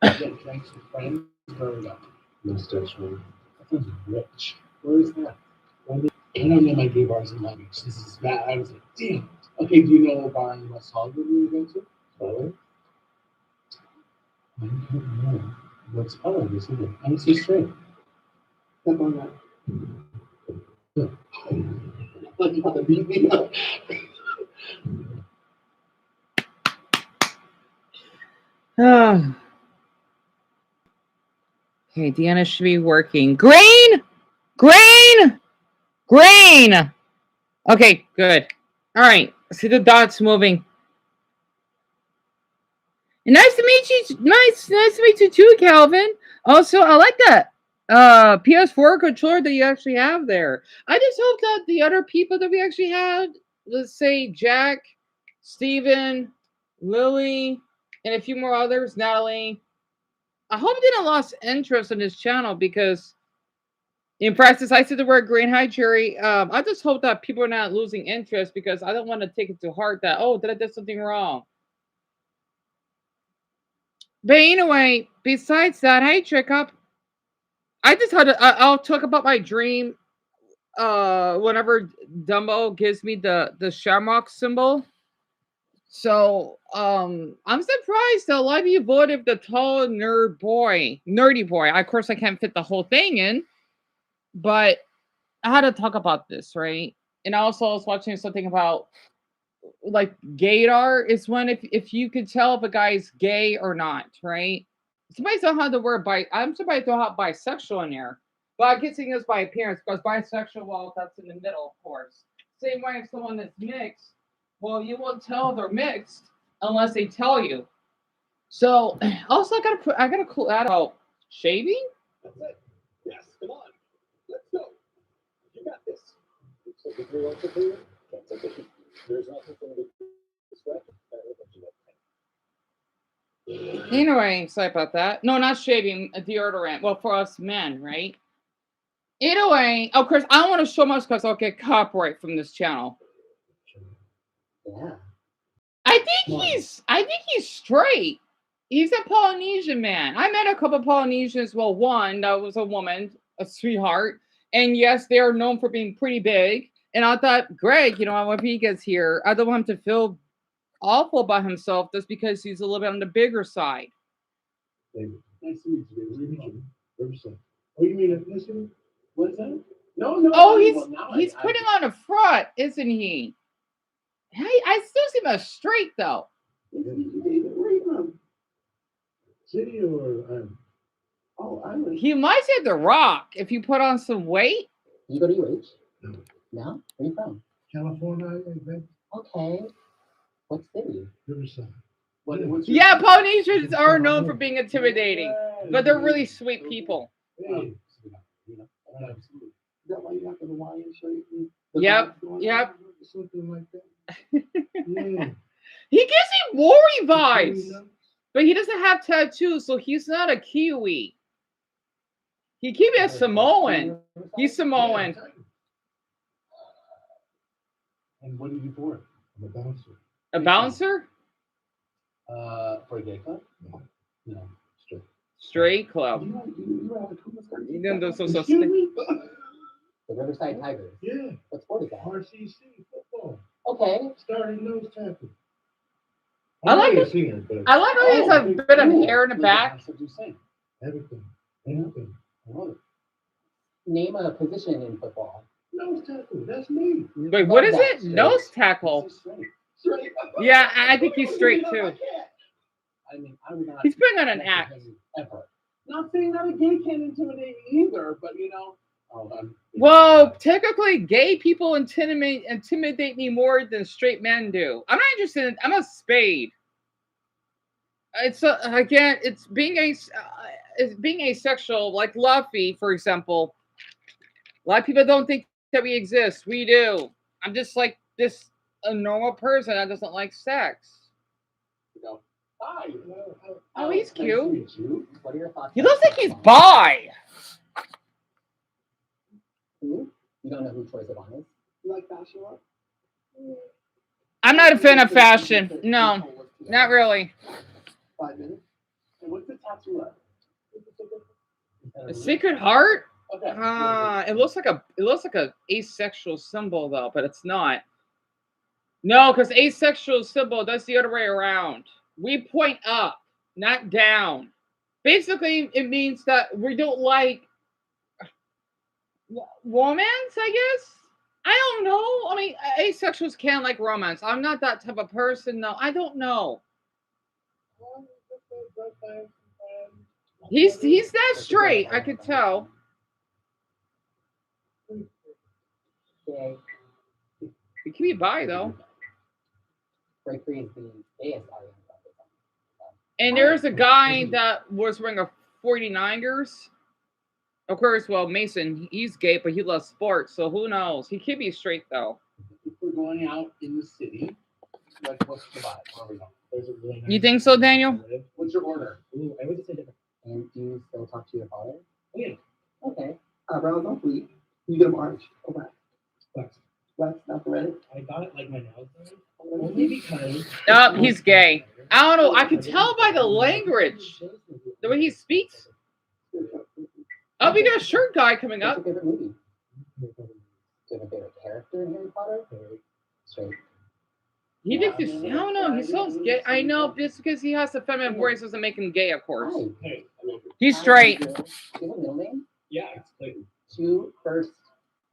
Get drinks with friends growing up. Mustache one. That sounds rich. Where is that? I don't know my gay bars in Long Beach. This is bad. I was like, damn. Okay, do you know a bar in West Hollywood we would go to? Probably. I don't know. What's Hollywood, isn't it? I'm so straight. Step on that. Like you want to beat me up. Okay, Deanna should be working. Green! Green! Green! Okay, good. All right. See the dots moving. And nice to meet you. Nice to meet you too, Calvin. Also, I like that PS4 controller that you actually have there. I just hope that the other people that we actually had, let's say Jack, Steven, Lily, and a few more others, Natalie, I hope they didn't lost interest in this channel because in practice, I said the word green. Hi, Jerry. I just hope that people are not losing interest because I don't want to take it to heart that, oh, did I do something wrong? But anyway, besides that, hey, Jacob, I just had to, I'll talk about my dream whenever Dumbo gives me the shamrock symbol. So I'm surprised that a lot of you voted the tall nerdy boy. Of course, I can't fit the whole thing in, but I had to talk about this, right? And also, I was watching something about like gaydar is when if you could tell if a guy's gay or not, right? Somebody still had the word bi. I'm somebody throw out bisexual in there, but I get seeing this by appearance because bisexual, well, that's in the middle, of course. Same way if someone that's mixed, well, you won't tell they're mixed unless they tell you. So also, I gotta cool that out. Shaving? That's it. Yes, come on. Let's go. You got this. So if you want to do it, can't take it. There's nothing for me to distract. Anyway, sorry about that. No, not shaving, a deodorant. Well, for us men, right? Anyway, of course, I don't want to show much because I'll get copyright from this channel. Yeah. I think he's straight. He's a Polynesian man. I met a couple of Polynesians. Well, one that was a woman, a sweetheart, and yes, they are known for being pretty big. And I thought, Greg, you know, when he gets here, I don't want him to feel awful about himself just because he's a little bit on the bigger side. Nice to meet you. Riverside. Oh, you mean ethnicity? What is that? No. Oh, he's putting on a front, isn't he? Hey, I still see him as straight though. Where are you from? City or island? He might say The Rock if you put on some weight. You go to UH? No. Where are you from? California, I think. Okay. What city? Riverside. Yeah, Polynesians are known for being intimidating, but they're really sweet people. Hey. Is that why you got the Hawaiian shirt? Yep. Something like that. Yeah. He gives me Maury vibes, but he doesn't have tattoos, so he's not a Kiwi. He could be a Samoan. He's Samoan. And what are you for? I'm a bouncer. A bouncer? For a gay club? No, straight. Straight club. You have a cool start. The Riverside Tigers. Yeah. What sport is that? RCC football. Okay. Starting nose tackle. I like it. Singer, I like how he has a bit of hair in the back. That's what you say. Everything. Anything. I love it. Name a position in football. Nose tackle. That's me. Wait, what is it? Nose tackle. Straight. Yeah, I think he's straight too. I mean, I'm not. He's putting on an act. Ever. Not saying that a gay can't intimidate me either, but you know. Well, technically, gay people intimidate me more than straight men do. I'm not interested in. I'm a spade. It's again, it's being asexual, like Luffy, for example. A lot of people don't think that we exist. We do. I'm just like this a normal person that doesn't like sex. You know, hi. Oh, he's cute. What are your thoughts? He looks like he's bi. Who? You don't know who Troye Sivan is? You like fashion? I'm not a fan of fashion. No, not really. 5 minutes. And what's the tattoo A Sacred Heart? Okay. It looks like a asexual symbol though, but it's not. No, because asexual symbol, that's the other way around. We point up, not down. Basically, it means that we don't like romance, I guess. I don't know. I mean, asexuals can like romance. I'm not that type of person, though. I don't know. He's that straight. I could tell. Gay. He can be bi though. Breakthrough is the gayest audience. And there's a guy that was wearing a 49ers. Of course, well, Mason, he's gay, but he loves sports, so who knows? He could be straight though. If we're going out in the city, like what's the vibe? Where are we going? There's a really You think so, Daniel? What's your order? Ooh, I would just say different. And do you still talk to your father? Oh, yeah. Okay. Eyebrows on fleek. You get them orange. Go back. Wax, not red. I got it like my nails done. Only because. Nope, he's gay. I don't know. I can tell by the language, the way he speaks. Oh, we got a shirt guy coming What's up. your favorite movie? Do you have a favorite character in Harry Potter? Straight. He thinks he's, I don't know. He sounds gay. I know, just because he has a feminine voice doesn't make him gay, of course. Hi. Hey, He's straight. Do you have a middle name? yeah, it's Clayton. 2 first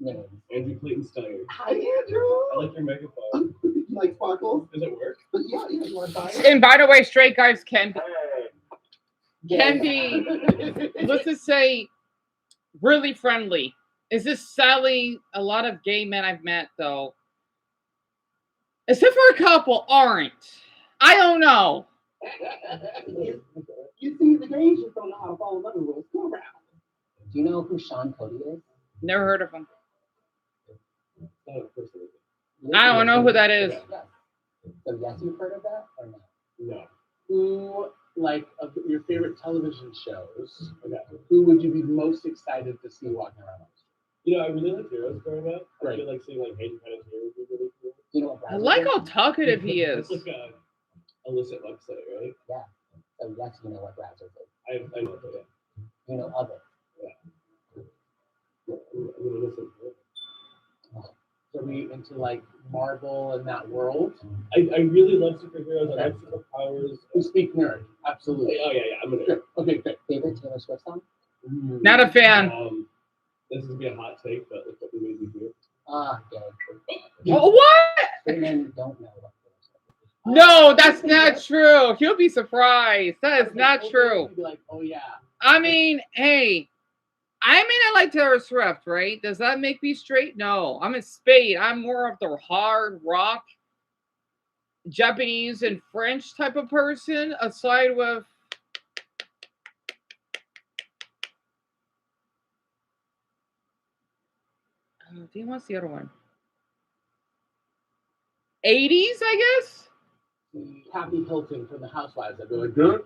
names. Andrew Clayton Steyer. Hi, Andrew. I like your megaphone. You like sparkles? Does it work? Yeah, you want to buy it? And by the way, straight guys can be, let's just say, really friendly. Is this sadly a lot of gay men I've met though? Except for a couple aren't. I don't know. You see, the gays just don't know how to follow other rules. Go around. Do you know who Sean Cody is? Never heard of him. Oh, first of all. I don't know who that is. Yes. So yes, you've heard of that or no? No. Who, like, of your favorite television shows, who would you be most excited to see walking around? You know, I really like Heroes growing up. I feel like seeing, like, Hayden Panettiere would be really cool. Do you know what I like how talkative he is. It's like a illicit website, right? Yeah. So yes, you know what Brazzers is. I know that. You know of it. I'm gonna listen to it. Are we into like Marvel and that world? I really love superheroes. I like superpowers. Who speak nerd? Absolutely. Oh yeah. I'm gonna. Okay, great. Favorite Taylor Swift song? Not a fan. This is gonna be a hot take, but look what we made me do. Gay. Oh, what? Straight men don't know what Taylor Swift is. No, that's not true. He'll be surprised. That is not true. Like, oh yeah. I mean, hey, I mean, I like Taylor Swift, right? Does that make me straight? No, I'm a spade. I'm more of the hard rock, Japanese and French type of person, aside with. Do you want the other one? 80s, I guess? Kathy Hilton from the Housewives. I'd be like, good.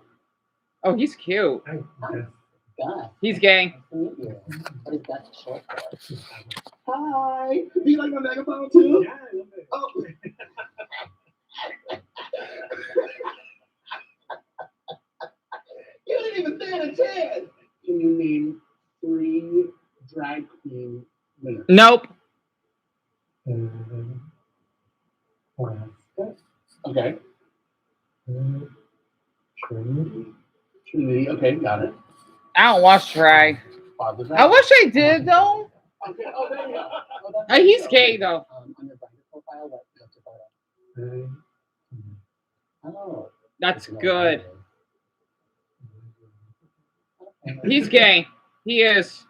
Oh, he's cute. Gus. He's gay. Nice to meet you. What is Gus short for? Hi. Do you like my megaphone too? Yeah, I love it. Oh. You didn't even stand a chance. Can you name 3 drag queen winners? Nope. Okay. Trinity. Okay, got it. I don't watch drag. I wish I did though. Okay. Oh, there you go. He's gay though. On your Grindr profile, what's your photo? Oh. That's good. He's gay. He is.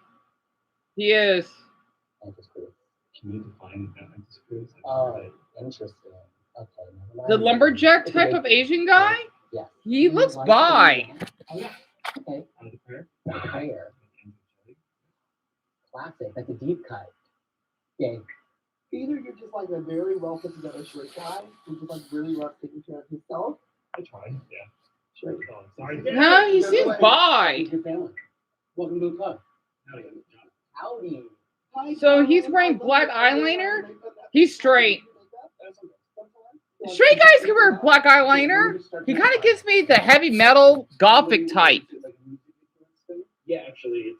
He is. Can you define that? Oh, interesting. Okay. never The mind. lumberjack type of Asian guy? Yeah. He looks bi. Oh, yeah. Okay. Prayer. Classic. Like a deep cut. Gay. Either you're just like a very well put together straight guy who's just like really rough taking care of himself. I try. Yeah. Straight. Oh, sorry. No, he seems bi. Your family. Welcome to the club. Howdy. So he's wearing black eyeliner? He's straight. Straight guys can wear black eyeliner. He kind of gives me the heavy metal gothic type. Yeah, actually,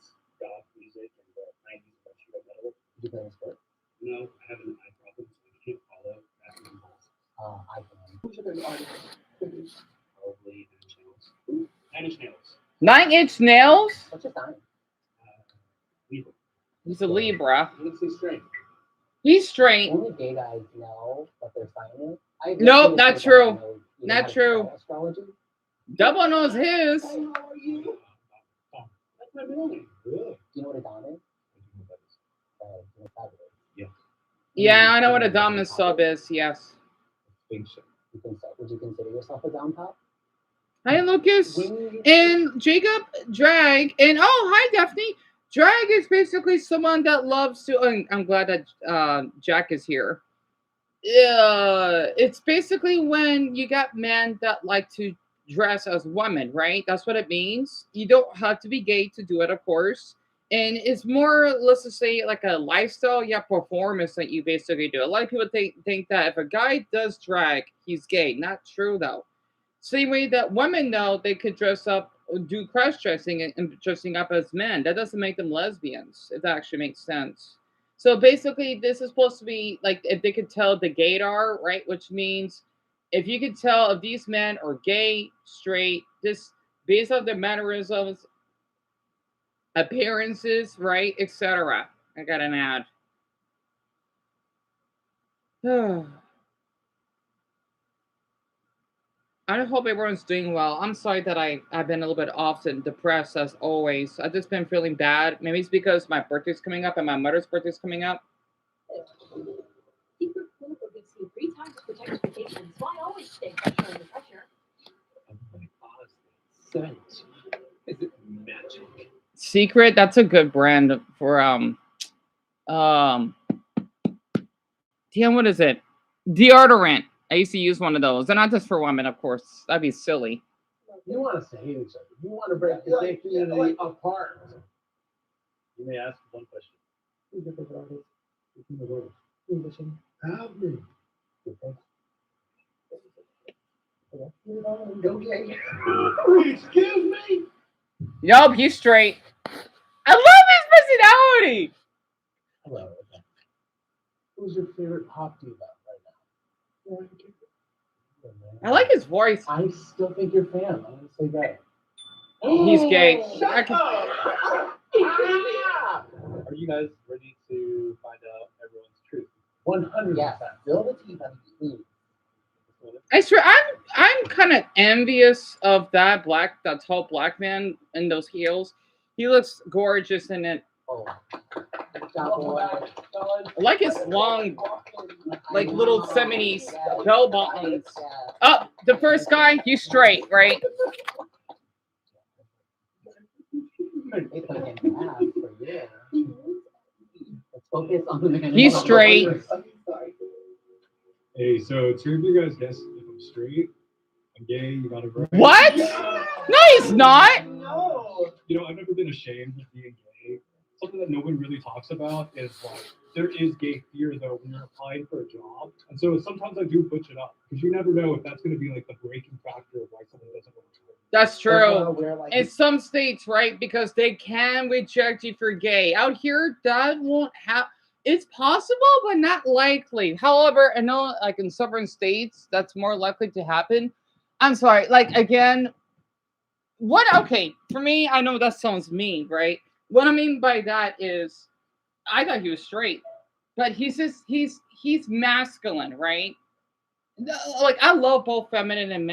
You play a sport? No, I have an eye problem, so I can't follow basketball balls. I can. Who's your favorite artist? Probably 9 Inch Nails. 9 Inch Nails. 9 Inch Nails? What's your sign? Libra. He's a Libra. Let's say straight. He's straight. Only gay guys know what their sign is. Nope, not true. Not true. Astrology. Double knows his. How are you? That's my middle name. Really? Do you know what a dom is? Yeah. Yeah, I know what a Dominant sub is, yes. I think so. You think so? Would you consider yourself a dom top? Hi, Lucas. And Jacob, drag. And oh, hi, Daphne. Drag is basically someone that loves to. And I'm glad that Jack is here. It's basically when you got men that like to dress as women, right? That's what it means. You don't have to be gay to do it, of course. And it's more, let's just say, like a lifestyle, performance that you basically do. A lot of people think that if a guy does drag, he's gay. Not true, though. Same way that women know they could dress up, do cross dressing and dressing up as men. That doesn't make them lesbians, if that actually makes sense. So basically, this is supposed to be like if they could tell the gaydar, right? Which means if you could tell if these men are gay, straight, this based on their mannerisms, appearances, right, etc. I got an ad. I hope everyone's doing well. I'm sorry that I've been a little bit often depressed as always. I've just been feeling bad. Maybe it's because my birthday's coming up and my mother's birthday's coming up. Secret Clinical gives you 3 times protection vacations. Why always stay fresh under pressure? Oh my God. Scent. Is it magic? Secret, that's a good brand for damn, what is it? Deodorant. I used to use one of those. They're not just for women, of course. That'd be silly. You want to save each other. You want to break the gay community apart. You may ask one question. Who's your favorite artist? Musician. Help me. Okay. Excuse me. Yup, he's straight. I love his personality. Hello. Who's your favorite pop diva right now? I like his voice. I still think you're a fan. I'm gonna say that. He's gay. Shut up! Are you guys ready to find out everyone's truth? 100%. Yes. Fill the teeth on the I swear, I'm kind of envious of that tall black man in those heels. He looks gorgeous in it. Oh. I like his long, like little 70s bell bottoms. Oh, the first guy, he's straight, right? He's straight. Hey, so 2 of you guys guess if I'm straight, I'm gay, you got it right. What? No, he's not. No. You know, I've never been ashamed of being gay. Something that no one really talks about is like, there is gay fear though when you're applying for a job. And so sometimes I do butch it up because you never know if that's going to be like the breaking factor of why something doesn't work. That's true. In some states, right? Because they can reject you if you're gay. Out here, that won't happen. It's possible, but not likely. However, I know like in southern states, that's more likely to happen. I'm sorry. Like again, okay, for me, I know that sounds mean, right? What I mean by that is I thought he was straight, but he's masculine, right? Like I love both feminine and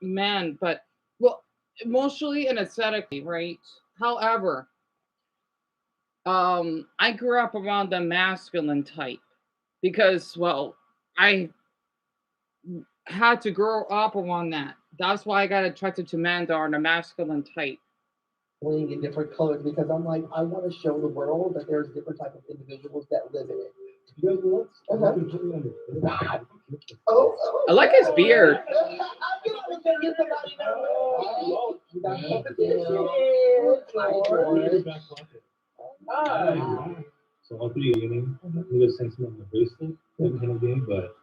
men, but well, emotionally and aesthetically, right? However, I grew up around the masculine type because, well, I had to grow up around that. That's why I got attracted to men that are the masculine type. Playing in different colors because I'm like, I want to show the world that there's different type of individuals that live in it. You guys know what? Oh, I like his beard. So I'll be you guys send some on the bracelet, I'm kind of gay, but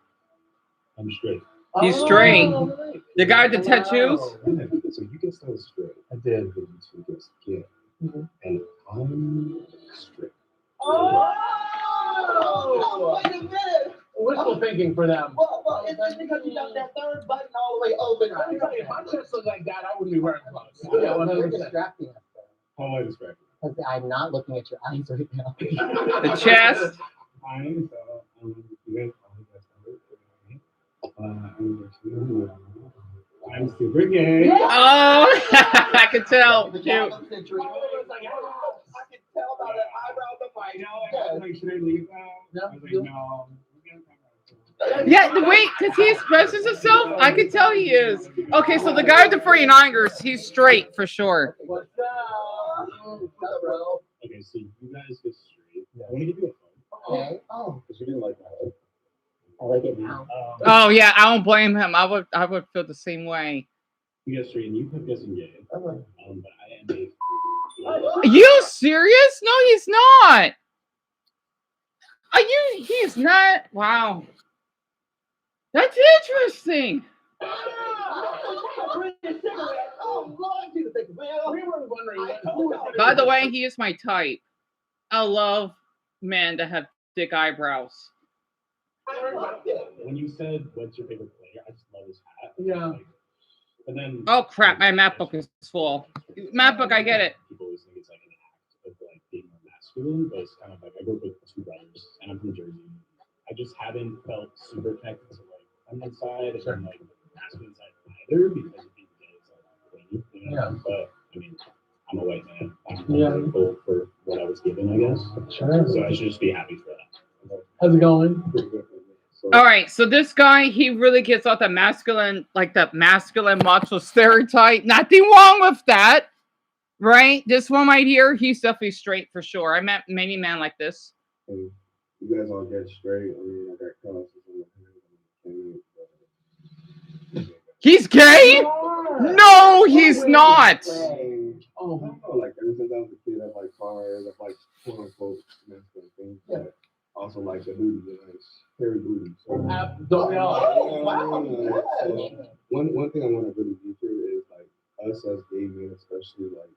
I'm straight. He's straight. The guy with the tattoos? Yeah, so you guessed I was straight. I did, but you two guessed gay. And I'm straight. Oh, wait a minute. Wishful thinking for them. Well, it's just because you got that third button all the way open. Let me tell you, if my chest looked like that, I wouldn't be wearing clothes. Yeah, You're 100%. distracting us. How am I distracted? Because I'm not looking at your eyes right now. The chest. I'm I'm super gay. Oh, I could tell. The Cute. job of the century. I can tell by the eyebrows of my I was like, should I leave now? I was like, no. Yeah, wait, because he expresses himself. I can tell he is. Okay, so the guy with the 49ers, he's straight for sure. What's up? What's up, bro? Okay, so you guys get straight. I want to give you a phone. Okay. Oh, Because you didn't like my head. I like it now. Oh yeah, I don't blame him. I would feel the same way. You guys straight, and you kept guessing gay. But I am a. Are you serious? No, he's not. Are you? He's not. Wow. That's interesting. By the way, he is my type. I love men that have thick eyebrows. When you said, what's your favorite player? I just love his hat. Yeah. Like, and then. Oh crap, my map book is full. Map book, I get it. People always think it's like an act of like being more masculine, but it's kind of like I grew up with two brothers, and I'm from Jersey. I just haven't felt super connected to like feminine side and like masculine side either because of being gay. It's like crazy, you know? Yeah. But I mean, I'm a white man. I'm grateful for what I was given, I guess. Sure. So I should just be happy for that. How's it going? So, All right, so this guy, he really gets off the masculine, like the masculine macho stereotype. Nothing wrong with that, right? This one right here, he's definitely straight for sure. I met many men like this. You guys all get straight. I mean, I got crosses in my head. He's gay? No, he's not. Oh, I don't know. Like, ever since I was a kid, I've like cars, I've like quote unquote masculine things. But also like the booty, nice hairy booty. So, Don't know. Oh, wow. so one thing I want to really feature is like us as gay men, especially like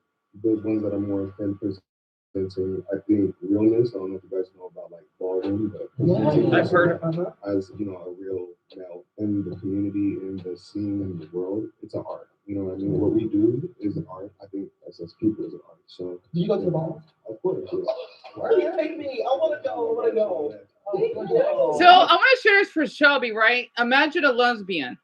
those ones that are more femme presenting. I think realness. I don't know if you guys know about like ballroom, but I've heard as you know, a real male in the community, in the scene, in the world, it's an art. You know what I mean? What we do is an art. I think as people is an art. So Do you go to the ball? of course, yeah. Where do you take me? I want to go. I want to go. So I want to share this for Shelby, right? Imagine a lesbian.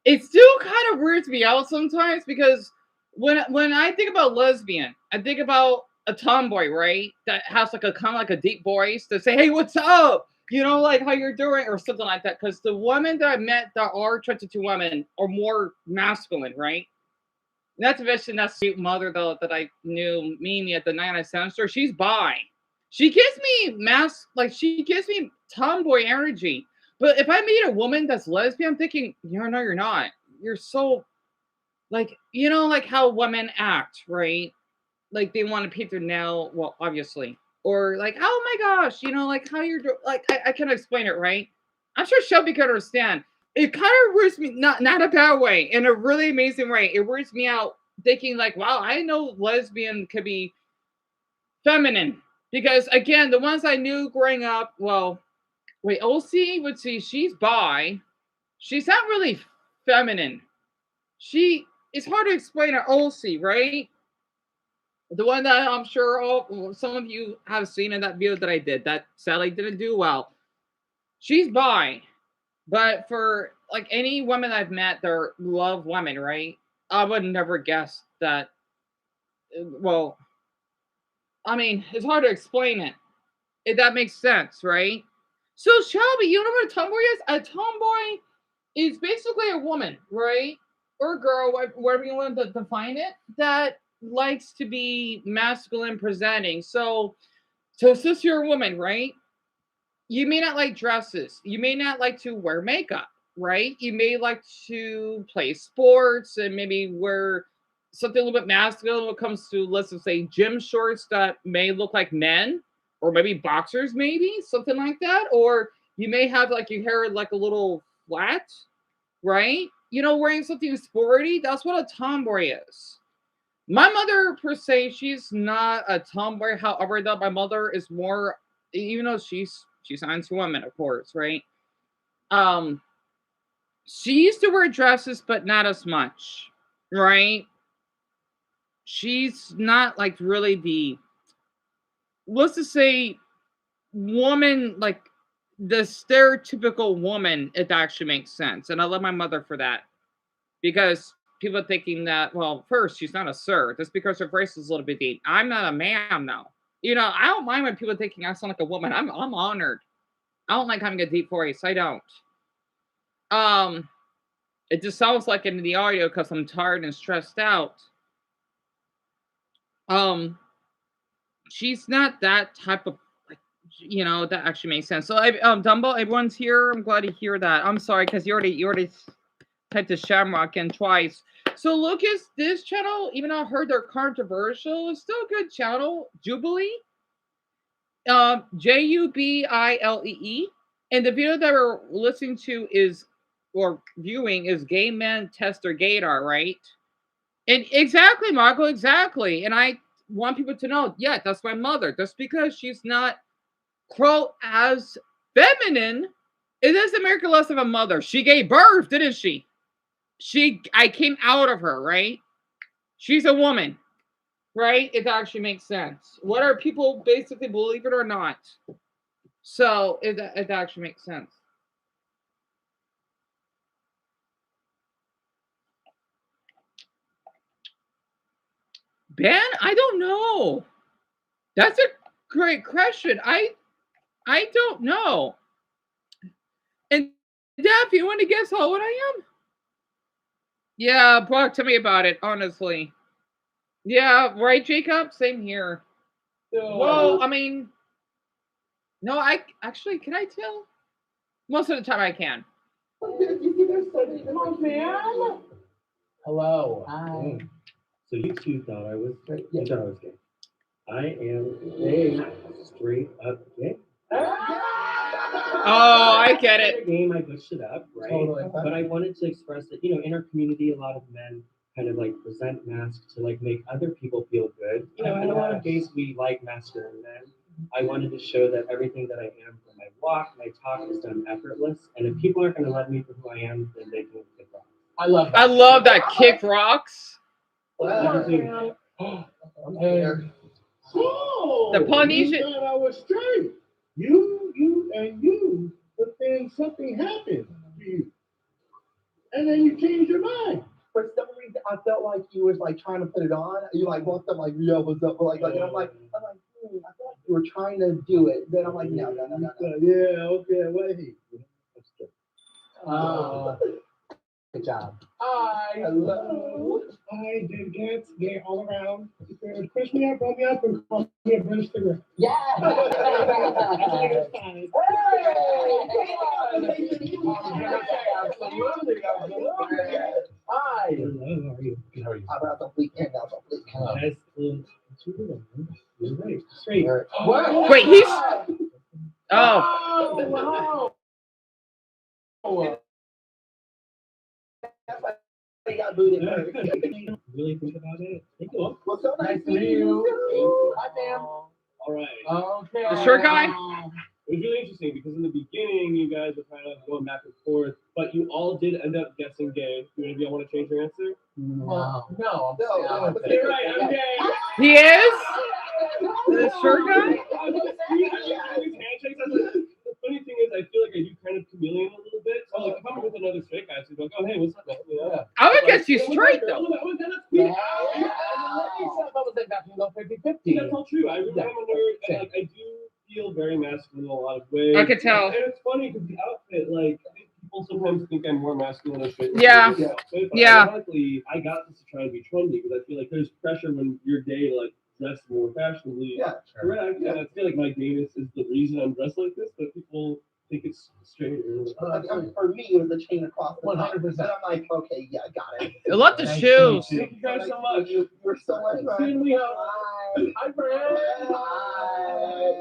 It still kind of weirds me out sometimes because when I think about lesbian, I think about a tomboy, right? That has like a kind of like a deep voice to say, "Hey, what's up?" You know, like how you're doing or something like that. Because the women that I met that are 22 women are more masculine, right? Not to mention that sweet mother though that I knew, Mimi at the 99 Cent store. She's bi. She gives me she gives me tomboy energy. But if I meet a woman that's lesbian, I'm thinking, no, you're not. You're so like, you know, like how women act, right? Like they want to paint their nail, well, obviously. Or like, oh my gosh, you know, like how you're doing. Like I can explain it, right? I'm sure Shelby can understand. It kind of weirds me, not a bad way, in a really amazing way. It weirds me out thinking like, wow, I know lesbian could be feminine. Because again, the ones I knew growing up, well, wait, OC would see she's bi. She's not really feminine. It's hard to explain her OC, right? The one that I'm sure some of you have seen in that video that I did that sadly didn't do well. She's bi, but for like any woman I've met, they're love women, right? I would never guess that. Well, I mean, it's hard to explain it. If that makes sense, right? So Shelby, you know what a tomboy is? A tomboy is basically a woman, right? Or a girl, whatever you want to define it, that likes to be masculine presenting. So since you're a woman, right? You may not like dresses. You may not like to wear makeup, right? You may like to play sports and maybe wear something a little bit masculine when it comes to, let's just say, gym shorts that may look like men, or maybe boxers, maybe something like that. Or you may have like your hair like a little flat, right? You know, wearing something sporty. That's what a tomboy is. My mother, per se, she's not a tomboy. However, that my mother is more, even though she's She's not into women, of course, right? Um, she used to wear dresses, but not as much, right? She's not like really the, let's just say, woman, like the stereotypical woman, if that actually makes sense. And I love my mother for that. Because people are thinking that, well, first, she's not a sir. Just because her voice is a little bit deep. I'm not a ma'am now. You know, I don't mind when people thinking I sound like a woman. I'm honored. I don't like having a deep voice. I don't. Um, it just sounds like in the audio because I'm tired and stressed out. Um, she's not that type of, like, you know, that actually makes sense. So Dumbo, everyone's here. I'm glad to hear that. I'm sorry because you already typed the Shamrock in twice. So Lucas, this channel, even though I heard they're controversial, is still a good channel. Jubilee, Jubilee, and the video that we're listening to is, or viewing, is Gay Men Tester Gaydar, right? And exactly, Marco, exactly. And I want people to know, yeah, that's my mother. Just because she's not as feminine, it doesn't make her less of a mother. She gave birth, didn't she? I came out of her, right? She's a woman, right? It actually makes sense. Whether people basically believe it or not. So it actually makes sense. Ben, I don't know. That's a great question. I don't know. And Daph, you want to guess how old I am? Yeah, Brock, tell me about it, honestly. Yeah, right, Jacob? Same here. Well, I mean, no, I actually, can I tell? Most of the time I can. Come on, man. Hello. Hi. So you two thought I was Yeah. you thought I was gay. I am a straight up gay. Oh, I get it. Game, I pushed it up, right? Totally. But I wanted to express that, you know, in our community, a lot of men kind of like present masks to like make other people feel good. You know, and a lot of gays, we like masculine men. I wanted to show that everything that I am from my walk, my talk is done effortless. And if people aren't going to love me for who I am, then they can kick rocks. I love that. I love that kick rocks. Wow. I'm here. So, The Polynesian- you thought I was straight. You, but then something happened to you. And then you changed your mind. For some reason, I felt like you was like trying to put it on. You like walked up like, yo, what's up? And I'm like, I thought you were trying to do it. Then I'm like, no. Yeah, okay, wait. Good job. Hi. Hello. I did get gay all around. Push me up, roll me up, and call me a British cigarette. Yeah. Hi. Hello, how are you? How are you? How about the weekend? That's a weekend. That's cool. You're right. Straight. What? Wait, he's. Oh. Oh, wow. They got booted. Really think about it? Thank you. What's up? Nice to meet you. Hi, ma'am. All right. Okay. The short guy? It was really interesting because in the beginning you guys were kind of going back and forth, but you all did end up guessing gay. Do any of y'all want to change your answer? No. No. You're right, I'm gay. He is? The short guy? The funny thing is, I feel like I do kind of chameleon a little bit. So like, if I'm with another straight guy, she's like, "Oh, hey, what's up, man?" You know? I would guess he's straight, though. That's all true. I really am a nerd, and like, I do feel very masculine in a lot of ways. I could tell. And it's funny because the outfit, like, I think people sometimes think I'm more masculine or straight. Yeah. Yeah. Ironically, I got this to try and be trendy because I feel like there's pressure when you're gay to like dress more fashionably. Yeah. Correct. And I feel like my gayness is the reason I'm dressed like this, but people think it's straight. For me, it was a chain across the 100%. And I'm like, okay, yeah, I got it. I love the shoes. Thank you guys so much. You're so much fun. Soon we have. Hi. Hi, friend. Hi.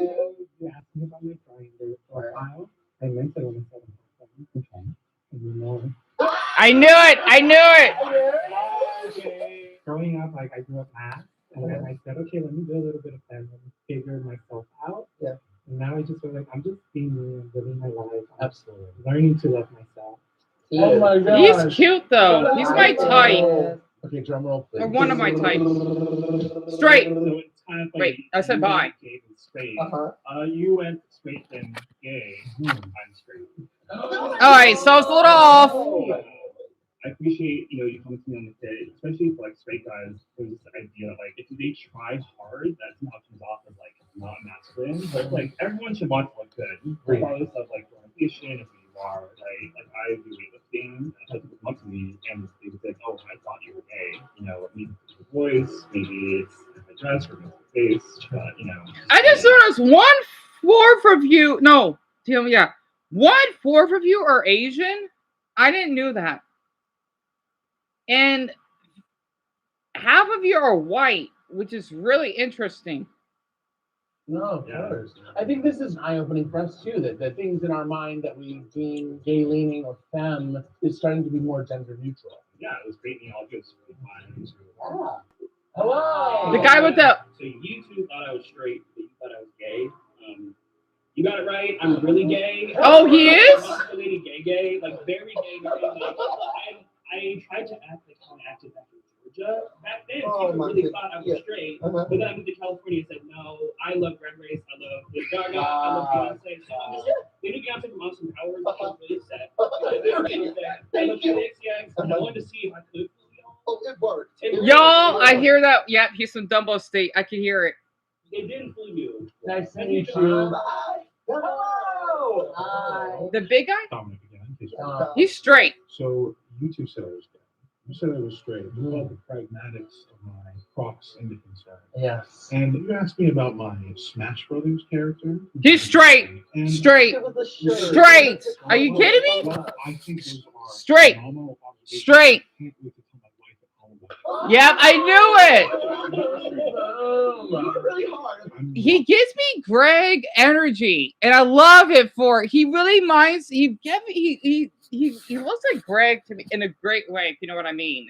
You asked me about my Grindr profile. I meant it when I said I'm okay. And you know, I knew it. I knew it. growing up, like I grew up math, and then I said, okay, let me do a little bit of that, let me figure myself out. Yeah. And now I just feel like I'm just being Learning to love myself. Oh my god. He's cute though. He's my type. Okay, drum roll, please. Or one of my types. Straight. So it's kind of like Wait, I said you bye. went gay and straight. Uh-huh. You went straight and gay. I'm straight. Alright, so it's a little off. I appreciate you coming to me on the day, especially for like straight guys. There's this idea like if they try hard, that somehow comes off as like not masculine. But like everyone should want to look good, regardless of like orientation, if you are. Like I do weightlifting, and I people come up to me and they would say, "Oh, I thought you were gay." Maybe it's the voice, maybe it's my dress or my face, but I just noticed 1/4 of you. No, tell me, yeah, 1/4 of you are Asian. I didn't know that, and half of you are white, which is really interesting. No, of course. I think this is eye-opening for us too. That the things in our mind that we deem gay-leaning or femme is starting to be more gender neutral. Yeah, it was great meeting all of you. It was really fun. It was really Ah. Hello. The guy with the So you two thought I was straight, but you thought I was gay. You got it right. I'm really gay. Oh, he is? I'm really gay, like very gay. I tried to act like how I acted back in Georgia. Back then, people really thought I was straight. But then I moved to California and said, no, I love Red Race. I love Lady Gaga. I love Beyonce. So I'm just, they knew Beyonce from Austin Powers. I was really upset. I love XXX. And I wanted to see if I could. It worked. y'all. I hear that. Yep, he's from Dumbo State. I can hear it. It didn't fool you. Nice to meet you. Hello. Hi. The big guy. Dominic again. He's straight. So you two said I was gay. You said I was straight. You called the pragmatics of my crocs into concern. Yes. And you asked me about my Smash Brothers character. He's straight. And Straight. It was a shirt. Straight. Are you kidding me? well, I think those are Straight. phenomenal observations. Straight. I can't wait to tell my wife at home about it. Yep, I knew it. You were really hard. He gives me Greg energy, and I love it for. He really minds. He looks like Greg to me in a great way. If you know what I mean.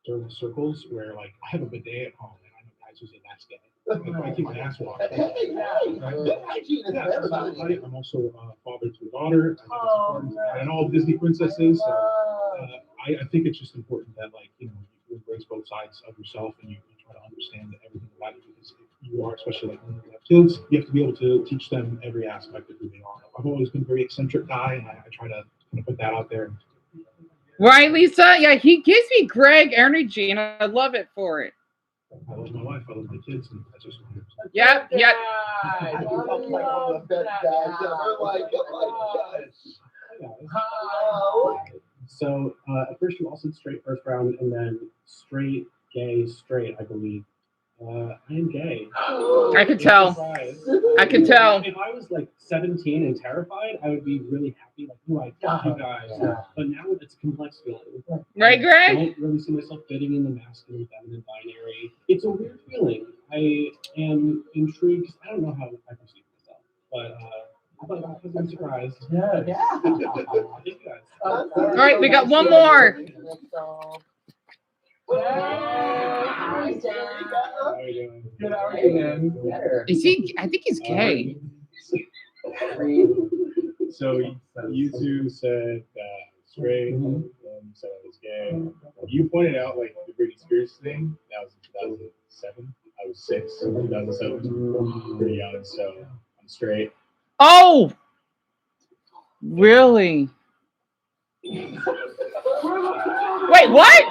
certain circles where like I have a bidet at home and I know guys who say that's gay. I keep my ass washed. Good hygiene is for everybody. I'm also a father to a daughter. And all Disney princesses. So, I think it's just important that you embrace both sides of yourself and you try to understand everything about it, because if you are, especially like when you have kids, you have to be able to teach them every aspect of who they are. I've always been a very eccentric guy, and I try to kind of put that out there. Right, Lisa? Yeah, he gives me Greg energy, and I love it for it. I love my wife, I love my kids, and that's just Yep, yep. I can tell like one of the best guys ever. Like, oh my gosh. Oh. So at first you all said straight first round, and then straight, gay, straight, I believe. I am gay. I could tell. I could tell. If I was like 17 and terrified, I would be really happy. Like, oh, I got you guys. But now it's a complex feeling. Right, Greg? I don't really see myself fitting in the masculine, feminine binary. It's a weird feeling. I am intrigued because I don't know how I perceive myself. But I'm surprised. Yeah. Thank you guys. All right, we got one more. How are you doing? Good, how are you, man? Better. Is he? I think he's gay. So you two said straight, and you said I was gay. You pointed out like the Britney Spears thing. That was in 2007. I was 6 in 2007. Pretty young, so I'm straight. Oh, really? Wait, what?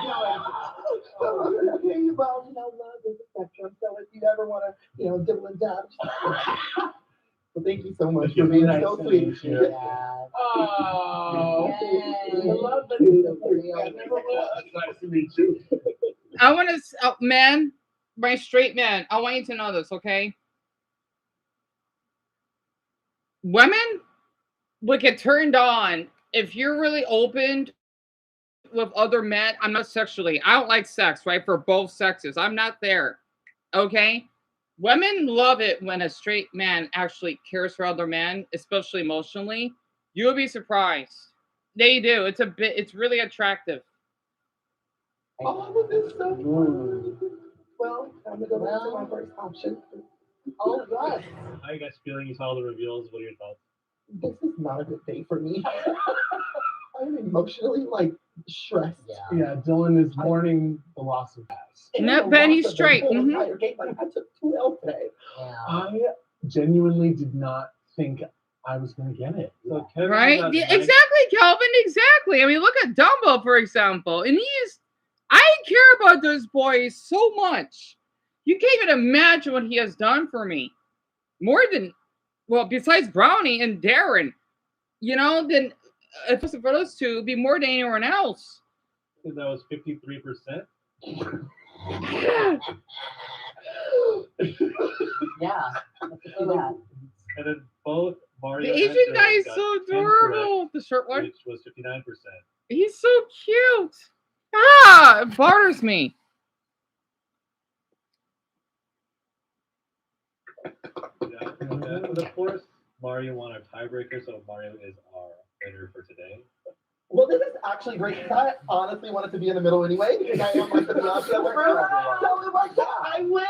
Well, love is a spectrum. So if you ever want to, dibble and dab. Well, thank you so much for being so sweet. Oh, I love that. nice to meet you. I want to, man, my straight man. I want you to know this, okay? Women would get turned on if you're really open with other men. I'm not sexually. I don't like sex, right? For both sexes. I'm not there. Okay? Women love it when a straight man actually cares for other men, especially emotionally. You'll be surprised. They do. It's really attractive. Oh, this is so fun. Well, I'm going to go back to my first option. Oh, yes. How are you guys feeling? You saw all the reveals. What are your thoughts? this is not a good day for me. I'm emotionally like stressed. Yeah, Dylan is mourning the loss of Bass. And No, the Ben, loss he's of the straight. whole Mhm. entire game. Like I took 2 L's today. I genuinely did not think I was going to get it. So Kevin Right? got Yeah, nine- exactly, Calvin. Exactly. I mean, look at Dumbo, for example. And I care about this boy so much. You can't even imagine what he has done for me. More than, well, besides Brownie and Darren, then if it was for those two, it'd be more than anyone else. That was 53%. Yeah. Let's see that. And then both Mario The and Asian guy Dylan is got so 10 adorable. The short correct, one. which was 59%. He's so cute. Ah, it bothers me. Yeah. And of course, Mario won our tiebreaker, so Mario is our winner for today. Well, this is actually great because I honestly wanted to be in the middle anyway because I am like the Beyonce of the group. So like, yeah, I win.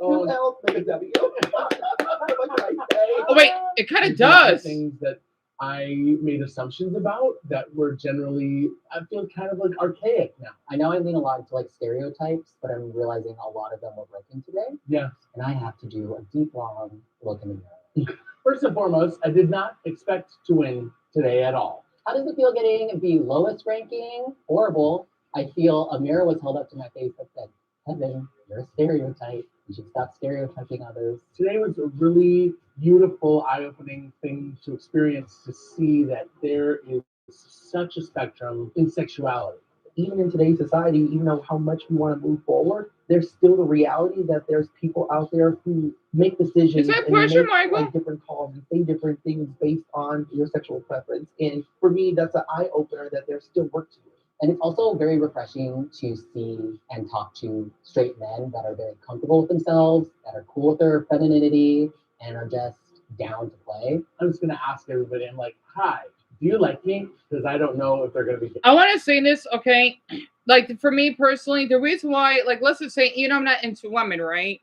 2L's, make a W. What can I say? Oh wait, it kind of These are does. things that I made assumptions about that were generally, I feel kind of like archaic now. I know I lean a lot into like stereotypes, but I'm realizing a lot of them are breaking today, Yeah. and I have to do a deep, long look in the mirror. First and foremost, I did not expect to win today at all. How does it feel getting the lowest ranking? Horrible. I feel a mirror was held up to my face that said, Kevin, you're a stereotype. You should stop stereotyping others. Today was a really beautiful, eye-opening thing to experience, to see that there is such a spectrum in sexuality. Even in today's society, even though how much we want to move forward, there's still the reality that there's people out there who make decisions Is that and pressure, make Michael? like different calls and say different things based on your sexual preference. And for me, that's an eye opener that there's still work to do. And it's also very refreshing to see and talk to straight men that are very comfortable with themselves, that are cool with their femininity, and are just down to play. I'm just gonna ask everybody, I'm like, hi, do you like me? Because I don't know if they're gonna be. I want to say this, okay? Like for me personally, the reason why, like, let's just say, I'm not into women, right?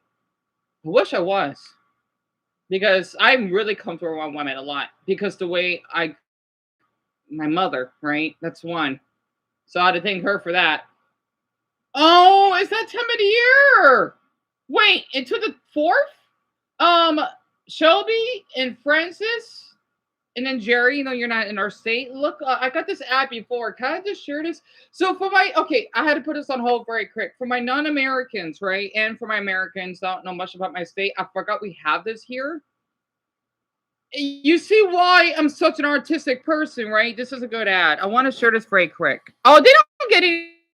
I wish I was, because I'm really comfortable around women a lot. Because the way my mother, right? That's one. So I had to thank her for that. Oh, it's that time of the year. Wait, into the 4th? Shelby and Francis, and then Jerry, you're not in our state. Look, I got this app before. Can I just share this? So I had to put this on hold very quick. For my non-Americans, right? And for my Americans that don't know much about my state, I forgot we have this here. You see why I'm such an artistic person, right? This is a good ad. I want to share this very quick. Oh, they don't get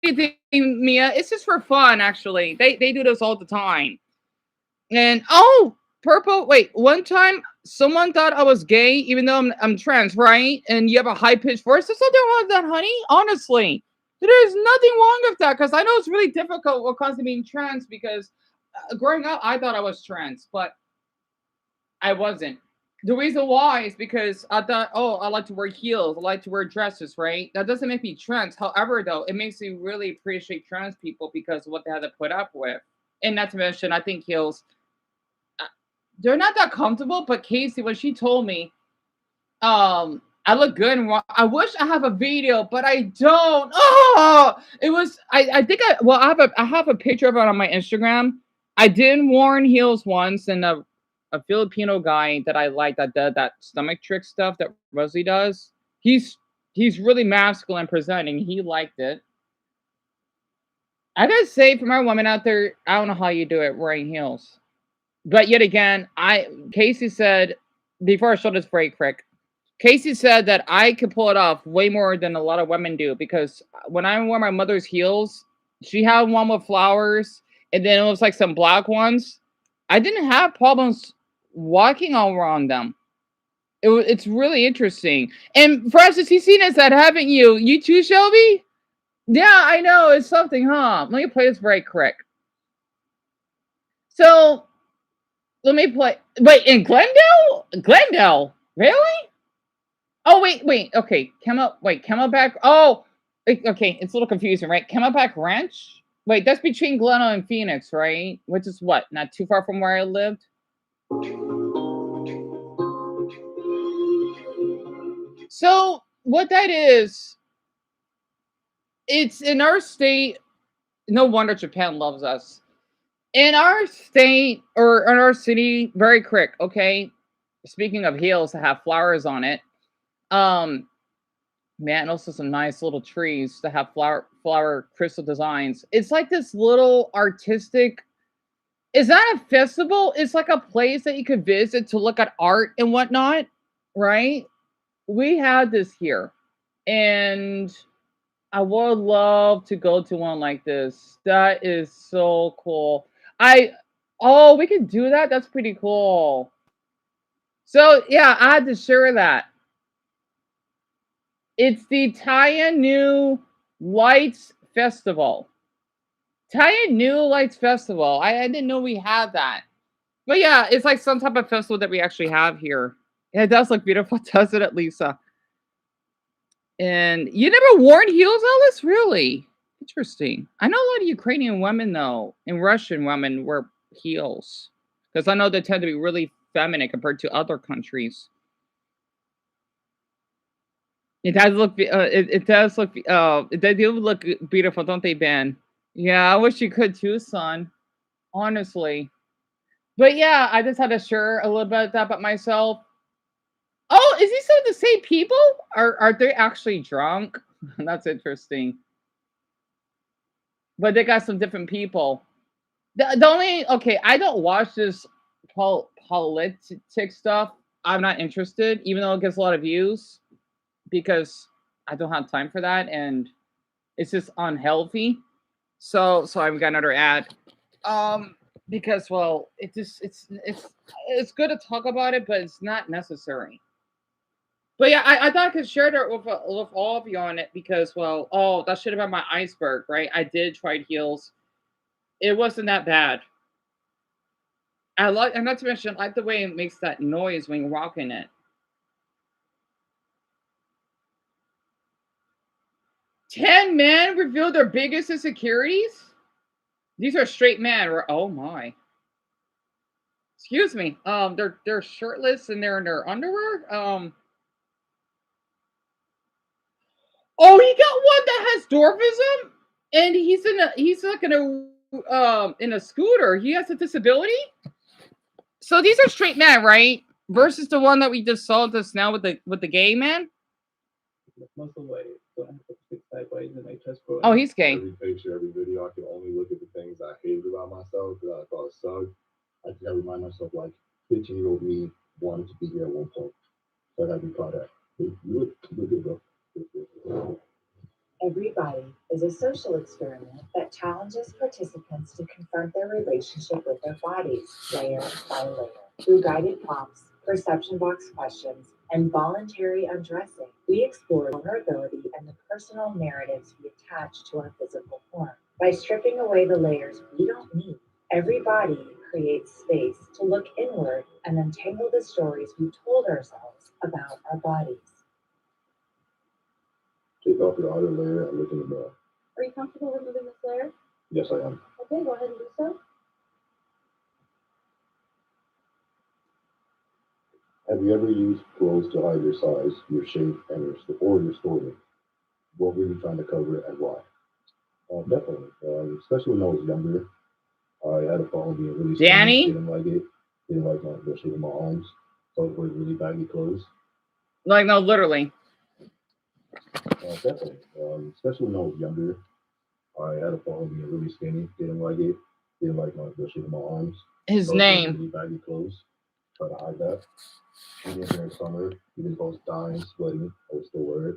anything, Mia. It's just for fun, actually. They do this all the time. And purple. Wait, one time someone thought I was gay, even though I'm trans, right? And you have a high pitched voice. There's nothing wrong with that, honey. Honestly, there's nothing wrong with that because I know it's really difficult what comes to being trans because growing up I thought I was trans, but I wasn't. The reason why is because I thought, I like to wear heels, I like to wear dresses, right? That doesn't make me trans. However, though, it makes me really appreciate trans people because of what they had to put up with. And not to mention, I think heels, they're not that comfortable. But Casey, when she told me, I look good. And I wish I have a video, but I don't. Oh, it was. I think I have a picture of it on my Instagram. I did worn heels once, and a Filipino guy that I like that did that stomach trick stuff that Rosie does. He's really masculine presenting. He liked it. I gotta say, for my women out there, I don't know how you do it wearing heels. But yet again, Casey said before I showed this very quick. Casey said that I could pull it off way more than a lot of women do because when I wore my mother's heels, she had one with flowers, and then it was like some black ones. I didn't have problems walking all around them. It's really interesting. And Francis, you've seen that, haven't you? You too, Shelby? Yeah, I know. It's something, huh? Let me play this very quick. So, let me play. Wait, in Glendale? Glendale? Really? Oh, wait. Okay. Camelback. Oh, okay. It's a little confusing, right? Camelback Ranch? Wait, that's between Glendale and Phoenix, right? Which is what? Not too far from where I lived? So what that is, it's in our state. No wonder Japan loves us. In our state or in our city, very quick, okay? Speaking of heels that have flowers on it, um, man, and also some nice little trees that have flower crystal designs. It's like this little artistic. It's not a festival. It's like a place that you could visit to look at art and whatnot, right? We had this here, and I would love to go to one like this. That is so cool. I Oh, we can do that. That's pretty cool. So yeah, I had to share that. It's the Thailand New Lights Festival. Thailand New Lights Festival. I didn't know we had that. But yeah, it's like some type of festival that we actually have here. It does look beautiful, doesn't it, Lisa? And you never worn heels, Alice? Really? Interesting. I know a lot of Ukrainian women, though, and Russian women wear heels. Because I know they tend to be really feminine compared to other countries. It does look, it does look, they do look beautiful, don't they, Ben? Yeah, I wish you could too, son. Honestly. But yeah, I just had to share a little bit of that about myself. Oh, is these some of the same people? Are they actually drunk? That's interesting. But they got some different people. The only okay, I don't watch this politic stuff. I'm not interested, even though it gets a lot of views, because I don't have time for that, and it's just unhealthy. So I've got another ad. Because well, it's good to talk about it, but it's not necessary. But yeah, I thought I could share that with all of you on it because well, oh, that should have been my iceberg, right? I did try heels. It wasn't that bad. I like, and not to mention, I like the way it makes that noise when you're walking it. 10 men reveal their biggest insecurities. These are straight men. Oh my. Excuse me. They're shirtless and they're in their underwear. Oh, he got one that has dwarfism, and he's like in a scooter. He has a disability. So these are straight men, right? Versus the one that we just saw just now with the gay man. Muscle weight, so I have to fix sideways and my chest growing. Oh, he's gay. Every picture, every video, I can only look at the things I hated about myself that I thought sucked. I just gotta remind myself, like, 15-year-old me wanted to be here at one point. So I gotta be proud of that. You look good, bro. Every body is a social experiment that challenges participants to confront their relationship with their bodies, layer by layer. Through guided prompts, perception box questions, and voluntary undressing, we explore vulnerability and the personal narratives we attach to our physical form. By stripping away the layers we don't need, every body creates space to look inward and untangle the stories we told ourselves about our bodies. Take off your outer layer and look in the mirror. Are you comfortable removing this layer? Yes, I am. Okay, go ahead and do so. Have you ever used clothes to hide your size, your shape, and your story? What were you trying to cover and why? Definitely. Especially when I was younger, I had a problem being really skinny. Danny? Didn't like it. Didn't like the shape of my arms. So I wear really baggy clothes. Like no, literally. Definitely. Especially when I was younger, I had a problem being really skinny. Didn't like it. Didn't like the shape of my arms. His So I wear name. really baggy clothes. Try to hide that. Even during summer, even if I was dying, sweating, I would still wear it.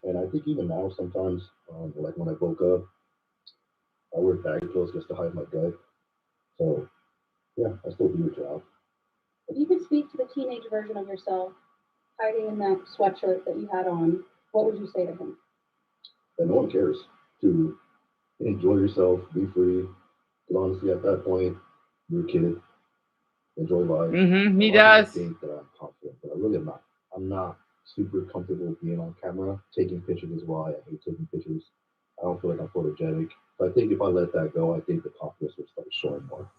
And I think even now, sometimes, like when I woke up, I wear baggy clothes just to hide my gut. So, yeah, I still do it, Job. If you could speak to the teenage version of yourself, hiding in that sweatshirt that you had on, what would you say to him? That no one cares. To enjoy yourself, be free. Because honestly, at that point, you're a kid. Enjoy life. He A lot of does. people think that I'm confident, but I really am not. I'm not super comfortable being on camera. Taking pictures is why I hate taking pictures. I don't feel like I'm photogenic. So I think if I let that go, I think the confidence will start showing more.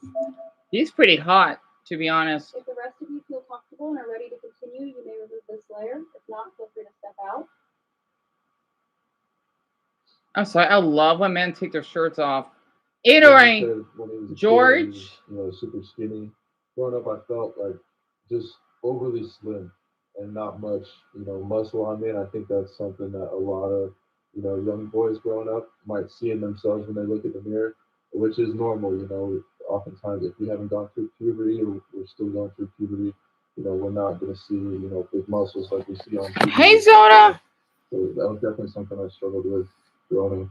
He's pretty hot, to be honest. If the rest of you feel comfortable and are ready to continue, you may remove this layer. If not, feel free to step out. I'm sorry. I love when men take their shirts off. Like you Anyway, said, when he was a kid, he George. was, super skinny. Growing up, I felt like just overly slim and not much, muscle on me. And I think that's something that a lot of, young boys growing up might see in themselves when they look in the mirror, which is normal. Oftentimes if we haven't gone through puberty or we're still going through puberty, we're not going to see, big muscles like we see on Hey, TV. Zona. So that was definitely something I struggled with growing up.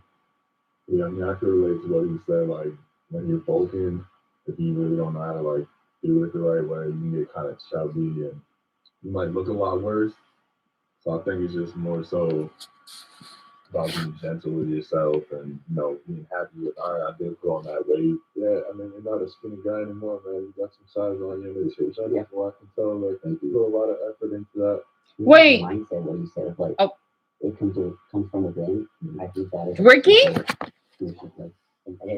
Yeah, I mean, I can relate to what you said. Like when you're bulking, if you really don't know how to do it the right way, you can get kind of chubby and you might look a lot worse. So I think it's just more so about being gentle with yourself and being happy with. All right, I did put on that weight. Yeah, I mean, you're not a skinny guy anymore, man. You got some size on you. And it's I can tell. Like you put a lot of effort into that. Wait. Mindset, what you said, like Oh. it comes from within. I think that is Ricky? like,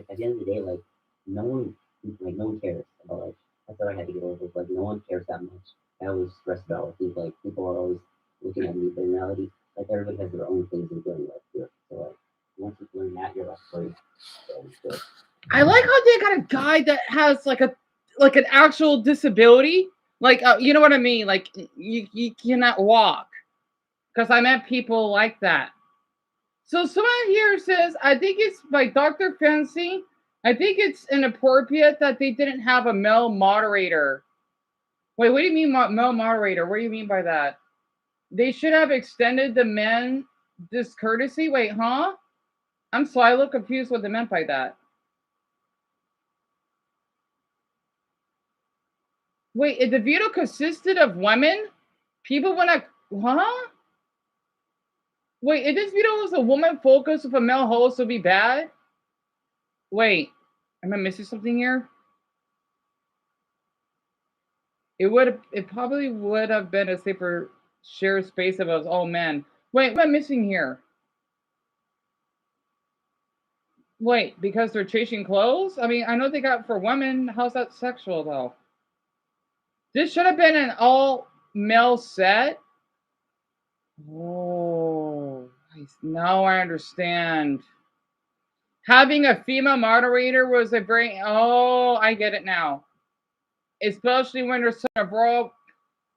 at the end of the day, like no one cares about like that's what I had to get over. Like no one cares that much. I was stressed out. I think like people are always looking at me, but in reality, like everybody has their own things they're doing in life. Yeah. So like once you learn that, you're like free. So, I like how they got a guy that has like an actual disability. Like you know what I mean? Like you cannot walk. Because I met people like that. So someone here says, I think it's by Dr. Fancy. I think it's inappropriate that they didn't have a male moderator. Wait, what do you mean male moderator? What do you mean by that? They should have extended the men this courtesy. Wait, huh? I'm sorry, I look confused what they meant by that. Wait, if the video consisted of women, people want to, huh? Wait, if this video was a woman focused with a male host, it would be bad? Wait, am I missing something here? It probably would have been a safer shared space if it was all men. Wait, what am I missing here? Wait, because they're chasing clothes? I mean, I know they got for women. How's that sexual though? This should have been an all male set. Oh, now I understand. Having a female moderator was a very, oh, I get it now. Especially when there's such a brawl.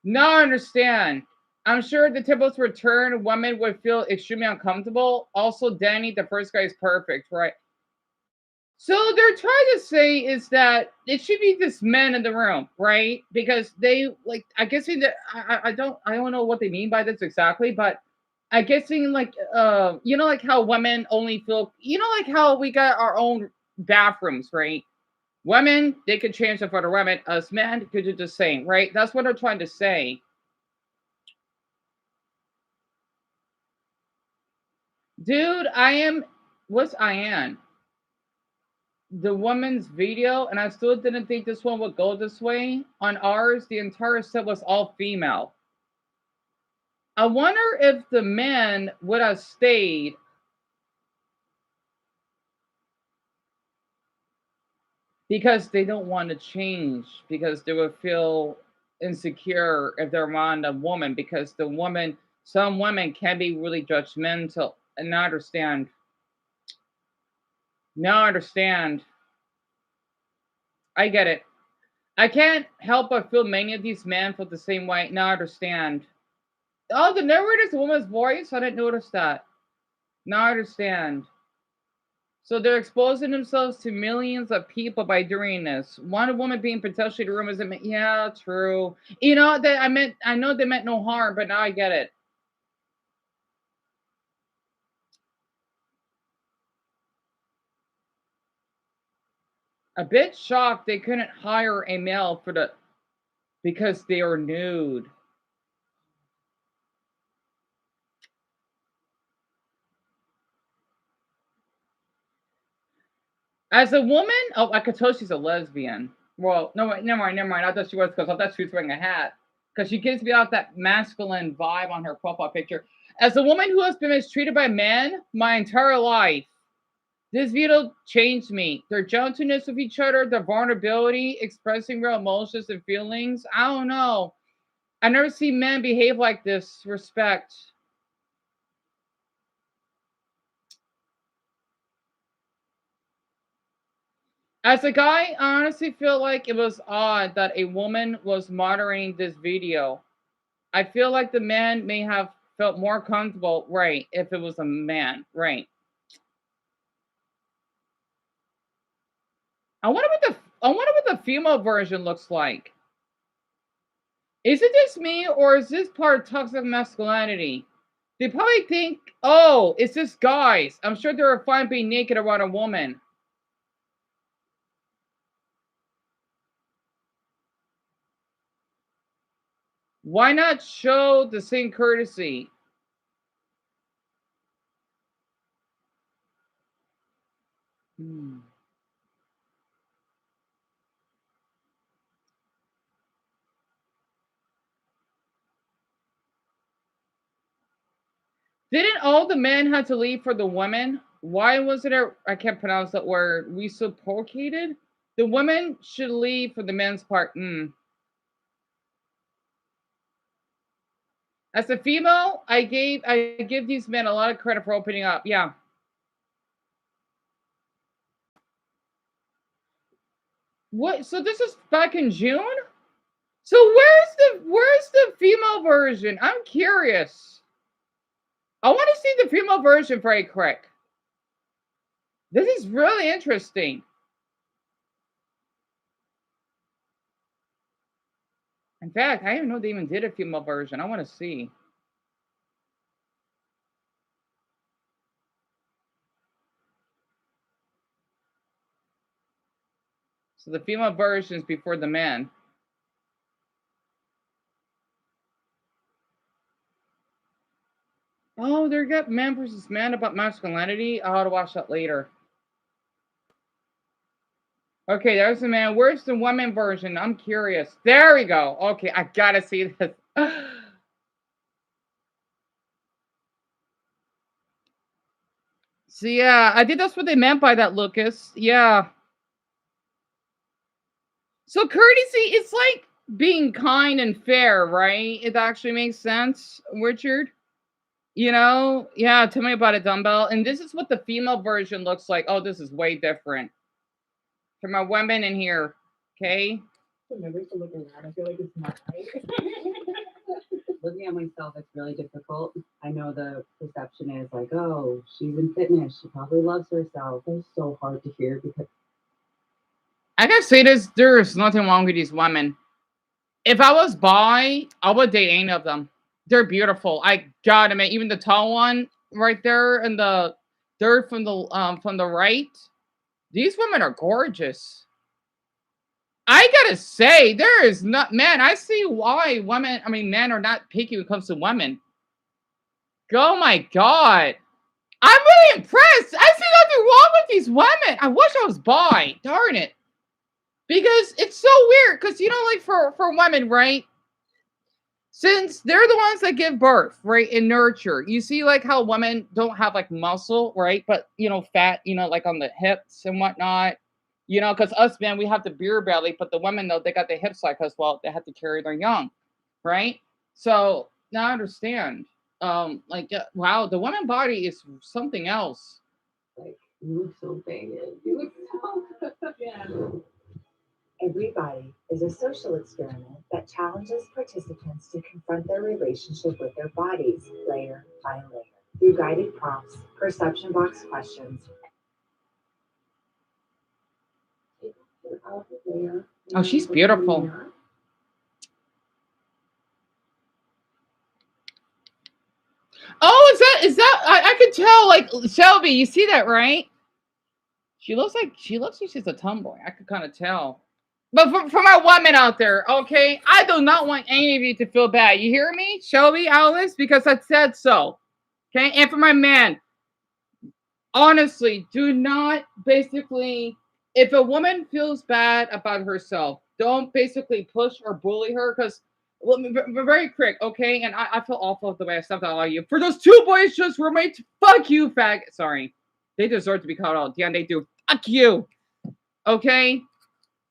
Now I understand. I'm sure the tables were turned, women would feel extremely uncomfortable. Also, Danny, the first guy, is perfect, right? So they're trying to say is that it should be just men in the room, right? Because they like, I guess I don't know what they mean by this exactly, but I guess like like how women only feel, like how we got our own bathrooms, right? Women, they could change it for the women. Us men could do the same, right? That's what they're trying to say. Dude, what's Ian? The woman's video, and I still didn't think this one would go this way. On ours, the entire set was all female. I wonder if the men would have stayed. Because they don't want to change, because they would feel insecure if they're around a woman, because some women can be really judgmental. And now I understand. Now I understand. I get it. I can't help but feel many of these men feel the same way. Now I understand. Oh, the narrator's a woman's voice? I didn't notice that. Now I understand. So they're exposing themselves to millions of people by doing this. One woman being potentially the room isn't. Yeah, true. I know they meant no harm, but now I get it. A bit shocked they couldn't hire a male because they are nude. As a woman, oh, I could tell she's a lesbian. Well, no, never mind. I thought she was, because I thought she was wearing a hat. Because she gives me out that masculine vibe on her profile picture. As a woman who has been mistreated by men my entire life, this video changed me. Their gentleness with each other, their vulnerability, expressing real emotions and feelings. I don't know. I never seen men behave like this. Respect. As a guy, I honestly feel like it was odd that a woman was monitoring this video. I feel like the man may have felt more comfortable, right, if it was a man, right. I wonder what the female version looks like. Is it just me, or is this part of toxic masculinity? They probably think, oh, it's just guys. I'm sure they're fine being naked around a woman. Why not show the same courtesy? Hmm. Didn't all the men have to leave for the women? Why wasn't it? I can't pronounce that word. Reciprocated. The women should leave for the men's part. As a female, I give these men a lot of credit for opening up. Yeah. What? So this is back in June. So where's the female version? I'm curious. I want to see the female version very quick. This is really interesting. In fact, I didn't know they even did a female version. I want to see. So the female version is before the man. Oh, they got man versus man about masculinity. I'll have to watch that later. Okay, there's the man. Where's the woman version? I'm curious. There we go. Okay, I gotta see this. So yeah, I think that's what they meant by that, Lucas. Yeah. So courtesy, it's like being kind and fair, right? It actually makes sense, Richard. Yeah, tell me about it, Dumbbell. And this is what the female version looks like. Oh, this is way different. For my women in here, okay? Never to look around. I feel like it's not right. Looking at myself, it's really difficult. I know the perception is like, oh, she's in fitness. She probably loves herself. It's so hard to hear because I gotta say this, there is nothing wrong with these women. If I was bi, I would date any of them. They're beautiful. I gotta admit, even the tall one right there and the third from the right, these women are gorgeous. I gotta say, there is not man. I see why men are not picky when it comes to women. Oh my god, I'm really impressed. I see nothing wrong with these women. I wish I was bi. Darn it, because it's so weird. Because like for women, right? Since they're the ones that give birth, right, and nurture. You see, like how women don't have like muscle, right? But fat, like on the hips and whatnot. Because us men, we have the beer belly, but the women though they got the hips like us. Well, they have to carry their young, right? So now I understand. Wow, the woman body is something else. like you look so banging. You look so Yeah. Everybody is a social experiment that challenges participants to confront their relationship with their bodies layer by layer through guided prompts, perception box questions. Oh, she's beautiful. Oh, is that? I could tell. Like Shelby, you see that, right? She looks like she's a tomboy. I could kind of tell. But for my women out there, okay, I do not want any of you to feel bad. You hear me, Shelby, Alice? Because I said so. Okay, and for my man, honestly, do not basically. If a woman feels bad about herself, don't basically push or bully her because. Well, very quick, okay? And I feel awful the way I stepped out on you. For those two boys just roommates, fuck you, fag. Sorry. They deserve to be called out. Yeah, they do. Fuck you. Okay?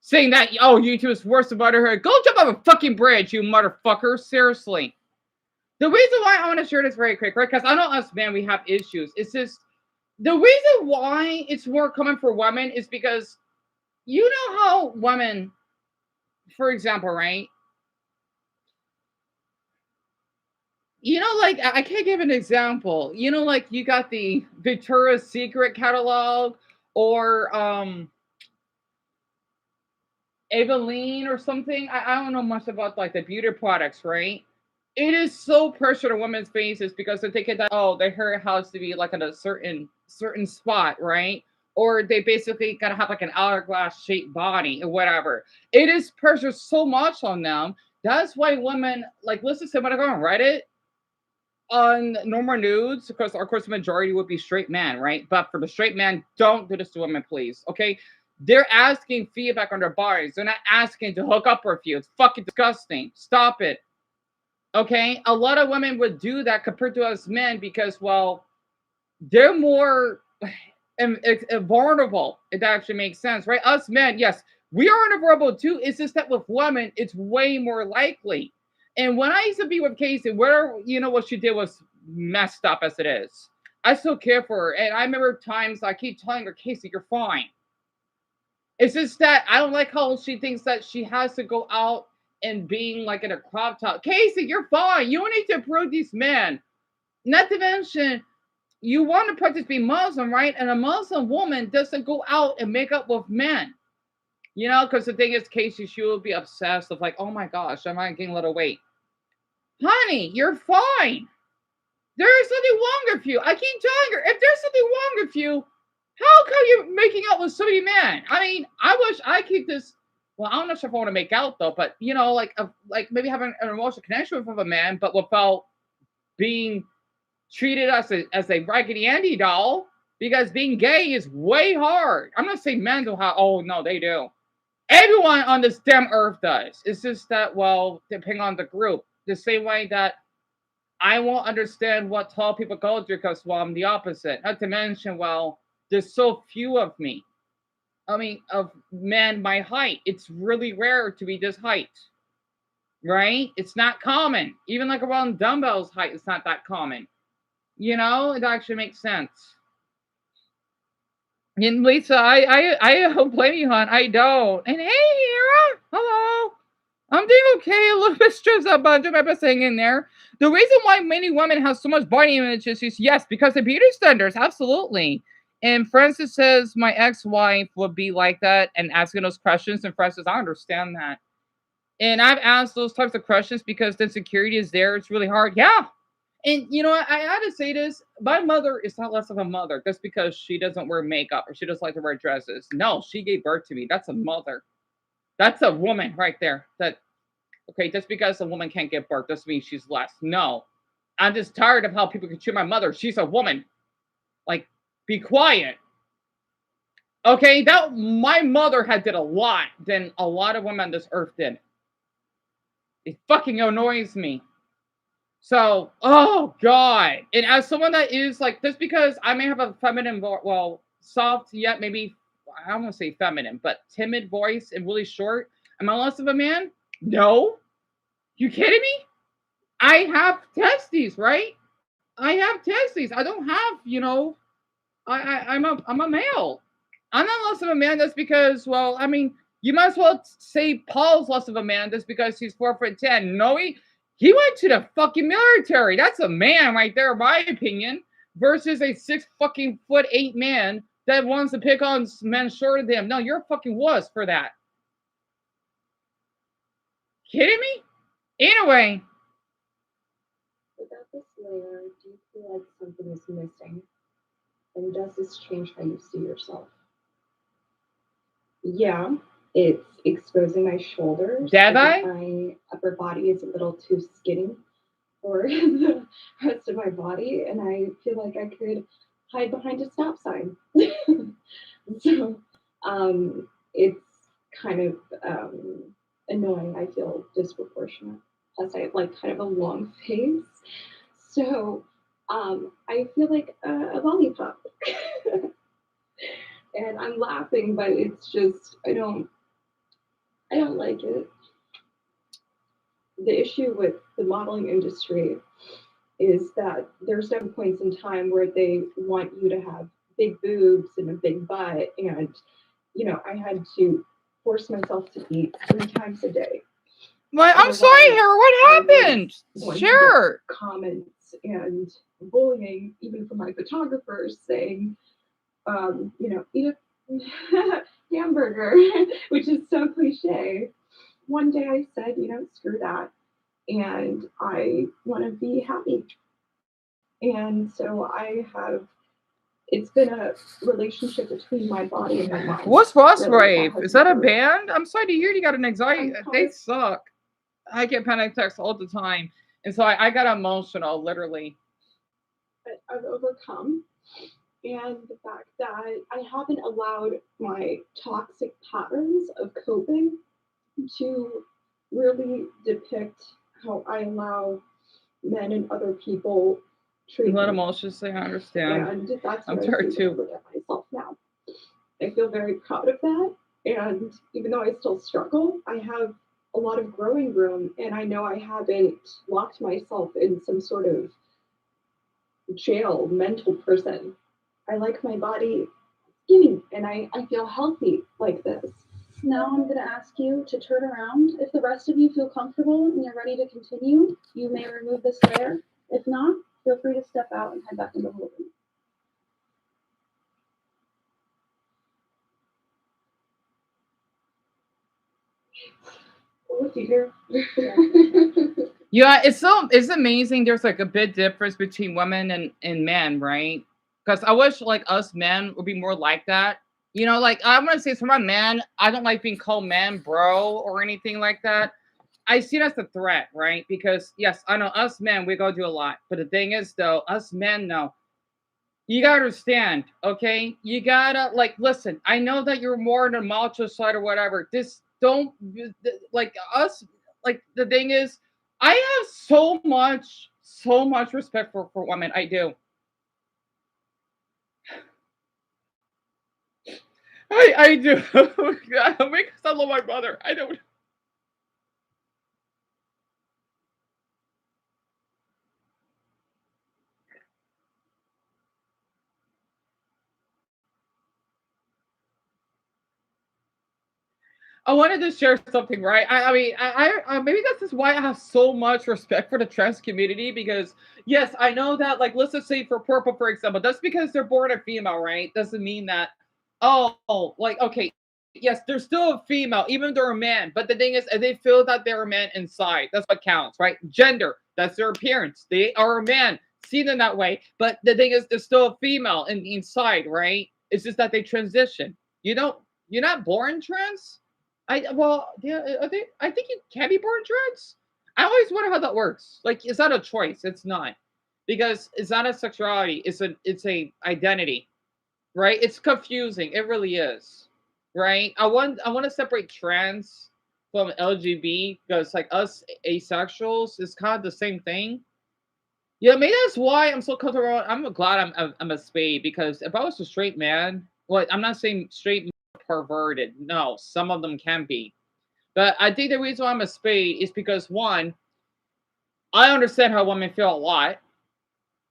Saying that, oh, YouTube is worse than motherhood. Go jump off a fucking bridge, you motherfucker. Seriously. The reason why I want to share this very quick, right? Because I know us, man, we have issues. It's just, the reason why it's more common for women is because You know how women, for example, right? You know, like I can't give an example. You know, like you got the Victoria's Secret catalog or Eveline or something. I don't know much about like the beauty products, right? It is so pressure on women's faces because they think that their hair has to be like at a certain spot, right? Or they basically gotta have like an hourglass shaped body or whatever. It is pressure so much on them. That's why women like listen to when I go on Reddit on normal nudes, because of course the majority would be straight men, right? But for the straight men, don't do this to women, please. Okay, they're asking feedback on their bodies. They're not asking to hook up with you. It's fucking disgusting. Stop it. Okay, a lot of women would do that compared to us men because, well, they're more vulnerable. If that actually makes sense, right? Us men, yes, we are vulnerable too. It's just that with women, it's way more likely. And when I used to be with Casey, where you know what she did was messed up as it is. I still care for her, and I remember times I keep telling her, Casey, you're fine. It's just that I don't like how she thinks that she has to go out and being like in a crop top. Casey, you're fine. You don't need to prove these men. Not to mention, you want to practice being Muslim, right? And a Muslim woman doesn't go out and make up with men. You know, because the thing is, Casey, she will be obsessed with like, oh my gosh, am I gaining a little weight? Honey, you're fine. There is something wrong with you. I keep telling her, if there's something wrong with you, how come you're making out with so many men? I mean, I wish I keep this. Well, I'm not sure if I want to make out though, but you know, like maybe having an emotional connection with a man, but without being treated as a Raggedy Andy doll. Because being gay is way hard. I'm not saying men do how. Oh no, they do. Everyone on this damn earth does. It's just that, well, depending on the group, the same way that I won't understand what tall people go through because, well, I'm the opposite. Not to mention, well, there's so few of me. I mean, of men my height. It's really rare to be this height, right? It's not common. Even like around dumbbells height, it's not that common. You know, it actually makes sense. And Lisa, I don't blame you, hon. I don't. And hey, Hera, hello. I'm doing okay. A little bit stressed out, but I'm doing my best hanging in there. The reason why many women have so much body image issues, yes, because of beauty standards, absolutely. And Francis says my ex-wife would be like that and asking those questions. And Francis, I understand that. And I've asked those types of questions because the insecurity is there. It's really hard. Yeah. And you know, I had to say this. My mother is not less of a mother just because she doesn't wear makeup or she doesn't like to wear dresses. No, she gave birth to me. That's a mother. That's a woman right there. That okay, just because a woman can't give birth doesn't mean she's less. No. I'm just tired of how people can treat my mother. She's a woman. Like, be quiet. Okay, that my mother had did a lot than a lot of women on this earth did. It fucking annoys me. So, oh god. And as someone that is like, just because I may have a feminine, well, soft yet maybe I don't want to say feminine, but timid voice and really short, am I less of a man? No. You kidding me? I have testes, right? I have testes. I don't have, you know, I'm a male. I'm not less of a man just because, well, I mean, you might as well say Paul's less of a man just because he's 4'10". No, he went to the fucking military. That's a man right there, in my opinion, versus a 6'8" man that wants to pick on men shorter than him. No, you're a fucking wuss for that. Kidding me? Anyway. Without this layer, do you feel like something is missing? And does this change how you see yourself? Yeah, it's exposing my shoulders. My upper body is a little too skinny for the rest of my body, and I feel like I could hide behind a stop sign. So it's kind of annoying. I feel disproportionate. Plus, I have like kind of a long face. So I feel like a lollipop. And I'm laughing, but it's just I don't like it. The issue with the modeling industry is that there's certain points in time where they want you to have big boobs and a big butt, and I had to force myself to eat 3 times a day. Well, I'm sorry, Hera. What happened? Sure. Comments and bullying, even from my photographers, saying, eat a hamburger, which is so cliche. One day I said, screw that, and I want to be happy. And so it's been a relationship between my body and my mind. What's Frostgrave? Is that a band? I'm sorry to hear you got an anxiety. They suck. I get panic attacks all the time. And so I got emotional, literally. But I've overcome. And the fact that I haven't allowed my toxic patterns of coping to really depict how I allow men and other people treat Let me. emotions, I understand. And that's I'm what sorry I too. look at myself now. I feel very proud of that. And even though I still struggle, I have a lot of growing room, and I know I haven't locked myself in some sort of jail, mental prison. I like my body skinny, and I feel healthy like this. Now I'm going to ask you to turn around. If the rest of you feel comfortable and you're ready to continue, you may remove this layer. If not, feel free to step out and head back into the holding. Yeah, it's amazing. There's like a big difference between women and men, right? Because I wish like us men would be more like that. Like I'm gonna say for my man, I don't like being called man, bro, or anything like that. I see it as a threat, right? Because yes, I know us men, we go do a lot. But the thing is though, us men no. You gotta understand, okay? You gotta listen, I know that you're more on the macho side or whatever. This don't like us, like the thing is, I have so much respect for women. I do. I do. Because I love my brother. I don't. I wanted to share something, right? I mean, maybe that's just why I have so much respect for the trans community because, yes, I know that, like, let's just say for purple, for example, that's because they're born a female, right? Doesn't mean that, like, okay, yes, they're still a female, even though they're a man. But the thing is, they feel that they're a man inside. That's what counts, right? Gender, that's their appearance. They are a man, see them that way. But the thing is, they're still a female inside, right? It's just that they transition. You're not born trans. I think you can be born trans. I always wonder how that works. Like, is that a choice? It's not, because it's not a sexuality. It's a identity, right? It's confusing. It really is, right? I want to separate trans from LGBT because like us asexuals is kind of the same thing. Yeah, maybe that's why I'm so comfortable. I'm glad I'm a spade because if I was a straight man, well, I'm not saying straight perverted. No, some of them can be. But I think the reason why I'm a spade is because one, I understand how women feel a lot,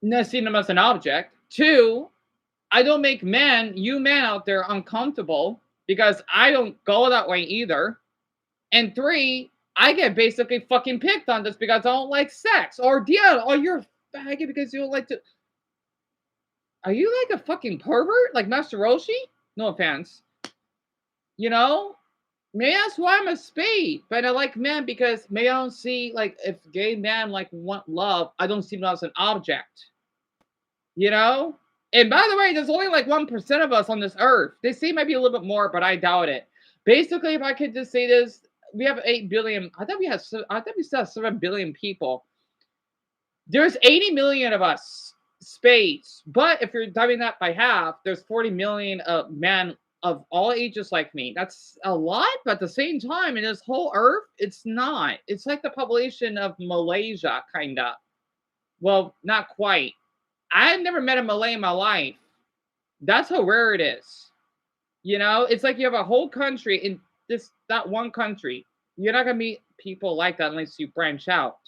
not seeing them as an object. Two, I don't make you men out there uncomfortable because I don't go that way either. And three, I get basically fucking picked on just because I don't like sex. Or yeah, or you're a faggot because you don't like to. Are you like a fucking pervert? Like Master Roshi? No offense. Maybe that's why I'm a spade. But I like men because maybe I don't see like if gay men like want love, I don't see them as an object. And by the way, there's only like 1% of us on this earth. They say maybe a little bit more, but I doubt it. Basically, if I could just say this, we have 8 billion. I thought we still have 7 billion people. There's 80 million of us spades. But if you're dividing that by half, there's 40 million men of all ages like me. That's a lot, but at the same time, in this whole earth, it's not. It's like the population of Malaysia, kind of. Well, not quite. I've never met a Malay in my life. That's how rare it is. It's like you have a whole country in that one country. You're not gonna meet people like that unless you branch out.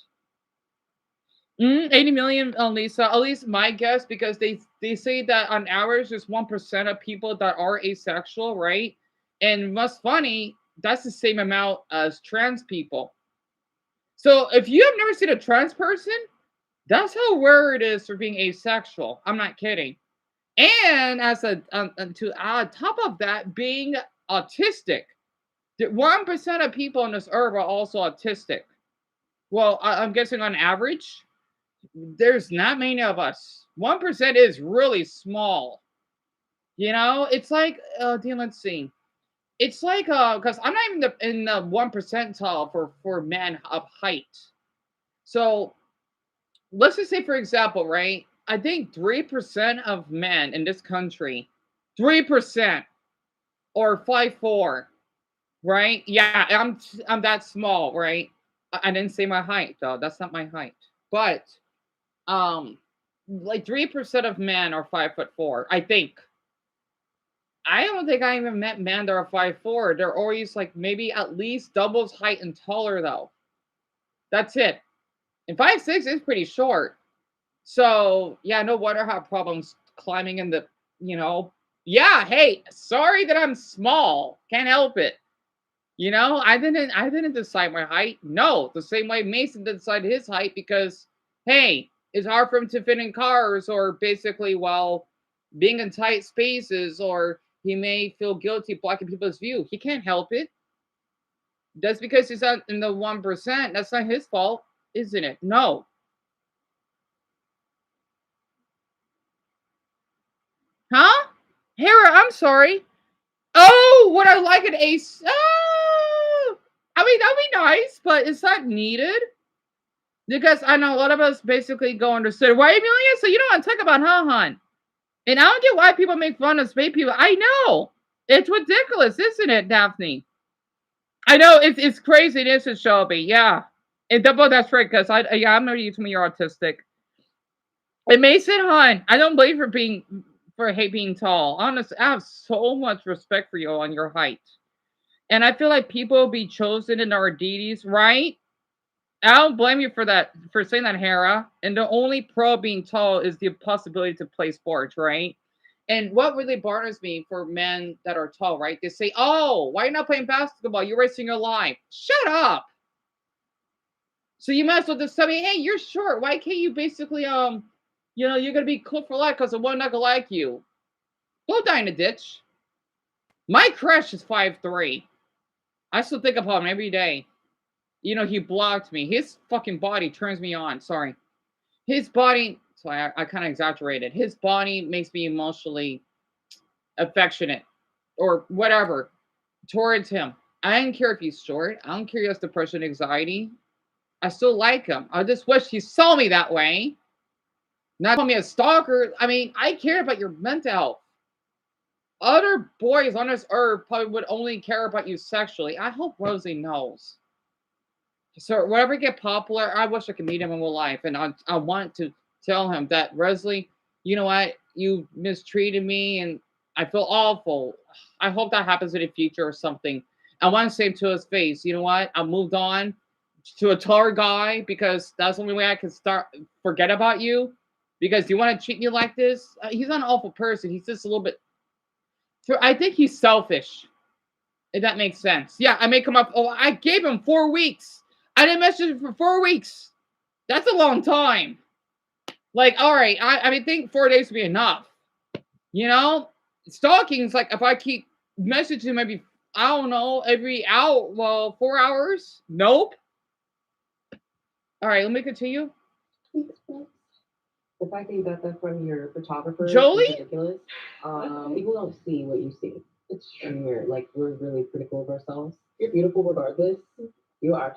80 million, Lisa. At least my guess, because they say that on average there's 1% of people that are asexual, right? And what's funny, that's the same amount as trans people. So if you have never seen a trans person, that's how rare it is for being asexual. I'm not kidding. And as a to on top of that, being autistic. 1% of people on this earth are also autistic. Well, I'm guessing on average, there's not many of us. 1% is really small. You know, it's like, let's see. It's like, because I'm not even in the 1 percentile for men of height. So let's just say, for example, right? I think 3% of men in this country, 3% or 5'4", right? Yeah, I'm that small, right? I didn't say my height though. That's not my height. But like 3% of men are 5'4", I think. I don't think I even met men that are 5'4". They're always like maybe at least doubles height and taller though. That's it. And 5'6" is pretty short. So yeah, no wonder I have problems climbing in the, you know. Yeah, hey, sorry that I'm small. Can't help it. You know, I didn't decide my height. No, the same way Mason didn't decide his height because, hey, it's hard for him to fit in cars or basically while being in tight spaces, or he may feel guilty blocking people's view. He can't help it. That's because he's not in the 1%. That's not his fault, isn't it? No. Huh? Hera, I'm sorry. Oh, would I like an ace? Oh, I mean, that'd be nice, but it's not needed. Because I know a lot of us basically go understood. Why, Amelia? So you don't want to talk about hon. And I don't get why people make fun of straight people. I know. It's ridiculous, isn't it, Daphne? I know it's crazy. It is, Shelby. Yeah. And double that's right, because I'm not you to me you're autistic. It makes it hon. I don't believe for hate being tall. Honestly, I have so much respect for you on your height. And I feel like people be chosen in our deities, right? I don't blame you for that, for saying that, Hera. And the only pro being tall is the possibility to play sports, right? And what really bothers me for men that are tall, right? They say, "Oh, why are you not playing basketball? You're wasting your life." Shut up. So you might as well just tell me, "Hey, you're short. Why can't you basically you're gonna be cool for life because of one not gonna like you." Go die in a ditch. My crush is 5'3". I still think about him every day. You know, he blocked me. His fucking body turns me on. Sorry. His body, so I kind of exaggerated. His body makes me emotionally affectionate or whatever towards him. I don't care if he's short. I don't care if he has depression, anxiety. I still like him. I just wish he saw me that way. Not call me a stalker. I mean, I care about your mental health. Other boys on this earth probably would only care about you sexually. I hope Rosie knows. So whenever I get popular, I wish I could meet him in real life, and I want to tell him that, Rosie, you know what, you mistreated me, and I feel awful. I hope that happens in the future or something. I want to say to his face, you know what, I moved on to a taller guy because that's the only way I can start forget about you. Because you want to treat me like this? He's not an awful person. He's just a little bit. I think he's selfish. If that makes sense. Yeah, I may come up. Oh, I gave him 4 weeks. I didn't message him for 4 weeks. That's a long time. Like, all right, I mean, think 4 days would be enough. You know, stalking is like if I keep messaging maybe, I don't know, every hour, well, 4 hours. Nope. All right, let me continue. The fact that you got that from your photographer Jolie? is ridiculous. People don't see what you see. And we're really critical of ourselves. You're beautiful regardless. You are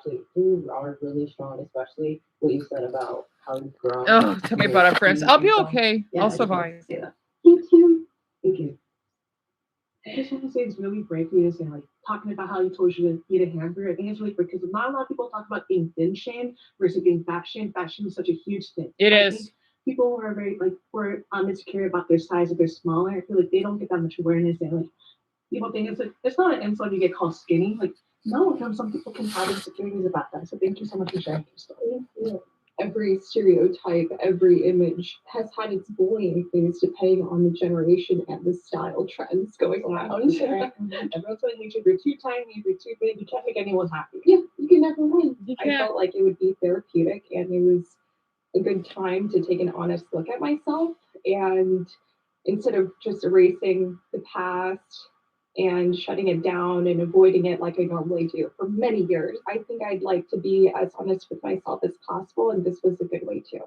really strong, especially what you said about how you've grown. Oh, tell me about our friends. I'll be okay. Yeah, I'll survive. Say that. Thank you. Thank you. I just want to say it's really brave for you to say, like, talking about how you told you to eat a hamburger. I think it's really brave because not a lot of people talk about being thin shamed versus being fat shamed. Fat shame is such a huge thing. It I is. think people who are very, who are insecure about their size, if they're smaller, I feel like they don't get that much awareness. And, people think it's not an insult you get called skinny. No, some people can have insecurities about that. So thank you so much for sharing your story. Yeah. every stereotype, every image has had its bullying phase depending on the generation and the style trends going around. Everyone's going to hate you if you're too tiny, if you're too big. You can't make anyone happy. Yeah, you can never win. You I can't. felt like it would be therapeutic and it was a good time to take an honest look at myself. And instead of just erasing the past and shutting it down and avoiding it like I normally do for many years, I think I'd like to be as honest with myself as possible. And this was a good way to.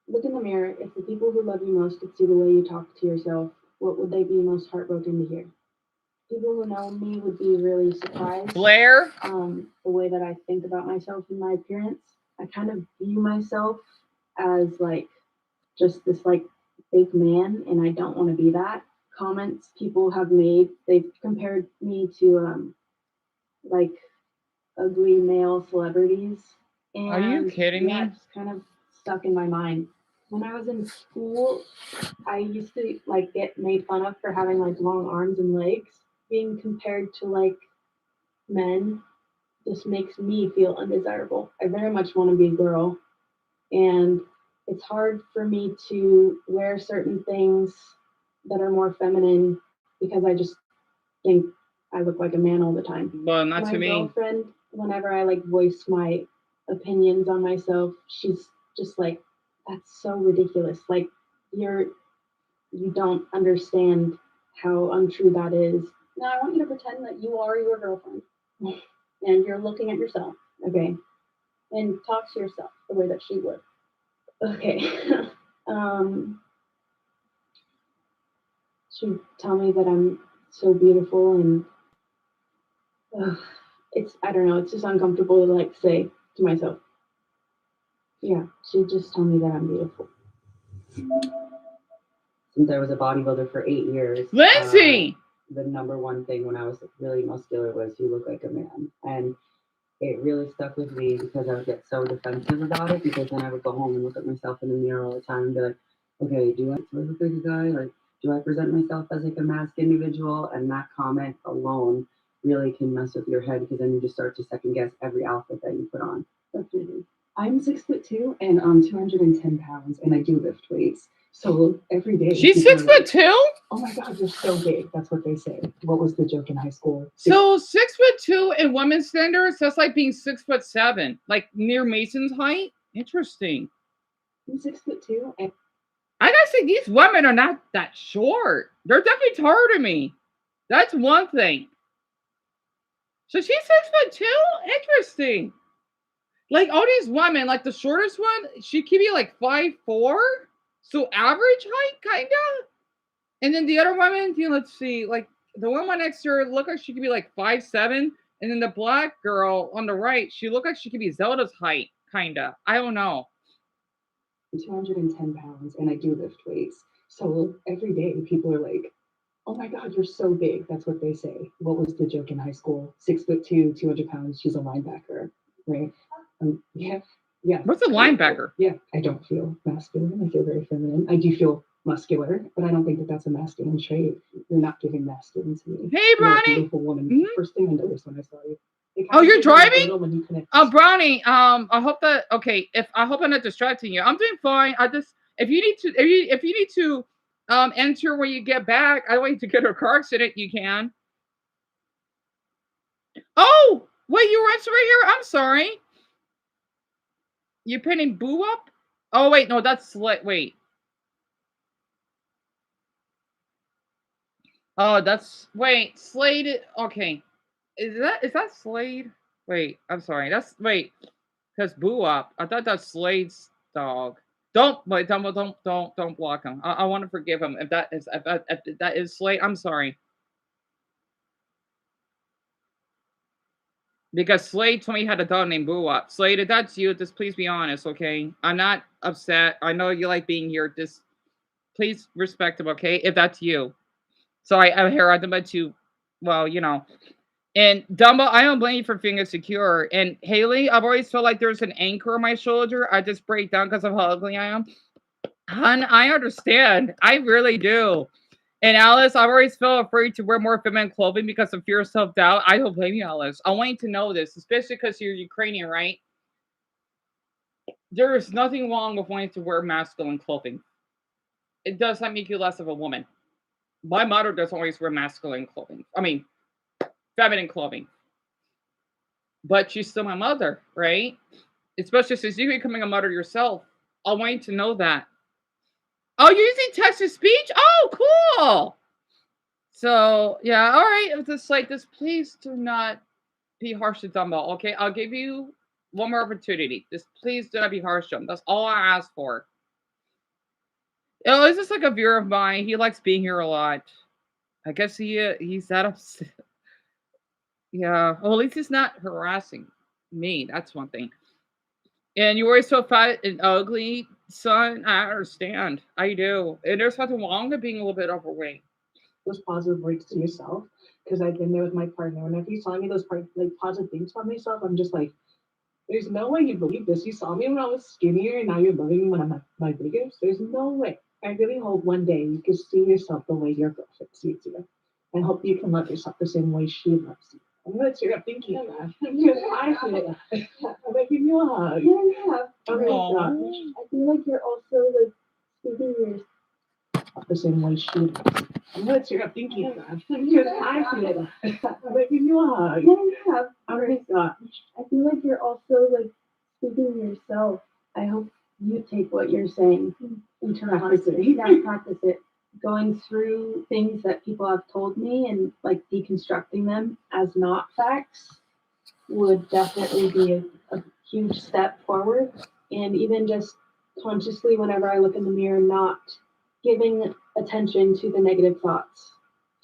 Look in the mirror. If the people who love you most could see the way you talk to yourself, what would they be most heartbroken to hear? People who know me would be really surprised. Blair? The way that I think about myself and my appearance. I kind of view myself as like just this like fake man, and I don't want to be that. Comments people have made, they've compared me to like ugly male celebrities. And Are you kidding me? It's kind of stuck in my mind. When I was in school, I used to like get made fun of for having like long arms and legs. Being compared to like men just makes me feel undesirable. I very much want to be a girl, and it's hard for me to wear certain things that are more feminine because I just think I look like a man all the time. Well, not My to me. girlfriend, whenever I like voice my opinions on myself, she's just like, "That's so ridiculous. Like you don't understand how untrue that is." Now I want you to pretend that you are your girlfriend and you're looking at yourself, Okay. and talk to yourself the way that she would. Okay. She'd tell me that I'm so beautiful, and I don't know, it's just uncomfortable to like say to myself. Yeah, she'd just tell me that I'm beautiful. Since I was a bodybuilder for 8 years, Lindsay! The number one thing when I was really muscular was you look like a man. And it really stuck with me because I would get so defensive about it, because then I would go home and look at myself in the mirror all the time and be like, okay, do I look like a guy? Like, do I present myself as like a masked individual? And that comment alone really can mess with your head, because then you just start to second guess every outfit that you put on. Definitely. I'm 6'2" and 210 pounds, and I do lift weights. So every day. She's people are like, 6'2"? Oh my God, you're so big. That's what they say. What was the joke in high school? So 6'2" in women's standards, that's like being 6'7", like near Mason's height. Interesting. I'm 6'2" and I gotta say, these women are not that short. They're definitely taller than me. That's one thing. So she's 6'2"? Interesting. Like all these women, like the shortest one, she could be like 5'4", so average height, kinda. And then the other women, let's see, like the woman next to her looked like she could be like 5'7", and then the black girl on the right, she looked like she could be Zelda's height, kinda. I don't know. 210 pounds, and I do lift weights. So every day people are like, oh my God, you're so big. That's what they say. What was the joke in high school? 6'2", 200 pounds. She's a linebacker, right? Yeah. What's a linebacker? Yeah, I don't feel masculine. I feel very feminine. I do feel muscular, but I don't think that that's a masculine trait. You're not giving masculine to me. Hey, You're Brownie. a beautiful woman. Mm-hmm. First thing I noticed when I saw you. Oh, you're driving? Oh, Brownie. I hope that I hope I'm not distracting you. I'm doing fine. If you need to enter when you get back, I want you to get a car accident, you can. Oh, wait, you were entering here? I'm sorry. You're pinning Boo up? Oh wait, no, that's wait. Oh, that's Slade. Okay. Is that Slade? Wait, I'm sorry. Because Boo Up. I thought that's Slade's dog. Don't block him. I want to forgive him if that is Slade. I'm sorry. Because Slade told me he had a dog named Boo Up. Slade, if that's you, just please be honest, okay? I'm not upset. I know you like being here. Just please respect him, okay? If that's you. Sorry, I'm here. I meant to, well, And Dumbo, I don't blame you for feeling insecure. And Haley, I've always felt like there's an anchor on my shoulder. I just break down because of how ugly I am. Hun, I understand. I really do. And Alice, I've always felt afraid to wear more feminine clothing because of fear of self-doubt. I don't blame you, Alice. I want you to know this, especially because you're Ukrainian, right? There is nothing wrong with wanting to wear masculine clothing. It does not make you less of a woman. My mother doesn't always wear masculine clothing. I mean, feminine clothing. But she's still my mother, right? Especially since you're becoming a mother yourself. I want you to know that. Oh, you're using text to speech? Oh, cool. So, yeah, all right. If it's like this, please do not be harsh to Dumbo, okay? I'll give you one more opportunity. Just please do not be harsh to him. That's all I ask for. Oh, it's just like a viewer of mine. He likes being here a lot. I guess he's that upset. Yeah. Well, at least he's not harassing me. That's one thing. And you're always so fat and ugly, son. I understand. I do. And there's nothing wrong with being a little bit overweight. Those positive words to yourself, because I've been there with my partner. Whenever he's telling me those positive things about myself, I'm just like, there's no way you believe this. You saw me when I was skinnier, and now you're loving me when I'm my biggest. There's no way. I really hope one day you can see yourself the way your girlfriend sees you, and hope you can love yourself the same way she loves you. I'm gonna tear up thinking of that because I feel that. I'm gonna give you a hug. Yeah. Oh my gosh. I feel like you're also like speaking your The same way she does. I'm gonna tear up thinking of that because I feel that. I'm gonna give you a hug. Yeah. Oh my gosh. I feel like you're also like speaking yourself. I hope you take what you're saying internalizing. Yeah, practice it. Going through things that people have told me and like deconstructing them as not facts would definitely be a huge step forward. And even just consciously, whenever I look in the mirror, not giving attention to the negative thoughts,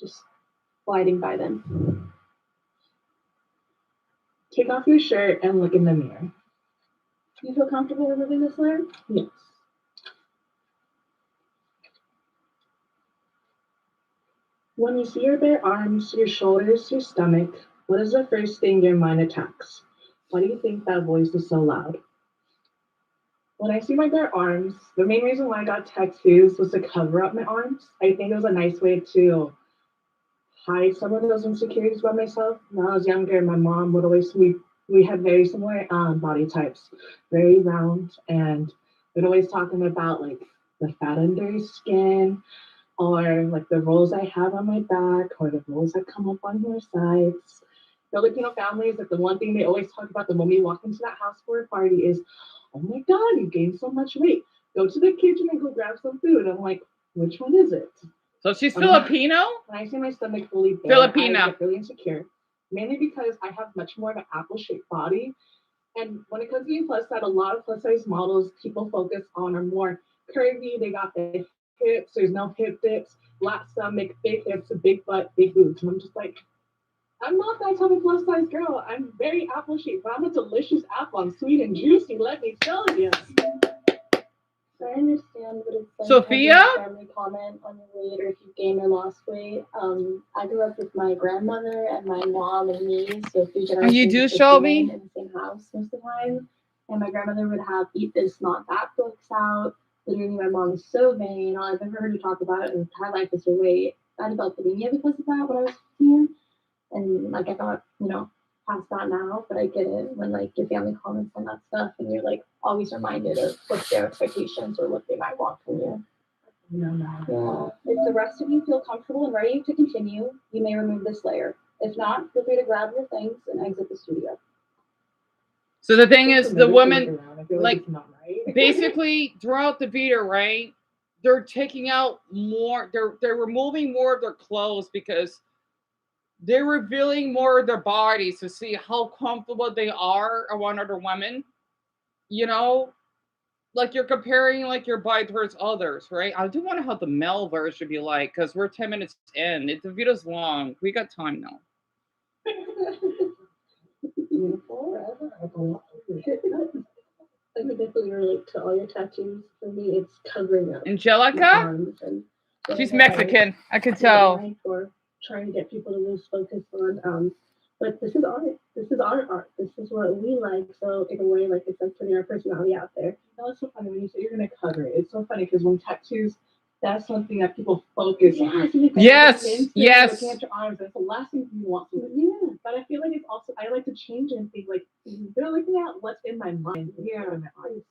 just gliding by them. Take off your shirt and look in the mirror. Do you feel comfortable removing this layer? Yes. When you see your bare arms, your shoulders, your stomach, what is the first thing your mind attacks? Why do you think that voice is so loud? When I see my bare arms, the main reason why I got tattoos was to cover up my arms. I think it was a nice way to hide some of those insecurities about myself. When I was younger, my mom would always, we had very similar body types, very round, and we'd always talking about like the fat under your skin, or like the rolls I have on my back, or the rolls that come up on your sides. Filipino families, like the one thing they always talk about the moment you walk into that house for a party is, oh my God, you gained so much weight. Go to the kitchen and go grab some food. I'm like, which one is it? So she's Filipino? When I see my stomach fully bare, Filipino. I get really insecure. Mainly because I have much more of an apple-shaped body. And when it comes to being plus size, a lot of plus size models people focus on are more curvy. They got the hips, there's no hip dips, flat stomach, big hips, a big butt, big boobs. And I'm just like, I'm not that type of plus size girl. I'm very apple shaped, but I'm a delicious apple. I'm sweet and juicy, let me tell you. I understand what it's like Sophia? having a family comment on your weight or if you gained or lost weight. I grew up with my grandmother and my mom and me, so 3 generations. You do of show women me? in the same house most of the time. And my grandmother would have eat this, not that books out. Literally, my mom is so vain. All I've ever heard her talk about in her entire life is her weight. I developed bulimia because of that when I was 15. And like I thought, past that now, but I get it when like your family comments on that stuff and you're like always reminded of what's their expectations or what they might want from you. If the rest of you feel comfortable and ready to continue, you may remove this layer. If not, feel free to grab your things and exit the studio. So the thing is, the women, like basically throughout the video, right? They're taking out more. They're removing more of their clothes because they're revealing more of their bodies to see how comfortable they are around other women. Like you're comparing like your body towards others, right? I do wonder how the male version should be like because we're 10 minutes in. The video's long. We got time now. I could definitely relate to all your tattoos. For me, it's covering up. Angelica? She's Mexican. I could tell. Or trying to get people to lose focus on. But this is art. This is our art. This is what we like. So in a way, like it's like putting our personality out there. It's so funny when you say you're gonna cover it. It's so funny because when tattoos that's something that people focus on. Yes, Looking yes. at your arms, that's the last thing you want to do. Yeah, but I feel like it's also, I like to change and think like, they're looking at what's in my mind. Yeah,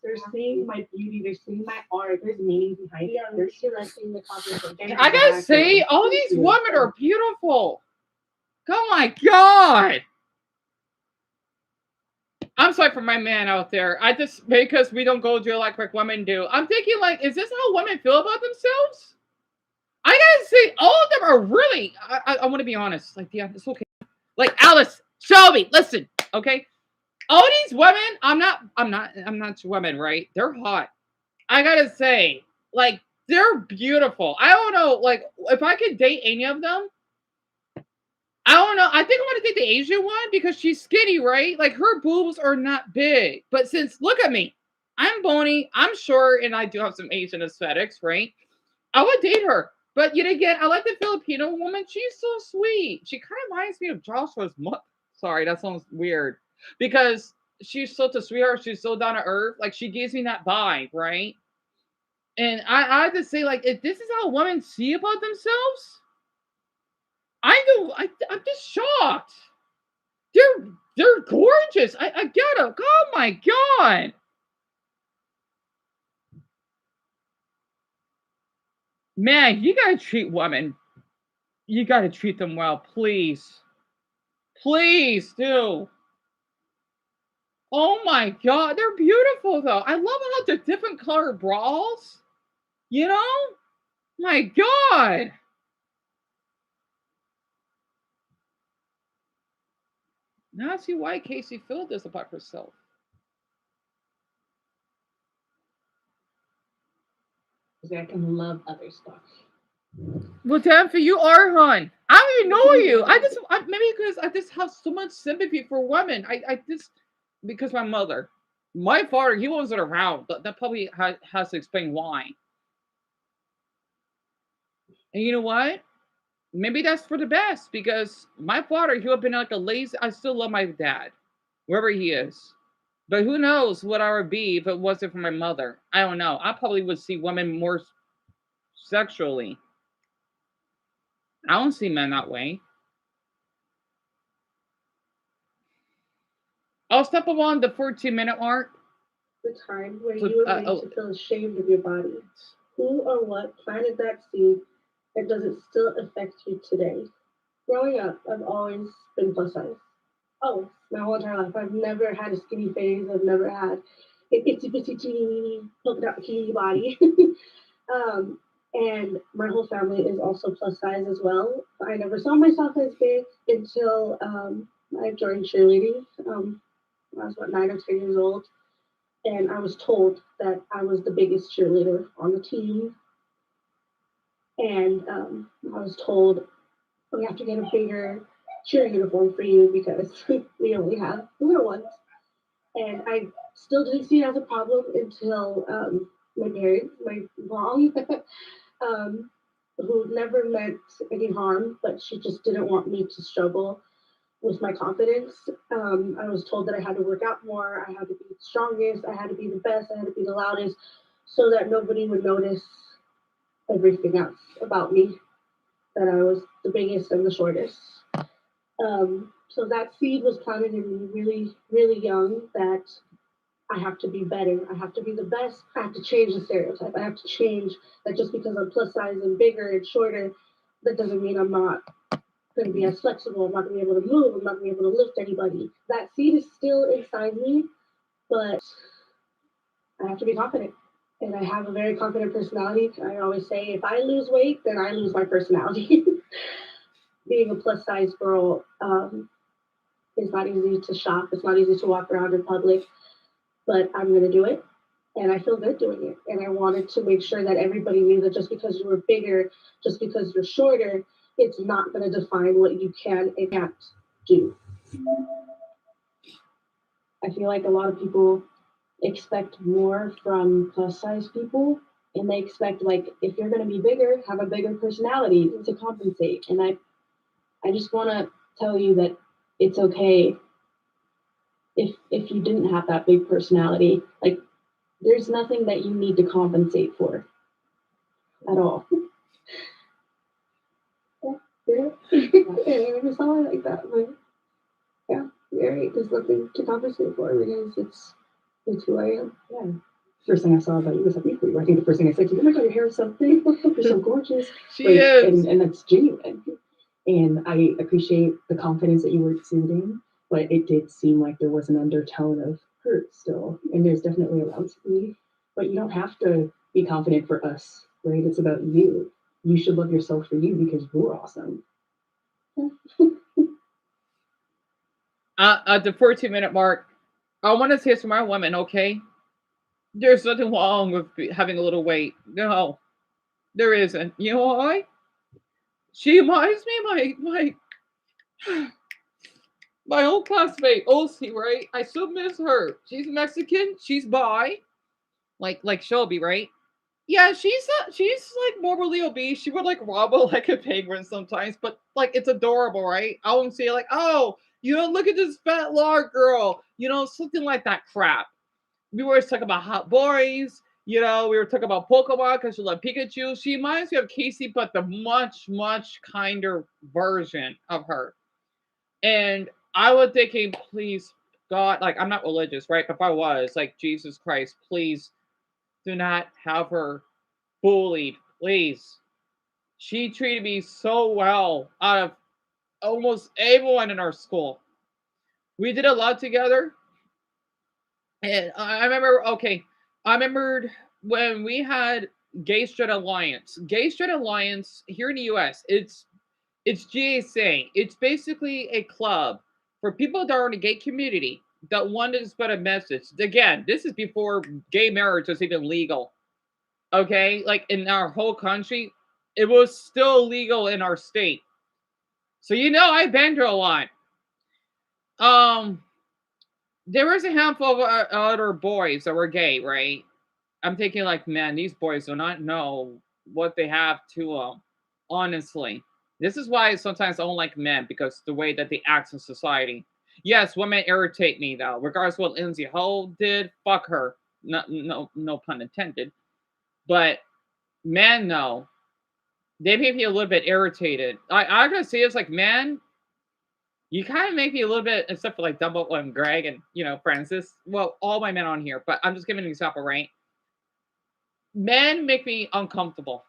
they're seeing my beauty, they're seeing my art, there's meaning behind it. They're selecting the conversation. I gotta say, all these women are beautiful. Oh my God. I'm sorry for my man out there. I just, because we don't go do like women do. I'm thinking like, is this how women feel about themselves? I gotta say, all of them are really, I want to be honest. Like, yeah, it's okay. Like, Alice, Shelby, listen, okay? All these women, I'm not women, right? They're hot. I gotta say, like, they're beautiful. I don't know, like, if I could date any of them, I don't know. I think I want to date the Asian one because she's skinny, right? Like, her boobs are not big. But since, look at me, I'm bony, I'm short, and I do have some Asian aesthetics, right? I would date her. But yet again, I like the Filipino woman. She's so sweet. She kind of reminds me of Joshua's mother. Sorry, that sounds weird. Because she's such a sweetheart. She's so down to earth. Like, she gives me that vibe, right? And I have to say, like, if this is how women see about themselves, I'm just shocked. They're gorgeous. I get them. Oh my God. Man, you gotta treat women. You gotta treat them well, please. Please do. Oh my God, they're beautiful though. I love how they're different color bras. You know? My God. Now I see why Casey felt this about herself. Because I can love other stuff. Well, damn, for you are, hon. I don't even know you. Maybe because I just have so much sympathy for women. I just, because my mother, my father, he wasn't around. That probably has to explain why. And you know what? Maybe that's for the best because my father, he would have been like a lazy. I still love my dad, wherever he is. But who knows what I would be if it wasn't for my mother? I don't know. I probably would see women more sexually. I don't see men that way. I'll step along the 14-minute mark. The time where you were made to feel ashamed of your body. Who or what planted that seed, and does it still affect you today? Growing up, I've always been plus size. Oh, my whole entire life. I've never had a skinny face. I've never had an itsy bitsy teeny polka dot bikini body. And my whole family is also plus size as well. I never saw myself as big until I joined cheerleading. I was 9 or 10 years old, and I was told that I was the biggest cheerleader on the team. And I was told we have to get a bigger cheer uniform for you because we only have little ones. And I still didn't see it as a problem until my parents, my mom, who never meant any harm, but she just didn't want me to struggle with my confidence. I was told that I had to work out more, I had to be the strongest, I had to be the best, I had to be the loudest, so that nobody would notice everything else about me, that I was the biggest and the shortest. So that seed was planted in me really, really young that I have to be better. I have to be the best. I have to change the stereotype. I have to change that just because I'm plus size and bigger and shorter, that doesn't mean I'm not going to be as flexible. I'm not going to be able to move. I'm not going to be able to lift anybody. That seed is still inside me, but I have to be confident. And I have a very confident personality. I always say if I lose weight, then I lose my personality. Being a plus size girl is not easy to shop. It's not easy to walk around in public, but I'm going to do it. And I feel good doing it. And I wanted to make sure that everybody knew that just because you were bigger, just because you're shorter, it's not going to define what you can and can't do. I feel like a lot of people expect more from plus size people, and they expect, like, if you're going to be bigger, have a bigger personality to compensate. And I just want to tell you that it's okay if you didn't have that big personality. Like, there's nothing that you need to compensate for. at all. Yeah. I never saw it like that. Like, yeah, you're right. There's nothing to conversate for because it's who I am. Yeah. First thing I saw about you was a week ago. I think the first thing I said to you, oh my god, your hair is so thick. You're so gorgeous. She is. And that's genuine. And I appreciate the confidence that you were exuding, but it did seem like there was an undertone of hurt still. And there's definitely allowed to be. But you don't have to be confident for us, right? It's about you. You should love yourself for you because you're awesome. At the 14-minute mark, I want to say to my women, okay, there's nothing wrong with having a little weight. No, there isn't. You know why? She reminds me of my old classmate, Olsie, right? I still miss her. She's Mexican. She's bi, like Shelby, right? Yeah, she's like morbidly obese. She would like wobble like a penguin sometimes, but like it's adorable, right? I won't say like, oh, you know, look at this fat lard girl, you know, something like that crap. We were always talking about hot boys, you know, we were talking about Pokemon because she loved Pikachu. She reminds me of Casey, but the much kinder version of her. And I was thinking, please, God, like I'm not religious, right? But if I was, like, Jesus Christ, please do not have her bullied, please. She treated me so well out of almost everyone in our school. We did a lot together. And I remember, okay, I remembered when we had Gay Straight Alliance. Gay Straight Alliance here in the US, it's GSA. It's basically a club for people that are in the gay community that wanted to spread a message. Again, this is before gay marriage was even legal. Okay, like in our whole country, it was still legal in our state. So you know, I've been through a lot. Um, there was a handful of other boys that were gay, right? I'm thinking like, man, these boys do not know what they have to honestly. This is why sometimes I don't like men, because the way that they act in society. Yes, women irritate me though. Regardless of what Lindsay Ho did, fuck her. No pun intended. But men, no, they make me a little bit irritated. I gotta say, it's like, man, you kind of make me a little bit, except for like Dumbo and Greg and, you know, Francis. Well, all my men on here, but I'm just giving an example, right? Men make me uncomfortable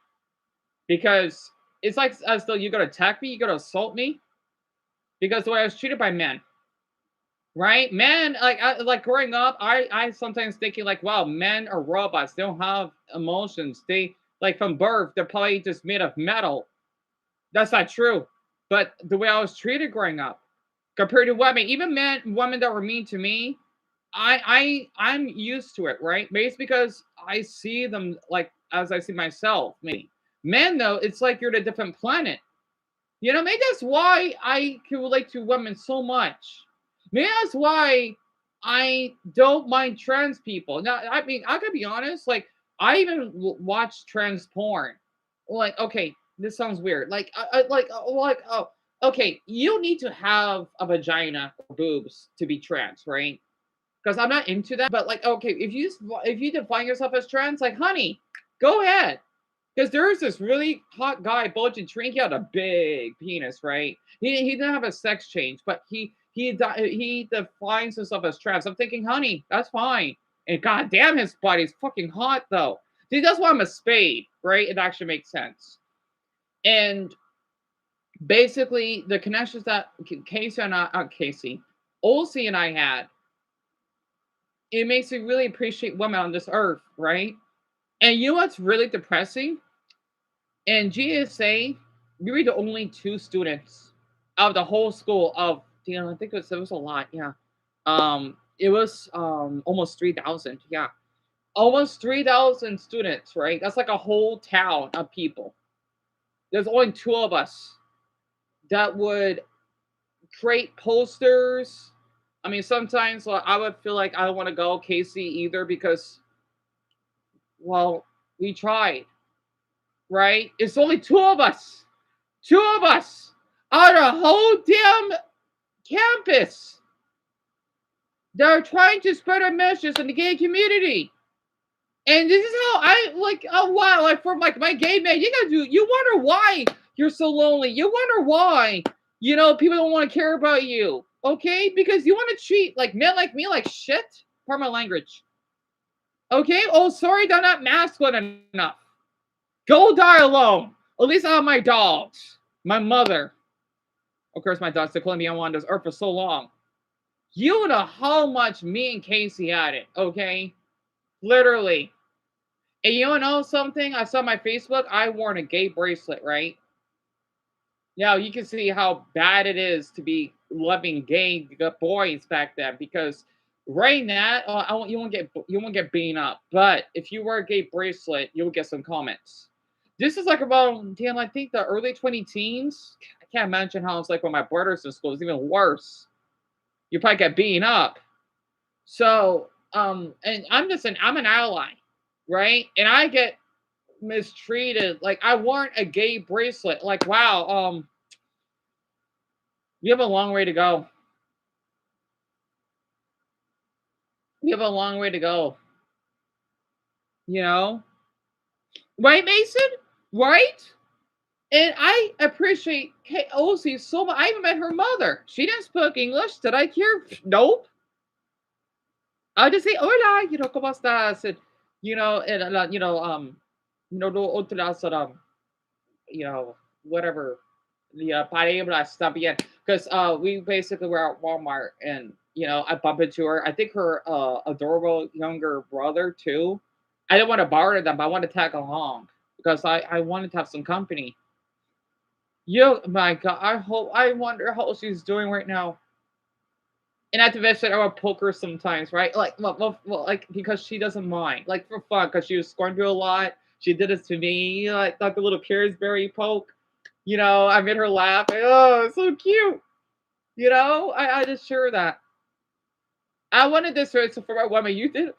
because it's like as though you're gonna attack me, you're gonna assault me, because the way I was treated by men, right? Men, like growing up, I sometimes thinking like, wow, men are robots. They don't have emotions. They, like, from birth, they're probably just made of metal. That's not true. But the way I was treated growing up, compared to women, even women that were mean to me, I'm used to it, right? Maybe it's because I see them like as I see myself. Maybe men, though, it's like you're in a different planet. You know, maybe that's why I can relate to women so much. Maybe that's why I don't mind trans people. Now, I mean, I gotta be honest. Like, I even watch trans porn. Like, okay, this sounds weird. Like, okay, you don't need to have a vagina or boobs to be trans, right? Because I'm not into that. But like, okay, if you define yourself as trans, like, honey, go ahead. Because there's this really hot guy, bulging drink. He had a big penis, right? He didn't have a sex change, but he defines himself as trans. I'm thinking, honey, that's fine. And goddamn, his body's fucking hot though. He does want him a spade, right? It actually makes sense. And basically, the connections that Olsie and I had, it makes me really appreciate women on this earth, right? And you know what's really depressing? In GSA, we were the only 2 students out of the whole school of, you know, I think it was a lot, yeah. It was almost 3,000, yeah. Almost 3,000 students, right? That's like a whole town of people. There's only 2 of us that would create posters. I mean, sometimes I would feel like I don't want to go, Casey, either, because, well, we tried, right? It's only 2 of us. 2 of us out of a whole damn campus that are trying to spread our messages in the gay community. And this is how I like. Oh wow! Like for like my gay man, you gotta do. You wonder why you're so lonely. You wonder why people don't want to care about you. Okay, because you want to treat like men like me like shit. Pardon my language. Okay. Oh, sorry, they're not masculine enough. Go die alone. At least I have my dogs, my mother. Of course, my dog's still me on this earth for so long. You know how much me and Casey had it. Okay, literally. And you wanna know something? I saw my Facebook. I wore a gay bracelet, right? Now you can see how bad it is to be loving gay boys back then. Because right now, you won't get beaten up. But if you wear a gay bracelet, you'll get some comments. This is like about damn, I think the early 20 teens. I can't imagine how it's like when my brother's in school. It's even worse. You probably get beaten up. So, and I'm an ally, right? And I get mistreated. Like I want a gay bracelet. Like wow, you have a long way to go. You have a long way to go. You know, right, Mason? Right? And I appreciate Ozzy so much. I even met her mother. She didn't speak English. Did I hear? Nope. I just say hola. ¿Cómo estás? And no otras whatever. Yeah, palabras está bien. Because we basically were at Walmart and I bumped into her. I think her adorable younger brother too. I didn't want to borrow them, but I wanted to tag along because I wanted to have some company. My God, I wonder how she's doing right now. And at the visit, I would poke her sometimes, right? Like, like because she doesn't mind, like for fun, because she was going through a lot. She did this to me, like the little Pillsbury poke. I made her laugh. Oh, it's so cute. I just share that. I wanted this so for my woman. You did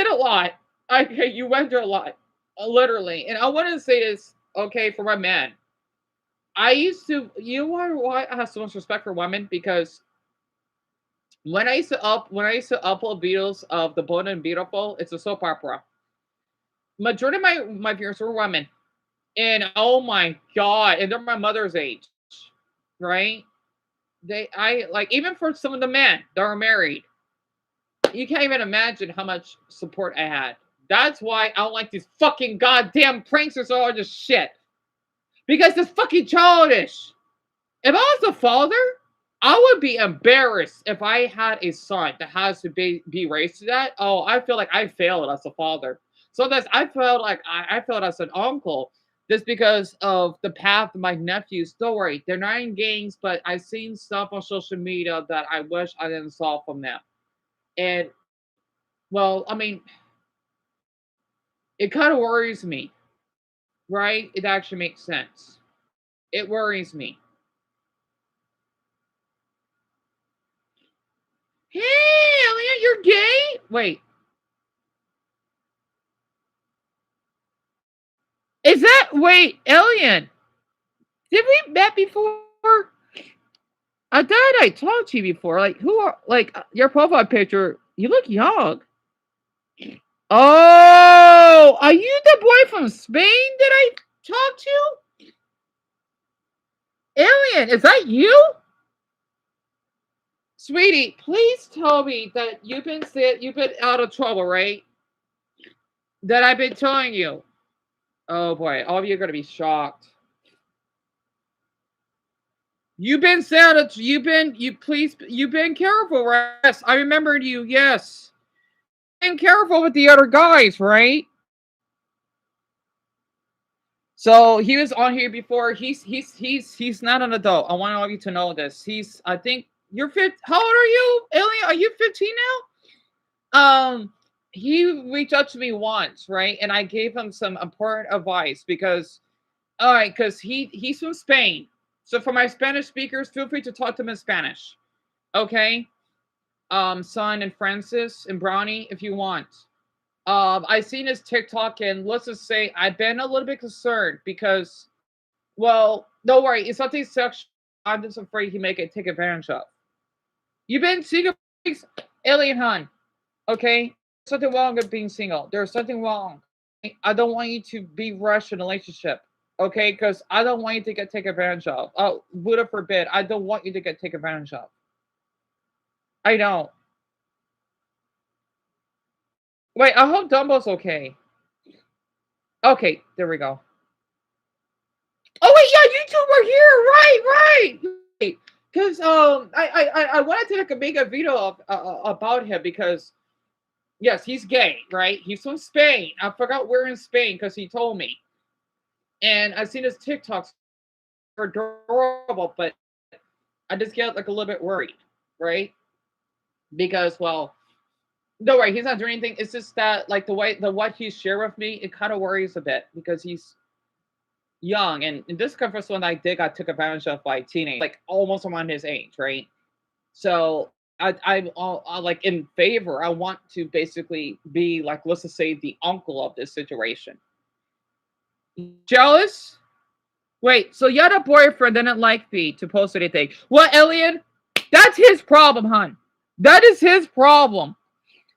a lot. Okay, you went through a lot, literally. And I wanted to say this, okay, for my men. I used to. You wonder why I have so much respect for women because when I used to upload videos of the Bold and Beautiful, it's a soap opera. Majority of my viewers were women, and oh my god, and they're my mother's age, right? I like even for some of the men that are married, you can't even imagine how much support I had. That's why I don't like these fucking goddamn pranksters all this shit because it's fucking childish. If I was a father, I would be embarrassed if I had a son that has to be raised to that. Oh, I feel like I failed as a father. Sometimes I felt like I failed as an uncle just because of the path of my nephews. Don't worry, they're not in gangs, but I've seen stuff on social media that I wish I didn't saw from them. And well, I mean, it kind of worries me, right? It actually makes sense. It worries me. Hey, Elliot, you're gay? Wait, Alien? Did we met before? I thought I talked to you before. Like, who are like your profile picture? You look young. Oh, are you the boy from Spain that I talked to? Alien, is that you? Sweetie, please tell me that you've been out of trouble, right? That I've been telling you. Oh boy, all of you are gonna be shocked. You've been sounded. You've been careful, right? Yes, I remembered you. Yes, been careful with the other guys, right? So he was on here before. He's not an adult. I want all of you to know this. I think you're fit. How old are you, Alien? Are you 15 now? He reached out to me once, right? And I gave him some important advice because, all right, because he's from Spain. So for my Spanish speakers, feel free to talk to him in Spanish. Okay. Son and Francis and Brownie, if you want. I seen his TikTok and let's just say I've been a little bit concerned because, well, don't worry, it's nothing sexual. I'm just afraid he may get take advantage of. You've been secret Alien Hun, okay? something wrong with being single. There's something wrong. I don't want you to be rushed in a relationship. Okay, because I don't want you to get taken advantage of. Oh, Buddha forbid. I don't want you to get taken advantage of. I don't. Wait, I hope Dumbo's okay. Okay, there we go. Oh wait, yeah, you two were here, right. Because I wanted to make a video about him because yes, he's gay, right? He's from Spain. I forgot where in Spain because he told me, and I've seen his TikToks are adorable, but I just get like a little bit worried, right? Because well, no, right, he's not doing anything. It's just that like what he shared with me, it kind of worries a bit because he's young, and this first one I did got took advantage of by teenage, like almost around his age, right? So I'm all like in favor. I want to basically be like, let's just say, the uncle of this situation. Jealous? Wait, so you had a boyfriend didn't like me to post anything? What, Elliot? That's his problem, hon. That is his problem.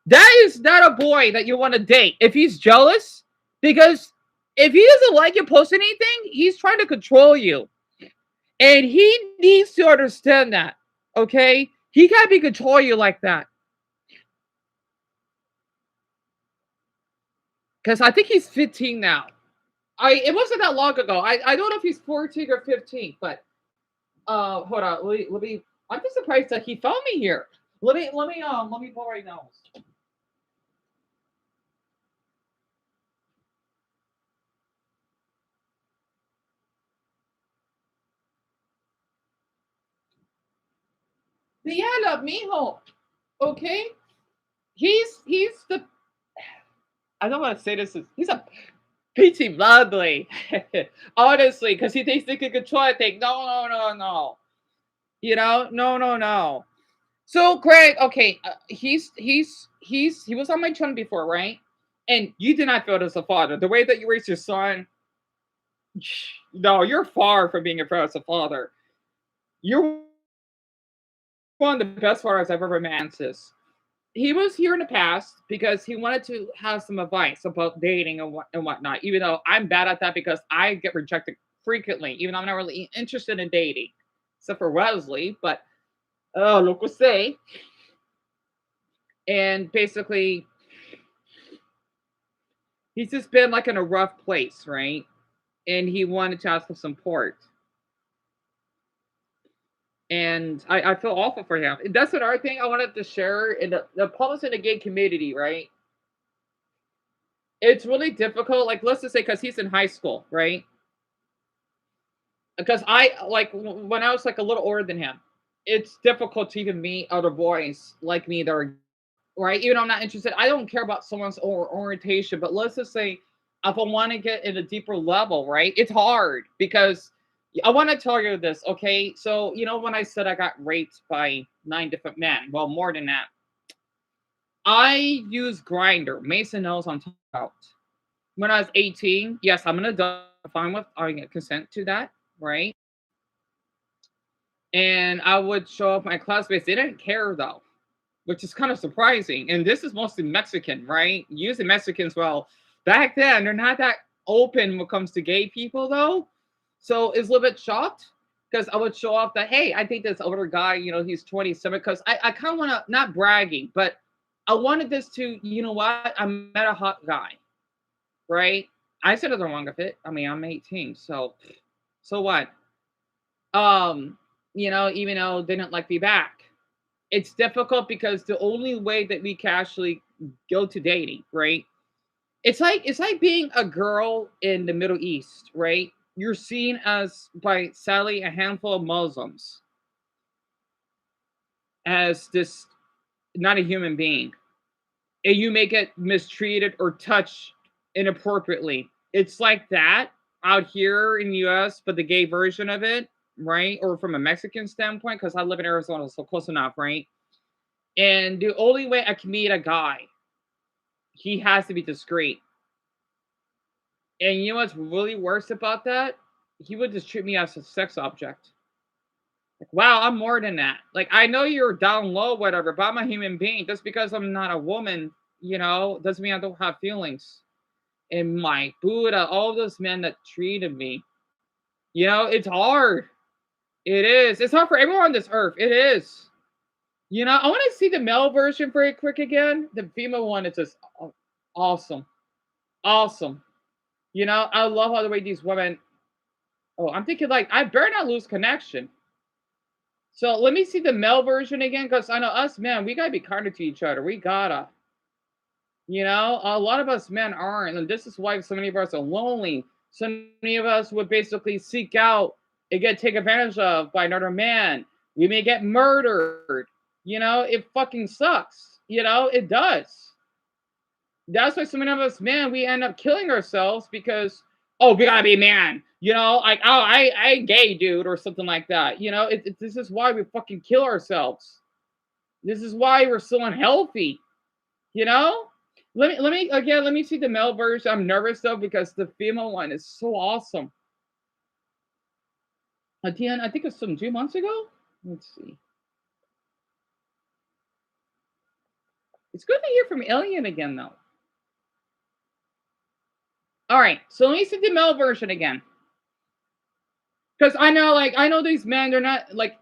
That is not a boy that you want to date if he's jealous, because if he doesn't like you post anything, he's trying to control you. And he needs to understand that. Okay? He can't be controlling you like that. Because I think he's 15 now. It wasn't that long ago. I don't know if he's 14 or 15, but hold on. Let me I'm just surprised that he found me here. Let me pull right now. Diana, mijo. Okay? He's the I don't want to say this. He's a peachy lovely. Honestly, because he thinks he can control everything. No. No. So Greg, okay, he was on my channel before, right? And you did not feel it as a father. The way that you raised your son, no, you're far from being a father as a father. You're one of the best fathers I've ever met. He was here in the past because he wanted to have some advice about dating and whatnot. Even though I'm bad at that because I get rejected frequently, even though I'm not really interested in dating, except for Wesley. But look what say. And basically, he's just been like in a rough place, right? And he wanted to ask for support. And I feel awful for him. And that's another thing I wanted to share in the public and the gay community, right? It's really difficult. Like, let's just say, because he's in high school, right? Because I like when I was like a little older than him, it's difficult to even meet other boys like me that are right. Even though I'm not interested, I don't care about someone's orientation. But let's just say, if I want to get in a deeper level, right? It's hard because I want to tell you this, okay? So when I said I got raped by 9 different men, well, more than that. I use Grinder. Mason knows I'm talking about. When I was 18, yes, I'm an adult. Fine with I get consent to that, right? And I would show up my classmates. They didn't care though, which is kind of surprising. And this is mostly Mexican, right? Usually Mexicans, well, back then they're not that open when it comes to gay people though. So it's a little bit shocked because I would show off that, hey, I think this older guy, he's 27. Because I kind of want to, not bragging, but I wanted this to, you know what? I met a hot guy, right? I said nothing wrong with it. I mean, I'm 18, so what? Even though they didn't like me back. It's difficult because the only way that we can actually go to dating, right? It's like being a girl in the Middle East, right? You're seen as by sadly a handful of Muslims as this not a human being. And you may get mistreated or touched inappropriately. It's like that out here in the US, but the gay version of it, right? Or from a Mexican standpoint, because I live in Arizona, so close enough, right? And the only way I can meet a guy, he has to be discreet. And you know what's really worse about that? He would just treat me as a sex object. Like, wow, I'm more than that. Like, I know you're down low, whatever, but I'm a human being. Just because I'm not a woman, You know, doesn't mean I don't have feelings. And my Buddha, all those men that treated me, you know, it's hard. It is. It's hard for everyone on this earth. It is. You know, I want to see the male version very quick again. The female one is just awesome. Awesome. You know, I love how the way these women. Oh, I'm thinking like I better not lose connection. So let me see the male version again, because I know us men, we gotta be kinder to each other. We gotta. You know, a lot of us men aren't, and this is why so many of us are lonely. So many of us would basically seek out and get taken advantage of by another man. We may get murdered. You know, it fucking sucks. You know, it does. That's why so many of us men, we end up killing ourselves because, oh, we gotta be man. You know, like, oh, I ain't gay, dude, or something like that. You know, this is why we fucking kill ourselves. This is why we're so unhealthy. You know, let me see the male version. I'm nervous though because the female one is so awesome. Again, I think it's from 2 months ago. Let's see. It's good to hear from Alien again though. All right, so let me see the male version again. Because I know these men, they're not like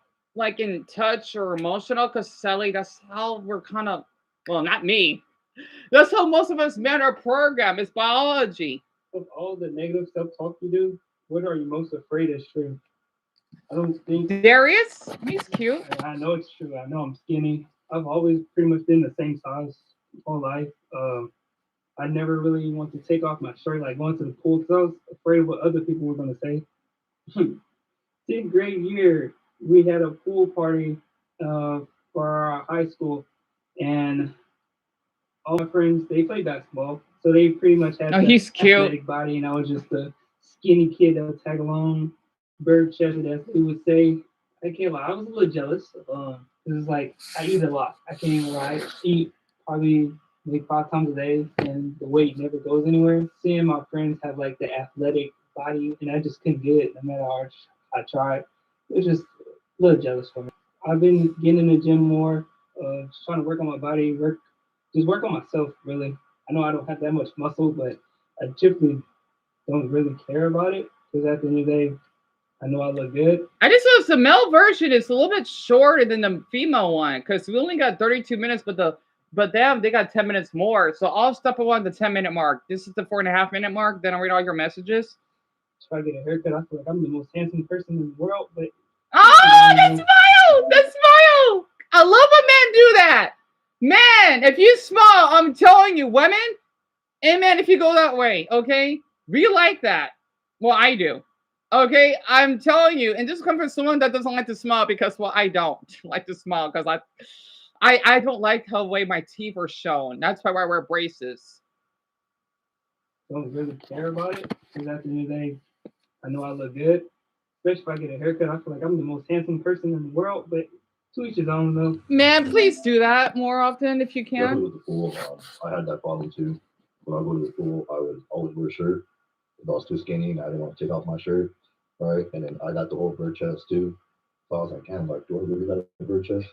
in touch or emotional. Because Sally, that's how we're kind of, well, not me. That's how most of us men are programmed. It's biology. Of all the negative self-talk you do, what are you most afraid is true? I don't think Darius, he's cute. I know it's true. I know I'm skinny. I've always pretty much been the same size all life. I never really want to take off my shirt, like going to the pool, because I was afraid of what other people were going to say. 10th grade year, we had a pool party for our high school, and all my friends, they played basketball, so they pretty much had he's cute. Athletic body, and I was just a skinny kid that would tag along, bird chested, as they would say. I can't lie, I was a little jealous. It's like I eat a lot. I can't even lie. I eat probably like 5 times a day, and the weight never goes anywhere. Seeing my friends have like the athletic body, and I just couldn't get it no matter how hard I tried. It was just a little jealous for me. I've been getting in the gym more, just trying to work on my body, work on myself, really. I know I don't have that much muscle, but I typically don't really care about it because at the end of the day, I know I look good. I just noticed the male version is a little bit shorter than the female one because we only got 32 minutes, but they got 10 minutes more. So I'll step along the 10-minute mark. This is the 4.5-minute mark. Then I'll read all your messages. If I get a haircut, I feel like I'm the most handsome person in the world. But that smile! That smile! I love when men do that. Man, if you smile, I'm telling you, women, and man, if you go that way, okay? We like that. Well, I do. Okay, I'm telling you, and this comes from someone that doesn't like to smile because, well, I don't like to smile because I don't like the way my teeth are shown. That's why I wear braces. Don't really care about it because at the end of the day, I know I look good. Especially if I get a haircut, I feel like I'm the most handsome person in the world. But to each his own, though. Man, please do that more often if you can. Definitely with the pool, I had that problem too. When I go to the pool, I would always wear a shirt. If I was too skinny and I didn't want to take off my shirt, right? And then I got the whole bird chest too. So I was like, damn, like, do I really got a bird chest?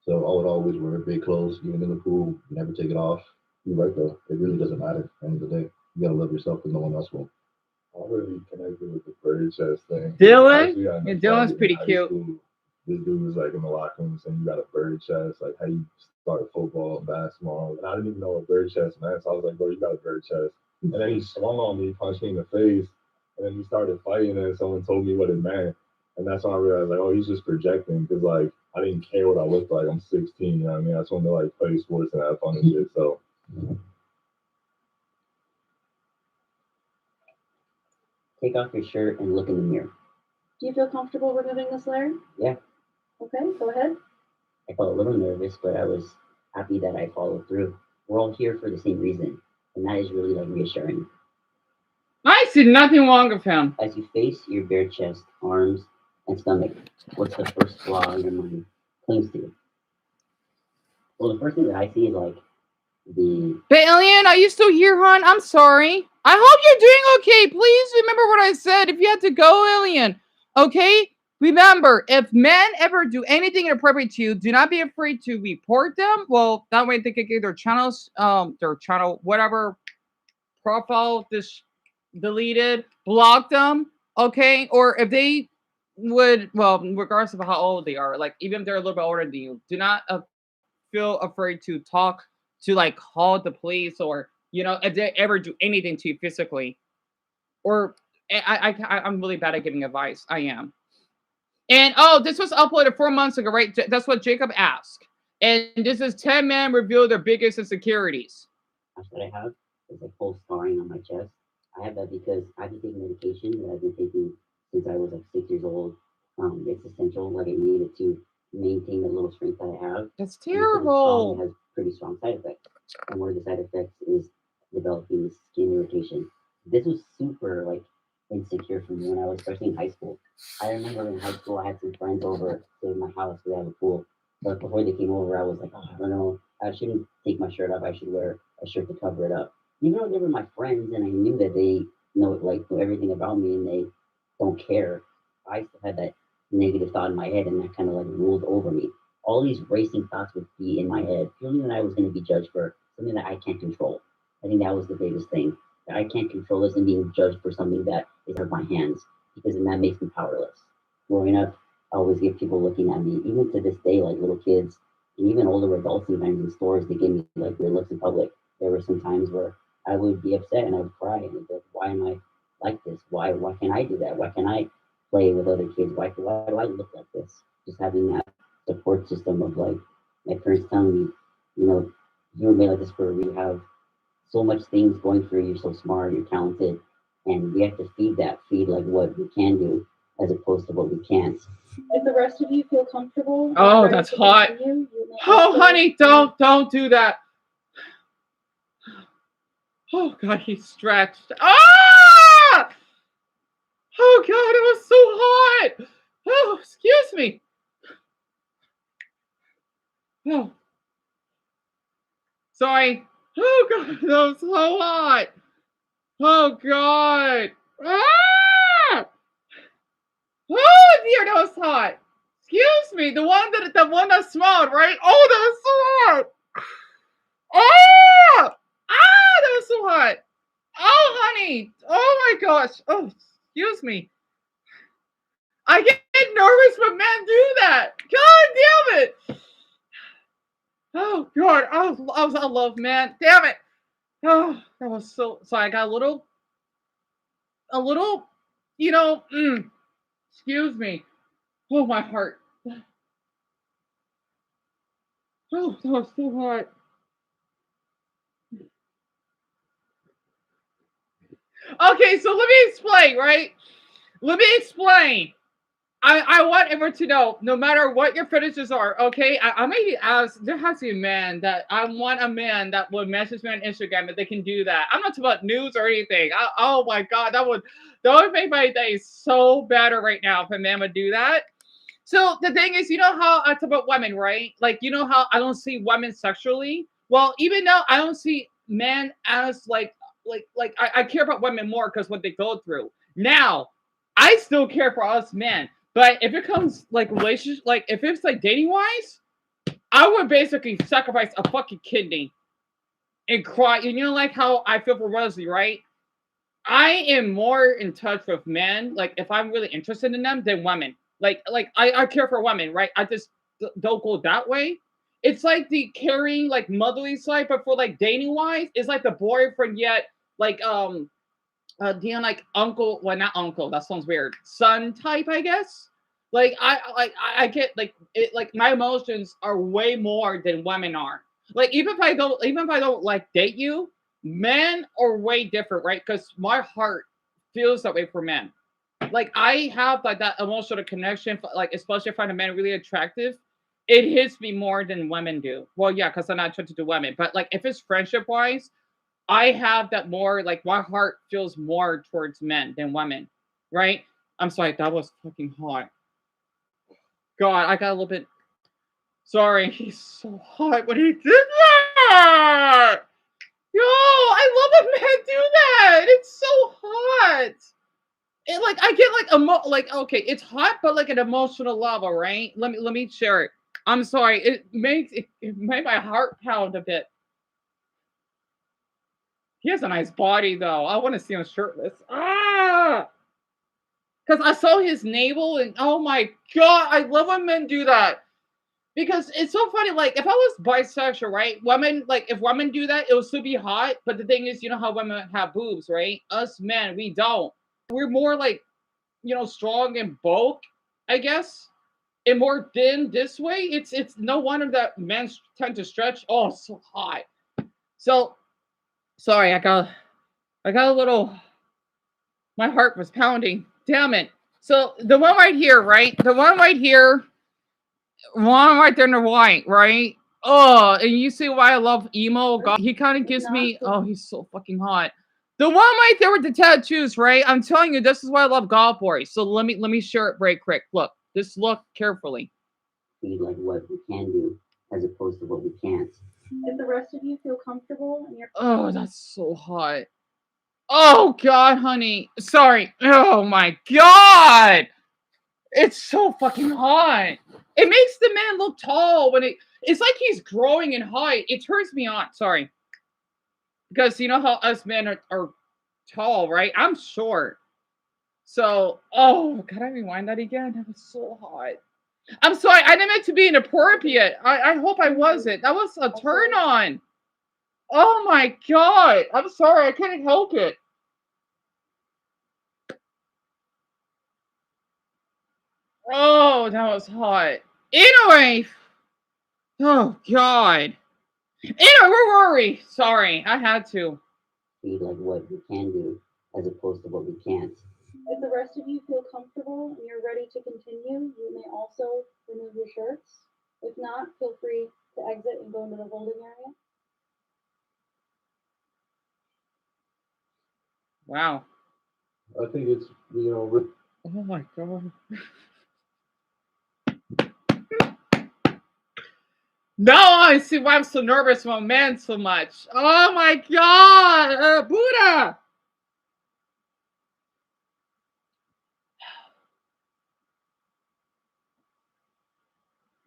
So I would always wear big clothes, even in the pool, never take it off. You're right though. It really doesn't matter at the end of the day. You gotta love yourself because no one else will. I really connected with the bird chest thing. Dylan? Yeah, Dylan's pretty cute. This dude was like in the locker room saying you got a bird chest, like how you start football and basketball. And I didn't even know what bird chest meant. So I was like, bro, you got a bird chest. And then he swung on me, punched me in the face, and then he started fighting and someone told me what it meant. And that's when I realized like, oh, he's just projecting because like I didn't care what I looked like. I'm 16, you know what I mean? I just wanted to like play sports and have fun and shit. So take off your shirt and look in the mirror. Do you feel comfortable removing this layer? Yeah. Okay, go ahead. I felt a little nervous, but I was happy that I followed through. We're all here for the same reason, and that is really like reassuring. I see nothing wrong with him. As you face your bare chest, arms, and stomach, what's the first flaw your mind clings to? Well, the first thing that I see is like the... But Alien, are you still here, hon? I'm sorry. I hope you're doing okay. Please remember what I said. If you had to go, Alien, okay? Remember, if men ever do anything inappropriate to you, do not be afraid to report them. Well, that way they can get their channels, whatever profile deleted, block them, okay? Or if they would, well, regardless of how old they are, like even if they're a little bit older than you, do not feel afraid to talk to like call the police or if they ever do anything to you physically. Or I'm really bad at giving advice. I am. And this was uploaded 4 months ago, right? That's what Jacob asked. And this is 10 men reveal their biggest insecurities. That's what I have. It's like full scarring on my chest. I have that because I've been taking medication that I've been taking since I was like 6 years old. It's essential, like I need it to maintain the little strength that I have. That's And because it's strong, terrible. it has pretty strong side effects. And one of the side effects is developing skin irritation. This was super like insecure for me when I was, especially in high school. I remember in high school I had some friends over to my house because I have a pool. But before they came over, I was like, oh, I don't know, I shouldn't take my shirt off. I should wear a shirt to cover it up. Even though they were my friends and I knew that they know everything about me and they don't care, I still had that negative thought in my head and that kind of like ruled over me. All these racing thoughts would be in my head, feeling that I was going to be judged for something that I can't control. I think that was the biggest thing. That I can't control this and being judged for something that is out of my hands because then that makes me powerless. Growing up, I always get people looking at me, even to this day, like little kids and even older adults sometimes in stores, they give me like weird looks in public. There were some times where I would be upset and I would cry and I'd be like, why am I like this? Why can't I do that? Why can't I play with other kids? Why do I look like this? Just having that support system of like my parents telling me, you were made like this for you have so much things going for you, you're so smart, you're talented, and we have to feed like what we can do as opposed to what we can't. If the rest of you feel comfortable, Oh, that's hot. Oh, honey, don't do that. Oh God, he's stretched. Ah! Oh God, it was so hot. Oh, excuse me. Oh, sorry. Oh God, that was so hot. Oh God. Ah! Oh dear, that was hot. Excuse me, the one that smelled, right? Oh, that was so hot. Oh! Ah, that was so hot. Oh, honey. Oh my gosh. Oh, excuse me. I get nervous when men do that. God damn it. Oh God. I love men. Damn it. Oh, that was so I got a little, excuse me. Oh, my heart. Oh, that was so hot. Okay, so let me explain, right? Let me explain. I want everyone to know, no matter what your fetishes are, okay? I may ask, there has to be a man that, I want a man that would message me on Instagram if they can do that. I'm not talking about news or anything. Oh my God, that would make my day so better right now if a man would do that. So the thing is, how I talk about women, right? Like, how I don't see women sexually? Well, even though I don't see men as I care about women more because what they go through. Now, I still care for us men. But if it comes like relationship, like if it's like dating wise, I would basically sacrifice a fucking kidney and cry. Like how I feel for Wesley, right? I am more in touch with men, like if I'm really interested in them, than women. Like I care for women, right? I just don't go that way. It's like the caring, like motherly side, but for like dating wise, it's like the boyfriend yet, like like uncle, well not uncle, that sounds weird. Son type, I guess. Like I get like it, like my emotions are way more than women are. Like even if I don't like date you, men are way different, right? Because my heart feels that way for men. Like I have like that emotional connection, like especially if I find a man really attractive, it hits me more than women do. Well, yeah, because I'm not attracted to women, but like if it's friendship wise, I have that more, like my heart feels more towards men than women, right? I'm sorry, that was fucking hot. God, I got a little bit. Sorry, he's so hot when he did that. Yo, I love when men do that. It's so hot. like I get like okay, it's hot, but like an emotional level, right? Let me share it. I'm sorry, it made my heart pound a bit. He has a nice body though. I want to see him shirtless. Because I saw his navel and oh my god, I love when men do that. Because it's so funny, like if I was bisexual, right? Women, like if women do that, it will still be hot. But the thing is, you know how women have boobs, right? Us men, we don't. We're more like, strong in bulk, I guess. And more thin this way. It's no wonder that men tend to stretch. Oh, it's so hot. So sorry, I got a little. My heart was pounding. Damn it. So the one right here, right? The one right here, one right there in the white, right? Oh, and you see why I love emo? God, he kind of gives me. Oh, he's so fucking hot. The one right there with the tattoos, right? I'm telling you, this is why I love golf boys. So let me share it very quick. Look, just look carefully. Be like what we can do as opposed to what we can't. If the rest of you feel comfortable and you're Oh, that's so hot. Oh God, honey. Sorry. Oh my God. It's so fucking hot. It makes the man look tall when it's like he's growing in height. It turns me on. Sorry. Because you know how us men are tall, right? I'm short. So, oh, can I rewind that again? That was so hot. I'm sorry. I didn't mean to be inappropriate. I hope I wasn't. That was a turn on. Oh my God. I'm sorry. I couldn't help it. Oh, that was hot. Anyway. Oh God. Anyway, where were we? Sorry, I had to. Be like what we can do as opposed to what we can't. if the rest of you feel comfortable and you're ready to continue, you may also remove your shirts. If not, feel free to exit and go into the holding area. Wow. I think it's Oh my God. Now I see why I'm so nervous about men so much. Oh my God, Buddha.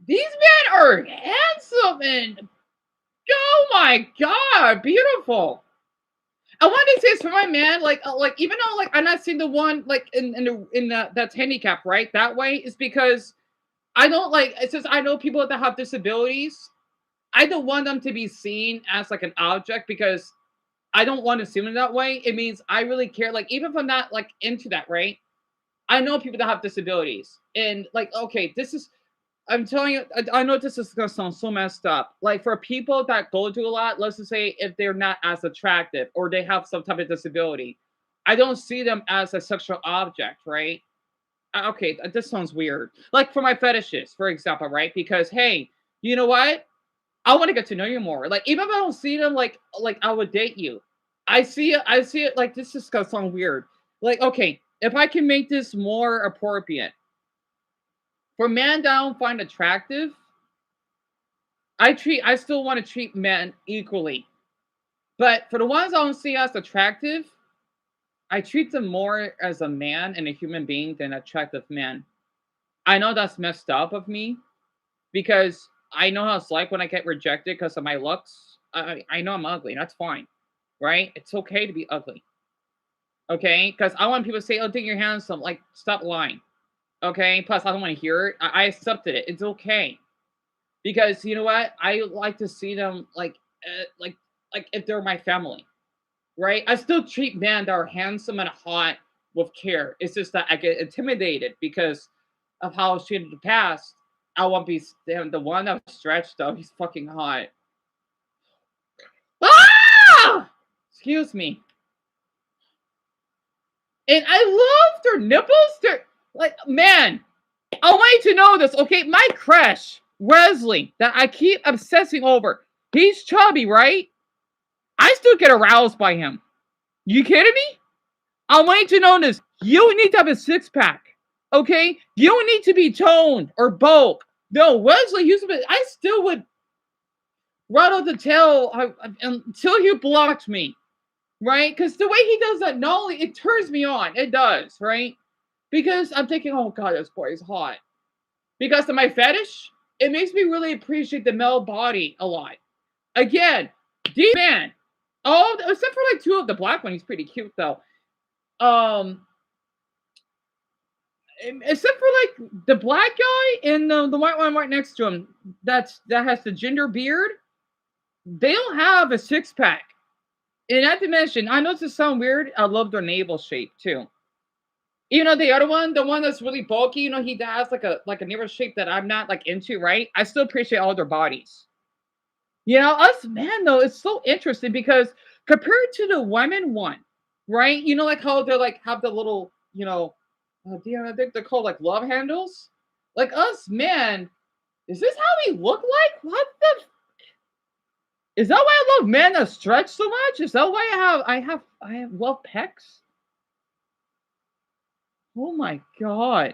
These men are handsome and oh my God, beautiful. I want to say this for my man, like even though like I'm not seeing the one like in that's handicap right that way is because I don't like it's just I know people that have disabilities. I don't want them to be seen as like an object because I don't want to see them that way. It means I really care. Like even if I'm not like into that, right? I know people that have disabilities, and like okay, this is I'm telling you, I know this is gonna sound so messed up. Like for people that go to a lot, let's just say if they're not as attractive or they have some type of disability, I don't see them as a sexual object, right? Okay, this sounds weird. Like for my fetishes, for example, right? Because hey, you know what? I want to get to know you more. Like even if I don't see them, like I would date you. I see it like this is gonna sound weird. Like okay, if I can make this more appropriate for men that I don't find attractive, I still want to treat men equally. But for the ones I don't see as attractive, I treat them more as a man and a human being than attractive men. I know that's messed up of me because I know how it's like when I get rejected because of my looks. I know I'm ugly. That's fine, right? It's okay to be ugly. Okay, because I want people to say, "Oh, think you're handsome." Like, stop lying. Okay. Plus, I don't want to hear it. I accepted it. It's okay because you know what? I like to see them like if they're my family, right? I still treat men that are handsome and hot with care. It's just that I get intimidated because of how I was treated in the past. I won't be the one that was stretched though. He's fucking hot. Ah! Excuse me. And I love their nipples. They're like, man, I want you to know this, okay? My crush, Wesley, that I keep obsessing over. He's chubby, right? I still get aroused by him. You kidding me? I want you to know this. You need to have a six pack, okay? You don't need to be toned or bulk. No, Wesley used to be. I still would rattle the tail until you blocked me. right? Because the way he does that, not only it turns me on, it does, right? Because I'm thinking, oh god, this boy is hot. Because of my fetish, it makes me really appreciate the male body a lot. Again, deep man. Oh, except for like two of the black one, he's pretty cute though. Um, except for like the black guy and the white one right next to him. That has the ginger beard. They don't have a six pack. And not to mention, I know this sound weird. I love their navel shape too. You know the other one, the one that's really bulky. You know he has like a navel shape that I'm not like into. Right? I still appreciate all their bodies. You know, us men though, it's so interesting because compared to the women one, right? You know, like how they're like have the little, I think they're called like love handles. Like us men, is this how we look like? What the? Is that why I love men that stretch so much? Is that why I have love pecs? Oh my god.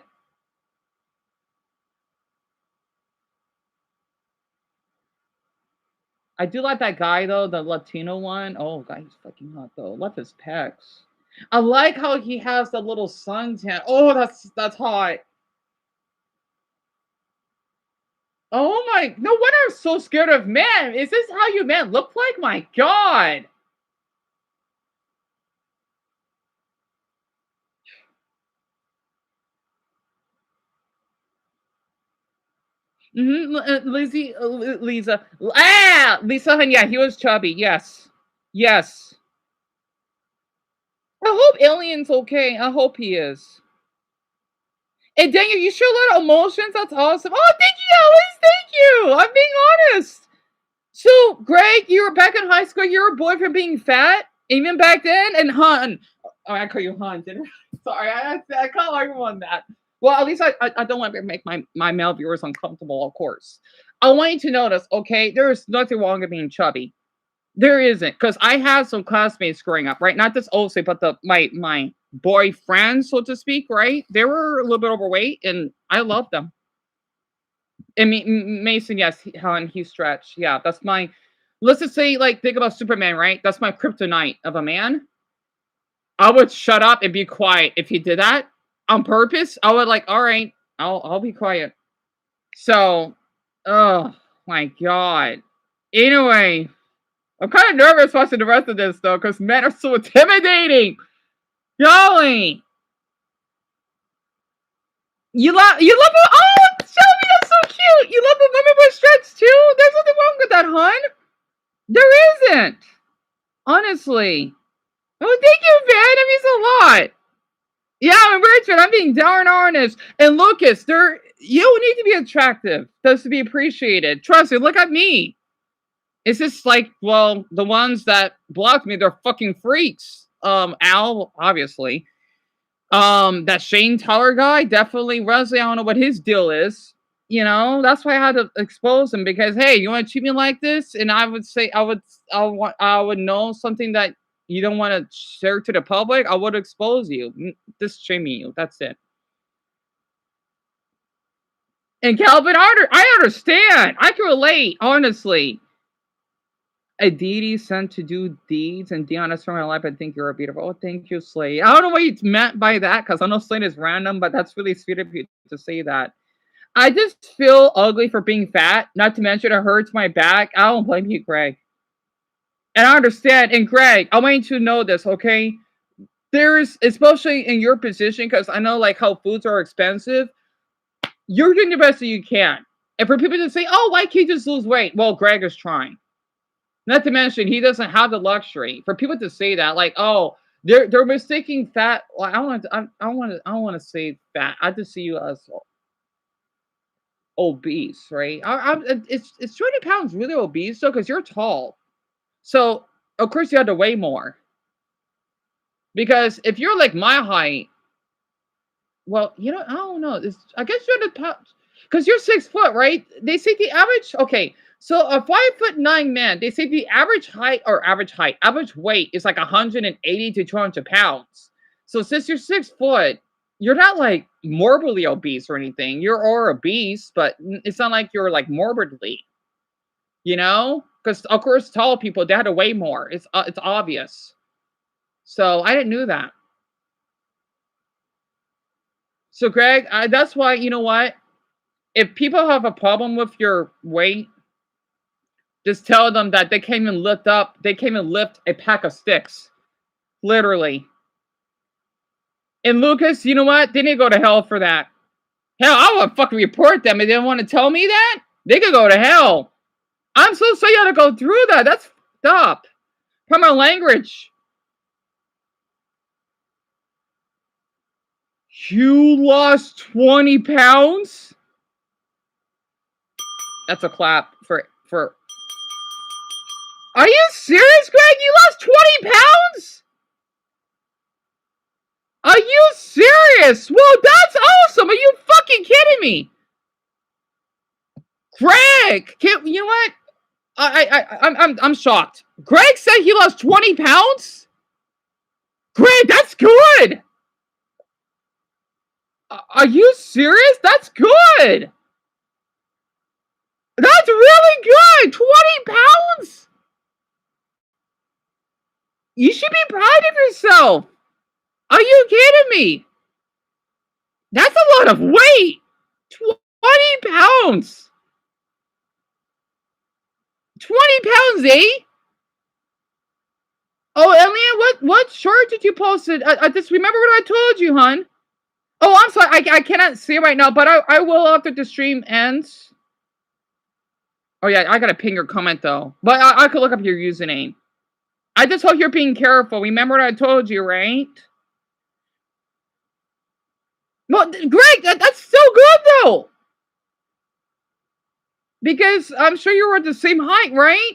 I do like that guy though, the Latino one. Oh god, he's fucking hot though. Love his pecs. I like how he has the little suntan. Oh, that's hot. Oh my! No wonder I'm so scared of men. Is this how you men look like? My god! Lisa. Lisa, and yeah, he was chubby. Yes, yes. I hope Alien's okay. I hope he is. And Daniel, you show a lot of emotions. That's awesome. Oh, thank you, Alice. Thank you. I'm being honest. So, Greg, you were back in high school. You were a boy for being fat, even back then. And Hun, oh, I call you Hun, didn't I? Sorry, I call everyone that. Well, at least I don't want to make my male viewers uncomfortable, of course. I want you to notice, okay, there is nothing wrong with being chubby. There isn't, because I had some classmates growing up, right? Not this also, but my boyfriends, so to speak, right? They were a little bit overweight, and I loved them. I mean, Mason, yes, Helen, he stretched. Yeah, that's my. Let's just say, like, think about Superman, right? That's my kryptonite of a man. I would shut up and be quiet if he did that on purpose. I would like, all right, I'll be quiet. So, oh my god. Anyway, I'm kind of nervous watching the rest of this though, because men are so intimidating. Golly. You love a Shelby, that's so cute. You love a woman with stretch too? There's nothing wrong with that, hon. There isn't. Honestly. Oh, thank you, man. That means a lot. Yeah, I'm Richard. I'm being darn honest. And Lucas, you don't need to be attractive. That's to be appreciated. Trust me, look at me. It's just like, well, the ones that blocked me, they're fucking freaks. Al, obviously. That Shane Teller guy, definitely Wesley. I don't know what his deal is. You know, that's why I had to expose him because hey, you want to treat me like this? And I would say I would know something that you don't want to share to the public. I would expose you, just shaming you. That's it. And Calvin, I understand. I can relate, honestly. A deity sent to do deeds and Deanna's from my life. I think you're beautiful. Oh, thank you, Slade. I don't know what you meant by that because I know Slade is random, but that's really sweet of you to say that. I just feel ugly for being fat. Not to mention it hurts my back. I don't blame you, Greg. And I understand. And Greg, I want you to know this, okay? There's, especially in your position, because I know like how foods are expensive. You're doing the best that you can. And for people to say, "Oh, why can't you just lose weight?" Well, Greg is trying. Not to mention, he doesn't have the luxury. For people to say that, like, "Oh, they're mistaking fat." Well, I don't want to say fat. I just see you as obese, right? It's 20 pounds really obese though, because you're tall. So of course you have to weigh more. Because if you're like my height, well, I don't know. I guess you're the because you're 6 foot, right? They say the average. Okay, so a 5'9" man, they say the average weight is like 180 to 200 pounds. So since you're 6 foot, you're not like morbidly obese or anything. You're or obese, but it's not like you're like morbidly. Because of course tall people they had to weigh more. It's obvious. So I didn't know that. So Greg, that's why, you know what? If people have a problem with your weight, just tell them that they can't even lift a pack of sticks. Literally. And Lucas, you know what? They need to go to hell for that. Hell, I would fucking report them if they didn't want to tell me that. They could go to hell. I'm so sorry you had to go through that. That's stop. From our language. You lost 20 pounds? That's a clap for. Are you serious, Greg? You lost 20 pounds? Are you serious? Well, that's awesome. Are you fucking kidding me? Greg, you know what? I'm shocked. Greg said he lost 20 pounds? Greg, that's good. Are you serious? That's good. That's really good. 20 pounds? You should be proud of yourself. Are you kidding me? That's a lot of weight. 20 pounds. 20 pounds, eh? Oh, Elian, what short did you post? I just remember what I told you, hon. Oh, I'm sorry. I cannot see right now, but I will after the stream ends. Oh, yeah, I got to ping your comment, though. But I could look up your username. I just hope you're being careful. Remember what I told you, right? Well, Greg, that's so good, though. Because I'm sure you were at the same height, right?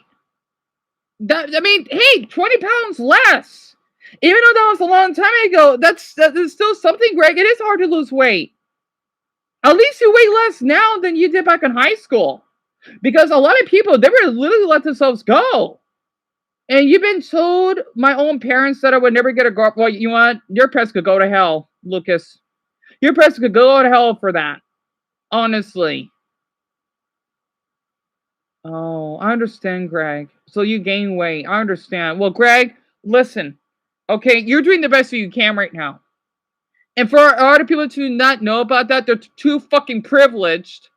Hey, 20 pounds less. Even though that was a long time ago, that is still something, Greg. It is hard to lose weight. At least you weigh less now than you did back in high school. Because a lot of people, they would literally let themselves go. And you've been told, my own parents, that I would never get a girl. Well, you know what? Your parents could go to hell, Lucas. Your parents could go to hell for that. Honestly. Oh, I understand, Greg. So you gain weight. I understand. Well, Greg, listen. Okay, you're doing the best that you can right now. And for other people to not know about that, they're too fucking privileged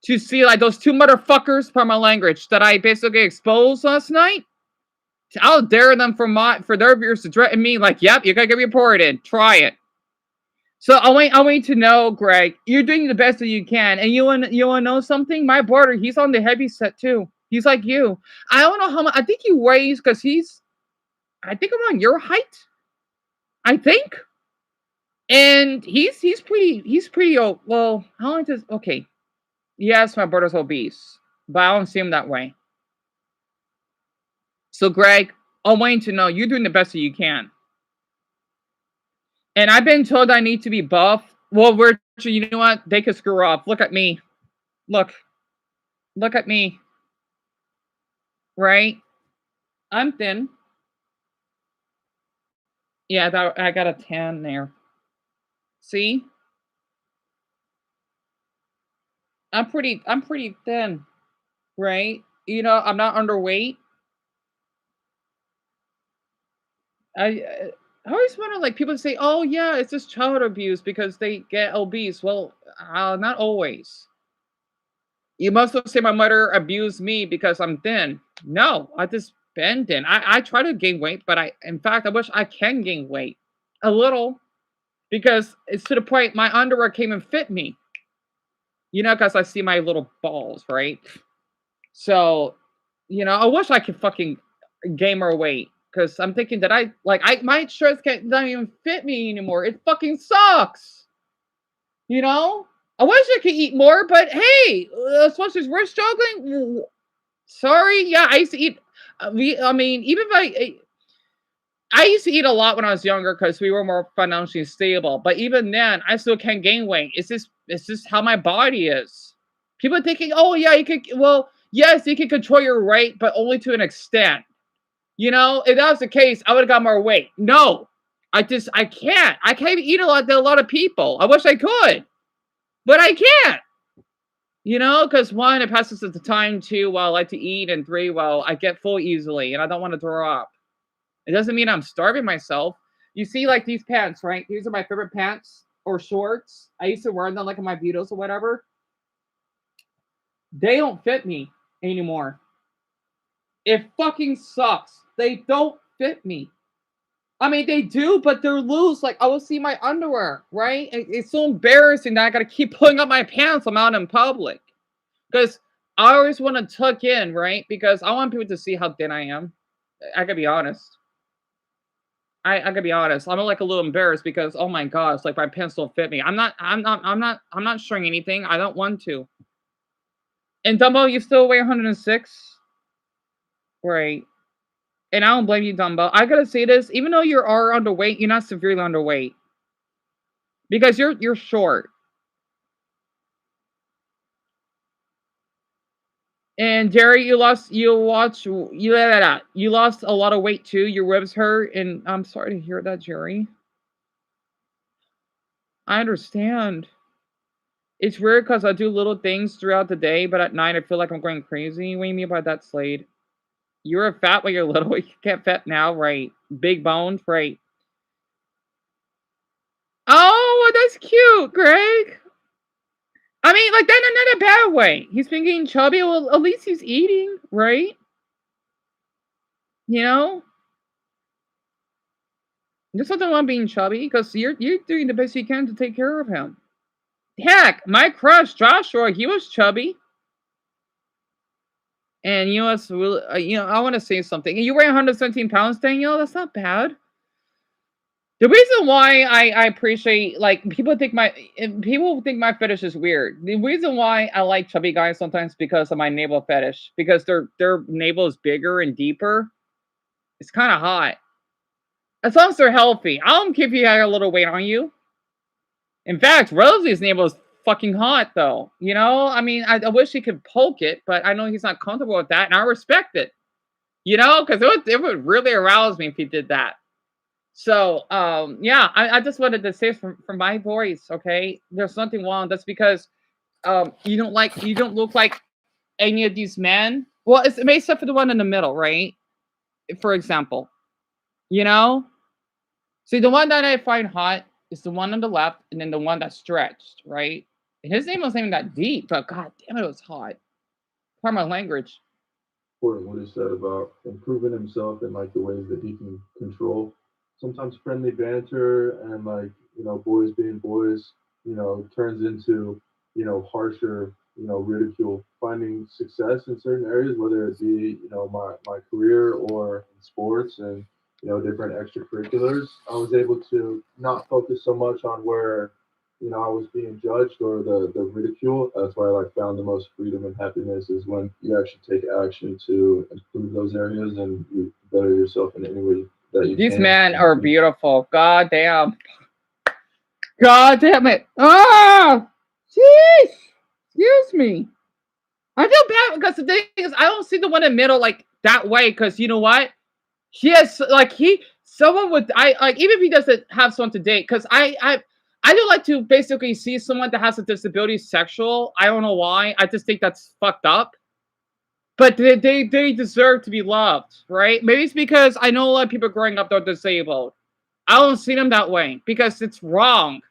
to see like those two motherfuckers from my language that I basically exposed last night. I'll dare them for their viewers to threaten me like, yep, you're gonna get reported. Try it. So I want you to know, Greg, you're doing the best that you can. And you wanna know something? My brother, he's on the heavy set too. He's like you. I don't know how much. I think he weighs because I think around your height. I think. And he's pretty old. Well, how long does okay. Yes, my brother's obese, but I don't see him that way. So, Greg, I want you to know you're doing the best that you can. And I've been told I need to be buff. Well, you know what? They could screw up. Look at me. Look at me. Right? I'm thin. Yeah, I got a tan there. See? I'm pretty thin. Right? You know, I'm not underweight. I always wonder, like, people say, oh, yeah, it's just child abuse because they get obese. Well, not always. You must say my mother abused me because I'm thin. No, I just been thin. I try to gain weight, but in fact, I wish I can gain weight a little because it's to the point my underwear can't even fit me. You know, because I see my little balls, right? So, you know, I wish I could fucking gain more weight. Because I'm thinking that my shirts don't even fit me anymore. It fucking sucks. You know? I wish I could eat more, but hey, as much as we're struggling, sorry. Yeah, I used to eat. Even if I used to eat a lot when I was younger because we were more financially stable. But even then, I still can't gain weight. It's just how my body is. People are thinking, oh yeah, you could. Well, yes, you can control your weight, but only to an extent. You know, if that was the case, I would have got more weight. No, I can't. I can't even eat a lot of people. I wish I could, but I can't. You know, because one, it passes at the time. Two, well, I like to eat, and three, well, I get full easily, and I don't want to throw up. It doesn't mean I'm starving myself. You see, like these pants, right? These are my favorite pants or shorts. I used to wear them like in my videos or whatever. They don't fit me anymore. It fucking sucks. They don't fit me. I mean, they do, but they're loose. Like, I will see my underwear, right? It's so embarrassing that I gotta keep pulling up my pants. I'm out in public. Because I always want to tuck in, right? Because I want people to see how thin I am. I gotta be honest. I gotta be honest. I'm like a little embarrassed because oh my gosh, like my pants don't fit me. I'm not showing anything. I don't want to. And Dumbo, you still weigh 106? Right. And I don't blame you, Dumbo. I gotta say this, even though you are underweight, you're not severely underweight. Because you're short. And Jerry, you lost a lot of weight too. Your ribs hurt, and I'm sorry to hear that, Jerry. I understand. It's weird because I do little things throughout the day, but at night I feel like I'm going crazy. What do you mean by that, Slade? You're a fat when you're little. You can't fat now, right? Big boned, right? Oh, that's cute, Greg. I mean, like that in a bad way. He's been getting chubby. Well, at least he's eating, right? You know, there's nothing wrong being chubby because you're doing the best you can to take care of him. Heck, my crush Joshua, he was chubby. And you know what's really, I want to say something. You weigh 117 pounds, Danielle. That's not bad. The reason why I appreciate, like, people think my fetish is weird. The reason why I like chubby guys sometimes because of my navel fetish, because their navel is bigger and deeper. It's kind of hot. As long as they're healthy. I don't care if you have a little weight on you. In fact, Rosie's navel is fucking hot, though. You know, I mean, I wish he could poke it, but I know he's not comfortable with that, and I respect it. You know, because it would really arouse me if he did that. So, yeah, I just wanted to say from my voice, okay, there's nothing wrong. That's because you don't look like any of these men. Well, it's except for the one in the middle, right? For example, you know. See, the one that I find hot is the one on the left, and then the one that's stretched, right? And his name wasn't even that deep, but god damn it, was hot. Pardon my language. Important what he said about improving himself in like the ways that he can control. Sometimes friendly banter and like, boys being boys, turns into, harsher, ridicule. Finding success in certain areas, whether it be, my career or in sports and, different extracurriculars, I was able to not focus so much on where, I was being judged or the ridicule. That's why I like found the most freedom and happiness is when you actually take action to improve those areas and you better yourself in any way that you These can. men are beautiful. God damn. God damn it. Ah! Jeez! Excuse me. I feel bad because the thing is, I don't see the one in the middle like that way because you know what? He has like someone would I like even if he doesn't have someone to date because I don't like to basically see someone that has a disability sexual. I don't know why. I just think that's fucked up. But they deserve to be loved, right? Maybe it's because I know a lot of people growing up that are disabled. I don't see them that way because it's wrong.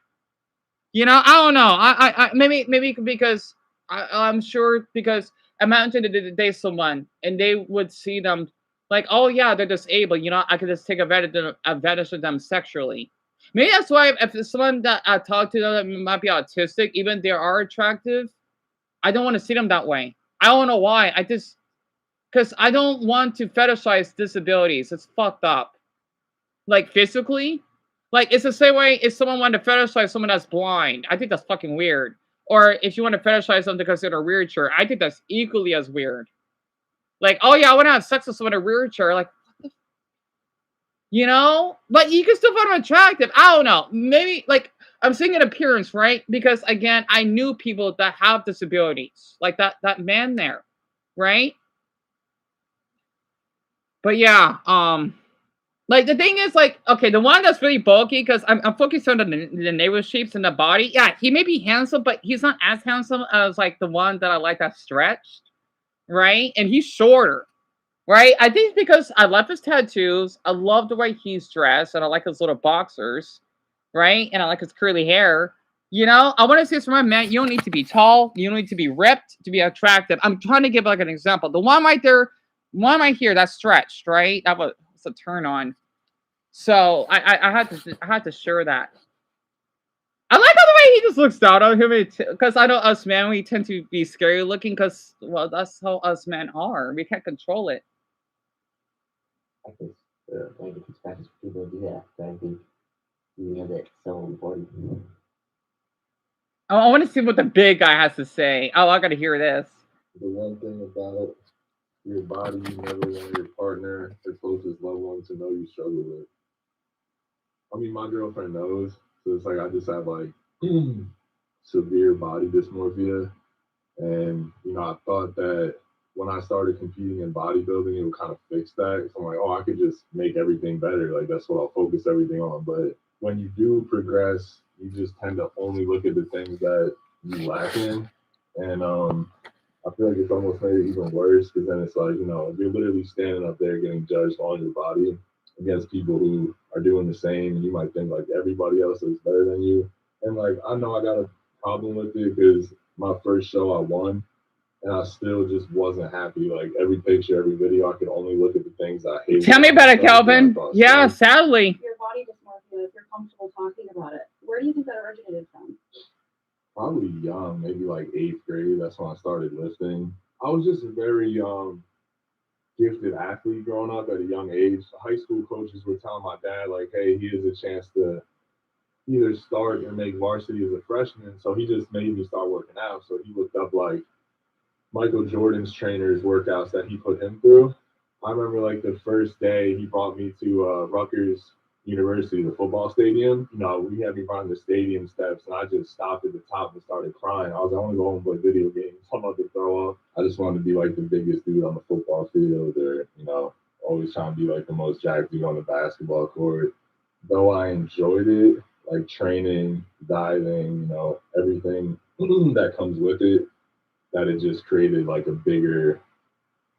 You know, I don't know. Maybe because I'm sure because imagine that they someone and they would see them like, oh yeah, they're disabled. You know, I could just take advantage of them sexually. Maybe that's why if someone that I talk to them might be autistic, even if they are attractive, I don't want to see them that way. I don't know why. I just because I don't want to fetishize disabilities. It's fucked up. Like physically. Like it's the same way if someone wanted to fetishize someone that's blind. I think that's fucking weird. Or if you want to fetishize something because they're in a wheelchair, I think that's equally as weird. Like, oh yeah, I want to have sex with someone in a wheelchair. Like, you know? But you can still find them attractive. I don't know. Maybe like I'm saying an appearance, right? Because again, I knew people that have disabilities. Like that man there, right? But yeah, like the thing is, like, okay, the one that's really bulky because I'm focused on the navel shapes in the body. Yeah, he may be handsome, but he's not as handsome as like the one that I like that's stretched, right? And he's shorter. right? I think because I love his tattoos, I love the way he's dressed, and I like his little boxers, right? And I like his curly hair. I want to say this from my man. You don't need to be tall. You don't need to be ripped to be attractive. I'm trying to give like an example. The one right there, one right here, that's stretched, right? That was a turn on. So I had to share that. I like how the way he just looks down on him because I know us men we tend to be scary looking because well that's how us men are. We can't control it. Practice, like it takes practice for people to do that. So I think that's so important. I want to see what the big guy has to say. Oh, I got to hear this. The one thing about your body, you never want your partner, your closest loved one, to know you struggle with. I mean, my girlfriend knows, so it's like I just have like severe body dysmorphia, and I thought that when I started competing in bodybuilding, it would kind of fix that. So I'm like, oh, I could just make everything better. Like that's what I'll focus everything on. But when you do progress, you just tend to only look at the things that you lack in, and I feel like it's almost made it even worse because then it's like you're literally standing up there getting judged on your body against people who are doing the same, and you might think like everybody else is better than you. And like I know I got a problem with it because my first show I won, and I still just wasn't happy. Like every picture, every video, I could only look at the things I hated. Tell me about it, Calvin. Yeah, sadly. Your body dysmorphia, if you're comfortable talking about it, where do you think that originated from? Probably young, maybe like 8th grade. That's when I started lifting. I was just a very gifted athlete growing up at a young age. High school coaches were telling my dad, like, hey, he has a chance to either start or make varsity as a freshman. So he just made me start working out. So he looked up like Michael Jordan's trainers workouts that he put him through. I remember like the first day he brought me to Rutgers University, the football stadium. We had me run the stadium steps, and I just stopped at the top and started crying. I was only going to play video games. I'm about to throw up. I just wanted to be like the biggest dude on the football field, or always trying to be like the most jacked dude on the basketball court. Though I enjoyed it, like training, diving, everything that comes with it, that it just created like a bigger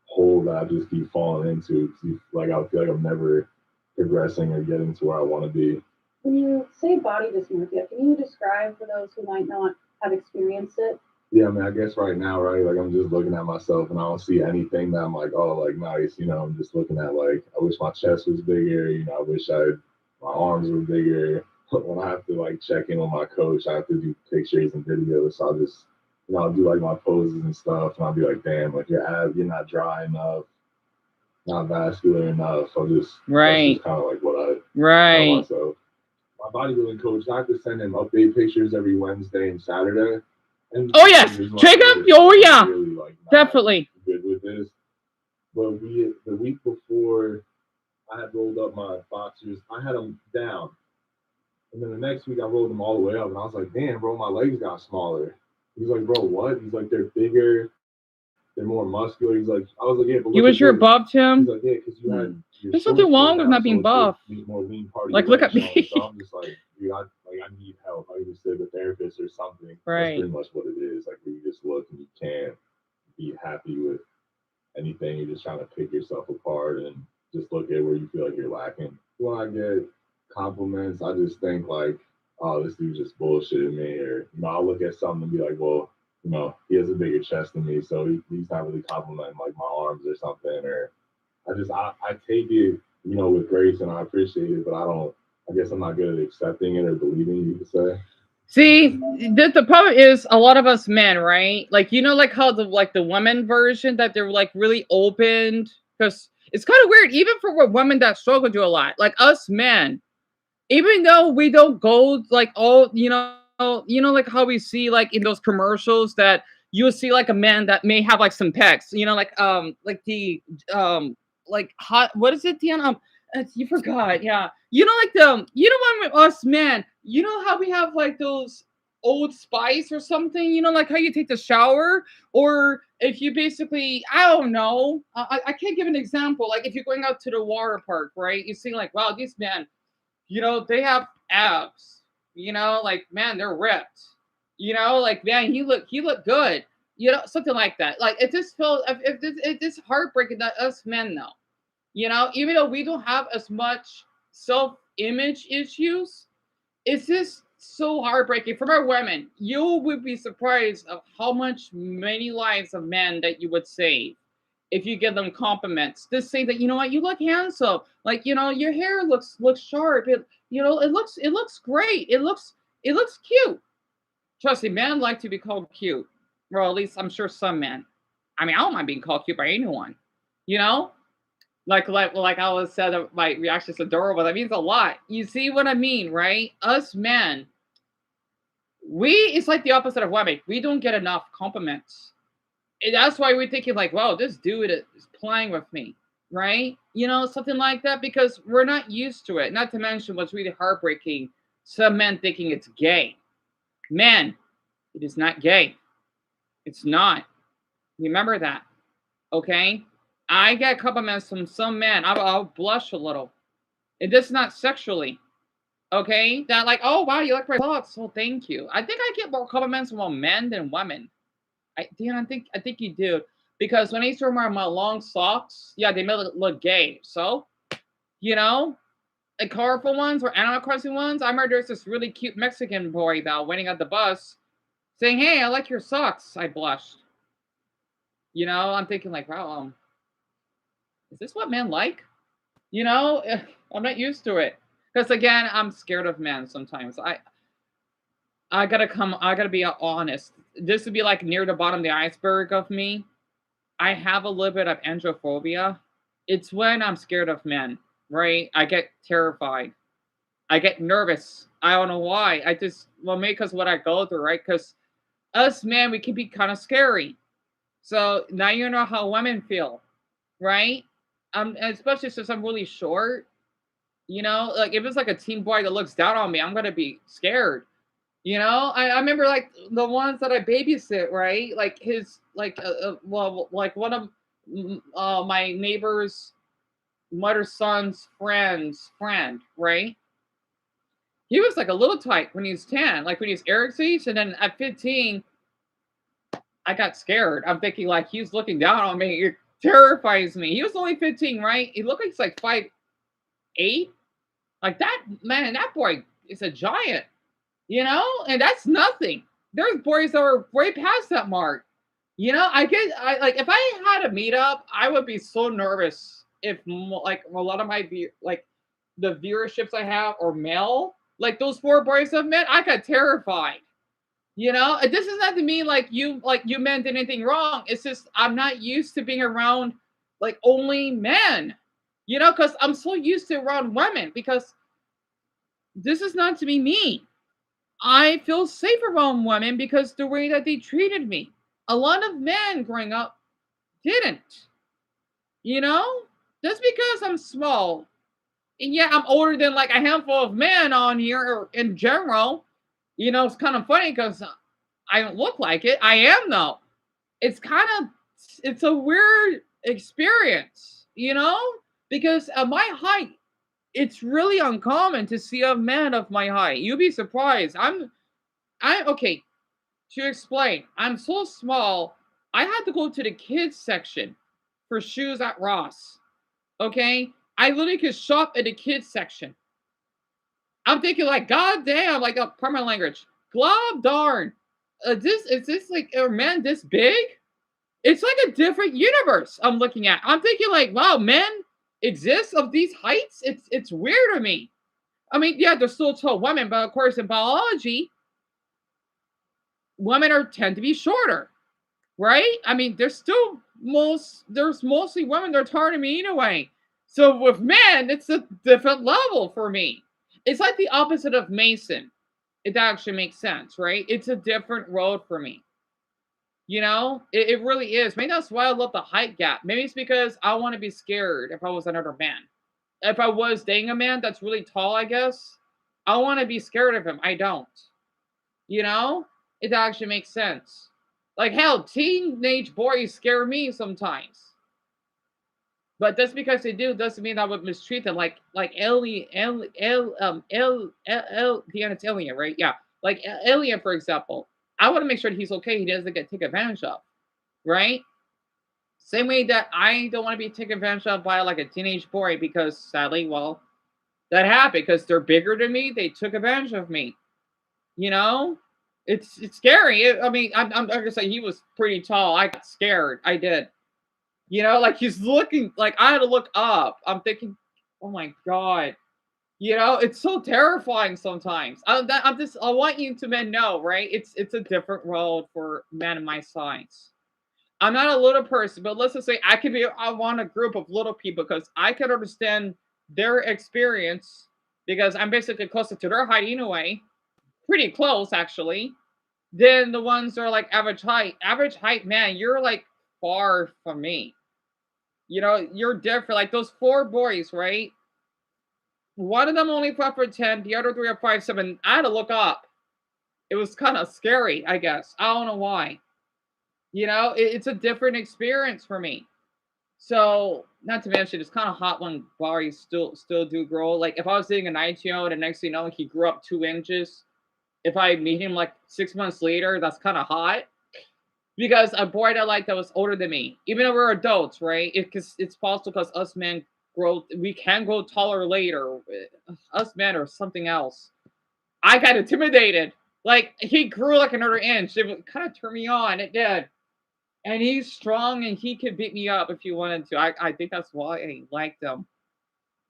hole that I just keep falling into. Like I feel like I'm never progressing or getting to where I want to be. When you say body dysmorphia, can you describe for those who might not have experienced it? Yeah, I mean, I guess right now, right, like I'm just looking at myself and I don't see anything that I'm like, oh, like nice. I'm just looking at like, I wish my chest was bigger. I wish my arms were bigger. When I have to like check in on my coach, I have to do pictures and videos. So I'll just, I'll do like my poses and stuff, and I'll be like, damn, like your abs, you're not dry enough, not vascular enough. So just right, that's just kind of like what I tell myself. My bodybuilding coach, I have to send him update pictures every Wednesday and Saturday. And oh yes, Jacob. Oh yeah, really, like, definitely good with this. But the week before, I had rolled up my boxers. I had them down, and then the next week I rolled them all the way up, and I was like, damn, bro, my legs got smaller. He's like, bro, what? He's like, they're bigger, they're more muscular. He's like, I was like, yeah, but you wish you were buffed, Tim. He's like, yeah, because you had. There's nothing wrong with not being buff. More lean part of like, look at me. So I'm just like, dude, I need help. I need to see a therapist or something. Right. That's pretty much what it is. Like, where you just look and you can't be happy with anything. You're just trying to pick yourself apart and just look at where you feel like you're lacking. When I get compliments, I just think like, oh, this dude's just bullshitting me. Or, I'll look at something and be like, well, he has a bigger chest than me, so he's not really complimenting like my arms or something. Or I take it, with grace, and I appreciate it, but I guess I'm not good at accepting it or believing it, you could say. See, the problem is a lot of us men, right? Like, like how the women version that they're like really open, because it's kind of weird, even for women that struggle to a lot, like us men, even though we don't go like all, like how we see like in those commercials that you'll see like a man that may have like some pecs, like the like hot, what is it, Diana? You forgot, yeah. Like when with us men, how we have like those Old Spice or something, like how you take the shower, or if you basically, I don't know, I can't give an example. Like if you're going out to the water park, right? You see like, wow, these men, they have abs, like, man, they're ripped, like, man, he looked good, something like that. Like it just feels, it's heartbreaking that us men know, even though we don't have as much self-image issues, it's just so heartbreaking for our women. You would be surprised of how much many lives of men that you would save if you give them compliments. Just say that, you look handsome. Like, your hair looks sharp. It looks great. It looks cute. Trust me, men like to be called cute. Well, at least I'm sure some men. I mean, I don't mind being called cute by anyone. You know, like I was said, my reaction is adorable. That means a lot. You see what I mean, right? Us men, it's like the opposite of women. We don't get enough compliments. And that's why we're thinking like, wow, this dude is playing with me, right? Something like that, because we're not used to it. Not to mention what's really heartbreaking, some men thinking it's gay. Men, it is not gay. It's not. Remember that, okay? I get compliments from some men. I'll blush a little. It is not sexually, okay? That like, oh wow, you like my socks. Oh, thank you. I think I get more compliments from men than women. I think you do, because when I used to wear my long socks, yeah, they made it look gay. So, the colorful ones or Animal Crossing ones. I remember there's this really cute Mexican boy that waiting at the bus, saying, "Hey, I like your socks." I blushed. I'm thinking like, wow, is this what men like? I'm not used to it, because again, I'm scared of men sometimes. I gotta be honest. This would be like near the bottom of the iceberg of me. I have a little bit of androphobia. It's when I'm scared of men, right? I get terrified. I get nervous. I don't know why. Maybe because what I go through, right? Because us men, we can be kind of scary. So now you know how women feel, right? Especially since I'm really short. Like if it's like a teen boy that looks down on me, I'm gonna be scared. I remember like the ones that I babysit, right? Like like one of my neighbor's mother's son's friend, right? He was like a little tight when he was 10, like when he was Eric's age, and then at 15, I got scared. I'm thinking like he's looking down on me. It terrifies me. He was only 15, right? He looked like he's like 5'8". Like that man, that boy is a giant. And that's nothing. There's boys that are way past that mark. I like if I had a meetup, I would be so nervous if like a lot of my like the viewerships I have are male. Like those 4 boys I've met, I got terrified. And this is not to mean like you men did anything wrong. It's just I'm not used to being around like only men. Because I'm so used to around women, because this is not to be mean. I feel safe around women because the way that they treated me. A lot of men growing up didn't. You know? Just because I'm small. And yeah, I'm older than like a handful of men on here or in general. It's kind of funny because I don't look like it. I am though. It's a weird experience, because at my height, it's really uncommon to see a man of my height. You'd be surprised. I okay. To explain, I'm so small. I had to go to the kids section for shoes at Ross. Okay, I literally could shop at the kids section. I'm thinking like, God damn, like a permanent language. Glob darn. Is this like a man this big? It's like a different universe I'm looking at. I'm thinking like, wow, men exist of these heights. It's weird to me. I mean, yeah, they're still tall women, but of course in biology, women tend to be shorter, right? I mean, there's mostly women that are taller than me anyway. So with men, it's a different level for me. It's like the opposite of Mason. It actually makes sense, right? It's a different road for me. It really is. Maybe that's why I love the height gap. Maybe it's because I want to be scared if I was another man. If I was dating a man that's really tall, I guess, I want to be scared of him. I don't. It actually makes sense. Like hell, teenage boys scare me sometimes. But just because they do doesn't mean I would mistreat them. Like Alien, Deanna, it's Alien, right? Yeah. Like Alien, for example. I want to make sure that he's okay. He doesn't get taken advantage of. right? Same way that I don't want to be taken advantage of by like a teenage boy because sadly, well, that happened because they're bigger than me. They took advantage of me. You know, it's scary. I mean, I'm gonna say he was pretty tall. I got scared. I did. You know, like he's looking like I had to look up. I'm thinking, oh my god. You know, it's so terrifying sometimes. I want you to men know, right? It's a different world for men of my size. I'm not a little person, but let's just say I want a group of little people because I can understand their experience because I'm basically closer to their height anyway, pretty close actually. Than the ones that are like average height. Average height, man, you're like far from me. You know, you're different. Like those four boys, right? One of them only 5'10", the other three are 5'7". I had to look up. It was kind of scary, I guess. I don't know why. You know, it's a different experience for me. So, not to mention, it's kind of hot when bodies still do grow. Like if I was dating a 19-year-old, and next thing you know, he grew up 2 inches. If I meet him like 6 months later, that's kind of hot. Because a boy that I like that was older than me, even though we're adults, right? It's possible because us men grow, we can grow taller later. Us men or something else. I got intimidated. Like he grew like another inch. It kind of turned me on. It did. And he's strong and he could beat me up if he wanted to. I think that's why I liked him.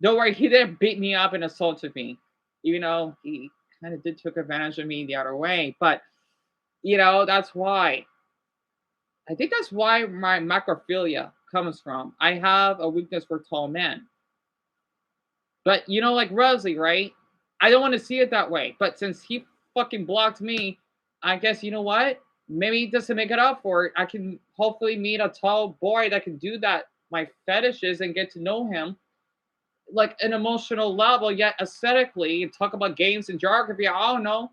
Don't worry, he didn't beat me up and assaulted me. Even though he kind of did took advantage of me the other way. But you know, that's why. I think that's why my macrophilia comes from. I have a weakness for tall men. But you know, like Rosie, right? I don't want to see it that way. But since he fucking blocked me, I guess you know what? Maybe just to make it up for it, I can hopefully meet a tall boy that can do that, my fetishes, and get to know him like an emotional level, yet aesthetically, and talk about games and geography. I don't know.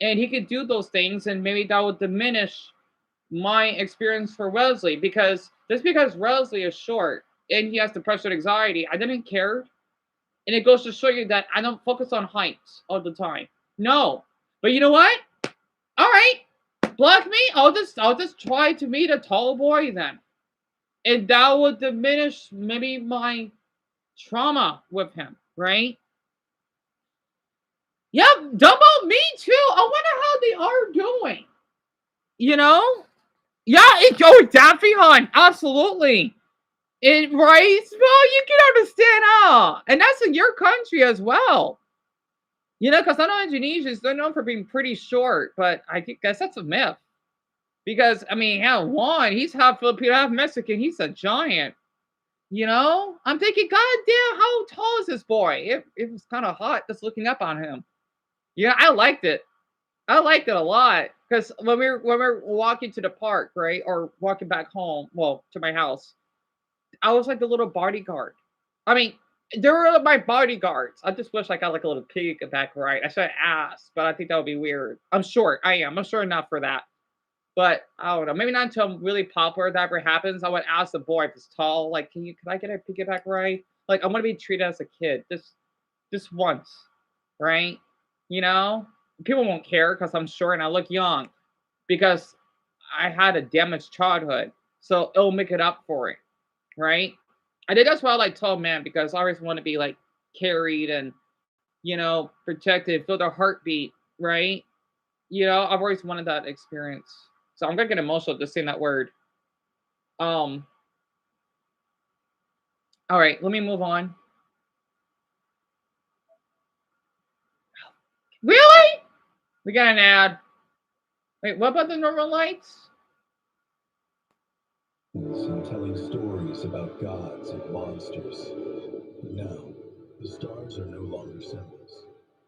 And he could do those things, and maybe that would diminish my experience for Wesley because just because Wesley is short and he has depression and anxiety, I didn't care. And it goes to show you that I don't focus on heights all the time. No. But you know what? All right. Block me. I'll just try to meet a tall boy then. And that would diminish maybe my trauma with him, right? Yep, Dumbo, me too. I wonder how they are doing. You know? Yeah, Daffy Hunt, absolutely. It right? Well, you can understand how, and that's in your country as well. You know, because I know Indonesians they're known for being pretty short, but I guess that's a myth. Because I mean, hell, Juan, he's half Filipino, half Mexican. He's a giant. You know, I'm thinking, God damn, how tall is this boy? It was kind of hot just looking up on him. Yeah, I liked it. I liked it a lot because when we were walking to the park, right, or walking back home, well, to my house, I was like the little bodyguard. I mean, they were my bodyguards. I just wish I got like a little pig back right. I should ask, but I think that would be weird. I'm short. I am. I'm short enough for that. But I don't know. Maybe not until I'm really popular that ever happens. I would ask the boy if he's tall. Like, can I get a piggyback ride? Like, I want to be treated as a kid. Just once, right? You know, people won't care because I'm short and I look young because I had a damaged childhood. So it'll make it up for it, right? I think that's why I like tall men because I always want to be like carried and protected, feel their heartbeat, right? You know, I've always wanted that experience. So I'm gonna get emotional just saying that word. Um, all right, let me move on. Really? We got an ad. Wait, what about the normal lights? And telling stories about gods and monsters. But now, the stars are no longer symbols.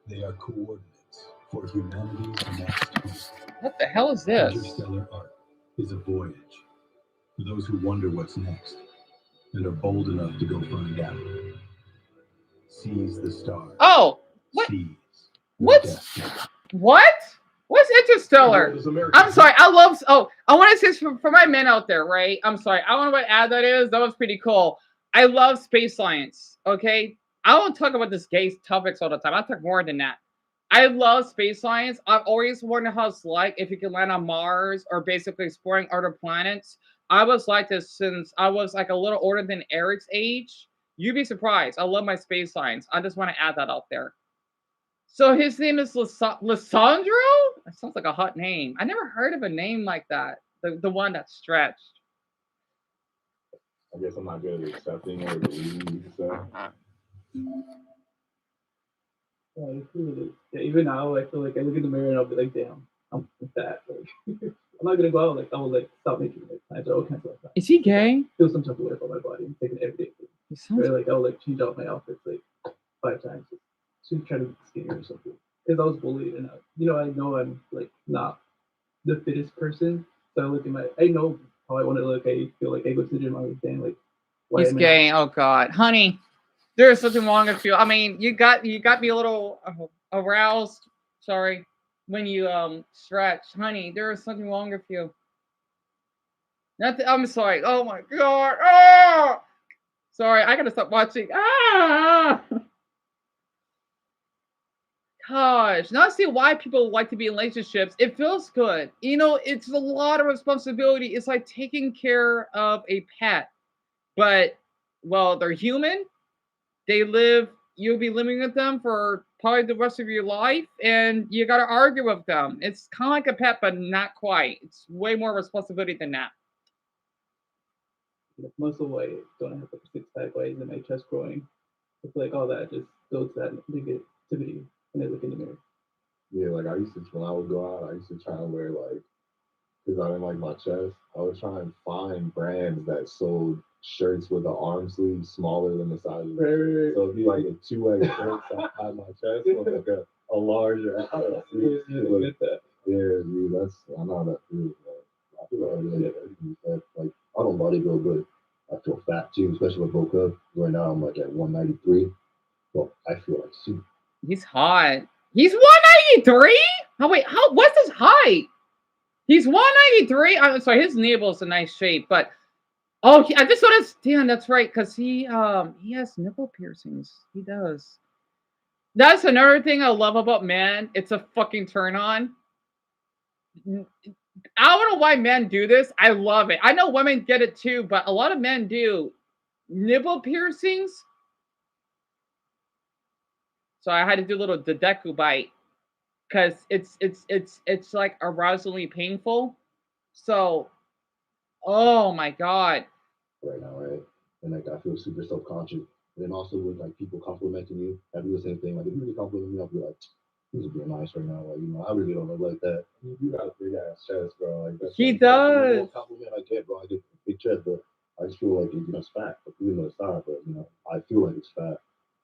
They are coordinates for humanity's next home. What the hell is this? Interstellar art is a voyage for those who wonder what's next and are bold enough to go find out. Seize the stars. Oh, what? What? What's Interstellar? I'm sorry. I want to say this for my men out there, right? I'm sorry. I don't know what ad that is. That was pretty cool. I love space science. Okay, I don't talk about this gay topics all the time. I talk more than that. I love space science. I've always wondered how it's like if you can land on Mars or basically exploring other planets. I was like this since I was like a little older than Eric's age. You'd be surprised. I love my space signs. I just want to add that out there. So his name is Lissandro? That sounds like a hot name. I never heard of a name like that. The one that's stretched. I guess I'm not good at accepting or believing stuff. Yeah, I feel it is. Yeah, even now, I feel like I look in the mirror and I'll be like, damn, I'm fat. Like, I'm not gonna go out. Like, I will like stop making like plans or all kinds of like that. Is he gay? Feel some type of way about my body and take an everyday thing. Or like I'll like change out my outfits like 5 times to try to be skinnier or something. Because I was bullied and I know I'm like not the fittest person. So I look at I know how I want to look. I feel like I go to the gym. I was saying like, why He's am I gay. Oh God, honey, there's something wrong with you. I mean, you got me a little aroused. Sorry, when you stretch, honey. There is something wrong with you. Nothing. I'm sorry. Oh my God. Oh, sorry. I gotta stop watching. Ah. Gosh, not see why people like to be in relationships. It feels good. It's a lot of responsibility. It's like taking care of a pet. But, well, they're human. They live, you'll be living with them for probably the rest of your life, and you got to argue with them. It's kind of like a pet, but not quite. It's way more responsibility than that. muscle weight, don't have like a 6-pack weight, and my chest growing. It's like all that just goes to that negativity when I look in the mirror. Yeah, like I used to, when I would go out, I used to try and wear like, because I didn't like my chest, I would try and find brands that sold shirts with the arm sleeve smaller than the size of it. So it'd be like a 2X shirt that had my chest with like a larger sleeve. Yeah, dude, I know how that feels, man. I feel like really everything said. Like, I don't body build good. I feel fat too, especially with broke up. Right now I'm like at 193. Well, I feel like soup. He's hot. He's 193? Oh wait, what's his height? He's 193. I'm sorry, his navel's a nice shape, but I just noticed. Damn, that's right, because he has nipple piercings. He does. That's another thing I love about men. It's a fucking turn on. I don't know why men do this. I love it. I know women get it too, but a lot of men do. Nipple piercings. So I had to do a little Dedeku bite because it's like arousingly painful. So, oh my God. Right now, right? And like I feel super self-conscious. And then also with like people complimenting you, I do the same thing. Like if you really compliment me, I'll be like, he's being nice right now. Like, I really don't look like that. You got a big ass chest, bro. Like that's he like, does. The more compliment I get, bro, I get a big chest, but I just feel like it's fat. But even though it's not, but I feel like it's fat.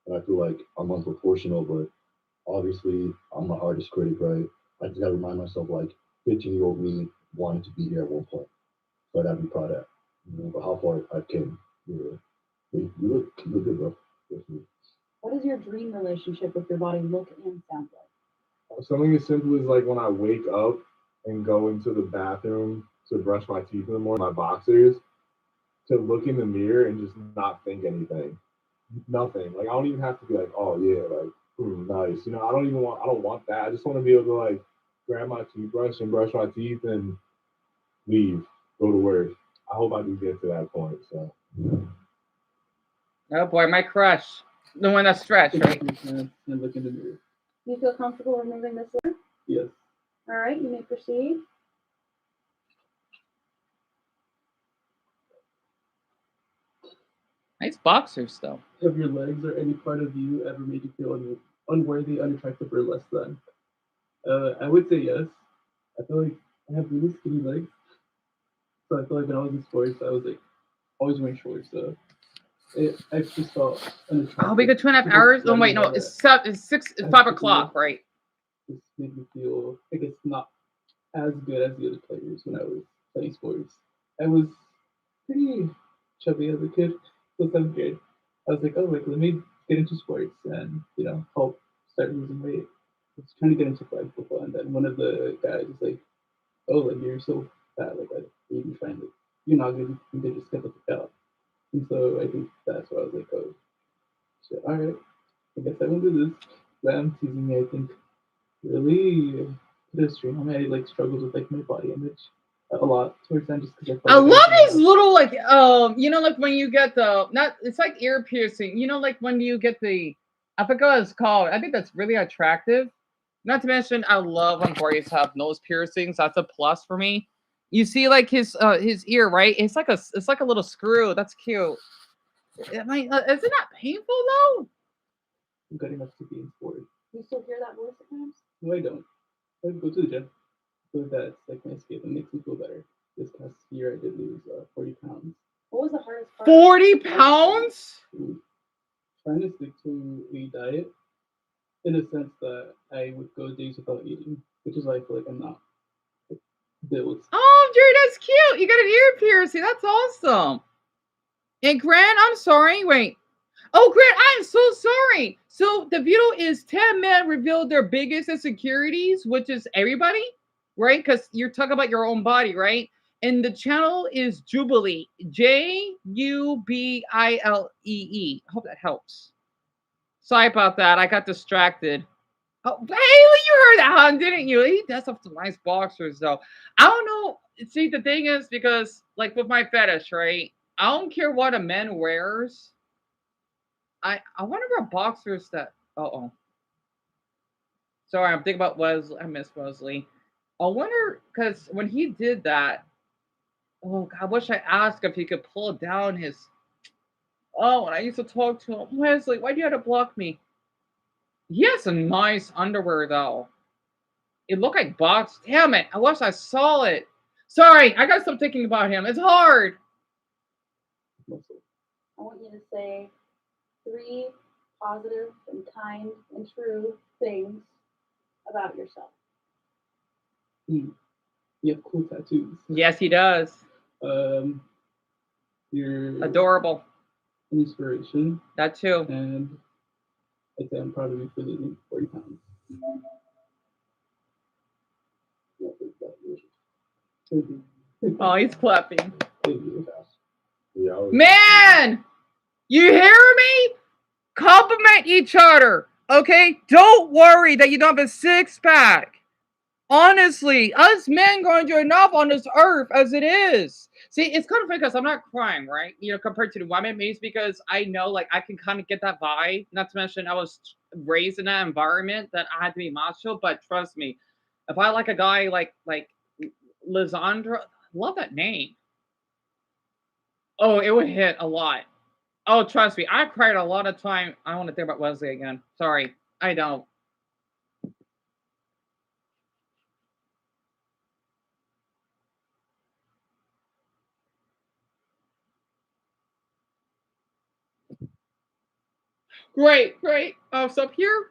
And I feel like I'm unproportional, but obviously I'm the hardest critic, right? I just gotta remind myself like 15-year-old me wanted to be here at one point. So I gotta be proud of that. But how far I've came. You look good, bro. What does your dream relationship with your body look and sound like? Something as simple as like when I wake up and go into the bathroom to brush my teeth in the morning, my boxers, to look in the mirror and just not think anything. Nothing. Like I don't even have to be like, oh yeah, like nice. I don't want that. I just want to be able to like grab my toothbrush and brush my teeth and leave, go to work. I hope I do get to that point. So. Oh boy, my crush, the one that's stretched, right? And look in the mirror. You feel comfortable removing this layer? Yes. All right, you may proceed. Nice boxers, though. Have your legs or any part of you ever made you feel unworthy, unattractive, or less than? I would say yes. I feel like I have really skinny legs. So I feel like when I was in sports, I was like always wearing shorts. So I just felt unattractive. Oh, we got 2.5 hours? Oh, wait, no, it's 5 o'clock, right? Just made me feel like it's not as good as the other players when I was playing sports. I was pretty chubby as a kid, so 7th grade. I was like, oh, like let me get into sports and help start losing weight. I was trying to get into flag football, and then one of the guys was like, oh, like you're so fat, like I need you trying to, you're not gonna just step up the out. And so I think that's why I was like, oh, shit, all right, I guess I won't do this. Ram teasing me, I think, really put a strain on me. I like struggled with like my body image a lot towards the end just because I love his little like you know, like when you get the not it's like ear piercing, you know, like when you get the I forgot what it's called. I think that's really attractive. Not to mention I love when boys have nose piercings. That's a plus for me. You see like his ear, right? It's like a little screw. That's cute. Is it not painful though? I'm good enough to be in sport. You still hear that voice at times? No, I don't. I go to the gym. So that's like my escape. It makes me feel better. This past year, I did lose 40 pounds. What was the hardest part? 40 pounds? Trying to stick to a diet in a sense that I would go days without eating, which is why I feel like I'm not built. Oh, Jerry, that's cute. You got an ear piercing. That's awesome. And Grant, I'm sorry. Wait. Oh, Grant, I'm so sorry. So the video is 10 men revealed their biggest insecurities, which is everybody, right? Because you're talking about your own body, right? And the channel is Jubilee. Jubilee. I hope that helps. Sorry about that. I got distracted. Oh, Haley, you heard that, huh? Didn't you? He does have some nice boxers, though. I don't know. See, the thing is, because, like, with my fetish, right? I don't care what a man wears. I wonder what boxers that. Sorry, I'm thinking about Wesley. I miss Wesley. I wonder because when he did that, oh God, I wish I asked if he could pull down his. Oh, when I used to talk to him, Wesley, why do you have to block me? He has some nice underwear though. It looked like box. Damn it! I wish I saw it. Sorry, I gotta stop thinking about him. It's hard. I want you to say 3 positive and kind and true things about yourself. You have cool tattoos. Yes, he does. You're adorable. An inspiration. That too. And I'd say I'm proud of you for losing 40 pounds. Oh, he's clapping. Yeah, Man, you hear me? Compliment each other, okay? Don't worry that you don't have a six-pack. Honestly, us men going through enough on this earth as it is. See, it's kind of funny because I'm not crying, right? You know, compared to the women, maybe it's because I know, like, I can kind of get that vibe. Not to mention, I was raised in that environment that I had to be macho. But trust me, if I like a guy like Lisandro, love that name. Oh, it would hit a lot. Oh, trust me, I cried a lot of time. I want to think about Wesley again. Sorry, I don't. Great. Oh, so up here.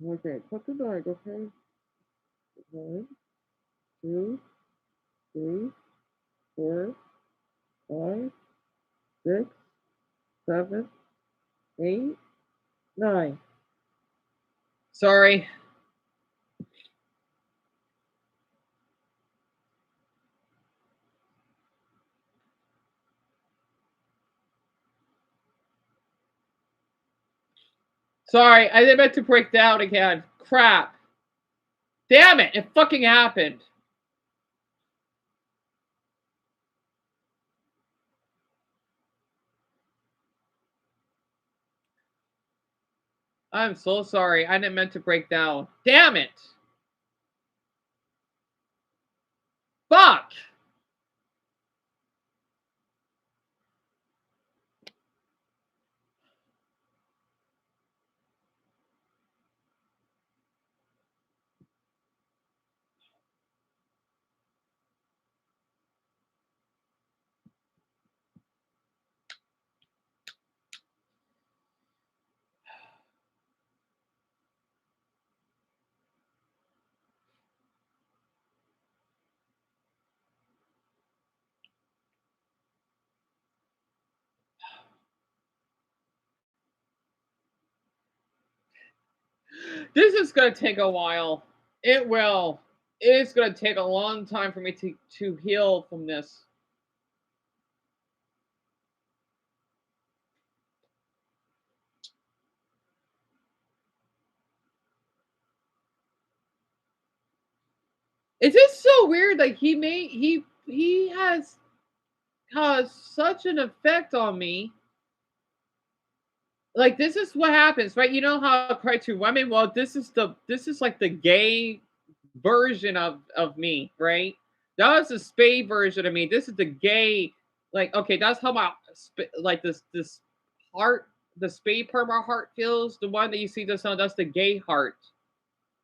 Okay, put the bag, okay? 1, 2, 3, 4, 5, 6, 7, 8, 9. Sorry. Sorry, I didn't meant to break down again. Crap. Damn it, it fucking happened. I'm so sorry. I didn't meant to break down. Damn it. Fuck. This is gonna take a while. It will. It's gonna take a long time for me to heal from this. It's just so weird. Like he has caused such an effect on me. Like this is what happens, right? You know how I cry to women? Well, this is like the gay version of me, right? That was the spade version of me. This is the gay, like okay, that's how my like this heart, the spade part of my heart feels. The one that you see this on, that's the gay heart,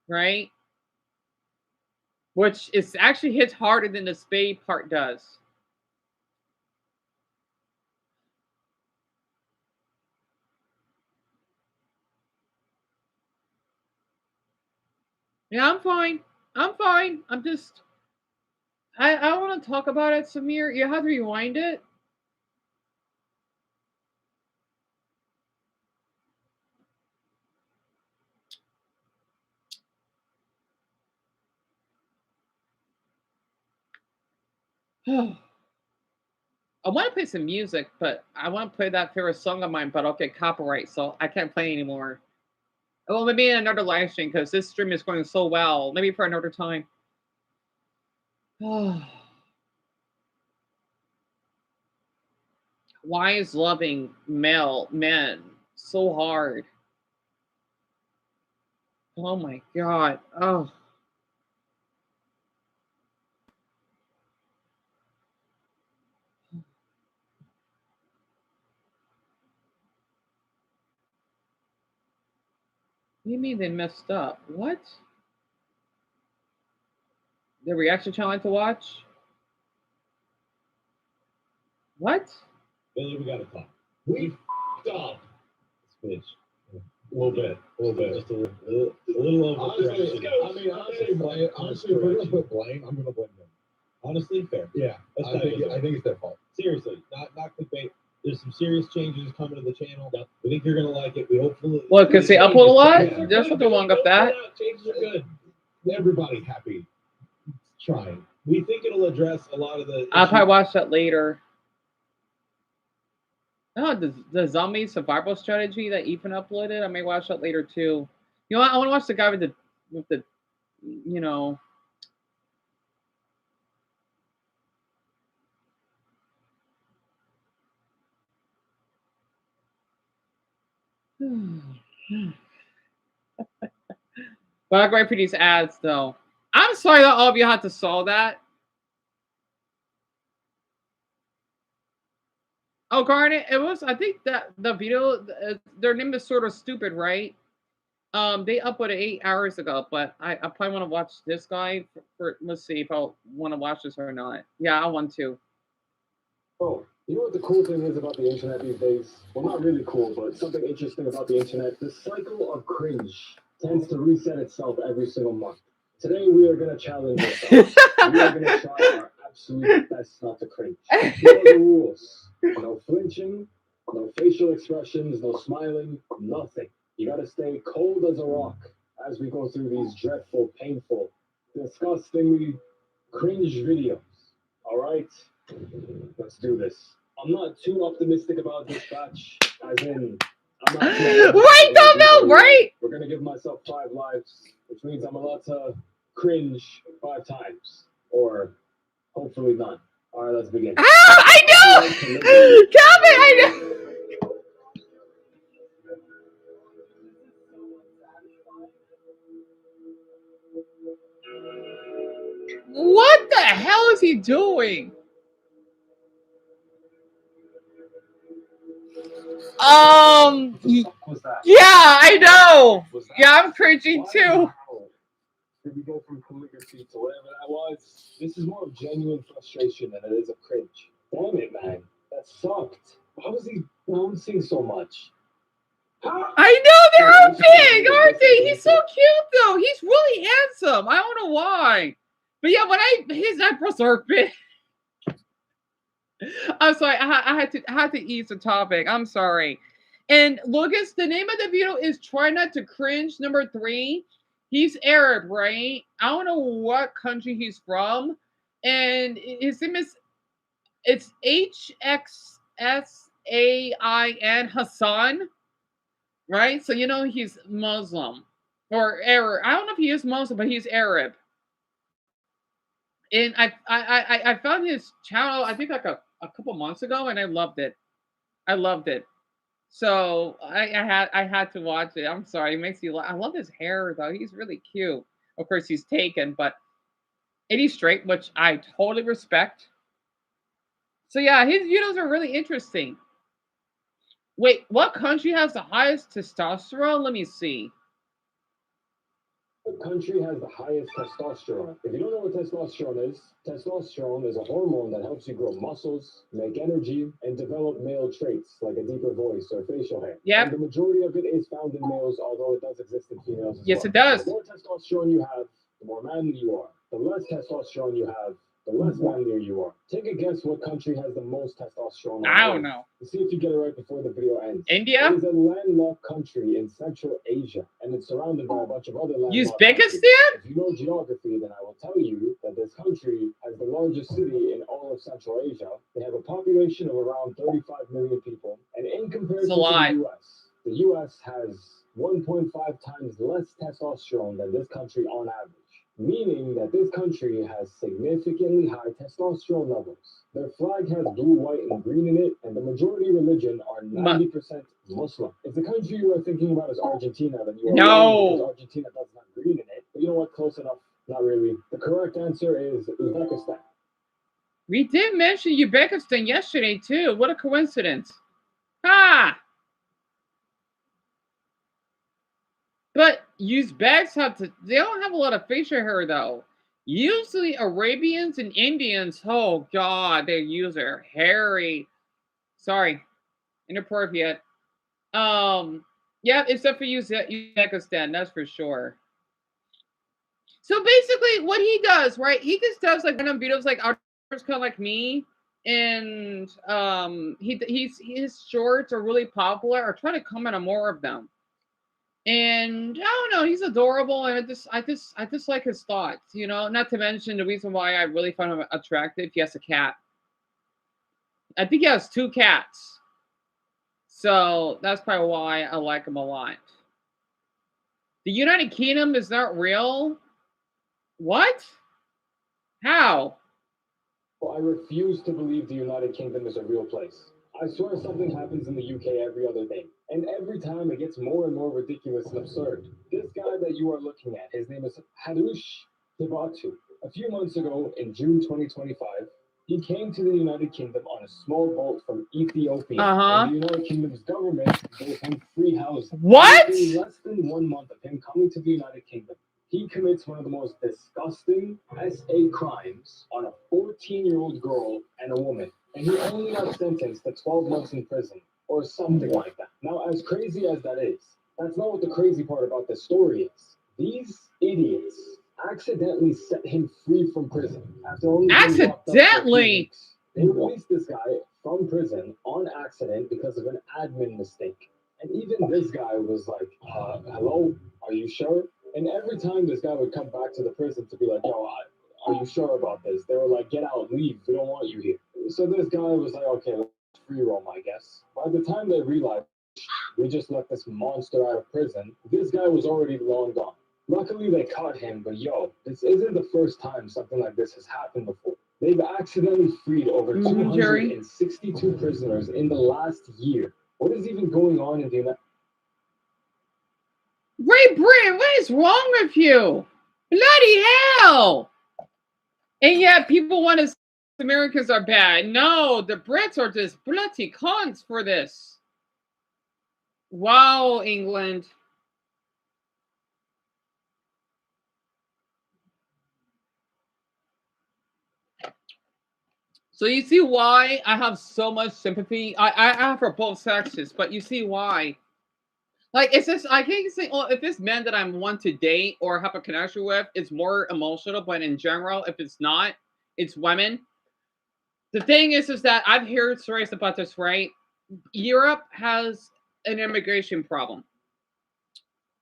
right? Which is actually hits harder than the spade part does. Yeah, I'm fine. I'm fine. I'm just I want to talk about it, Samir. You have to rewind it. I want to play some music, but I want to play that favorite song of mine, but I'll get copyright, so I can't play anymore. Well, maybe in another live stream because this stream is going so well. Maybe for another time. Why is loving male men so hard? Oh my god. Oh. What do you mean they messed up? What? The reaction challenge to watch? What? Billy, we gotta talk. We f***ed up. Switch. A little bit. Just a little over. Honestly, honestly, if we're gonna put blame, I'm gonna blame them. Honestly, fair. Yeah, I think it's their fault. Seriously, not clickbait. There's some serious changes coming to the channel. We think you're gonna like it. We hopefully. What? Because they upload a lot. There's something wrong with that. Changes are good. Everybody happy. Trying. We think it'll address a lot of the. I'll probably watch that later. Oh, the zombie survival strategy that Ethan uploaded. I may watch that later too. You know what? I want to watch the guy with the you know. But I agree for these ads though. I'm sorry that all of you had to saw that. Oh, Garnet, it was. I think that the video, their name is sort of stupid, right? They uploaded 8 hours ago, but I probably want to watch this guy for. Let's see if I want to watch this or not. Yeah, I want to. Oh, you know what the cool thing is about the internet these days? Well, not really cool, but something interesting about the internet. The cycle of cringe tends to reset itself every single month. Today we are going to challenge ourselves. We are going to try our absolute best not to cringe. Here are the rules. No flinching, no facial expressions, no smiling, nothing. You got to stay cold as a rock as we go through these dreadful, painful, disgustingly cringe videos. All right? Let's do this. I'm not too optimistic about this batch, as in, I'm not too Right, don't know, right? We're going to give myself 5 lives, which means I'm allowed to cringe 5 times, or hopefully none. All right, let's begin. Ah, I know! Calvin, I know! What the hell is he doing? Yeah, I know. Yeah, I'm cringing too. Did we go from calligraphy to whatever that was? This is more of genuine frustration than it is of cringe. Damn it, man. That sucked. How is he bouncing so much? I know they're all big, aren't they? He's so cute though. He's really handsome. I don't know why. But yeah, when his eyebrows are big. I'm sorry. I had to ease the topic. I'm sorry. And Lucas, the name of the video is Try Not to Cringe, number 3. He's Arab, right? I don't know what country he's from. And his name is, it's HXSAIN Hassan, right? So you know he's Muslim or Arab. I don't know if he is Muslim, but he's Arab. And I found his channel, I think like a couple months ago, and I loved it. I loved it. So I had to watch it. I'm sorry, it makes you laugh. I love his hair though. He's really cute. Of course, he's taken, but and he's straight, which I totally respect. So yeah, his videos are really interesting. Wait, what country has the highest testosterone? Let me see. What country has the highest testosterone? If you don't know what testosterone is a hormone that helps you grow muscles, make energy, and develop male traits like a deeper voice or facial hair. Yep. And the majority of it is found in males, although it does exist in females as well. Yes, it does. The more testosterone you have, the more manly you are. The less testosterone you have, the less manlier you are. Take a guess what country has the most testosterone. I don't know. See if you get it right before the video ends. India? It is a landlocked country in Central Asia, and it's surrounded by a bunch of other landlocked Uzbekistan? countries. If you know geography, then I will tell you that this country has the largest city in all of Central Asia. They have a population of around 35 million people, and in comparison to the US has 1.5 times less testosterone than this country on average. Meaning that this country has significantly high testosterone levels. Their flag has blue, white, and green in it, and the majority religion are 90% Muslim. If the country you are thinking about is Argentina, then you are wrong because Argentina doesn't have green in it. But you know what? Close enough. Not really. The correct answer is Uzbekistan. We did mention Uzbekistan yesterday too. What a coincidence. Ha! But Uzbeks they don't have a lot of facial hair though. Usually Arabians and Indians, oh god, they use their hairy. Sorry, inappropriate. Yeah, except for Uzbekistan, that's for sure. So basically, what he does, right? He just does like random videos, like kind of like me, and his shorts are really popular. I try to comment on more of them. And I don't know, he's adorable, and I just like his thoughts, you know. Not to mention the reason why I really find him attractive. He has a cat. I think he has 2 cats, so that's probably why I like him a lot. The United Kingdom is not real. What? How? Well, I refuse to believe the United Kingdom is a real place. I swear something happens in the UK every other day. And every time it gets more and more ridiculous and absurd. This guy that you are looking at, his name is Harush Hibatu. A few months ago, in June 2025, he came to the United Kingdom on a small boat from Ethiopia. And the United Kingdom's government gave him free housing. What? In less than 1 month of him coming to the United Kingdom, he commits one of the most disgusting SA crimes on a 14-year-old girl and a woman. And he only got sentenced to 12 months in prison, or something like that. Now, as crazy as that is, that's not what the crazy part about this story is. These idiots accidentally set him free from prison after only being locked up for a few weeks. They released this guy from prison on accident because of an admin mistake. And even this guy was like, hello, are you sure? And every time this guy would come back to the prison to be like, yo, are you sure about this? They were like, get out, leave, we don't want you here. So this guy was like, okay, let's free roam, I guess. By the time they realized we just let this monster out of prison, this guy was already long gone. Luckily, they caught him, but yo, this isn't the first time something like this has happened before. They've accidentally freed over 262 prisoners in the last year. What is even going on in the United Great Britain, what is wrong with you? Bloody hell! And yet people want to say Americans are bad. No, the Brits are just bloody cons for this. Wow, England. So you see why I have so much sympathy. I have for both sexes, but you see why. Like, it's just, I can't say, well, if it's men that I'm want to date or have a connection with, it's more emotional. But in general, if it's not, it's women. The thing is that I've heard stories about this, right? Europe has an immigration problem.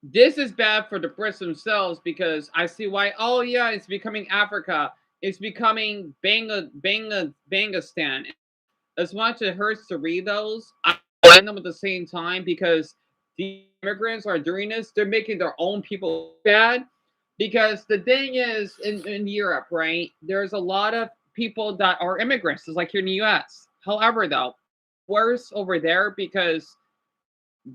This is bad for the Brits themselves because I see why. Oh yeah, it's becoming Africa. It's becoming Bangistan. As much as it hurts to read those, I blame them at the same time because the immigrants are doing this. They're making their own people bad. Because the thing is, in Europe, right, there's a lot of people that are immigrants, just like here in the US. However, though, worse over there because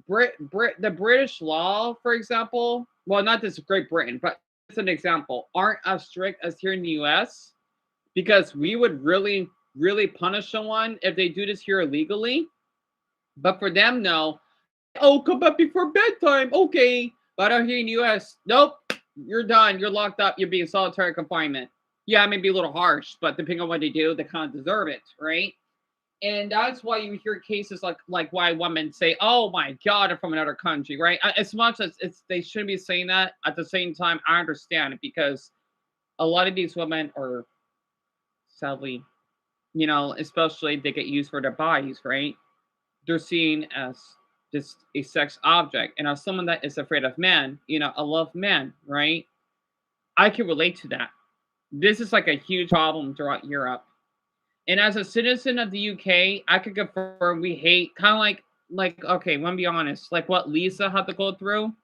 the British law, for example, well, not this Great Britain, but it's an example, aren't as strict as here in the US because we would really, really punish someone if they do this here illegally. But for them, no. Oh, come back before bedtime. Okay. But out here in the US, nope. You're done. You're locked up. You're being solitary confinement. Yeah, it may be a little harsh, but depending on what they do, they kind of deserve it, right? And that's why you hear cases like why women say, "Oh my God, I'm from another country," right? As much as they shouldn't be saying that, at the same time, I understand it because a lot of these women are sadly, especially they get used for their bodies, right? They're seen as just a sex object, and as someone that is afraid of men, I love men, right? I can relate to that. This is like a huge problem throughout Europe. And as a citizen of the UK, I could confirm we hate kind of like okay, let me be honest, like what Lisa had to go through.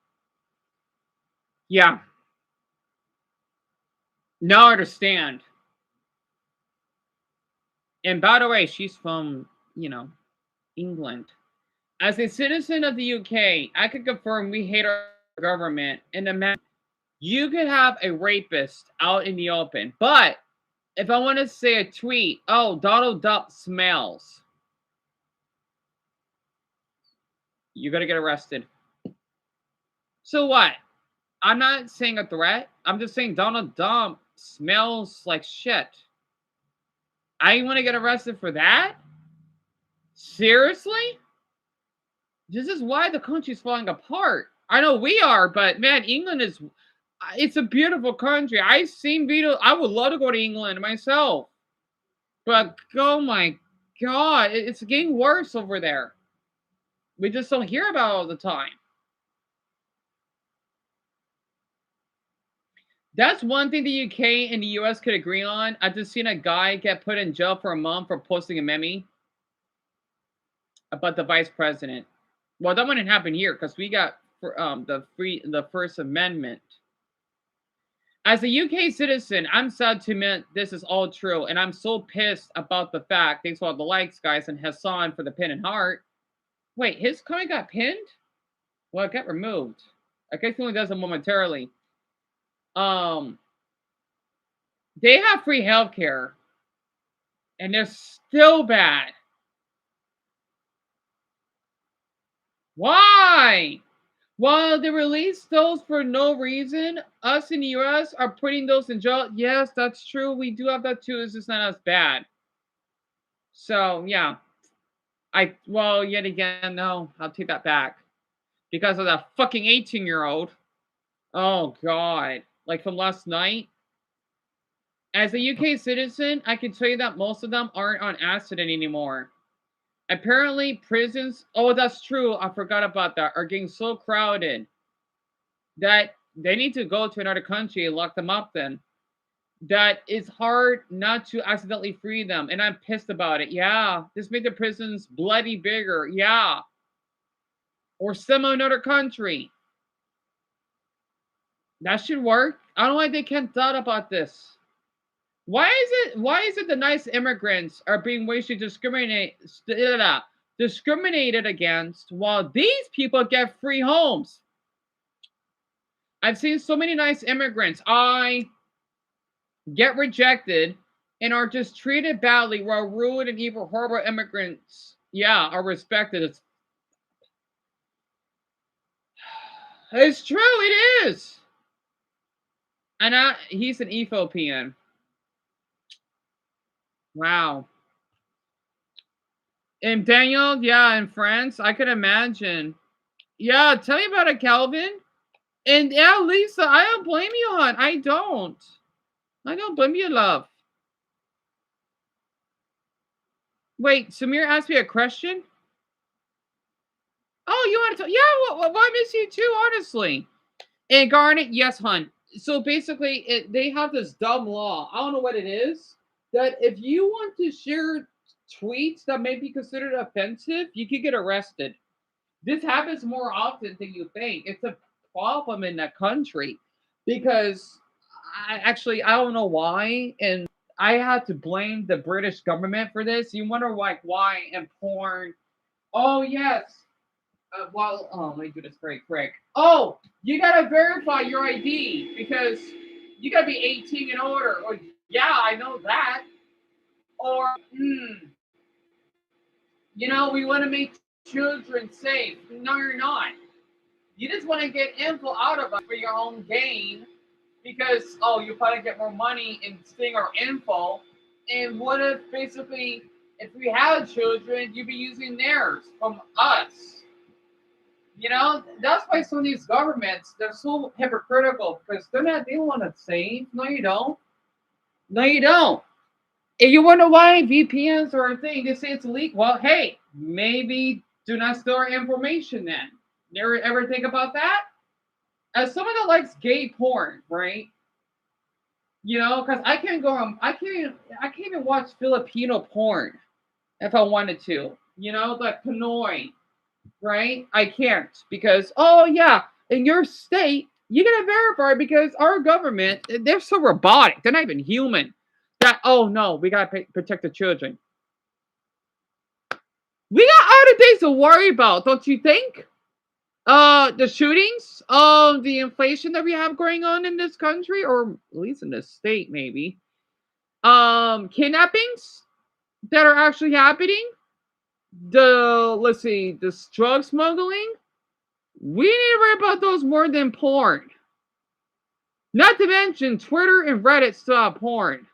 Yeah. Now I understand. And by the way, she's from, England. As a citizen of the UK, I could confirm we hate our government and the man. You could have a rapist out in the open, but if I want to say a tweet, oh, Donald Duck smells, you're gonna get arrested. So what? I'm not saying a threat. I'm just saying Donald Trump smells like shit. I want to get arrested for that? Seriously? This is why the country's falling apart. I know we are, but man, England it's a beautiful country. I've seen videos. I would love to go to England myself. But oh my God, it's getting worse over there. We just don't hear about it all the time. That's one thing the UK and the US could agree on. I've just seen a guy get put in jail for a month for posting a meme about the vice president. Well, that wouldn't happen here because we got the First Amendment. As a UK citizen, I'm sad to admit this is all true, and I'm so pissed about the fact. Thanks for all the likes, guys, and Hassan for the pin and heart. Wait, his comment got pinned? Well, it got removed. I guess he only does it momentarily. They have free healthcare, and they're still bad. Why? Well, they release those for no reason. Us in the US are putting those in jail. Yes, that's true. We do have that too. It's just not as bad. So, yeah. Yet again, no, I'll take that back. Because of that fucking 18-year-old. Oh, God. Like from last night. As a UK citizen, I can tell you that most of them aren't on acid anymore. Apparently, prisons, oh, that's true. I forgot about that, are getting so crowded that they need to go to another country and lock them up then. That it's hard not to accidentally free them. And I'm pissed about it. Yeah. This made the prisons bloody bigger. Yeah. Or send them another country. That should work. I don't know why they can't thought about this. Why is it the nice immigrants are being racially discriminated against while these people get free homes? I've seen so many nice immigrants. I get rejected and are just treated badly while rude and evil, horrible immigrants, are respected. It's true, it is. And he's an Ethiopian. Wow. And Daniel, in France, I could imagine. Yeah, tell me about it, Calvin. And yeah, Lisa, I don't blame you, hon. I don't blame you, love. Wait, Samir asked me a question? Oh, you want to? Yeah, well, I miss you too, honestly. And Garnet, yes, hun. So basically, they have this dumb law. I don't know what it is. That if you want to share tweets that may be considered offensive, you could get arrested. This happens more often than you think. It's a problem in that country because I don't know why, and I had to blame the British government for this. You wonder like why in porn? Oh yes. Well, oh, let me do this very quick. Oh, you gotta verify your ID because you gotta be 18 and older. Or yeah, I know that. Or we want to make children safe. No, you're not. You just want to get info out of us for your own gain because, you probably get more money in seeing our info. And what if basically, if we had children, you'd be using theirs from us? That's why some of these governments, they're so hypocritical because they don't want to save. No, you don't. No, you don't. And you wonder why VPNs are a thing. They say it's illegal. Well, hey, maybe do not store information then. Never ever think about that? As someone that likes gay porn, right? Because I can't even watch Filipino porn if I wanted to. Like Pinoy, right? I can't because in your state you gotta verify because our government they're so robotic. They're not even human. That no, we gotta protect the children. We got other things to worry about, don't you think? The shootings, the inflation that we have going on in this country, or at least in this state, maybe. Kidnappings that are actually happening. The drug smuggling. We need to worry about those more than porn. Not to mention, Twitter and Reddit still have porn.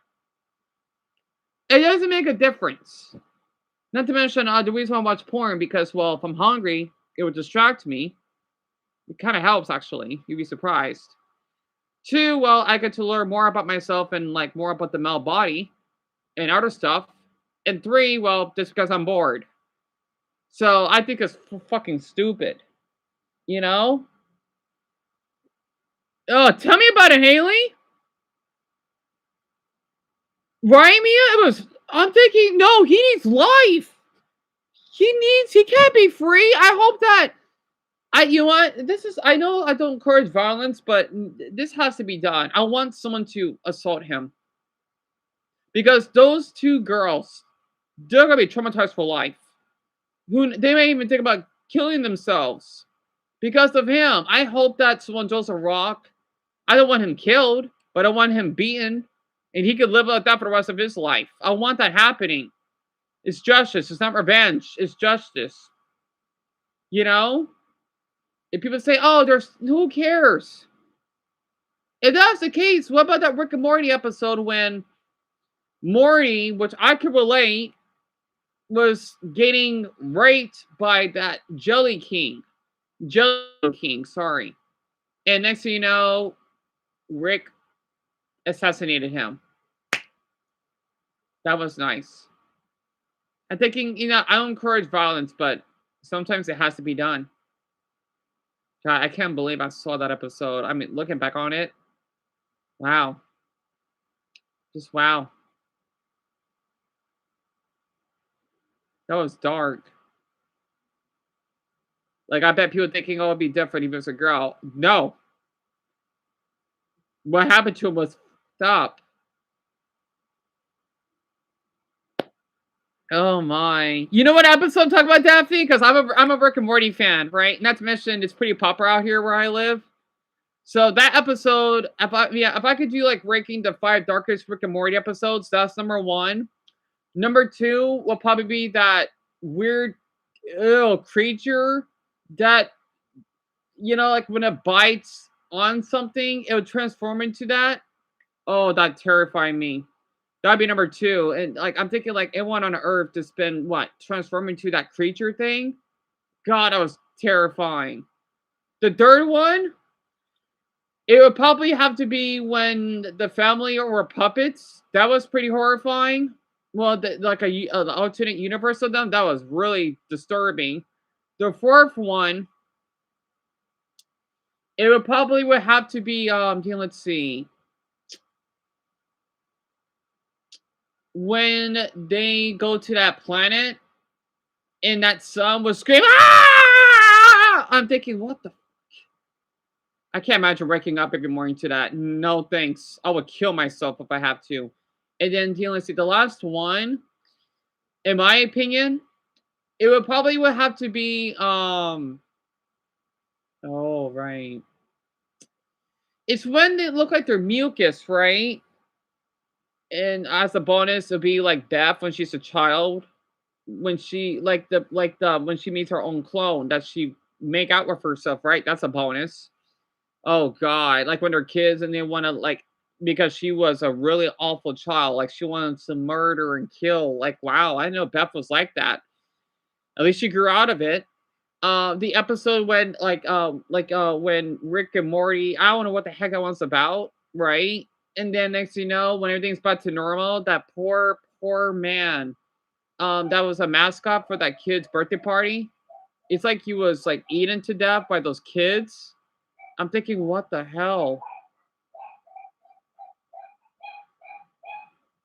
It doesn't make a difference. Not to mention, the reason I watch porn because, well, if I'm hungry, it would distract me. It kind of helps, actually. You'd be surprised. 2, well, I get to learn more about myself and, like, more about the male body and other stuff. And 3, well, just because I'm bored. So, I think it's fucking stupid. Oh, tell me about it, Haley. Right, Mia? I'm thinking, no, he needs life. He can't be free. I hope that, I know I don't encourage violence, but this has to be done. I want someone to assault him. Because those 2 girls, they're going to be traumatized for life. They may even think about killing themselves because of him. I hope that someone throws a rock. I don't want him killed, but I want him beaten. And he could live like that for the rest of his life. I want that happening. It's justice. It's not revenge. It's justice. If people say, who cares? If that's the case, what about that Rick and Morty episode when Morty, which I could relate, was getting raped by that Jelly King, sorry. And next thing you know, Rick assassinated him. That was nice. I'm thinking, I don't encourage violence, but sometimes it has to be done. God, I can't believe I saw that episode. I mean, looking back on it, wow. Just wow. That was dark. Like, I bet people thinking, it'd be different if it was a girl. No. What happened to him was stop. Oh my! You know what episode I'm talking about, Daphne? Because I'm a Rick and Morty fan, right? Not to mention it's pretty popular out here where I live. So that episode, if I could do like ranking the 5 darkest Rick and Morty episodes, that's number 1. Number 2 will probably be that weird, creature that like when it bites on something, it would transform into that. Oh, that terrified me. That'd be number 2. And like I'm thinking like everyone on Earth just been transforming into that creature thing. God, that was terrifying. The third one, it would probably have to be when the family were puppets. That was pretty horrifying. Well, like an alternate universe of them, that was really disturbing. The fourth one, it would probably would have to be let's see. When they go to that planet and that sun was screaming, ah! I'm thinking, what the? I can't imagine waking up every morning to that. No thanks. I would kill myself if I have to. And then let's see, the last one, in my opinion, it would probably would have to be oh right. It's when they look like they're mucus, right? And as a bonus, it'll be like Beth when she's a child. When she like the when she meets her own clone that she make out with herself, right? That's a bonus. Oh god, like when they're kids and they want to like because she was a really awful child, like she wanted to murder and kill. Like wow, I didn't know Beth was like that. At least she grew out of it. The episode when when Rick and Morty, I don't know what the heck that one's about, right? And then next you know, when everything's back to normal, that poor man, that was a mascot for that kid's birthday party. It's like he was like eaten to death by those kids. I'm thinking, what the hell?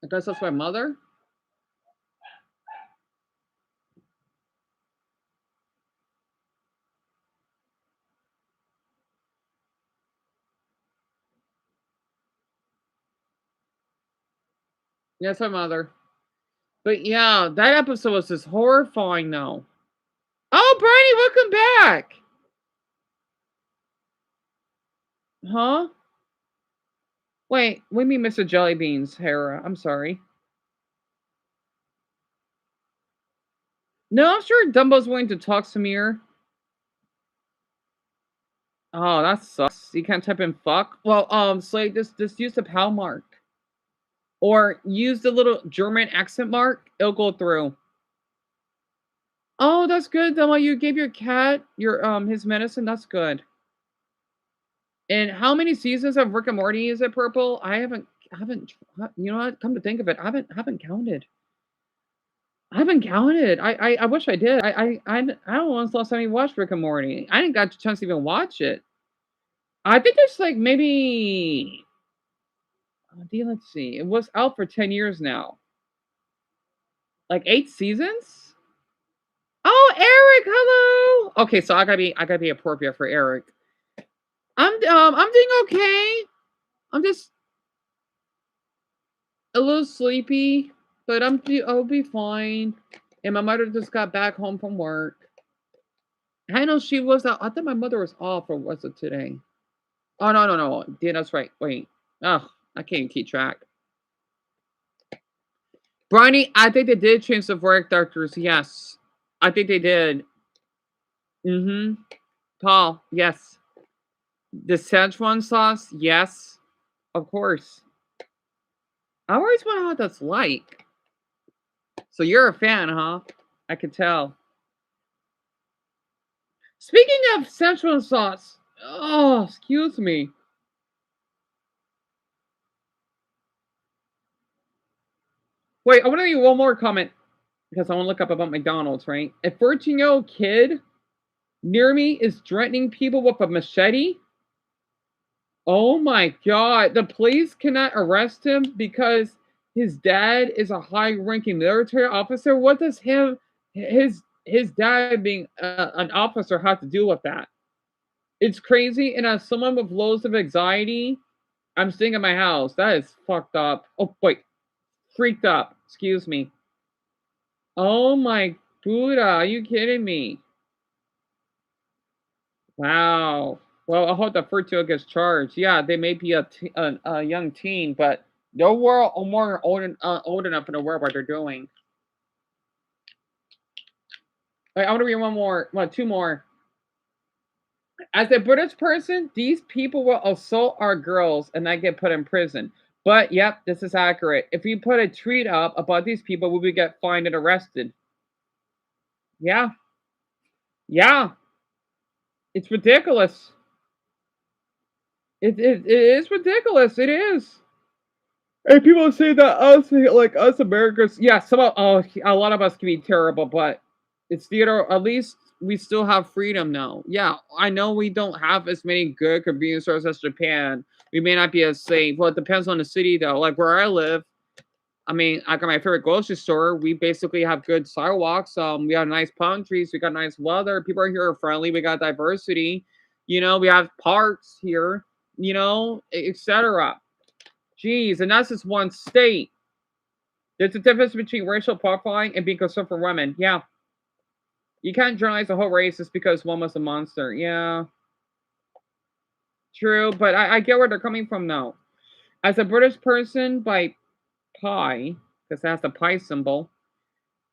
I guess that's my mother. Yes, my mother. But yeah, that episode was just horrifying though. Oh, Brian, welcome back. Huh? Wait, what do you mean, Mr. Jellybeans, Hera? I'm sorry. No, I'm sure Dumbo's willing to talk some here. Oh, that sucks. You can't type in fuck. Well, Slade, just use the PAL mark. Or use the little German accent mark. It'll go through. Oh, that's good, Dumbo. You gave your cat his medicine. That's good. And how many seasons of Rick and Morty is it, Purple? I haven't. You know what? Come to think of it, I haven't counted. I haven't counted. I wish I did. I don't know when's the last time you watched Rick and Morty. I didn't got a chance to even watch it. I think there's like maybe. Let's see. It was out for 10 years now. Like 8 seasons. Oh, Eric, hello. Okay, so I gotta be appropriate for Eric. I'm doing okay. I'm just a little sleepy, but I'll be fine. And my mother just got back home from work. I know she was out. I thought my mother was off, or was it today? Oh no. Yeah, that's right. Wait. Oh, I can't keep track. Bronny, I think they did change the voice actors. Yes, I think they did. Mm-hmm. Paul, yes. The Szechuan sauce, yes, of course. I always wonder how that's like. So you're a fan, huh? I could tell. Speaking of Szechuan sauce, oh, excuse me. Wait, I want to give you one more comment because I want to look up about McDonald's, right? A 14-year-old kid near me is threatening people with a machete. Oh my god, the police cannot arrest him because his dad is a high-ranking military officer. What does his dad being an officer have to do with that? It's crazy, and as someone with loads of anxiety, I'm staying at my house. That is fucked up. Oh wait, freaked up. Excuse me. Oh my Buddha, are you kidding me? Wow. Well, I hope the first two gets charged. Yeah, they may be a young teen, but they're more old enough and aware of what they're doing. Wait, I want to read one more. Well, two more. As a British person, these people will assault our girls and not get put in prison. But yep, this is accurate. If we put a tweet up about these people, we would get fined and arrested. Yeah. Yeah. It's ridiculous. It is ridiculous. It is. And people say that us Americans, yeah, a lot of us can be terrible, but it's theater. At least we still have freedom now. Yeah, I know we don't have as many good convenience stores as Japan. We may not be as safe. Well, it depends on the city though. Like where I live, I mean, I got my favorite grocery store. We basically have good sidewalks. We have nice palm trees. We got nice weather. People are here are friendly. We got diversity. You know, we have parks here. You know, etc. Jeez, and that's just one state. There's a difference between racial profiling and being concerned for women. Yeah. You can't generalize the whole race just because one was a monster. Yeah. True, but I get where they're coming from now. As a British person by pi, because that's the pi symbol,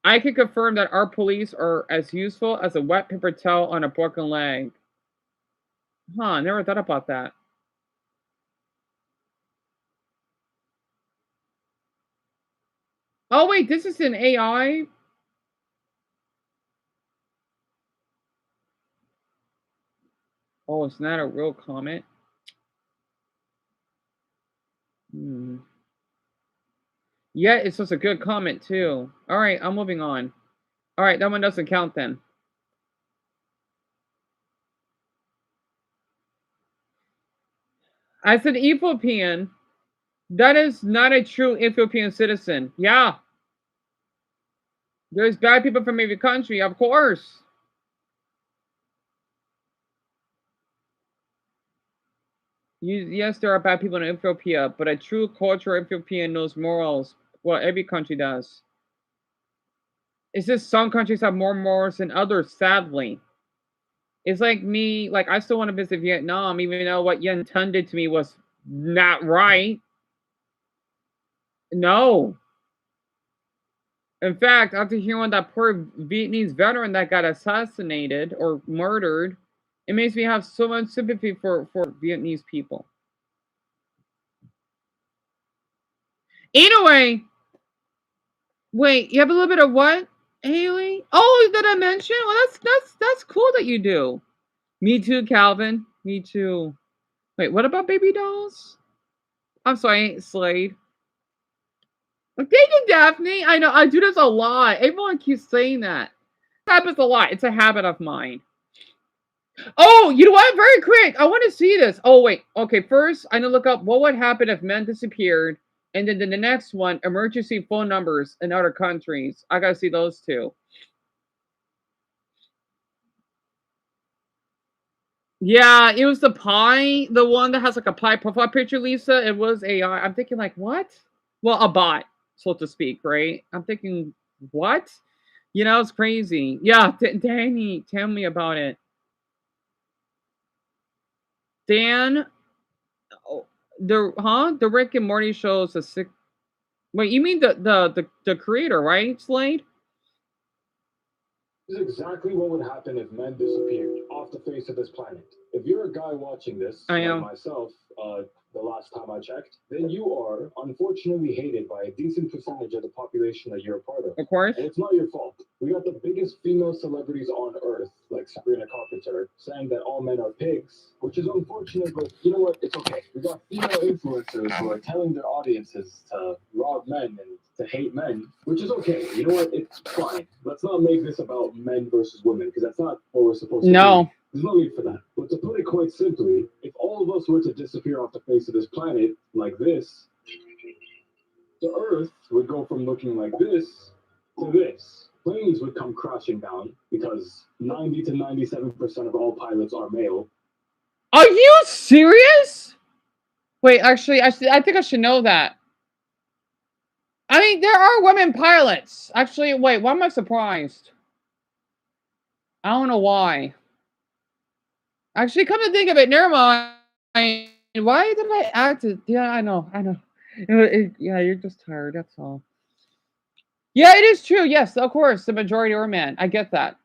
I can confirm that our police are as useful as a wet paper towel on a broken leg. Huh, never thought about that. Oh wait, this is an AI? Oh, it's not a real comment. Yeah, it's just a good comment too. All right, I'm moving on. All right, that one doesn't count then. As an Ethiopian, that is not a true Ethiopian citizen. Yeah. There's bad people from every country, of course. Yes, there are bad people in Ethiopia, but a true cultural Ethiopian knows morals. Well, every country does. It's just some countries have more morals than others, sadly. It's like me, like I still want to visit Vietnam, even though what Yen Tun did to me was not right. No. In fact, after hearing that poor Vietnamese veteran that got assassinated or murdered, it makes me have so much sympathy for Vietnamese people. Anyway, wait, you have a little bit of what, Haley? Oh, did I mention? Well, that's cool that you do. Me too, Calvin. Me too. Wait, what about baby dolls? I'm sorry, Slade. Thank you, Daphne. I know I do this a lot. Everyone keeps saying that. It happens a lot. It's a habit of mine. Oh, you know what? Very quick. I want to see this. Oh, wait. Okay, first, I'm going to look up what would happen if men disappeared. And then the next one, emergency phone numbers in other countries. I got to see those two. Yeah, it was the pie. The one that has like a pie profile picture, Lisa. It was AI. I'm thinking like, what? Well, a bot, so to speak, right? I'm thinking, what? You know, it's crazy. Yeah, Danny, tell me about it. Dan, the Rick and Morty show is a sick. Wait, you mean the creator, right, Slade? This is exactly what would happen if men disappeared off the face of this planet. If you're a guy watching this, I am. like myself, the last time I checked, then you are unfortunately hated by a decent percentage of the population that you're a part of. Of course. And it's not your fault. We got the biggest female celebrities on earth, like Sabrina Carpenter, saying that all men are pigs, which is unfortunate, but you know what? It's okay. We got female influencers who are telling their audiences to rob men and to hate men, which is okay. You know what? It's fine. Let's not make this about men versus women, because that's not what we're supposed to do. There's no need for that. But to put it quite simply, if all of us were to disappear off the face of this planet like this, the Earth would go from looking like this to this. Planes would come crashing down because 90 to 97% of all pilots are male. Are you serious? Wait, actually, I think I should know that. I mean, there are women pilots. Actually, wait, why am I surprised? I don't know why. Actually, come to think of it, never mind. Why did I act it? Yeah, I know. Yeah, you're just tired, that's all. Yeah, it is true. Yes, of course, the majority are men. I get that.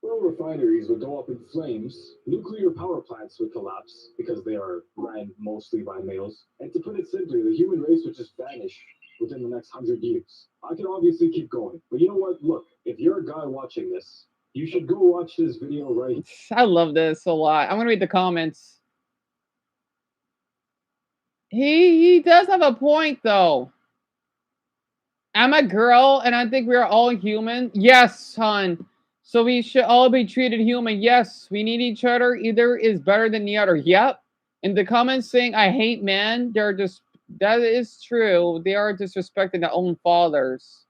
Oil refineries would go up in flames, nuclear power plants would collapse because they are ran mostly by males, and to put it simply, the human race would just vanish within the next 100 years. I can obviously keep going, but you know what? Look, if you're a guy watching this, you should go watch this video right. I love this a lot. I'm gonna read the comments. He does have a point though. I'm a girl and I think we are all human. Yes, hon. So we should all be treated human. Yes, we need each other. Either is better than the other. Yep. In the comments saying I hate men, they're just that is true. They are disrespecting their own fathers.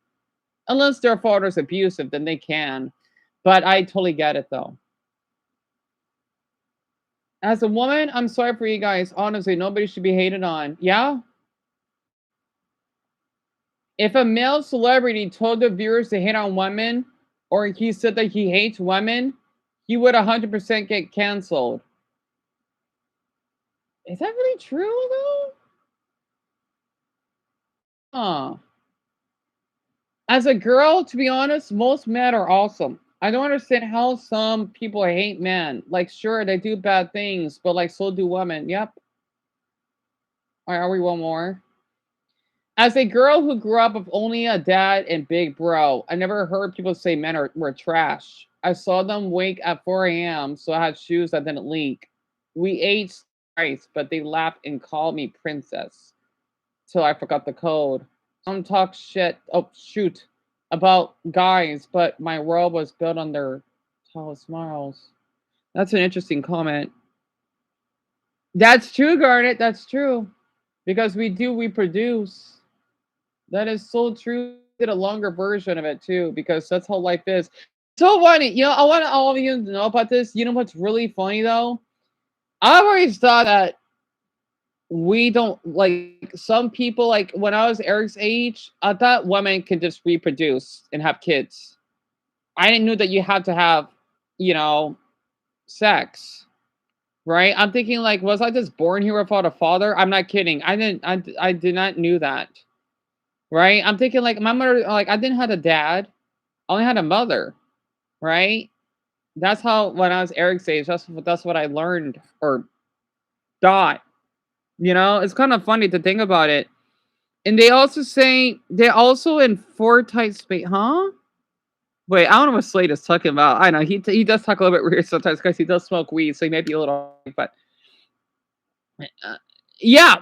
Unless their father's abusive, then they can. But I totally get it though. As a woman, I'm sorry for you guys. Honestly, nobody should be hated on. Yeah? If a male celebrity told the viewers to hate on women, or he said that he hates women, he would 100% get canceled. Is that really true though? Huh. As a girl, to be honest, most men are awesome. I don't understand how some people hate men. Like, sure, they do bad things, but like, so do women. Yep. All right, are we one more? As a girl who grew up with only a dad and big bro, I never heard people say men were trash. I saw them wake at 4 a.m., so I had shoes that didn't leak. We ate rice, but they laughed and called me princess. Till I forgot the code. Some talk shit, oh shoot, about guys, but my world was built on their tallest smiles. That's an interesting comment. That's true, Garnet. That's true. Because we do reproduce. That is so true. Did a longer version of it too, because that's how life is. So funny. You know, I want all of you to know about this. You know what's really funny though? I always thought that we don't like some people like when I was Eric's age, I thought women could just reproduce and have kids. I didn't know that you had to have, you know, sex. Right? I'm thinking like, was I just born here without a father? I'm not kidding. I did not knew that. Right? I'm thinking like my mother, like I didn't have a dad. I only had a mother. Right? That's how when I was Eric's age, that's what I learned or thought. You know, it's kind of funny to think about it. And they also say they're also in four tight space, huh? Wait, I don't know what Slade is talking about. I know he does talk a little bit weird sometimes because he does smoke weed, so he may be a little. But yeah,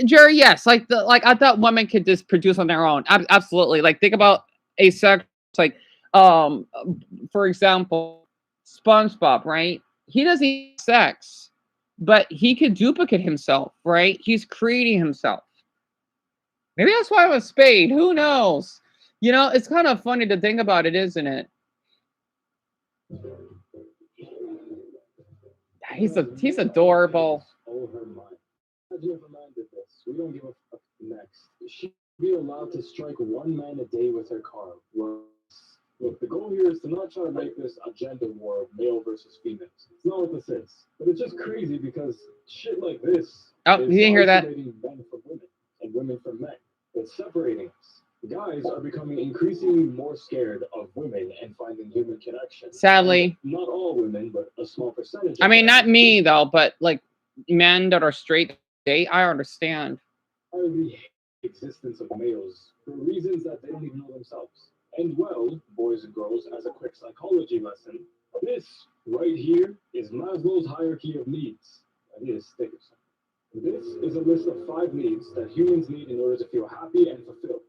Jerry, yes, like I thought women could just produce on their own. Absolutely, like think about asexual, like um, for example, SpongeBob, right? He doesn't have sex, but he could duplicate himself, right? He's creating himself. Maybe that's why I was spayed. Who knows? You know, it's kind of funny to think about it, isn't it? He's adorable. Imagine if a man did this. We don't give a fuck next. She'd be allowed to strike one man a day with her car. Look, the goal here is to not try to make this a gender war of male versus females. It's not what this is. But it's just crazy because shit like this you didn't hear that. isolating men from women and women from men. It's separating us. Guys are becoming increasingly more scared of women and finding human connection. Sadly. And not all women, but a small percentage. I mean, not me though, but like men that are straight date, I understand. The existence of males for reasons that they don't even know themselves. And well, boys and girls, as a quick psychology lesson, this right here is Maslow's hierarchy of needs. I need a stick or something. This is a list of 5 needs that humans need in order to feel happy and fulfilled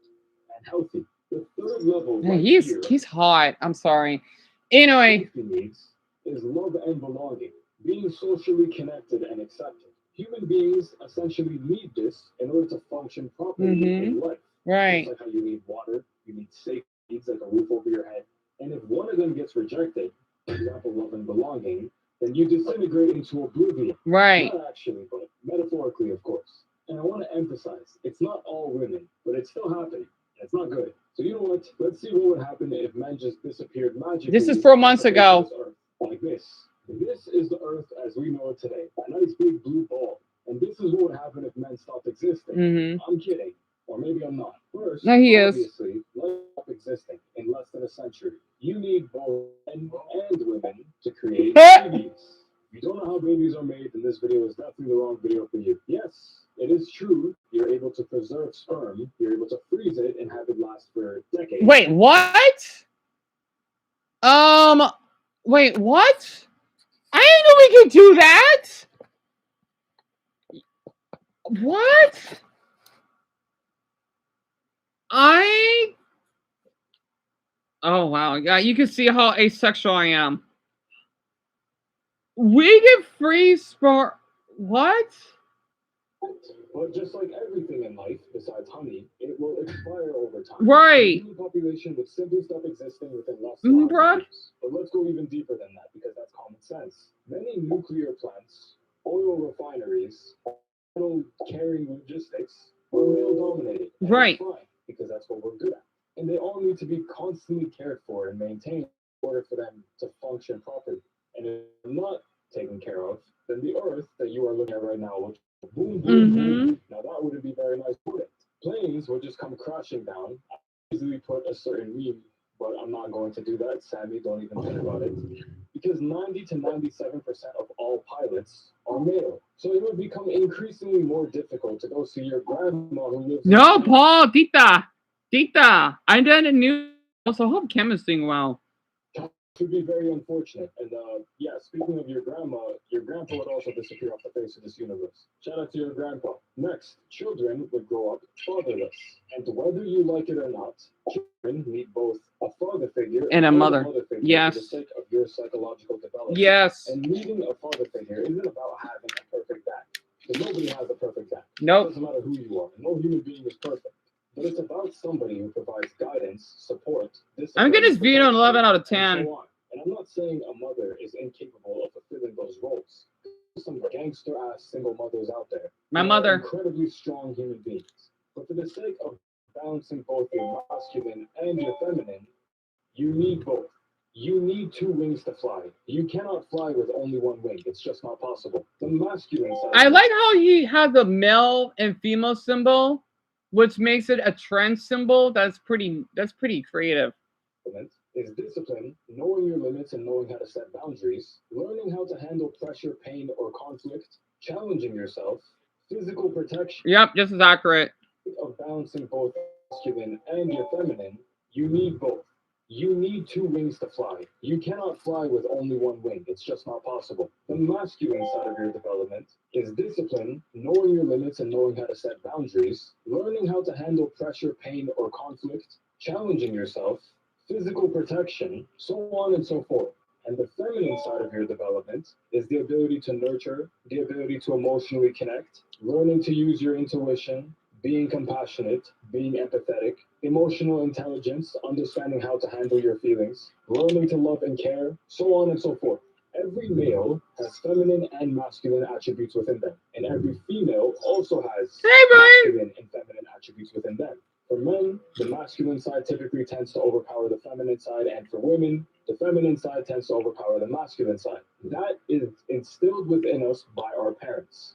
and healthy. The third level, Yeah, right he's hot. I'm sorry. Anyway, needs is love and belonging, being socially connected and accepted. Human beings essentially need this in order to function properly in life. Right. Just like how you need water, you need safe needs like a roof over your head. And if one of them gets rejected, for example, love and belonging, then you disintegrate into oblivion. Right. Not actually, but metaphorically, of course. And I want to emphasize, it's not all women, but it's still happening. It's not good. So you know what? Let's see what would happen if men just disappeared magically. This is 4 months ago. Like this. This is the Earth as we know it today. A nice big blue ball. And this is what would happen if men stopped existing. I'm kidding. Or maybe I'm not. First, no, he obviously, life stopped existing in less than a century. You need both men and women to create babies. If you don't know how babies are made, then this video is definitely the wrong video for you. Yes, it is true. You're able to preserve sperm. You're able to freeze it and have it last for decades. Wait, what? Wait, what? I didn't know we could do that. What? Oh wow, yeah, you can see how asexual I am. We get free sport. What? But just like everything in life, besides honey, it will expire over time. Right. The human population would simply stop existing within less Mm, than 100 bruh. years. But let's go even deeper than that, because that's common sense. Many nuclear plants, oil refineries, oil carrying logistics are male dominated. And Right. that's fine, because that's what we're good at. And they all need to be constantly cared for and maintained in order for them to function properly. And if they're not taken care of, then the earth that you are looking at right now will boom, boom, boom. Now that wouldn't be very nice, would it? Planes would just come crashing down. I easily put a certain meme, but I'm not going to do that. Sammy, don't even think about it. Because 90 to 97% of all pilots are male. So it would become increasingly more difficult to go see your grandma who lives No, in Paul, Tita. I didn't knew. Also, hope Kim is doing well. would be very unfortunate. And yeah, speaking of your grandpa would also disappear off the face of this universe. Shout out to your grandpa. Next, children would grow up fatherless. And whether you like it or not, children need both a father figure And a mother. figure Yes. for the sake of your psychological development. Yes. And needing a father figure isn't about having a perfect dad. Because nobody has a perfect dad. Nope. It doesn't matter who you are. No human being is perfect. But it's about somebody who provides guidance, support, I'm gonna this video an 11 out of 10. and so on. And I'm not saying a mother is incapable of fulfilling those roles. There's some gangster ass single mothers out there. My who are mother. incredibly strong human beings. But for the sake of balancing both your masculine and your feminine, you need both. You need two wings to fly. You cannot fly with only one wing. It's just not possible. The masculine side. I like how he has the male and female symbol, which makes it a trend symbol. That's pretty creative. Is discipline, knowing your limits and knowing how to set boundaries, learning how to handle pressure, pain, or conflict, challenging yourself, physical protection. Yep, just as accurate. Of balancing both masculine and your feminine, you need both. You need two wings to fly. You cannot fly with only one wing. It's just not possible. The masculine side of your development is discipline, knowing your limits and knowing how to set boundaries, learning how to handle pressure, pain, or conflict, challenging yourself, physical protection, so on and so forth. And the feminine side of your development is the ability to nurture, the ability to emotionally connect, learning to use your intuition, being compassionate, being empathetic, emotional intelligence, understanding how to handle your feelings, learning to love and care, so on and so forth. Every male has feminine and masculine attributes within them, and every female also has masculine and feminine attributes within them. For men, the masculine side typically tends to overpower the feminine side, and for women, the feminine side tends to overpower the masculine side. That is instilled within us by our parents.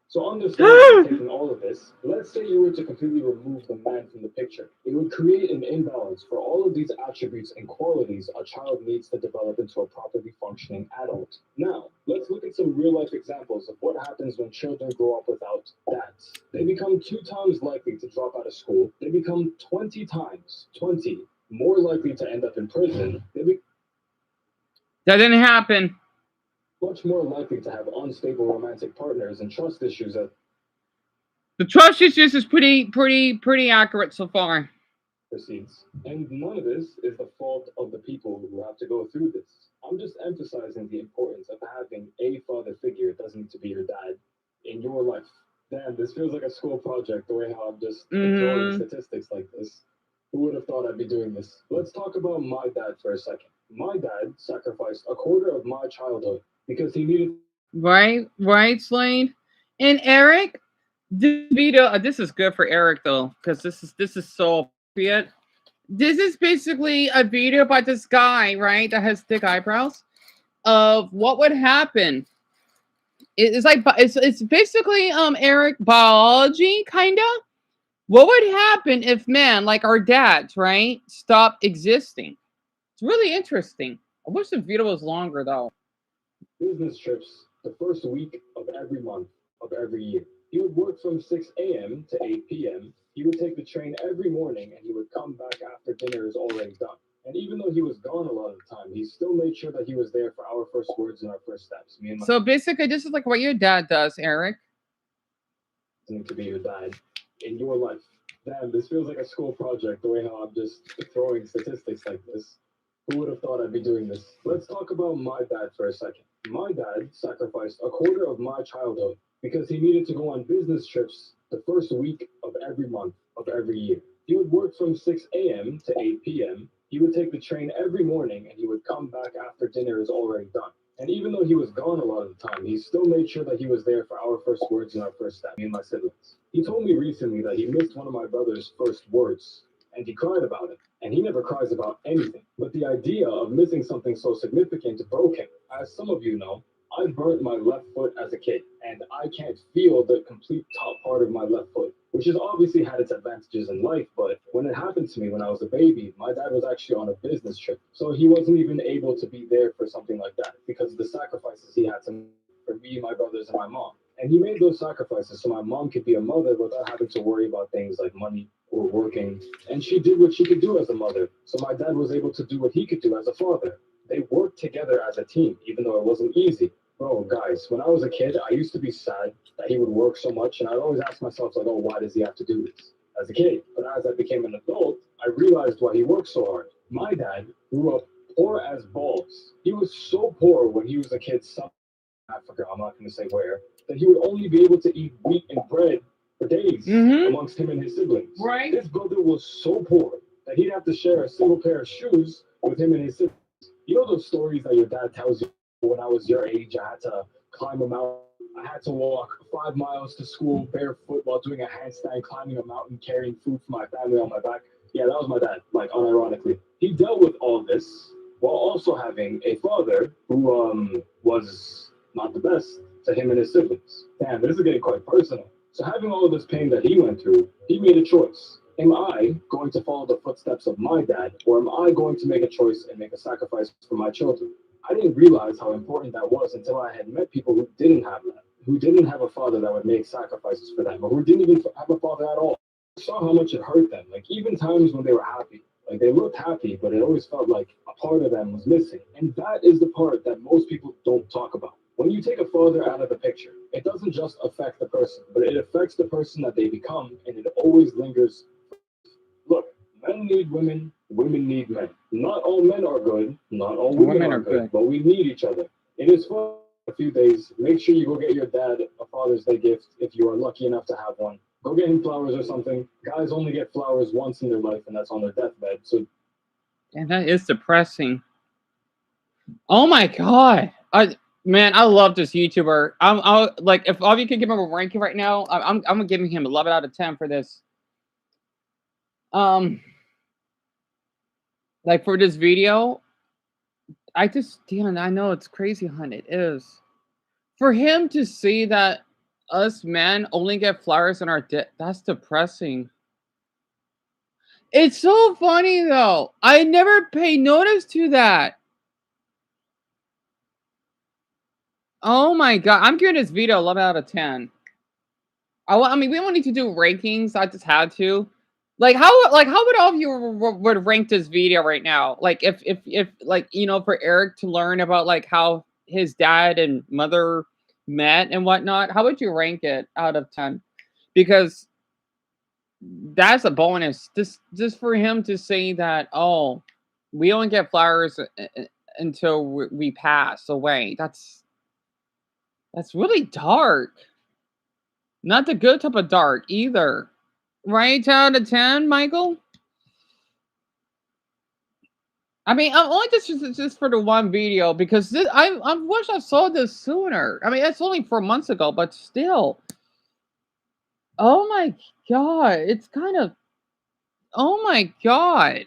So understanding taking all of this, let's say you were to completely remove the man from the picture. It would create an imbalance for all of these attributes and qualities a child needs to develop into a properly functioning adult. Now, let's look at some real life examples of what happens when children grow up without dads. They become 2 times likely to drop out of school. They become 20 more likely to end up in prison. That didn't happen. Much more likely to have unstable romantic partners and trust issues. The trust issues is pretty accurate so far. Proceeds. And none of this is the fault of the people who have to go through this. I'm just emphasizing the importance of having a father figure. It doesn't need to be your dad in your life. Damn, this feels like a school project, the way how I'm just throwing statistics like this. Who would have thought I'd be doing this? Let's talk about my dad for a second. My dad sacrificed a quarter of my childhood because he needed. Right, Slade. And Eric, this video, this is good for Eric though, because this is so appropriate. This is basically a video by this guy, right, that has thick eyebrows, of what would happen. It's basically Eric, biology kinda. What would happen if men like our dads, right, stop existing? It's really interesting. I wish the video was longer though. Business trips the first week of every month of every year. He would work from 6 a.m. to 8 p.m. He would take the train every morning and he would come back after dinner is already done. And even though he was gone a lot of the time, he still made sure that he was there for our first words and our first steps. So basically, this is like what your dad does, Eric. Need to be your dad in your life. Damn, this feels like a school project, the way how I'm just throwing statistics like this. Who would have thought I'd be doing this? Let's talk about my dad for a second. My dad sacrificed a quarter of my childhood because he needed to go on business trips the first week of every month of every year. He would work from 6 a.m. to 8 p.m. He would take the train every morning and he would come back after dinner is already done. And even though he was gone a lot of the time, he still made sure that he was there for our first words and our first step, me and my siblings. He told me recently that he missed one of my brother's first words, and he cried about it. And he never cries about anything. But the idea of missing something so significant broke him. As some of you know, I burnt my left foot as a kid, and I can't feel the complete top part of my left foot, which has obviously had its advantages in life, but when it happened to me when I was a baby, my dad was actually on a business trip, so he wasn't even able to be there for something like that because of the sacrifices he had to make for me, my brothers, and my mom. And he made those sacrifices so my mom could be a mother without having to worry about things like money or working. And she did what she could do as a mother, so my dad was able to do what he could do as a father. They worked together as a team, even though it wasn't easy. Bro, guys, when I was a kid, I used to be sad that he would work so much, and I'd always ask myself, like, oh, why does he have to do this? As a kid. But as I became an adult, I realized why he worked so hard. My dad grew up poor as balls. He was so poor when he was a kid, some Africa, I'm not going to say where, that he would only be able to eat wheat and bread for days amongst him and his siblings. Right. His brother was so poor that he'd have to share a single pair of shoes with him and his siblings. You know those stories that your dad tells you when I was your age, I had to climb a mountain. I had to walk 5 miles to school barefoot while doing a handstand, climbing a mountain, carrying food for my family on my back. Yeah, that was my dad, like unironically. He dealt with all this while also having a father who was not the best to him and his siblings. Damn, this is getting quite personal. So having all of this pain that he went through, he made a choice. Am I going to follow the footsteps of my dad, or am I going to make a choice and make a sacrifice for my children? I didn't realize how important that was until I had met people who didn't have that, who didn't have a father that would make sacrifices for them, or who didn't even have a father at all. I saw how much it hurt them. Like even times when they were happy, like they looked happy, but it always felt like a part of them was missing. And that is the part that most people don't talk about. When you take a father out of the picture, it doesn't just affect the person, but it affects the person that they become, and it always lingers. Look, men need women, women need men. Not all men are good, not all women are good, but we need each other. It is fun a few days. Make sure you go get your dad a Father's Day gift if you are lucky enough to have one. Go get him flowers or something. Guys only get flowers once in their life, and that's on their deathbed. So, and that is depressing. Oh my god, man, I love this YouTuber. I like if all of you could give him a ranking right now, I'm giving him 11 out of 10 for this. Like for this video, damn, I know it's crazy, hun. It is. For him to see that us men only get flowers on our death, that's depressing. It's so funny though. I never pay notice to that. Oh my god, I'm giving this video 11 out of 10. I mean, we don't need to do rankings. I just had to. Like how would all of you would rank this video right now? Like if like you know for Eric to learn about like how his dad and mother met and whatnot, how would you rank it out of 10? Because that's a bonus. Just for him to say that, oh, we don't get flowers until we pass away. That's really dark. Not the good type of dark either. Right out of 10, Michael? I mean, I'm only just for the one video because this, I wish I saw this sooner. I mean, it's only 4 months ago, but still. Oh my god, it's kind of. Oh my god.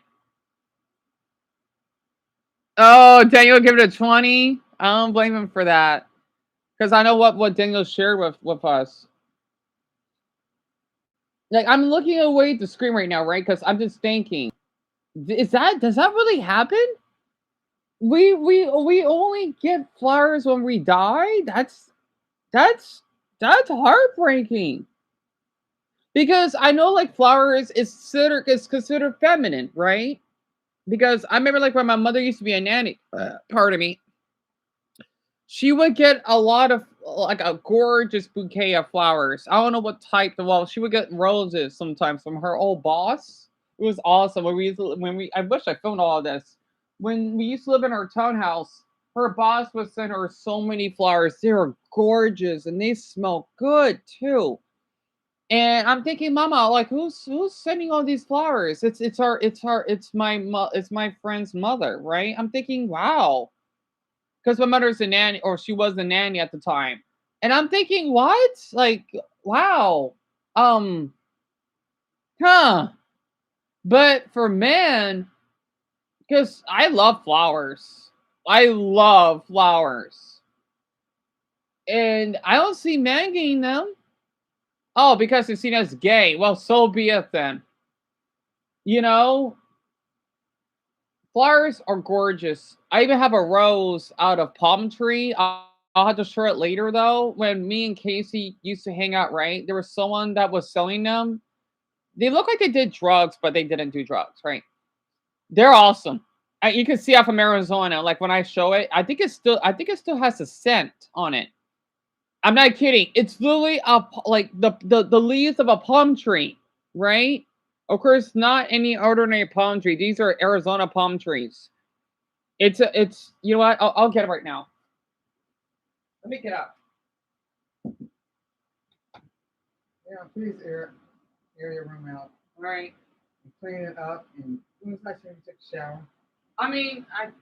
Oh, Daniel, give it a 20. I don't blame him for that because I know what Daniel shared with us. Like I'm looking away at the screen right now, right? Because I'm just thinking, does that really happen? We only get flowers when we die. That's heartbreaking. Because I know like flowers is considered feminine, right? Because I remember like when my mother used to be a nanny, pardon me. She would get a lot of like a gorgeous bouquet of flowers. I don't know what type. Well, she would get roses sometimes from her old boss. It was awesome. I wish I filmed all of this. When we used to live in her townhouse, her boss would send her so many flowers. They were gorgeous and they smell good too. And I'm thinking, Mama, like who's sending all these flowers? It's my friend's mother, right? I'm thinking, wow, because my mother's a nanny, or she was a nanny at the time, and I'm thinking, what? Like, wow, um, huh? But for men, because I love flowers, and I don't see men getting them. Oh, because it's seen as gay. Well, so be it then. You know, flowers are gorgeous. I even have a rose out of palm tree. I'll have to show it later though. When me and Casey used to hang out, right? There was someone that was selling them. They look like they did drugs, but they didn't do drugs, right? They're awesome. You can see out from Arizona. Like when I show it, I think it still has a scent on it. I'm not kidding. It's literally like the leaves of a palm tree, right? Of course, not any ordinary palm tree. These are Arizona palm trees. It's you know what? I'll get it right now. Let me get up. Yeah, please air your room out. All right. And clean it up. And when was the last time you took a shower? I mean, I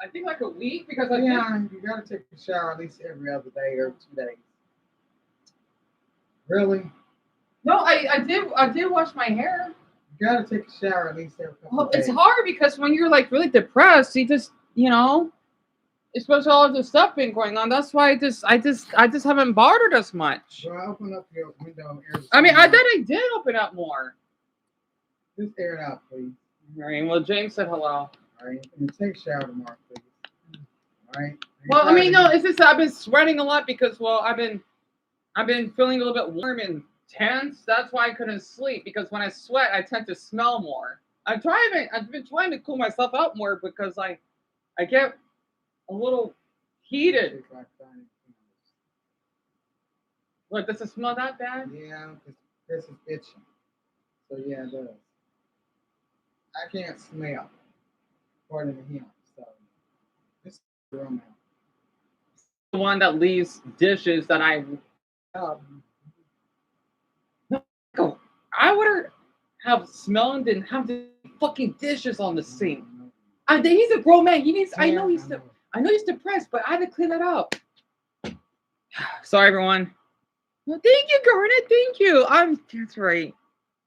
think like a week because you gotta take a shower at least every other day or 2 days. Really? No, I did wash my hair. You gotta take a shower at least every couple Well, of days. it's hard because when you're like really depressed, you just especially all of the stuff been going on. That's why I just haven't bothered as much. Well, open up your window and air. I mean, I thought I did open up more. Just air it out, please. All right. Well, James said hello. All right. And take a shower tomorrow, please. All right. Well, I mean, no, it's just I've been sweating a lot because I've been feeling a little bit warm and tense. That's why I couldn't sleep because when I sweat, I tend to smell more. I've been trying to cool myself out more because I get a little heated. Look, does it smell that bad? Yeah, this is itching. So yeah, it does. I can't smell, according to him. So this is the room now. The one that leaves dishes that I would have smelled and have the fucking dishes on the sink. He's a grown man. I know he's depressed, but I had to clean that up. Sorry, everyone. Well, thank you, Garnet. Thank you. That's right.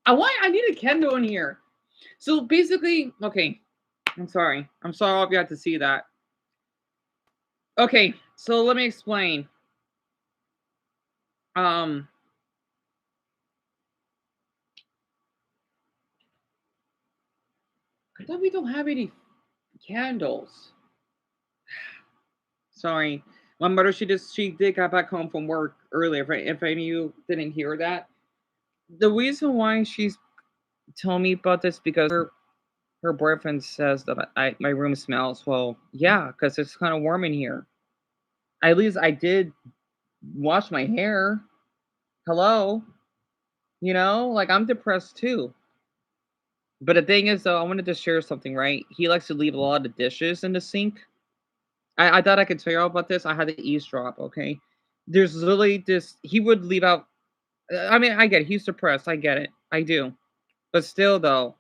I need a candle in here. So basically, okay. I'm sorry if you had to see that. Okay, so let me explain. I thought we don't have any candles. Sorry. My mother, she did get back home from work earlier. If any of you didn't hear that. The reason why she's telling me about this because her boyfriend says that my room smells. Well, yeah, because it's kind of warm in here. At least I did wash my hair. Hello? Like I'm depressed too. But the thing is, though, I wanted to share something, right? He likes to leave a lot of dishes in the sink. I thought I could tell you about this. I had to eavesdrop, okay? There's literally this, he would leave out, I mean, I get it. He's depressed. I get it. I do. But still, though,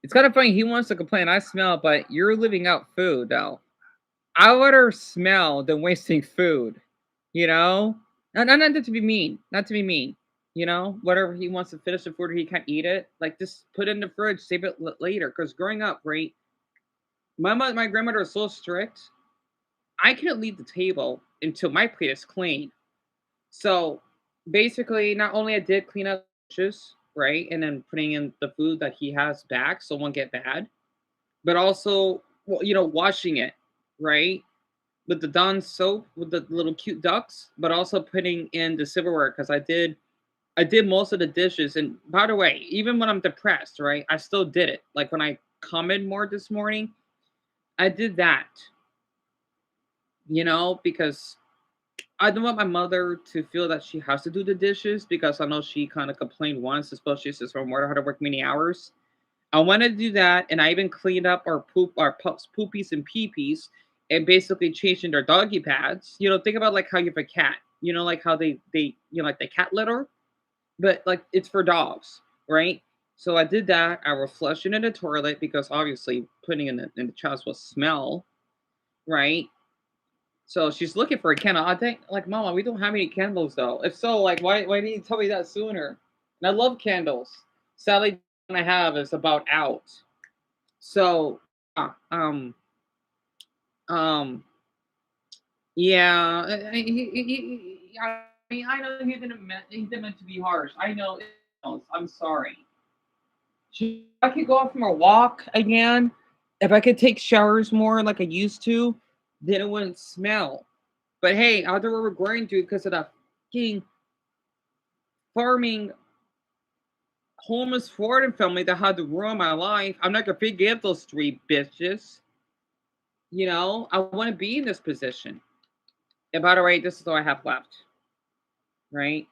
it's kind of funny. He wants to complain. I smell, but you're leaving out food, though. I would rather smell than wasting food, Not to be mean. Not to be mean. Whatever he wants to finish the food or he can't eat it, like just put it in the fridge, save it later. Because growing up, right, my grandmother was so strict. I couldn't leave the table until my plate is clean. So basically, not only I did clean up dishes, right, and then putting in the food that he has back so it won't get bad, but also, washing it, right, with the Dawn soap with the little cute ducks, but also putting in the silverware because I did most of the dishes. And by the way, even when I'm depressed, right, I still did it. Like when I commented more this morning, I did that. Because I don't want my mother to feel that she has to do the dishes because I know she kind of complained once, especially since her mother had to work many hours. I want to do that, and I even cleaned up our pups' poopies and peepees, and basically changing their doggy pads. Think about like how you have a cat. Like how they like the cat litter, but like it's for dogs, right? So I did that. I was flushing in the toilet because obviously putting in the child's will smell, right? So she's looking for a candle. I think, like, Mama, we don't have any candles though. If so, like, why didn't you tell me that sooner? And I love candles. Sadly, the one I have is about out. So, um, yeah. I mean, I know he didn't meant to be harsh. I know. I'm sorry. If I could go out for a walk again, if I could take showers more like I used to, then it wouldn't smell. But hey, out there we're going to because of that fucking farming homeless Florida family that had to ruin my life. I'm not gonna forgive those three bitches. I want to be in this position. And by the way, this is all I have left. Right?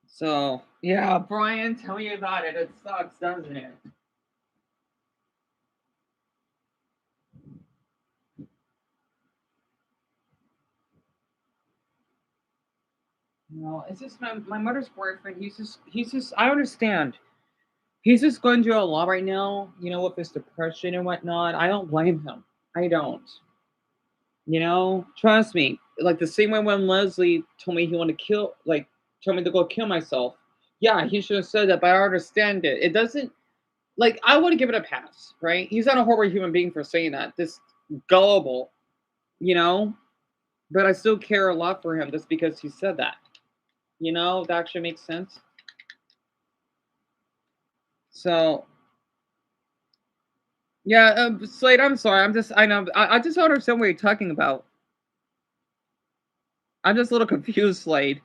So yeah, Brian, tell me about it. It sucks, doesn't it? It's just my mother's boyfriend. He's just I understand. He's just going through a lot right now, with his depression and whatnot. I don't blame him. I don't. Trust me. Like the same way when Leslie told me he wanted to told me to go kill myself. Yeah, he should have said that, but I understand it. It doesn't like I want to give it a pass, right? He's not a horrible human being for saying that. This gullible, you know, but I still care a lot for him just because he said that. That actually makes sense. So yeah, Slade, I'm sorry. I know, I just don't understand what you're talking about. I'm just a little confused, Slade.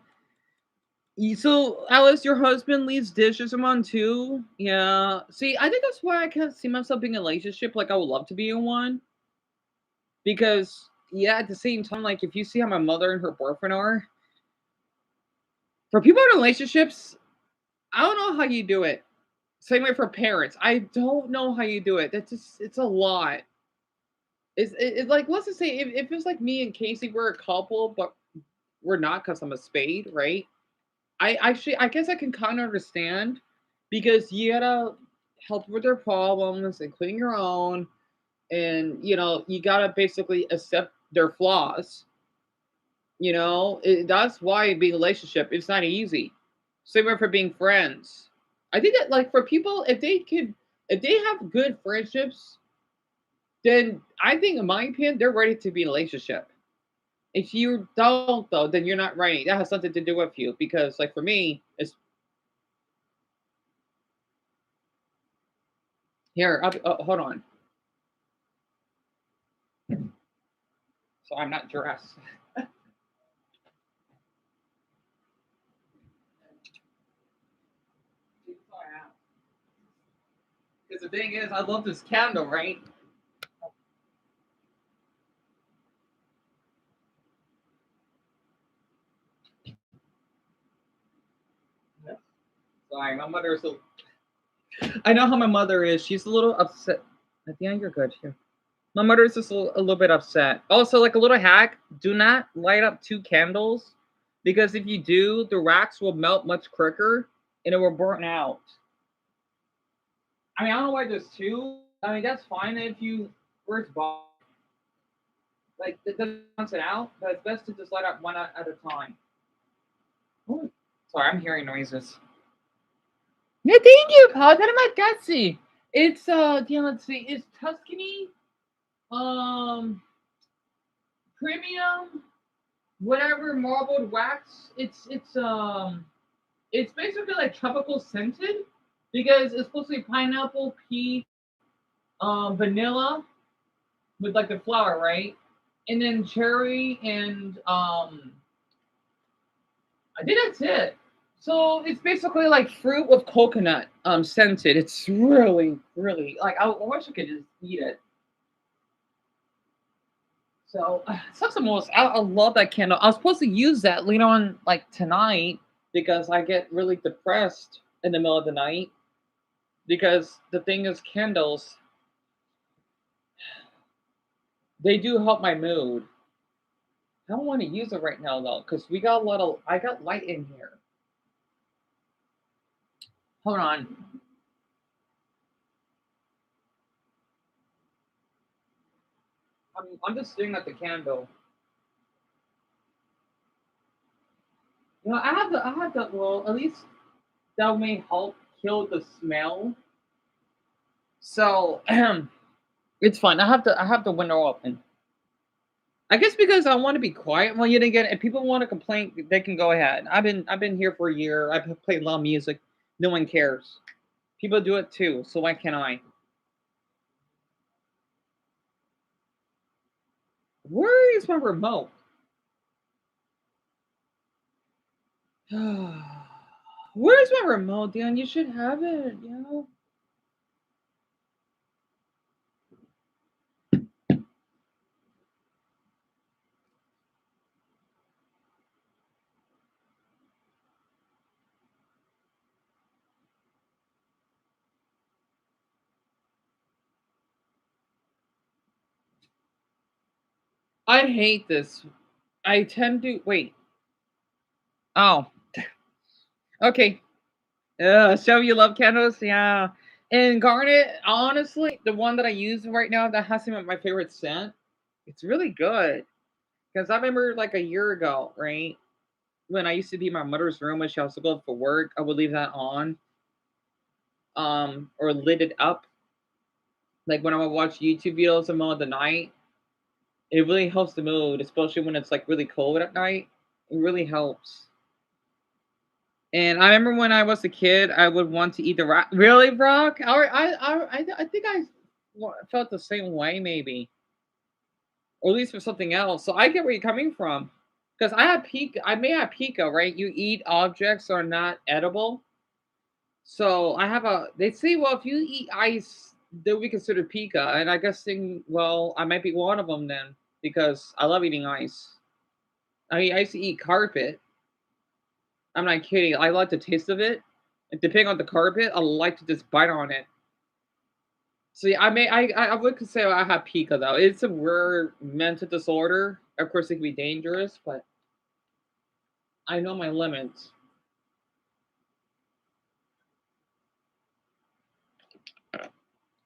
So, Alice, your husband leaves dishes around too? Yeah. See, I think that's why I can't see myself being in a relationship. Like, I would love to be in one. Because, yeah, at the same time, like, if you see how my mother and her boyfriend are, for people in relationships, I don't know how you do it. Same way for parents. I don't know how you do it. It's a lot. It's like, let's just say if it's like me and Casey, we're a couple, but we're not because I'm a spade, right? I guess I can kind of understand because you gotta help with their problems, including your own, and you gotta basically accept their flaws. That's why being a relationship it's not easy. Same way for being friends. I think that like for people, if they have good friendships, then I think in my opinion they're ready to be in a relationship. If you don't though, then you're not ready. That has something to do with you because like for me, it's here. Hold on. So I'm not dressed. Because the thing is, I love this candle, right? Sorry, my mother is. I know how my mother is. She's a little upset. At the end, you're good here. My mother is just a little bit upset. Also, like a little hack: do not light up two candles because if you do, the wax will melt much quicker and it will burn out. I mean, I don't know why there's two. I mean, that's fine if you first buy like it doesn't balance it out, but it's best to just light up one at a time. Ooh. Sorry, I'm hearing noises. Yeah, thank you, Paul. That am Gatsy. It's yeah, let's see, it's Tuscany, um, premium, whatever marbled wax. It's basically like tropical scented because it's supposed to be pineapple, peach, vanilla with like the flower, right? And then cherry and I think that's it. So it's basically like fruit with coconut scented. It's really, really like I wish I could just eat it. So it's not the most. I love that candle. I was supposed to use that later on, like tonight, because I get really depressed in the middle of the night. Because the thing is, candles they do help my mood. I don't want to use it right now though, because we got a lot of. I got light in here. Hold on. I'm just staring at the candle. You know, I have the. Well, at least that may help kill the smell. So it's fine. I have the window open. I guess because I want to be quiet. Well, yet again, if people want to complain, they can go ahead. I've been here for a year. I've played a lot of music. No one cares. People do it too. So why can't I? Where is my remote? Where's my remote, Dan? You should have it. You know. I hate this. I tend to wait. Oh, okay. So you love candles, yeah. And garnet, honestly, the one that I use right now that has some of my favorite scent. It's really good because I remember like a year ago, right, when I used to be in my mother's room when she was to go for work, I would leave that on, or lit it up. Like when I would watch YouTube videos in the middle of the night, it really helps the mood, especially when it's like really cold at night. It really helps. And I remember when I was a kid, I would want to eat the rock. Really, Brock? I think I felt the same way, maybe, or at least for something else. So I get where you're coming from, because I had pica. I may have pica, right? You eat objects that are not edible. So I have a. They say, well, if you eat ice, they'll be considered pica, and I guess saying, well, I might be one of them then, because I love eating ice. I mean, I used to eat carpet. I'm not kidding. I like the taste of it. And depending on the carpet, I like to just bite on it. See, I would say I have pica though. It's a rare mental disorder. Of course, it can be dangerous, but I know my limits.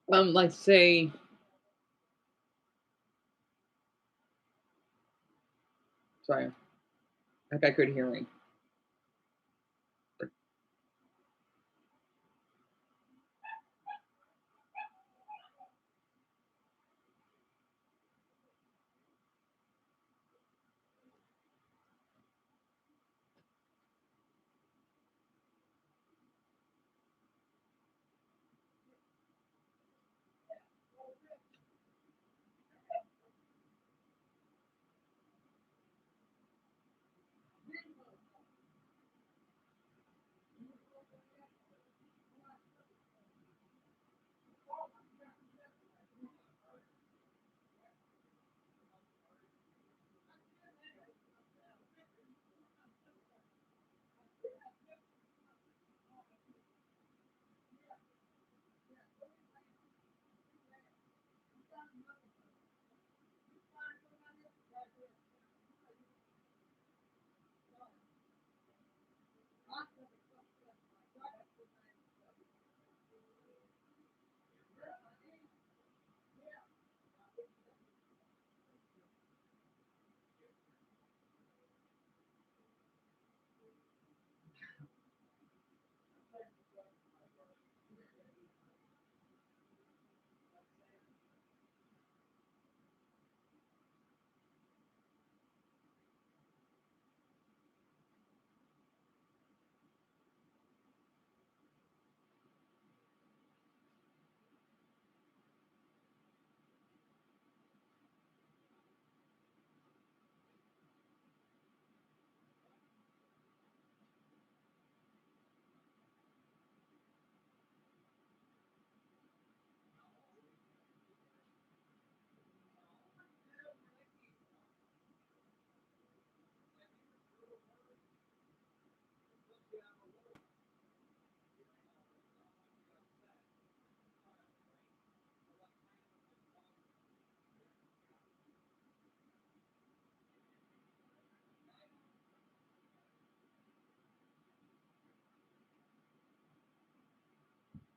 Like say, sorry, I got good hearing.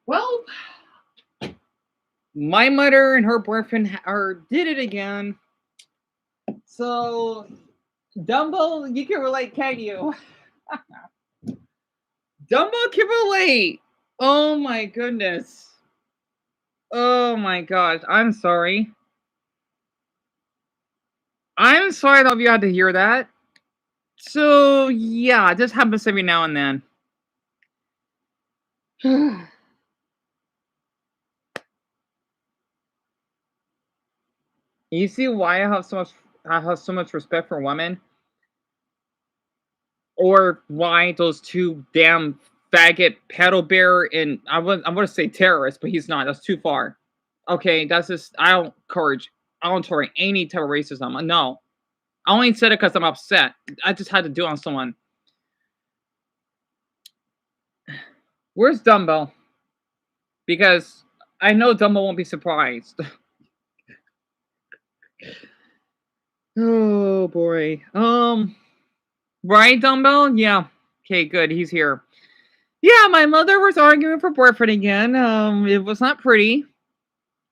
Well, my mother and her boyfriend did it again. So, Dumbo, you can relate, can you? Dumbo can relate. Oh my goodness. Oh my gosh. I'm sorry. I'm sorry that you had to hear that. So, yeah, it just happens every now and then. You see why I have so much respect for women? Or why those two damn faggot pedal bear and I want to say terrorist, but he's not. That's too far. Okay, that's just I don't tolerate any type of racism. No. I only said it because I'm upset. I just had to do it on someone. Where's Dumbo? Because I know Dumbo won't be surprised. Oh boy. Right, Dumbo? Yeah. Okay, good. He's here. Yeah, my mother was arguing with her boyfriend again. It was not pretty.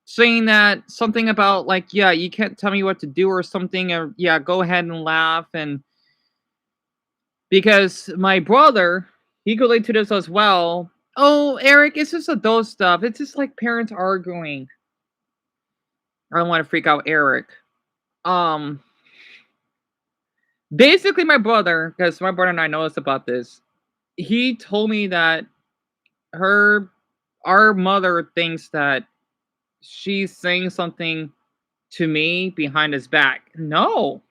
Saying that something about like, yeah, you can't tell me what to do or something, or yeah, go ahead and laugh. And because my brother, he could relate to this as well. Oh, Eric, it's just adult stuff. It's just like parents arguing. I don't want to freak out Eric. Basically, my brother, because my brother and I know us about this, he told me that our mother thinks that she's saying something to me behind his back. No,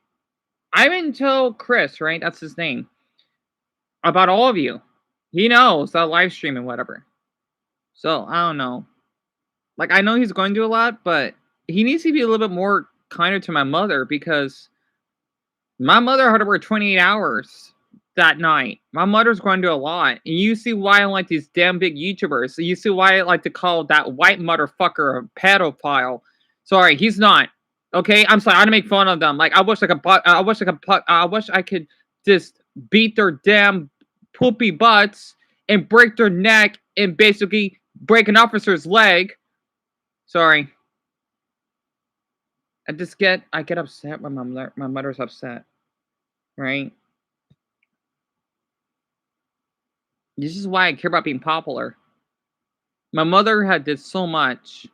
I didn't tell Chris, right? That's his name. About all of you. He knows that live stream and whatever. So I don't know. Like I know he's going to do a lot, but he needs to be a little bit more kinder to my mother because my mother had to work 28 hours that night. My mother's going to do a lot. And you see why I don't like these damn big YouTubers. You see why I like to call that white motherfucker a pedophile. Sorry, he's not. Okay, I'm sorry. I don't make fun of them. Like I wish I could just beat their damn poopy butts and break their neck and basically break an officer's leg. Sorry. I get upset when my mother's upset. Right? This is why I care about being popular. My mother had did so much.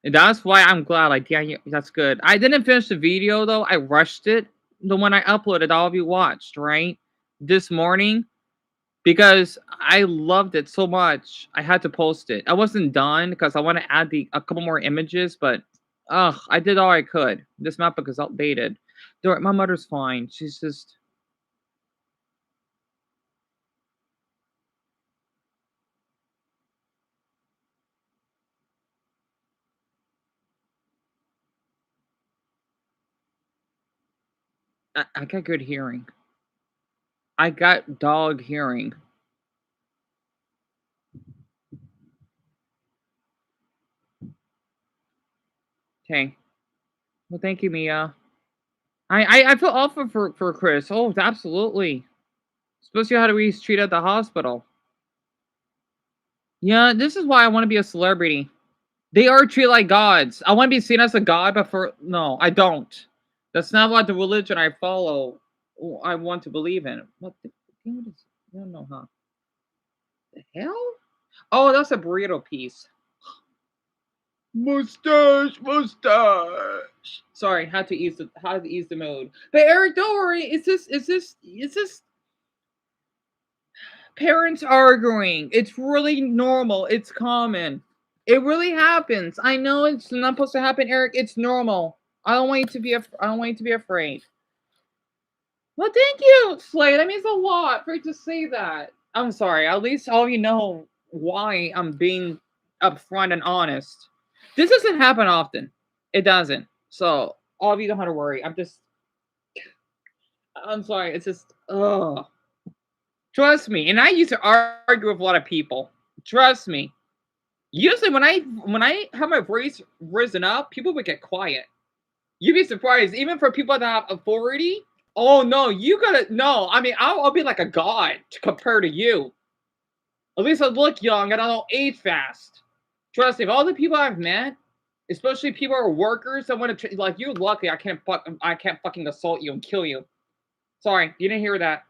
And that's why I'm glad. Like, yeah, that's good. I didn't finish the video though. I rushed it. The one I uploaded, all of you watched, right? This morning. Because I loved it so much. I had to post it. I wasn't done because I want to add a couple more images, but I did all I could. This map book is outdated. My mother's fine. She's just I got good hearing. I got dog hearing. Okay. Well, thank you, Mia. I feel awful for Chris. Oh, absolutely. Especially how he's treated at the hospital. Yeah, this is why I want to be a celebrity. They are treated like gods. I want to be seen as a god, but no, I don't. That's not what the religion I follow. I want to believe in. What the? I don't know, huh? The hell? Oh, that's a burrito piece. Mustache. Sorry, had to ease the mood. But Eric, don't worry. It's just parents arguing. It's really normal. It's common. It really happens. I know it's not supposed to happen, Eric. It's normal. I don't want you to be afraid. Well, thank you, Slay. That means a lot for you to say that. I'm sorry. At least all you know why I'm being upfront and honest. This doesn't happen often. It doesn't. So all of you don't have to worry. I'm sorry. It's just trust me. And I used to argue with a lot of people. Trust me. Usually when I have my voice risen up, people would get quiet. You'd be surprised, even for people that have authority. Oh no, you gotta no. I mean, I'll be like a god compared to you. At least I look young and I don't age fast. Trust me, of all the people I've met, especially people who are workers that want to like you're lucky I can't fucking assault you and kill you. Sorry, you didn't hear that.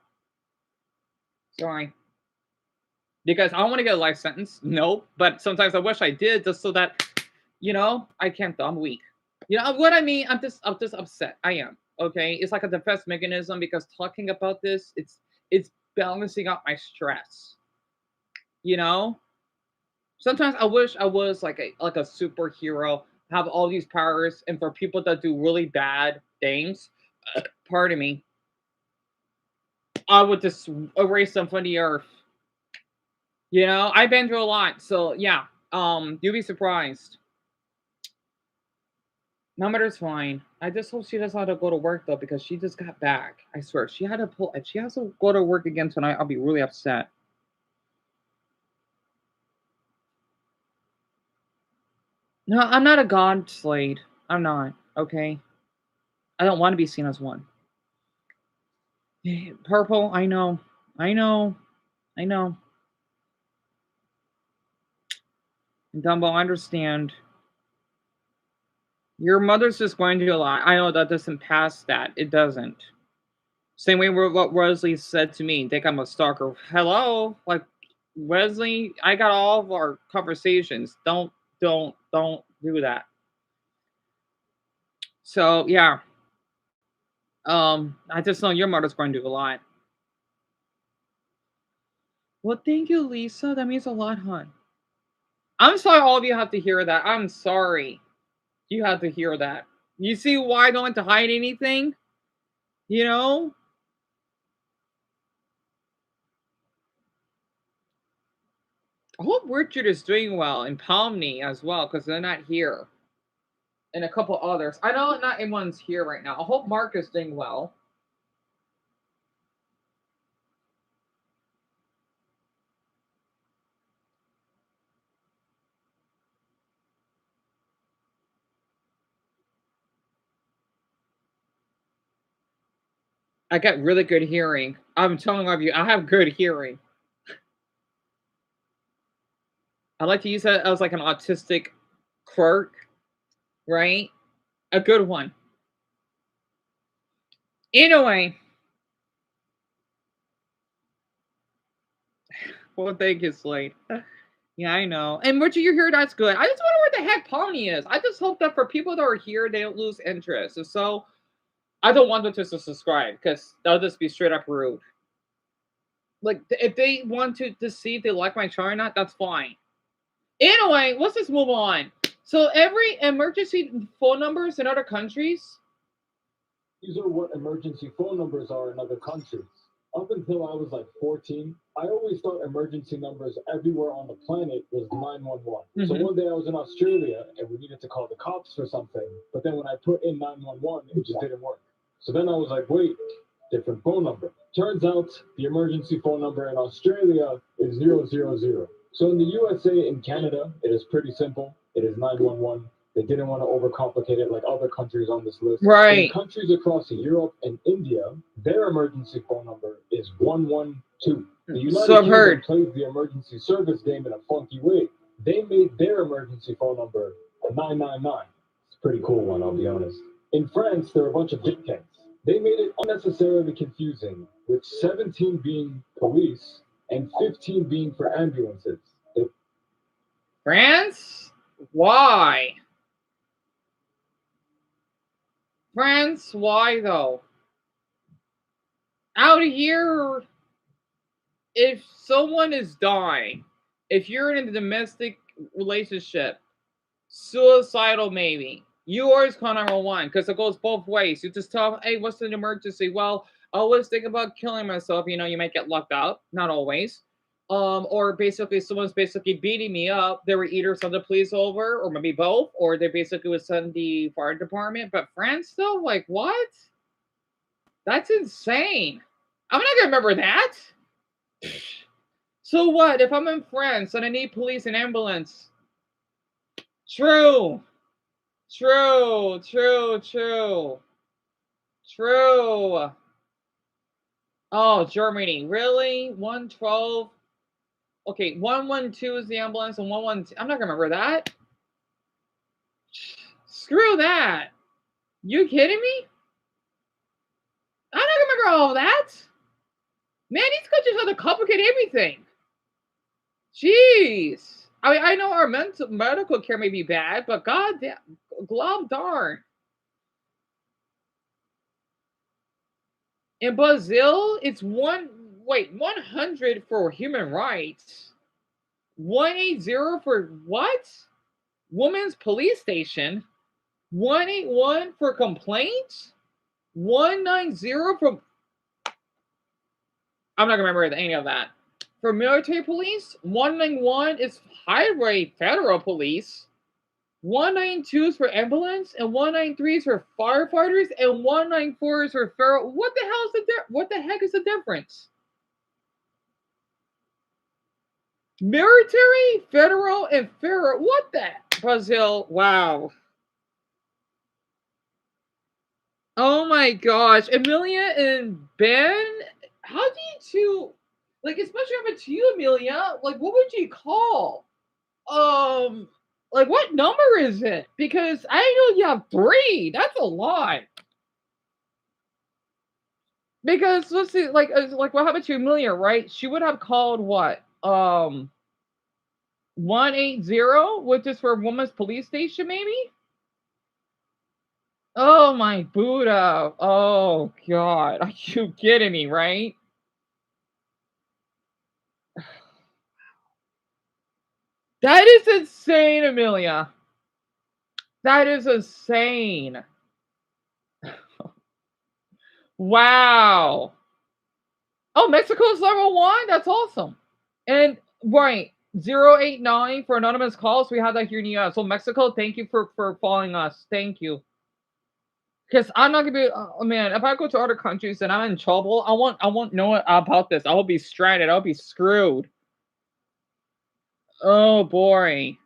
Sorry. Because I don't want to get a life sentence. No, but sometimes I wish I did just so that I can't though. I'm weak. You know what I mean? I'm just upset. I am. Okay? It's like a defense mechanism because talking about this, it's balancing out my stress. You know? Sometimes I wish I was like a superhero, have all these powers, and for people that do really bad things, pardon me, I would just erase them from the earth. I've been through a lot, so yeah. You'll be surprised. My mother's fine. I just hope she doesn't have to go to work though, because she just got back. I swear, if she has to go to work again tonight, I'll be really upset. No, I'm not a god slave. I'm not. Okay. I don't want to be seen as one. Purple, I know. I know. I know. And Dumbo, I understand. Your mother's just going through a lot. I know that doesn't pass that. It doesn't. Same way with what Wesley said to me. Think I'm a stalker. Hello? Like, Wesley, I got all of our conversations. Don't do that. So, yeah. I just know your mother's going to do a lot. Well, thank you, Lisa. That means a lot, hon. I'm sorry all of you have to hear that. I'm sorry you have to hear that. You see why I don't like to hide anything? I hope Richard is doing well and Palmney as well, because they're not here. And a couple others. I know not everyone's here right now. I hope Mark is doing well. I got really good hearing. I'm telling all of you, I have good hearing. I like to use that as like an autistic quirk, right? A good one. Anyway. Well, thank you, Slade. Yeah, I know. And Richard, you're here. That's good. I just wonder where the heck Pony is. I just hope that for people that are here, they don't lose interest. So, I don't want them to subscribe because that'll just be straight up rude. Like, if they want to see if they like my chart or not, that's fine. Anyway, let's just move on. So, every emergency phone numbers in other countries. These are what emergency phone numbers are in other countries. Up until I was like 14, I always thought emergency numbers everywhere on the planet was 911. So one day I was in Australia and we needed to call the cops for something, but then when I put in 911, it just didn't work. So then I was like, wait, different phone number. Turns out the emergency phone number in Australia is 000. So in the USA and Canada, it is pretty simple. It is 911. They didn't want to overcomplicate it like other countries on this list. Right. In countries across Europe and India, their emergency phone number is 112. The United Kingdom plays the emergency service game in a funky way. They made their emergency phone number a 999. It's a pretty cool one, I'll be honest. In France, there are a bunch of dickheads. They made it unnecessarily confusing, with 17 being police and 15 being for ambulances. France? Why? France? Why though? Out here, if someone is dying, if you're in a domestic relationship, suicidal maybe, you always call 911 because it goes both ways. You just tell them, hey, what's an emergency? Well, I always think about killing myself. You might get locked out. Not always. Or basically someone's basically beating me up. They would either send the police over, or maybe both, or they basically would send the fire department. But France though, like what? That's insane. I'm not gonna remember that. So what if I'm in France and I need police and ambulance? True. True. Oh, Germany. Really? 112? Okay, 112 is the ambulance and 112. I'm not gonna remember that. Screw that. You kidding me? I'm not gonna remember all of that. Man, these countries have to complicate everything. Jeez. I mean, I know our medical care may be bad, but goddamn, glob darn. In Brazil, it's 100 for human rights. 180 for what? Women's police station. 181 for complaints. 190 for. I'm not gonna remember any of that. For military police, 191 is highway federal police. 192 is for ambulance, and 193 is for firefighters, and 194 is for federal. What the hell is what the heck is the difference? Military, federal, and federal. What the Brazil? Wow. Oh my gosh, Amelia and Ben, how do you two, like, especially happened to you, Amelia? Like, what would you call? Like, what number is it? Because I know you have 3. That's a lot. Because let's see, like what happened to Amelia, right? She would have called what? 180, which is for women's police station, maybe. Oh my Buddha! Oh God, are you kidding me, right? That is insane, Amelia. That is insane. Wow. Oh, Mexico's level 1? That's awesome. And right, 089 for anonymous calls. We have that here in the US. So Mexico, thank you for following us. Thank you. Because I'm not gonna be, oh man, if I go to other countries and I'm in trouble, I won't know about this. I will be stranded. I'll be screwed. Oh boy.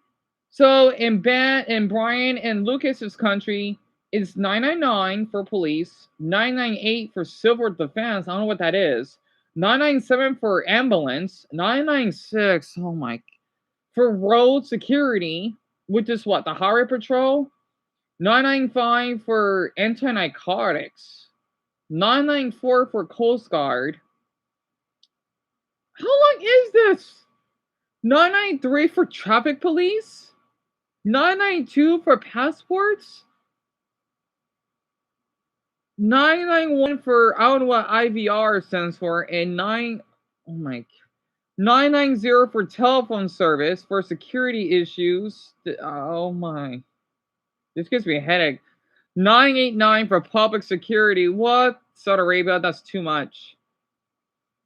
So in Brian and Lucas's country, it's 999 for police, 998 for civil defense. I don't know what that is. 997 for ambulance, 996. Oh my, for road security, which is what, the highway patrol. 995 for anti-narcotics, 994 for Coast Guard. How long is this? 993 for traffic police. 992 for passports. 991 for, I don't know what IVR stands for, and 990 for telephone service for security issues. Oh my, this gives me a headache. 989 for public security. What? Saudi Arabia, that's too much.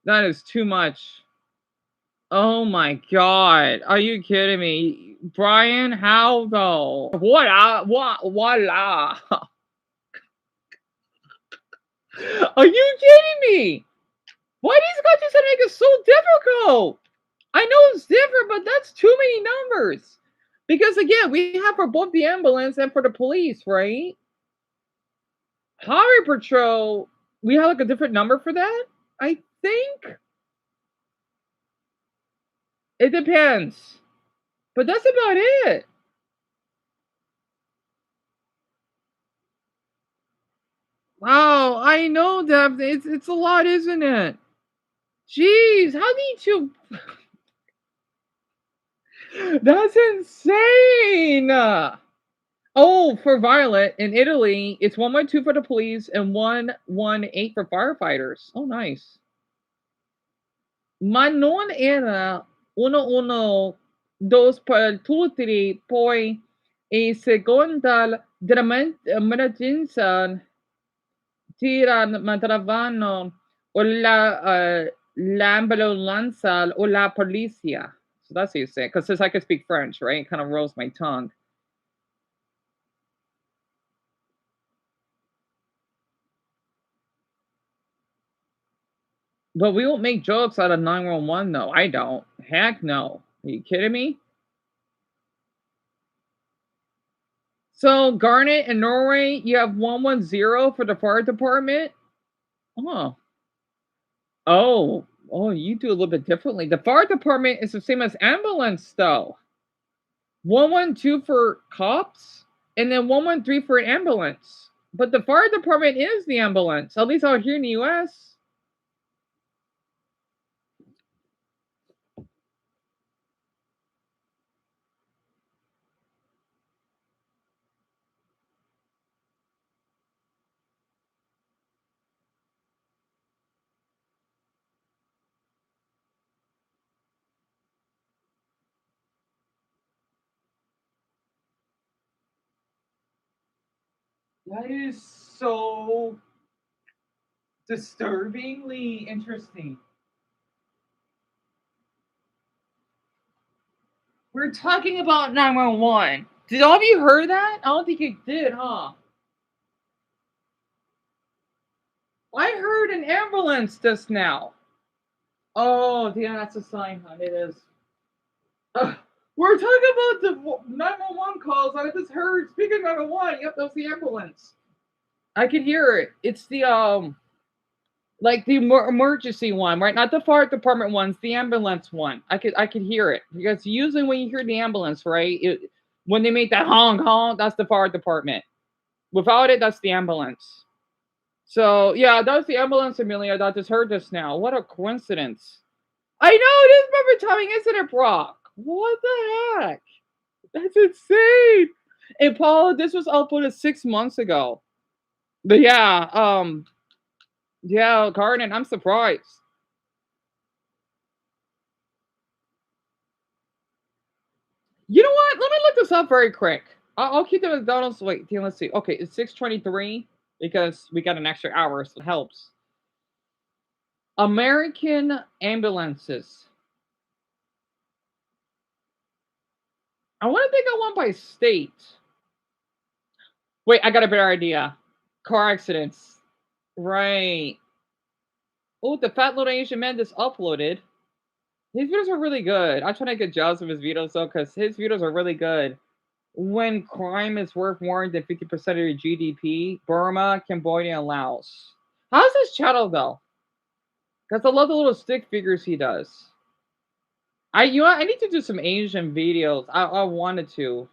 That is too much. Oh my God, are you kidding me? Brian, how though? Voila. Are you kidding me? Why these countries gonna make it so difficult? I know it's different, but that's too many numbers. Because again, we have for both the ambulance and for the police, right? Highway patrol, we have like a different number for that, I think. It depends. But that's about it. Wow, I know that it's a lot, isn't it? Jeez, how did you? That's insane. Oh, for Violet in Italy, it's 112 for the police and 118 for firefighters. Oh, nice. Ma non era 112 per tutti, poi in seconda emergenza matravano o l'ambulanza o la polizia. So that's how you say it. Because since I can speak French, right? It kind of rolls my tongue. But we won't make jokes out of 911, though. I don't. Heck no. Are you kidding me? So, Garnet in Norway, you have 110 for the fire department. Oh. Oh, Oh, you do a little bit differently. The fire department is the same as ambulance, though. 112 for cops, and then 113 for an ambulance. But the fire department is the ambulance, at least out here in the U.S. That is so disturbingly interesting. We're talking about 911. Did all of you hear that? I don't think you did, huh? I heard an ambulance just now. Oh, yeah, that's a sign, hon. It is. We're talking about the 911 calls. I just heard, speaking of 911, yep, that was the ambulance. I could hear it. It's the like the emergency one, right? Not the fire department ones, the ambulance one. I could hear it because usually when you hear the ambulance, right, when they make that honk honk, that's the fire department. Without it, that's the ambulance. So yeah, that's the ambulance, Amelia. That just heard this now. What a coincidence! I know it is perfect timing, isn't it, Brock? What the heck? That's insane. And Paul, this was uploaded 6 months ago. But yeah, yeah, Garden, I'm surprised. You know what? Let me look this up very quick. I'll keep the McDonald's. Wait, let's see. Okay, it's 6:23 because we got an extra hour, so it helps. American ambulances. I want to think I went by state. Wait, I got a better idea. Car accidents. Right. Oh, the fat little Asian man just uploaded. His videos are really good. I try to get jobs of his videos though, because his videos are really good. When crime is worth more than 50% of your GDP, Burma, Cambodia, and Laos. How's his channel though? Because I love the little stick figures he does. I need to do some Asian videos. I wanted to.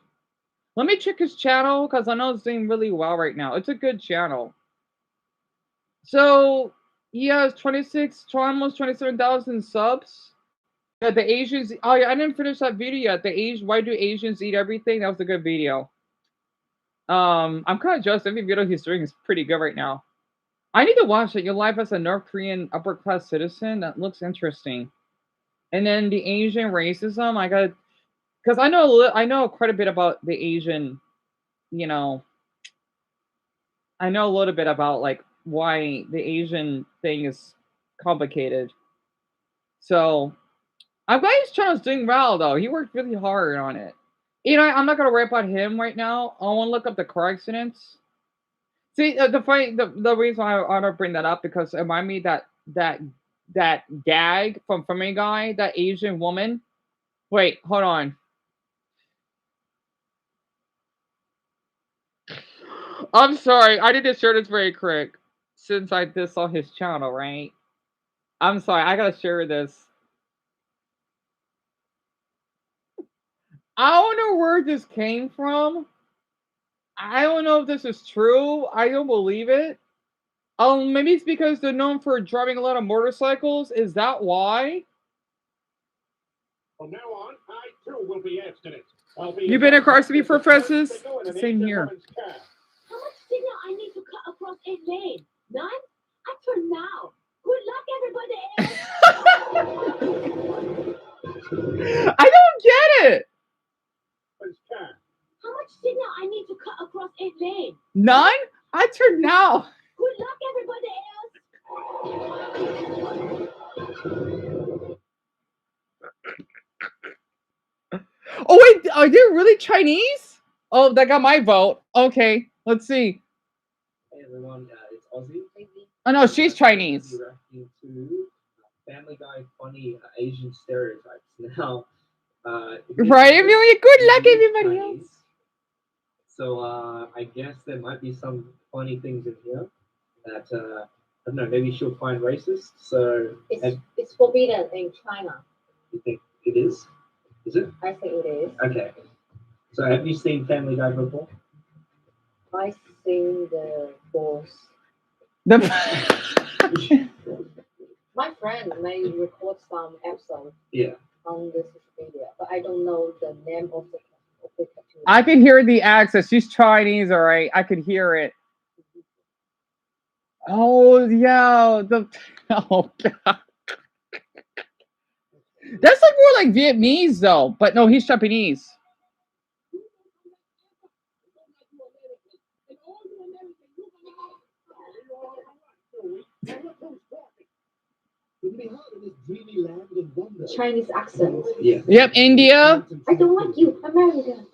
Let me check his channel because I know it's doing really well right now. It's a good channel. So he has 26, almost 27,000 subs. Yeah, the Asians. Oh yeah, I didn't finish that video yet. Why do Asians eat everything? That was a good video. I'm kind of jealous. Every video he's doing is pretty good right now. I need to watch it. Your life as a North Korean upper class citizen. That looks interesting. And then the Asian racism. I got because I know quite a bit about the Asian. You know, I know a little bit about like why the Asian thing is complicated. So I'm glad his channel's doing well though. He worked really hard on it. You know, I'm not gonna worry about him right now. I want to look up the car accidents. See, the reason why I want to bring that up because it remind me that gag from Family Guy, that Asian woman. Wait, hold on. I'm sorry, I need to share this very quick since I just saw his channel, right? I'm sorry, I gotta share this. I don't know where this came from. I don't know if this is true. I don't believe it. Maybe it's because they're known for driving a lot of motorcycles. Is that why? From now on, I too will be abstinent. You've been across to me for professors? Same here. How much signal I need to cut across 8 lanes? None? I turn now. Good luck, everybody. I don't get it. How much signal I need to cut across 8 lanes? None? I turn now. Good luck, everybody else. Oh wait, are they really Chinese? Oh, that got my vote. Okay, let's see. Hey everyone, it's Ozzy. Oh no, she's Chinese. Reacting to Family Guy funny Asian stereotypes. Now, right, Amelia? Good luck, everybody else. So I guess there might be some funny things in here that I don't know, maybe she'll find racist. So It's forbidden in China. you think it is? Is it? I think it is. Okay. So have you seen Family Guy before? I seen the boss. My friend may record some episodes Yeah. on this media, but I don't know the name of the cartoon. I can hear the accent. She's Chinese, all right. I could hear it. Oh yeah, oh god. That's like more like Vietnamese though, but no, he's Japanese. Chinese accent. Yeah. Yep, India. I don't like you, America.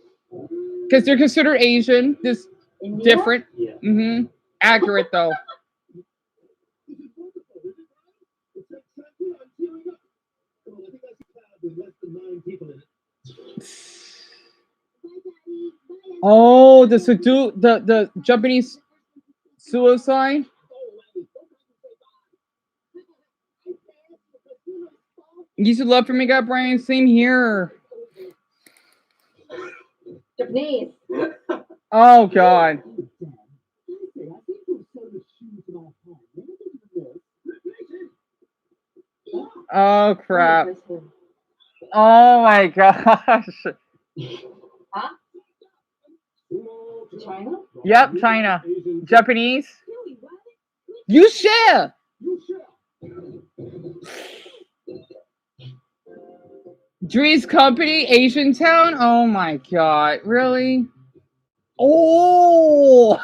Because they're considered Asian. This India? different. Yeah. Mm-hmm. Accurate though. Oh, the Japanese suicide. Used to love for me, got Brian. Same here. Japanese. Oh god. Oh crap. Oh my gosh. Huh? China? Yep, China. Japanese. You share. Dree's Company, Asian Town. Oh my god, really? Oh.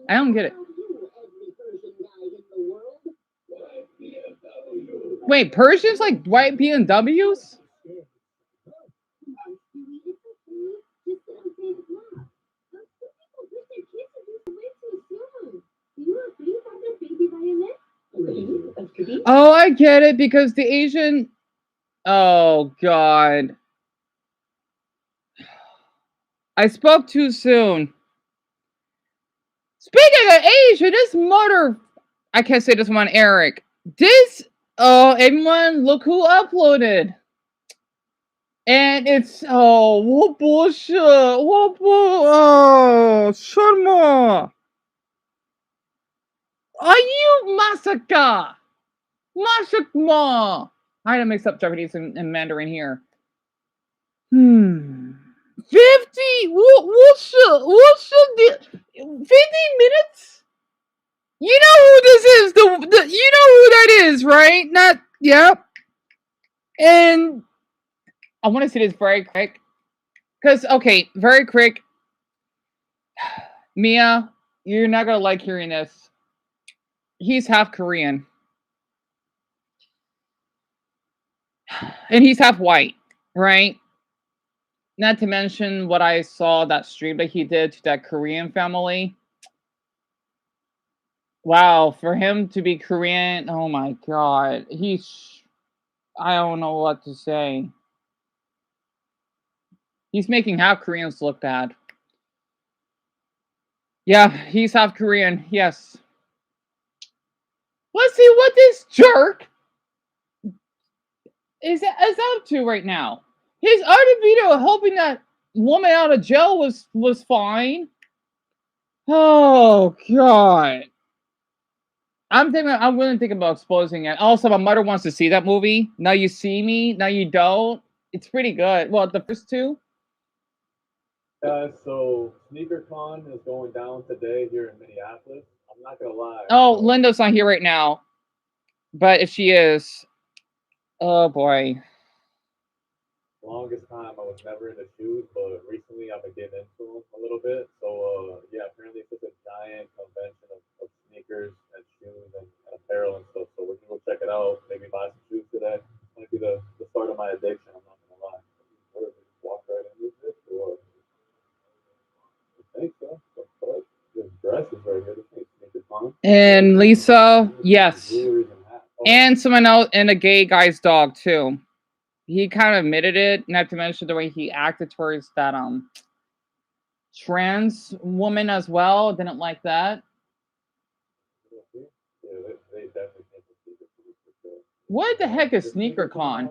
I don't get it. Wait, Persians like white BMWs? Oh, I get it because the Asian. Oh god. I spoke too soon. Speaking of Asian, this mother. I can't say this one, Eric. This. Oh, everyone, look who uploaded. And it's. Oh, what bullshit. What bull. Oh, Sharma. Are you Masaka? Masakma. I had to mix up Japanese and Mandarin here. 50? What's the 50 minutes? You know who this is. You know who that is, right? Not, yep. And I want to say this very quick. Because, okay, very quick. Mia, you're not going to like hearing this. He's half Korean. And he's half white, right? Not to mention what I saw that stream that he did to that Korean family. Wow, for him to be Korean, oh my god. I don't know what to say. He's making half Koreans look bad. Yeah, he's half Korean, yes. Let's see what this jerk is up to right now. His other video helping that woman out of jail was fine. Oh god. I'm really thinking about exposing it. Also, my mother wants to see that movie. Now You See Me, Now You Don't. It's pretty good. Well, the first two. So SneakerCon is going down today here in Minneapolis. I'm not gonna lie. Oh, Linda's not here right now. But if she is, oh boy. Longest time I was never into shoes, but recently I've been getting into them a little bit. So yeah, apparently it's just a giant convention of sneakers and shoes and apparel and stuff. So we're gonna go check it out. Maybe buy some shoes today. Might be the start of my addiction. I'm not gonna lie. What is it? Just walk right into this or I think so. But this dress is very And Lisa, yes. And someone else, and a gay guy's dog too. He kind of admitted it, not to mention the way he acted towards that trans woman as well. Didn't like that. What the heck is SneakerCon?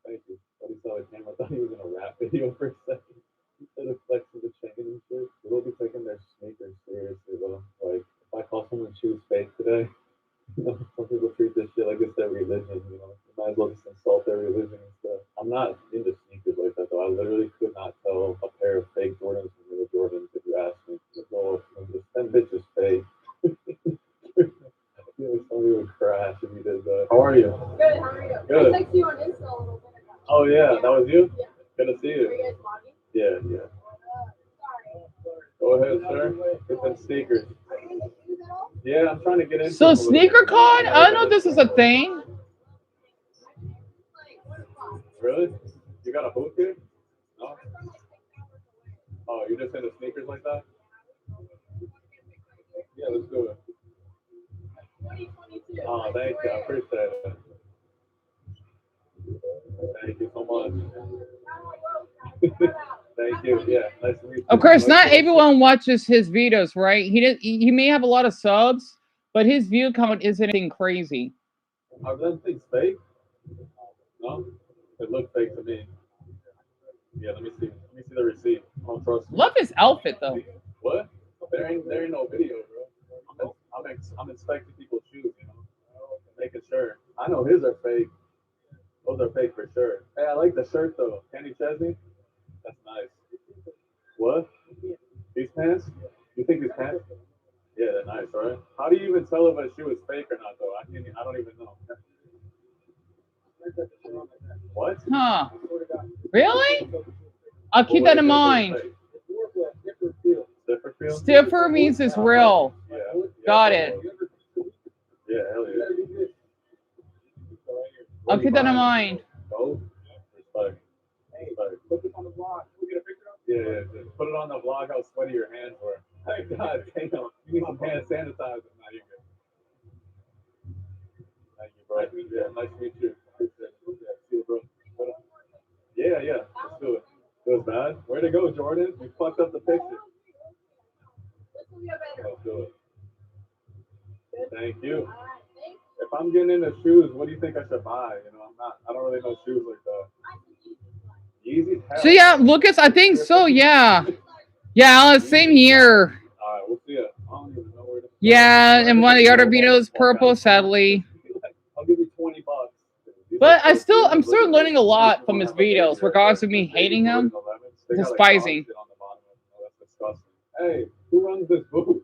Thank you. But he saw the camera, thought he was in a rap video for a second. Instead of flexing the chain and shit. We'll be taking their sneakers seriously though. Like, if I call someone's shoes fake today, you know, some people treat this shit like it's their religion, you know. You might as well just insult their religion and stuff. I'm not into sneakers like that though. I literally could not tell a pair of fake Jordans from real Jordans if you asked me. No, them bitches fake. I feel like somebody would crash if you did that. How are you? Good, how are you? Good. I texted you on Insta a little bit ago. Oh yeah, that was you? Yeah. Good to see you. Are you guys vlogging? Yeah, yeah. Go ahead, sir. Get them sneakers. Yeah, I'm trying to get into So them a little bit. SneakerCon? I know this is a thing. Really? You got a booth here? No? Oh, you're just into sneakers like that? Yeah, let's do it. Oh, thank you. I appreciate it. Thank you so much. Thank you. Yeah, nice to meet you. Of course, not everyone watches his videos, right? He may have a lot of subs, but his view count isn't anything crazy. Are them things fake? No? It looks fake to me. Yeah, let me see. Let me see the receipt. I don't trust me. Love his outfit though. What? There ain't no video, bro. I'm inspecting people's shoes, you know, making sure. I know his are fake. Those are fake for sure. Hey, I like the shirt though. Kenny Chesney? That's nice. What? These pants? You think these pants? Yeah, they're nice, right? How do you even tell if a shoe is fake or not though? I don't even know. What? Huh. Really? I'll keep that in mind. Stiffer means it's real. Yeah. Got it. Yeah, hell yeah. I'll keep that in mind. No? Respect. Put this on the vlog. We'll get a picture of it? Yeah, just put it on the vlog how sweaty your hands were. Thank God, damn. You need some hand sanitizer. Now you're good. Thank you, bro. Yeah, nice to meet you. See you, bro. Yeah, yeah. Let's do it. It was bad. Where'd it go, Jordan? We fucked up the picture. Let's do it. Thank you. If I'm getting into shoes, what do you think I should buy? You know, I don't really know shoes like that. Yeezy? So yeah, Lucas, I think so. Yeah. Yeah, same here. All right, we'll see it. I don't even know where to. Yeah, and one of the other videos, purple, sadly. I'll give you $20. But I'm still learning a lot from his videos, regardless of me hating him, despising. Hey, who runs this booth?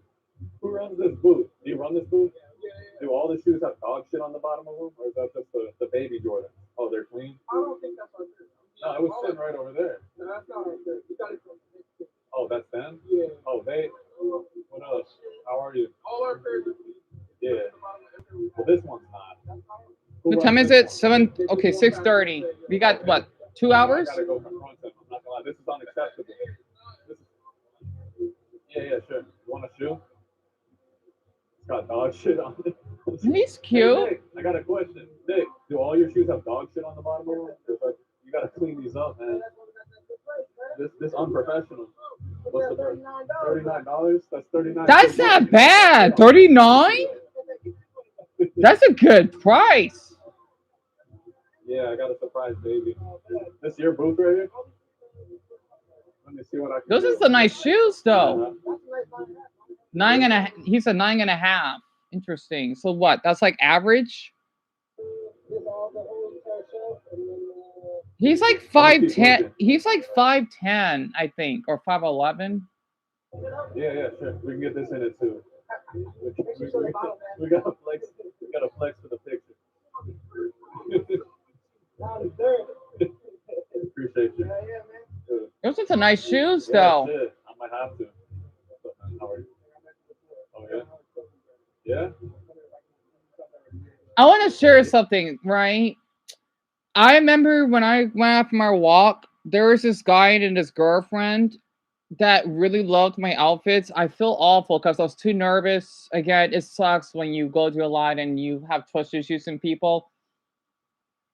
Who runs this booth? Do you run this booth? Do all the shoes have dog shit on the bottom of them, or is that just the baby Jordan? Oh, they're clean. I don't think that's what it is. No, it was sitting right over there. No, that's not right there. You got it from Oh, that's them? Yeah. Oh, they. What else? How are you? all our pairs are Yeah. Well, this one's not. What time is it? 7. Okay, 6:30. We got what? 2 hours? I gotta go confront them. I'm not gonna lie. This is unacceptable. Yeah, sure. You want a shoe? It's got dog shit on it. He's cute. Hey, Nick, I got a question. Nick, do all your shoes have dog shit on the bottom of them? Like, you gotta clean these up, man. This unprofessional. What's the price? $39? That's $39. That's not bad. 39? That's a good price. Yeah, I got a surprise baby. This your booth right here? Let me see what I can Those do. are the nice shoes, though. 9.5. He said 9.5. Interesting. So what? That's like average. He's like 5'10". He's like 5'10", I think, or 5'11". Yeah, sure. We can get this in it too. We gotta flex. We gotta flex for the picture. Appreciate you. Those are some nice shoes, though. Yeah, shit. I might have to. How are you? Oh yeah. Yeah. I want to share something, right? I remember when I went out from our walk, there was this guy and his girlfriend, that really loved my outfits. I feel awful because I was too nervous. Again, it sucks when you go to a line and you have trust issues in people.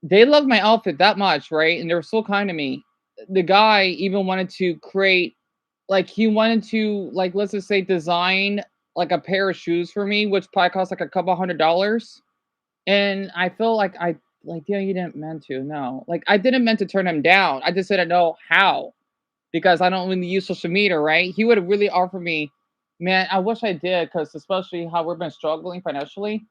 They loved my outfit that much, right? And they were so kind to me. The guy even wanted to create, like, he wanted to, like, let's just say, design like a pair of shoes for me, which probably cost like a couple $100. And I feel like yeah, you didn't meant to. No, like I didn't meant to turn him down. I just didn't know how because I don't really use social media, right? He would have really offered me, man. I wish I did because especially how we've been struggling financially.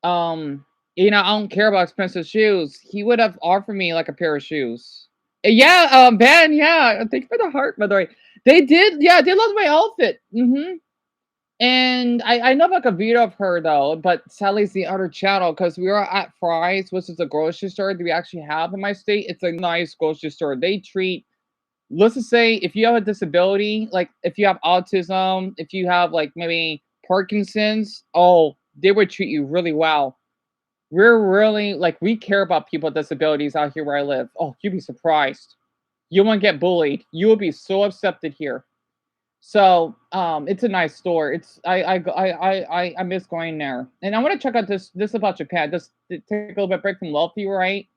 Um, I don't care about expensive shoes. He would have offered me like a pair of shoes. Yeah, Ben, yeah. Thank you for the heart, by the way. They did, yeah, they loved my outfit. And I know like a video of her though, but Sally's the other channel because we were at Fry's, which is a grocery store that we actually have in my state. It's a nice grocery store. They treat, let's just say, if you have a disability, like if you have autism, if you have like maybe Parkinson's, oh, they would treat you really well. We're really like we care about people with disabilities out here where I live. Oh, you'd be surprised. You won't get bullied. You will be so accepted here. So it's a nice store. It's I miss going there. And I want to check out this about Japan. Just to take a little bit break from wealthy, right?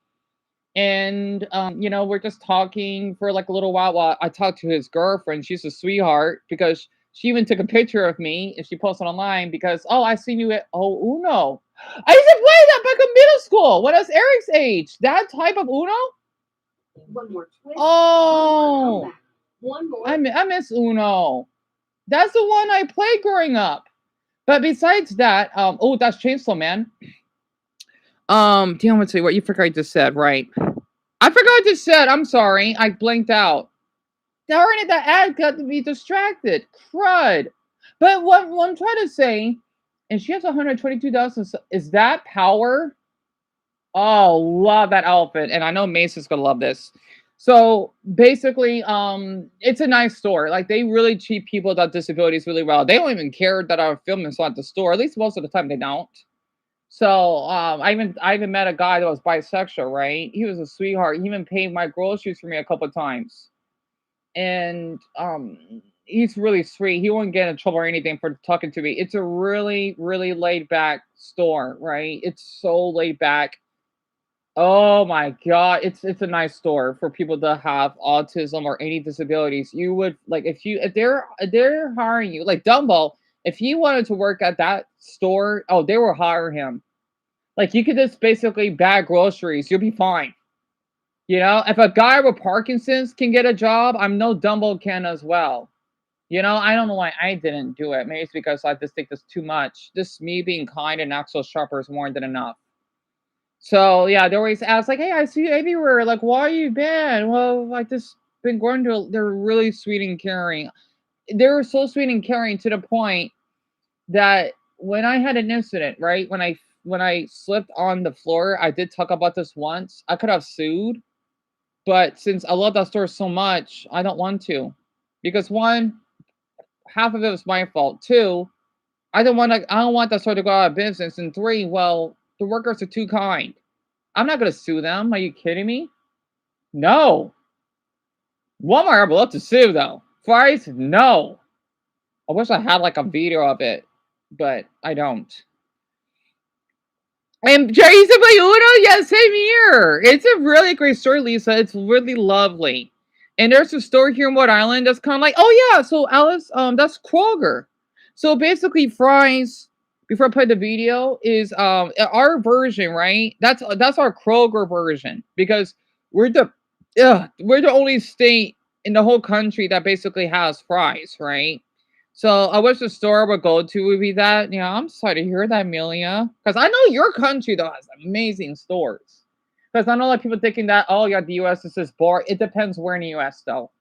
And we're just talking for like a little while I talked to his girlfriend. She's a sweetheart because she even took a picture of me and she posted online because, oh, I seen you at Uno. I used to play that back in middle school when I was Eric's age. That type of Uno. One more twist. Oh, One more. I miss Uno. That's the one I played growing up. But besides that, oh, that's Chainsaw Man. Damn, let's see what you forgot I just said, right? I forgot I just said. I'm sorry, I blanked out. Darn it, that ad got to be distracted. Crud. But what I'm trying to say, and she has 122,000. Is that power? Oh, love that outfit. And I know Mace is gonna love this. So basically, it's a nice store. Like they really treat people without disabilities really well. They don't even care that our film is at the store. At least most of the time they don't. So I even met a guy that was bisexual, right? He was a sweetheart. He even paid my groceries for me a couple of times. And he's really sweet. He won't get in trouble or anything for talking to me. It's a really, really laid back store, right? It's so laid back. Oh my god, it's a nice store for people that have autism or any disabilities. You would like if they're hiring you like Dumbo. If he wanted to work at that store, oh, they will hire him. Like you could just basically bag groceries, you'll be fine. If a guy with Parkinson's can get a job, I'm no Dumbo can as well. I don't know why I didn't do it. Maybe it's because I just think this too much. Just me being kind and not so sharper is more than enough. So yeah, they always ask like, "Hey, I see you everywhere. Like, why you been?" Well, I just been going to. They're really sweet and caring. They're so sweet and caring to the point that when I had an incident, right when I slipped on the floor, I did talk about this once. I could have sued, but since I love that store so much, I don't want to, because one, half of it was my fault. Two, I don't want that store to go out of business. And three, well, the workers are too kind. I'm not gonna sue them. Are you kidding me? No. Walmart, I would love to sue though. Fries, no. I wish I had like a video of it, but I don't. And Jerry said play Uno? Yeah, same here. It's a really great story, Lisa. It's really lovely. And there's a store here in Rhode Island that's kind of like, oh yeah, so Alice, that's Kroger. So basically, Fries, before I play the video, is our version, right? That's our Kroger version because we're the we're the only state in the whole country that basically has Fries, right? So I wish the store would go to would be that. I'm sorry to hear that, Amelia. Because I know your country though has amazing stores. Because I know like people thinking that, oh yeah, the US is just boring. It depends where in the US though.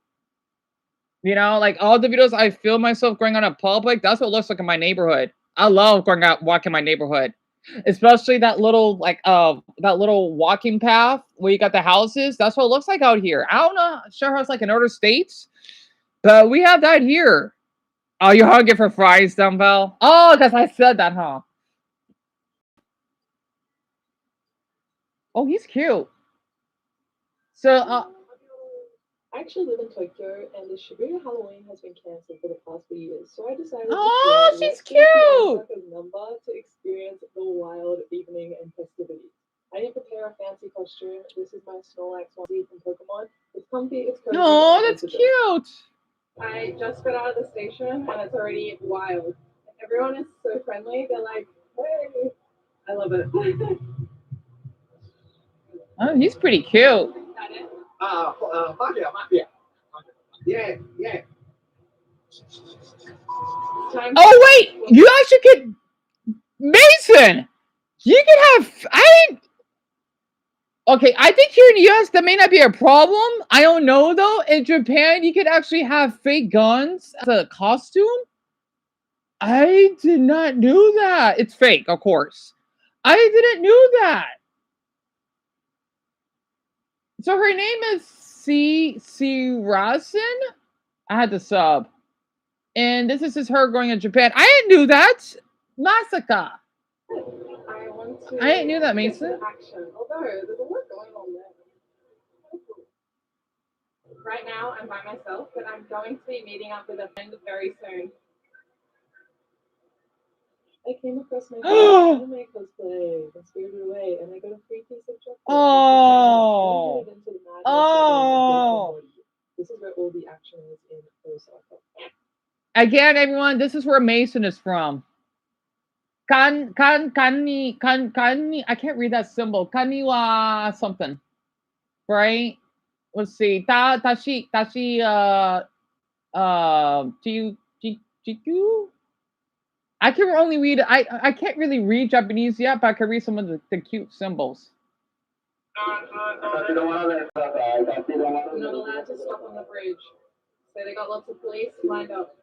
Like all the videos I film myself going out in public, that's what it looks like in my neighborhood. I love going out walking my neighborhood. Especially that little that little walking path where you got the houses. That's what it looks like out here. I don't know, sure how it's like in other states, but we have that here. Oh, you're hungry for fries, Dumbbell? Oh, because I said that, huh? Oh, he's cute. So, I actually live in Tokyo, and the Shibuya Halloween has been cancelled for the past few years. So I decided Oh, this year, she's let's cute. use the Osaka's number to experience the wild evening and festivities. I didn't prepare a fancy costume. This is my Snorlax onesie from Pokemon. It's comfy, it's cozy. Oh, and that's it's cute. I just got out of the station, and it's already wild. Everyone is so friendly. They're like, hey. I love it. Oh, he's pretty cute. Fuck yeah. Yeah, yeah. Oh wait, you actually could, Mason. You can have. Okay, I think here in the US that may not be a problem. I don't know though. In Japan, you could actually have fake guns as a costume. I did not know that. It's fake, of course. I didn't know that. So her name is Rasen. I had to sub. And this is just her going to Japan. I didn't know that. Masaka. I didn't know that, Mason. Action. Although there's a lot going on there. Right now, I'm by myself, but I'm going to be meeting up with a friend very soon. I came across my anime cosplay, Spirited Away, and I got a free piece of chocolate. Oh. Oh. This is where all the action is in Osaka. Again, everyone, this is where Mason is from. I can't read that symbol. Kaniwa something. Right? Let's see. Jiku? I can only read. I can't really read Japanese yet, but I can read some of the cute symbols. You're not allowed to stop on the bridge. So they got lots of police lined up.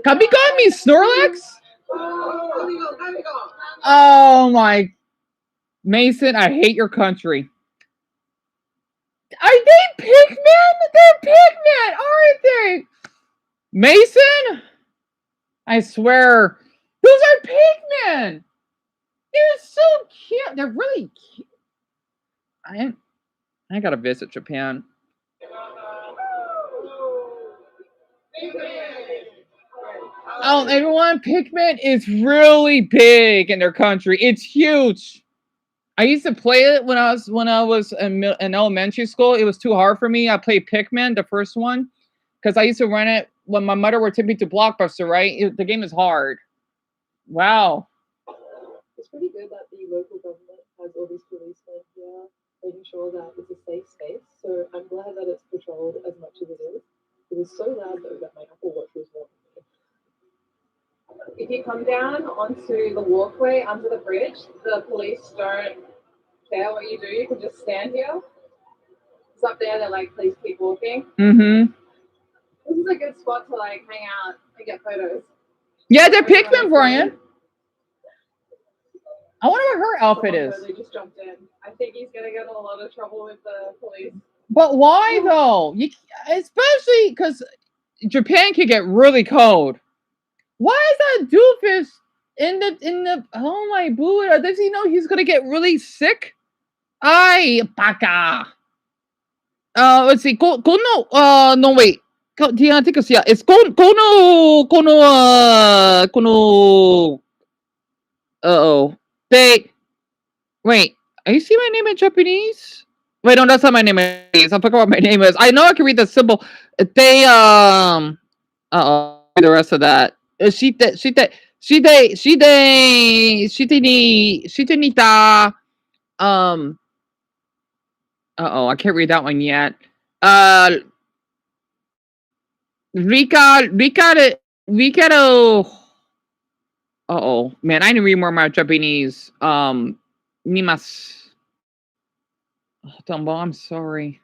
Kapigon means Snorlax? Oh my. Mason, I hate your country. Are they pigmen? They're pigmen, aren't they? Mason? I swear. Those are pigmen. They're so cute. They're really cute. I gotta visit Japan. Oh, everyone, Pikmin is really big in their country. It's huge. I used to play it when I was in elementary school. It was too hard for me. I played Pikmin, the first one, because I used to run it when my mother would take me to Blockbuster. Right, the game is hard. Wow. It's pretty good that the local government has all these policemen here, making sure that it's a safe space. So I'm glad that it's patrolled as much as it is. It was so loud though that my Apple Watch was warning me. If you come down onto the walkway under the bridge, the police don't care what you do. You can just stand here. It's up there. They're like, please keep walking. Mm-hmm. This is a good spot to like hang out and get photos. Yeah, they're Pikmin, Brian. I wonder what her outfit is. Totally just jumped in. I think he's gonna get in a lot of trouble with the police. But why though? Especially because Japan can get really cold. Why is that doofus in the? Oh my Buddha! Does he know he's gonna get really sick? Ay, baka. Let's see. No, wait. It's uh-oh. Wait. Are you seeing my name in Japanese? Wait, no, that's not my name in Japanese. I'll forget what my name is. I know I can read the symbol. The rest of that. Nita. I can't read that one yet. Rika. Man, I need to read more about Japanese. Nimas. Dumbo, I'm sorry.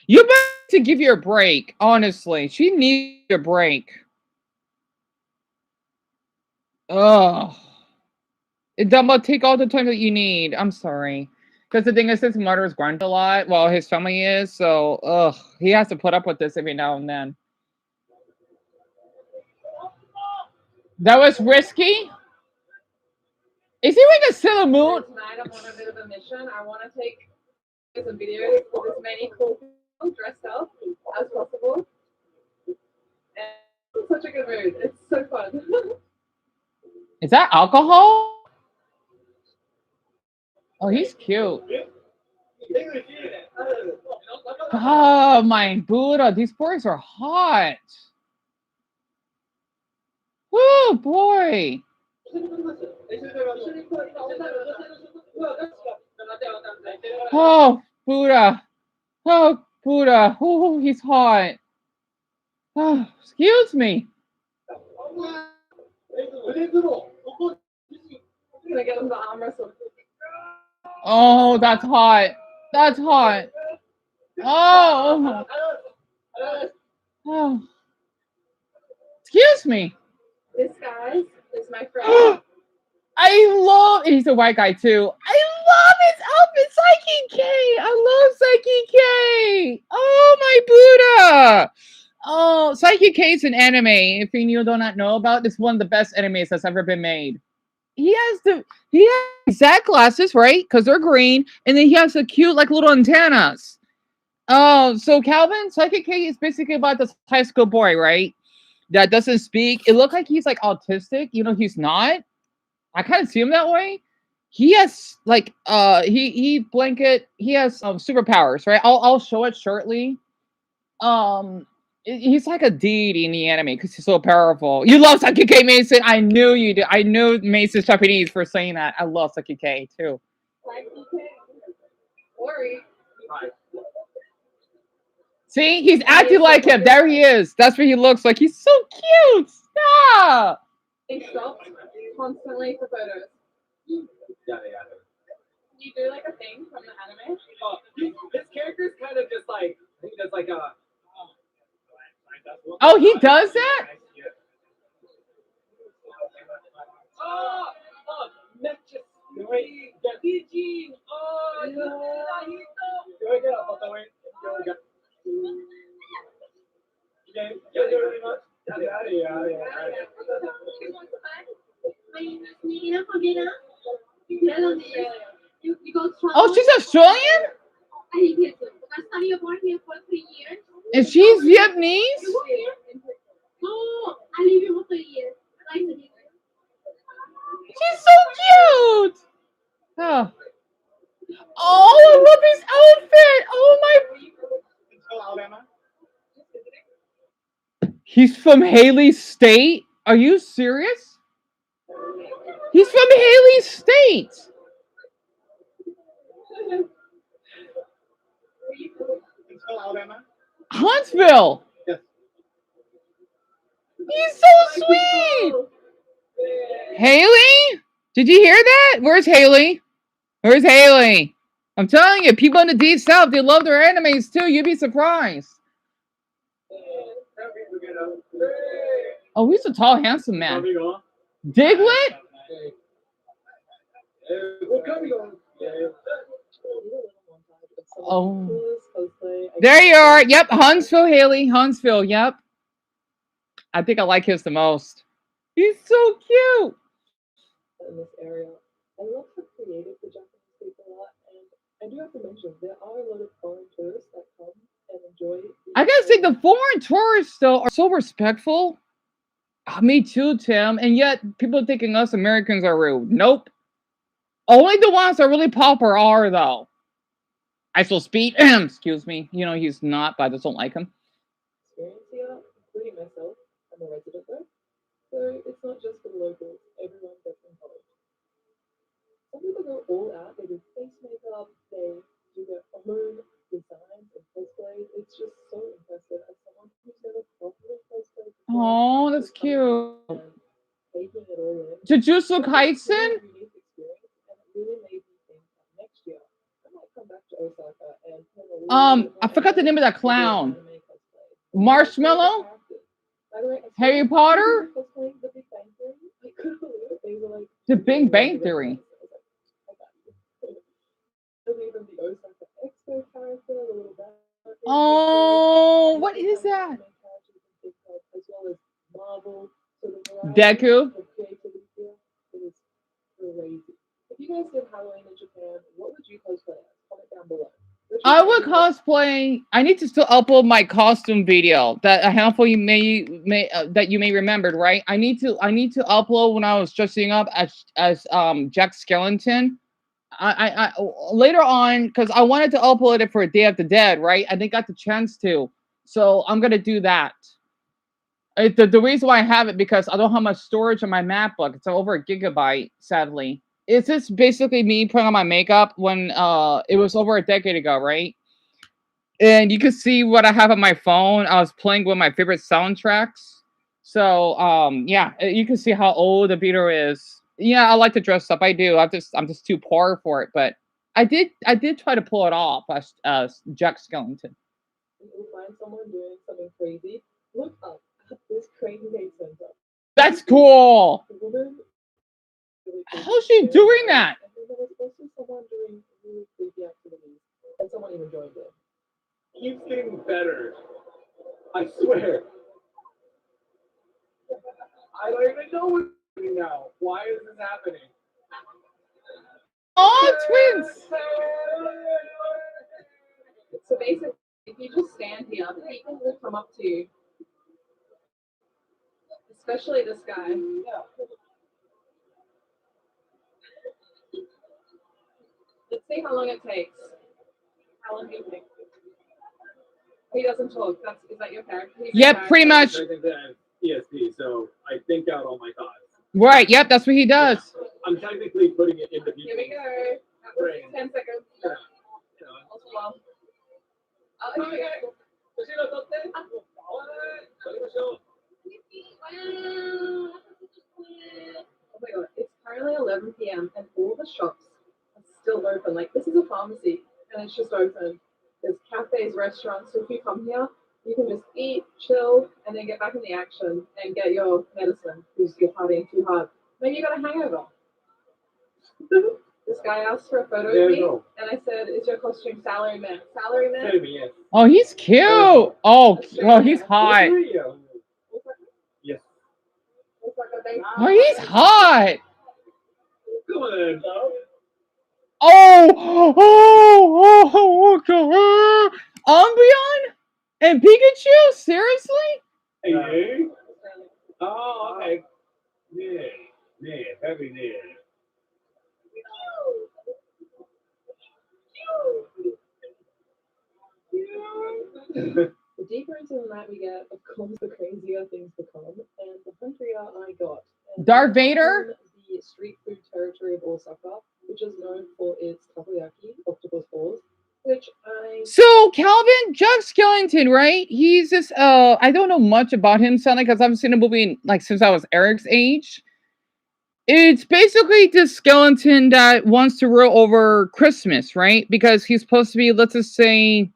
You better to give you a break, honestly. She needs a break. Ugh. Dumbo, take all the time that you need. I'm sorry. Because the thing is, his mother is grunting a lot while his family is, so, he has to put up with this every now and then. That was risky? Is he like a Sailor Moon? Tonight I'm on a bit of a mission. I want to take a bit of a mission. I want to take some videos with as many cool people dressed up as possible. And it's such a good mood. It's so fun. Is that alcohol? Oh, he's cute. Oh my Buddha, these boys are hot. Oh boy. Oh Buddha. Oh Buddha. Oh, he's hot. Oh, excuse me. Oh, that's hot. That's hot. Oh. Oh. Excuse me. This guy is my friend. I love, he's a white guy too. I love his outfit, Psyche K. I love Psyche K. Oh my Buddha. Oh, Psyche K is an anime. If you do not know about, it's one of the best animes that's ever been made. He has exact glasses, right? Because they're green, and then he has the cute like little antennas. Oh, so Calvin, Psychic K is basically about this high school boy, right? That doesn't speak. It looked like he's like autistic. He's not. I kind of see him that way. He has like he has superpowers, right? I'll show it shortly. He's like a deity in the anime because he's so powerful. You love Psychic K, Mason. I knew you did. I knew Mason's Japanese for saying that. I love Psychic K too. See, he's acting like him. There he is. That's what he looks like. He's so cute. Stop. He stops constantly for photos. Yeah. You do like a thing from the anime? His character's kind of just like, I think that's like a. Oh, he does that? Oh, she's Australian? And she's Vietnamese? No, I live here for 3 years. She's so cute. Oh, I love his outfit. Oh my. He's from Haley State? Are you serious? He's from Haley State. Huntsville. Yes. He's so sweet. Haley? Did you hear that? Where's Haley? Where's Haley? I'm telling you, people in the Deep South, they love their animes too. You'd be surprised. Oh, he's a tall, handsome man. Diglett? Oh. There you are. Yep, Huntsville, Haley. Huntsville, yep. I think I like his the most. He's so cute. In this area, I love how creative the Japanese people are, and I do have to mention there are a lot of foreign tourists that come and enjoy. I gotta say, the foreign tourists though are so respectful. Me too, Tim. And yet, people thinking us Americans are rude. Nope. Only the ones that really popular are though. I still speak. Excuse me. He's not, but I just don't like him. Experience here, including myself. I'm a resident there, so it's not just for the locals. Everyone gets involved. Some people go all out. They do face makeup. They do their own designs and cosplay. It's just so impressive. As someone who's never properly cosplayed before, Oh, that's cute. taking it all in. Jujutsu Kaisen? Unique experience, and it really made me think that next year I might come back to Osaka and I forgot the name of that clown. Marshmallow? Harry Potter? The Big Bang Theory. Oh, what is that? Deku? guys did Halloween in Japan, what would you cosplay as? Comment down below. I would cosplay. I need to still upload my costume video that a handful you may that you may remembered, right? I need to upload when I was dressing up as Jack Skellington. I later on because I wanted to upload it for Day of the Dead, right? I didn't got the chance to, so I'm gonna do that. The reason why I have it because I don't have much storage on my MacBook. It's over a gigabyte, sadly. It's just basically me putting on my makeup when it was over a decade ago, right? And you can see what I have on my phone. I was playing with my favorite soundtracks. So yeah, you can see how old the Beater is. Yeah, I like to dress up. I do. I'm just too poor for it, but I did try to pull it off as Jack Skellington. When you find someone doing something crazy, look up at this crazy date center. That's cool. How's she doing that? And then there was also someone doing really creepy activities, and someone even joined it. Keeps getting better. I swear. I don't even know what's happening now. Why is this happening? Oh, twins! So basically, if you just stand here, people will come up to you. Especially this guy. Let's see how long it takes. How long do you think? He doesn't talk. Is that your character? Yep, pretty much. I think that I have ESP, so I think out all my thoughts. Right, yep, that's what he does. I'm technically putting it into people's Here we go. That was brain. 10 seconds. Also long. Here we go. Oh my god, it's currently 11 p.m. and all the shops are still open. Like, this is a pharmacy and it's just open. There's cafes, restaurants, so if you come here, you can just eat, chill, and then get back in the action and get your medicine because you're partying too hard. Maybe you got a hangover. This guy asked for a photo of me, and I said, "Is your costume salaryman?" Salaryman? Yes. Oh, he's cute. Oh, he's hot. Yes. Oh, he's hot. Come on. Oh, God. Umbreon and Pikachu? Seriously? Hey. Oh, okay. Yeah. Very yeah. The deeper into the night we get, of course, the crazier things become, and the hungrier I got. And Darth Vader? The street food territory of Osaka, which is known for its takoyaki, octopus balls, which I... So, Calvin, Jack Skellington, right? He's this, I don't know much about him, sadly, because I've seen a movie, like, since I was Eric's age. It's basically this skeleton that wants to rule over Christmas, right? Because he's supposed to be, let's just say,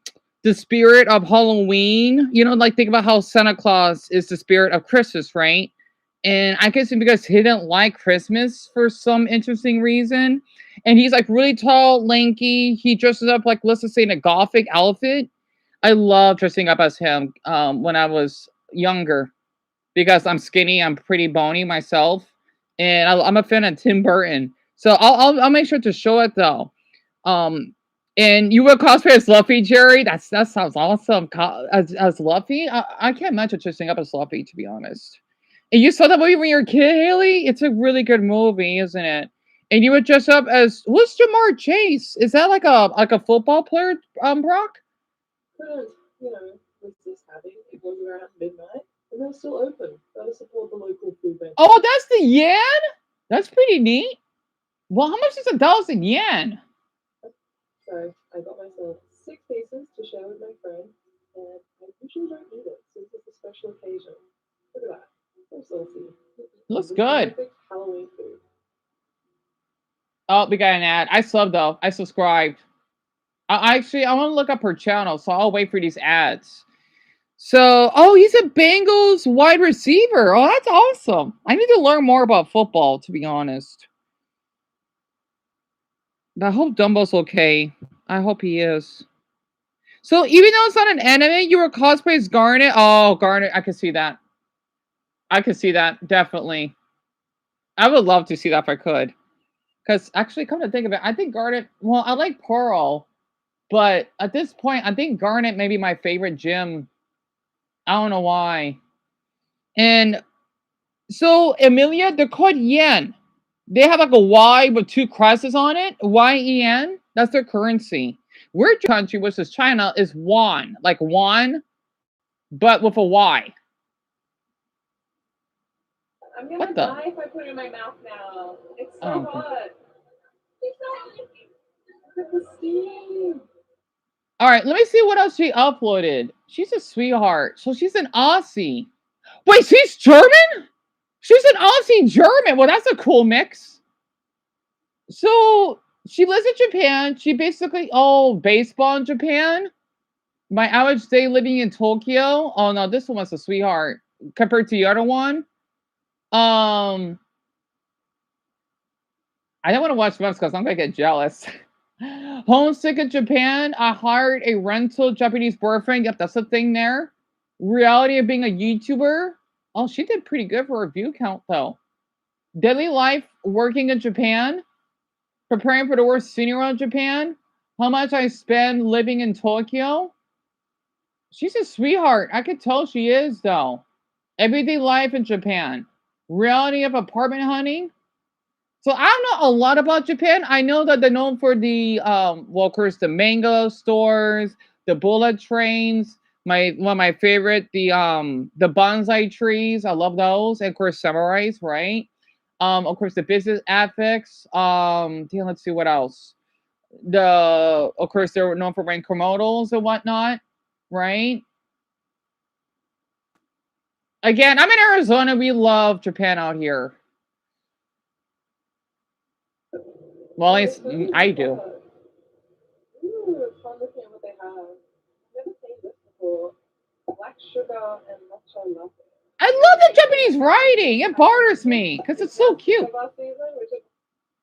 the spirit of Halloween. You know, like, think about how Santa Claus is the spirit of Christmas, right? And I guess it's because he didn't like Christmas for some interesting reason. And he's, like, really tall, lanky. He dresses up, like, let's just say, in a gothic outfit. I love dressing up as him when I was younger. Because I'm skinny, I'm pretty bony myself. And I'm a fan of Tim Burton, so I'll make sure to show it though. And you will cosplay as Luffy, Jerry. That sounds awesome. As Luffy, I can't imagine dressing up as Luffy, to be honest. And you saw that movie when you were a kid, Haley. It's a really good movie, isn't it? And you would dress up as what's Jamar Chase? Is that like a football player, Brock? Because, you know, was this having, it was around midnight, and they're still open. Gotta support the local food bank. Oh, that's the yen? That's pretty neat. Well, how much is $1,000 yen? So I got myself 6 pieces to share with my friend, and I usually don't eat it since it's a special occasion. Look at that. So saucy. Looks good. Perfect Halloween food. Oh, we got an ad. I subbed though. I subscribed. I want to look up her channel, so I'll wait for these ads. So, oh, he's a Bengals wide receiver. Oh, that's awesome. I need to learn more about football, to be honest. But I hope Dumbo's okay. I hope he is. So, even though it's not an anime, you were cosplay as Garnet. Oh, Garnet. I can see that. I could see that, definitely. I would love to see that if I could. Because actually, come to think of it, I think Garnet. Well, I like Pearl, but at this point, I think Garnet may be my favorite gym. I don't know why. And so Emilia, they're called yen. They have like a Y with two crosses on it. YEN. That's their currency. We're country, which is China, is won, like won, but with a Y. I'm gonna What the? die if I put it in my mouth now. It's so Oh, okay. hot. Look at the steam. All right, let me see what else she uploaded. She's a sweetheart. So she's an Aussie. Wait, she's German? She's an Aussie German. Well, that's a cool mix. So she lives in Japan. She basically, baseball in Japan. My average day living in Tokyo. Oh no, this one was a sweetheart compared to the other one. I don't want to watch films because I'm gonna get jealous. Homesick in Japan. I hired a rental Japanese boyfriend. Yep, that's the thing there. Reality of being a YouTuber. Oh, she did pretty good for her view count though. Daily life working in Japan. Preparing for the worst scenario in Japan. How much I spend living in Tokyo. She's a sweetheart. I could tell she is though. Everyday life in Japan. Reality of apartment hunting. So I don't know a lot about Japan. I know that they're known for the well, of course, the mango stores, the bullet trains. One of my favorite, the bonsai trees. I love those, and of course, samurais, right? Of course, the business ethics. Let's see what else. Of course, they're known for wearing kimonos and whatnot, right? Again, I'm in Arizona. We love Japan out here. Well, at least I do. Ooh, it's fun looking at what they have. I've never seen this before. Black sugar and matcha latte. I love the Japanese writing. It bothers me because it's so cute.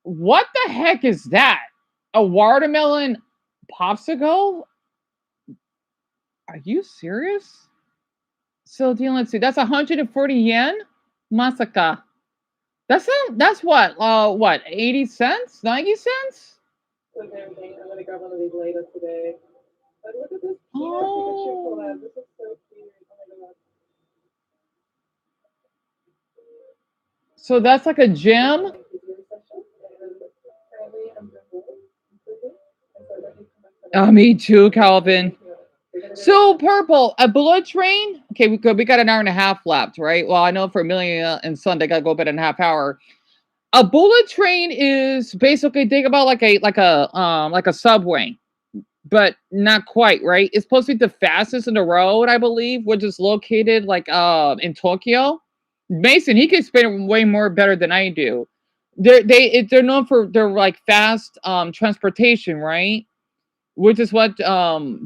What the heck is that? A watermelon popsicle? Are you serious? So, let's see. That's 140 yen? Masaka. That's what, 80 cents? 90 cents? Look at everything. I'm gonna grab one of these later today. But look at this cute Pikachu collab. This is so cute. Oh my god. So that's like a gym? Me too, Calvin. So purple, a bullet train. Okay, we got an hour and a half left, right? Well, I know for Amelia and Sunday, gotta go about a half hour. A bullet train is basically think about like a subway, but not quite, right? It's supposed to be the fastest in the road, I believe, which is located like in Tokyo. Mason, he can explain it way more better than I do. They're known for their like fast transportation, right? Which is what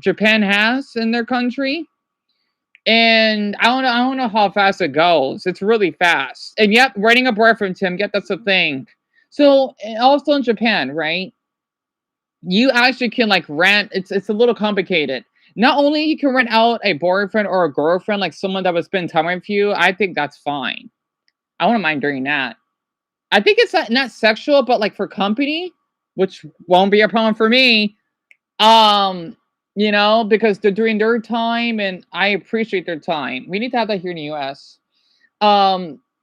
Japan has in their country. And I don't know how fast it goes. It's really fast. And yep, writing a boyfriend, Tim. Yep, that's the thing. So also in Japan, right? You actually can like rent. It's a little complicated. Not only you can rent out a boyfriend or a girlfriend, like someone that would spend time with you. I think that's fine. I wouldn't mind doing that. I think it's not sexual, but like for company, which won't be a problem for me. Because they're doing their time and I appreciate their time. We need to have that here in the US.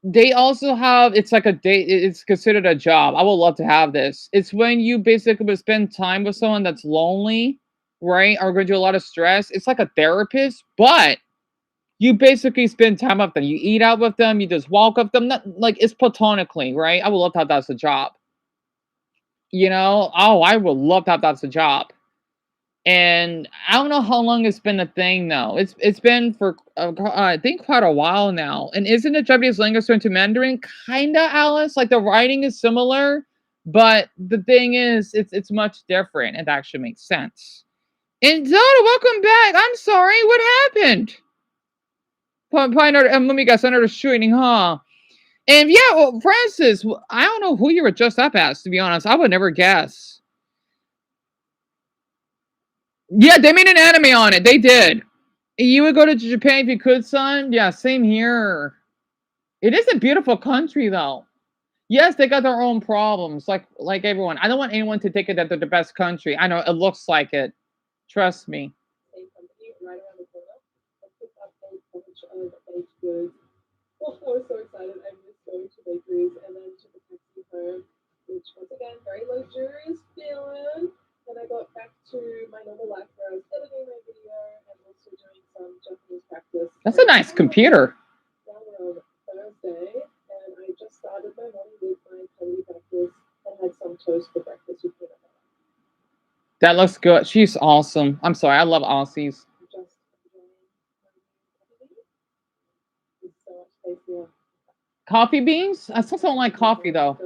They also have it's like a date, it's considered a job. I would love to have this. It's when you basically would spend time with someone that's lonely, right? Or going through a lot of stress. It's like a therapist, but you basically spend time with them. You eat out with them, you just walk with them. Not, like it's platonically, right? I would love to have that's a job. I would love to have that's a job. And I don't know how long it's been a thing though. It's been for I think quite a while now. And isn't the Japanese language into Mandarin? Kinda, Alice. Like the writing is similar, but the thing is, it's much different. It actually makes sense. And Zelda, welcome back. I'm sorry. What happened? Let me guess. Another shooting, huh? And yeah, well, Francis, I don't know who you were just up as. To be honest, I would never guess. Yeah, they made an anime on it. They did. You would go to Japan if you could, son? Yeah, same here. It is a beautiful country, though. Yes, they got their own problems, like everyone. I don't want anyone to think that they're the best country. I know it looks like it. Trust me. Same company right around the corner. I picked up a bunch of baked goods. Oh, I was so excited. I missed going to bakeries and then took a taxi home, which once again, very luxurious feeling. Then I got back to my normal life where I was editing my video and also doing some Japanese practice. That's a nice computer. Now we're on Thursday and I just started my morning with my comedy practice and had some toast for breakfast with peanut butter. That looks good. She's awesome. I'm sorry, I love Aussies. Just enjoying my coffee. It's so much tastier. Coffee beans? I still don't like coffee though.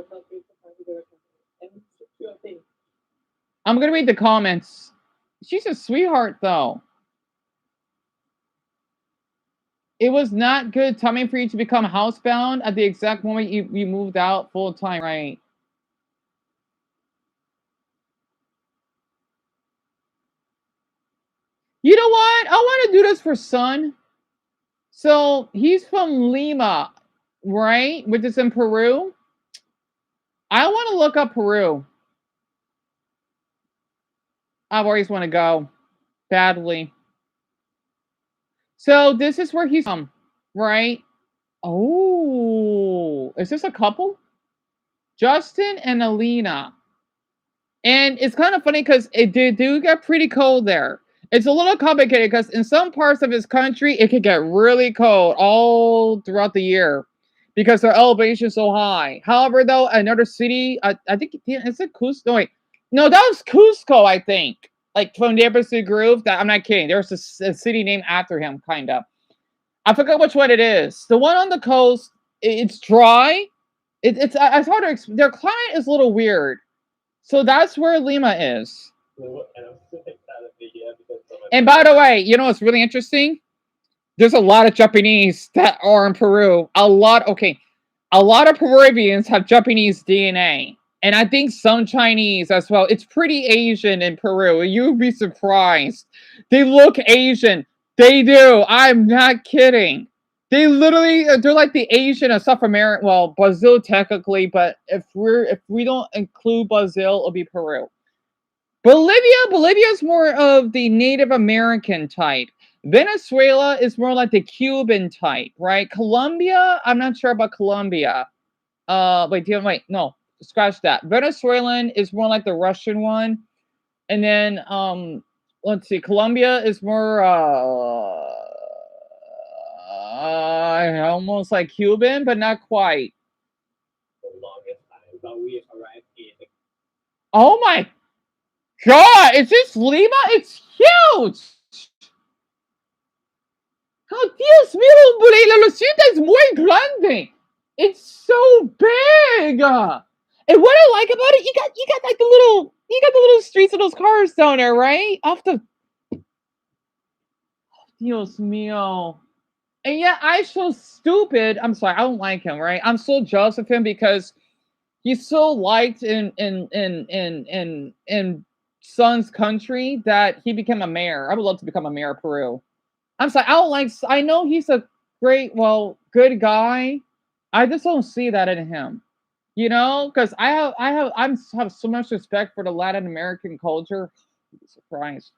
I'm gonna read the comments. She's a sweetheart though. It was not good timing for you to become housebound at the exact moment you moved out full time, right? You know what? I want to do this for Sun. So he's from Lima, right? Which is in Peru. I want to look up Peru. I've always want to go badly. So this is where he's from, right? Oh, is this a couple? Justin and Alina. And it's kind of funny because it do get pretty cold there. It's a little complicated because in some parts of his country, it could get really cold all throughout the year because their elevation is so high. However, though, another city, I think, is it Cusco? No, wait. No, that was Cusco, I think. Like from the Embassy Groove. That, I'm not kidding. There's a city named after him, kind of. I forgot which one it is. The one on the coast, it's dry. It's hard to explain. Their climate is a little weird. So that's where Lima is. And by the way, you know what's really interesting? There's a lot of Japanese that are in Peru. A lot of Peruvians have Japanese DNA. And I think some Chinese as well. It's pretty Asian in Peru. You'd be surprised. They look Asian. They do. I'm not kidding. They're like the Asian of South America. Well, Brazil technically, but if we don't include Brazil, it'll be Peru. Bolivia is more of the Native American type. Venezuela is more like the Cuban type, right? Colombia, I'm not sure about Colombia. Wait, no, scratch that. Venezuelan is more like the Russian one. And then let's see, Colombia is more almost like Cuban, but not quite. Oh my God, is this Lima? It's huge. Oh, Dios mío, la ciudad es muy grande. It's so big. And what I like about it, you got like the little streets of those cars down there, right? Off the Dios mío. And yeah, I'm so stupid. I'm sorry, I don't like him, right? I'm so jealous of him because he's so liked in Son's country that he became a mayor. I would love to become a mayor of Peru. I'm sorry, I don't like. I know he's a good guy. I just don't see that in him. You know, because I have so much respect for the Latin American culture. Surprised.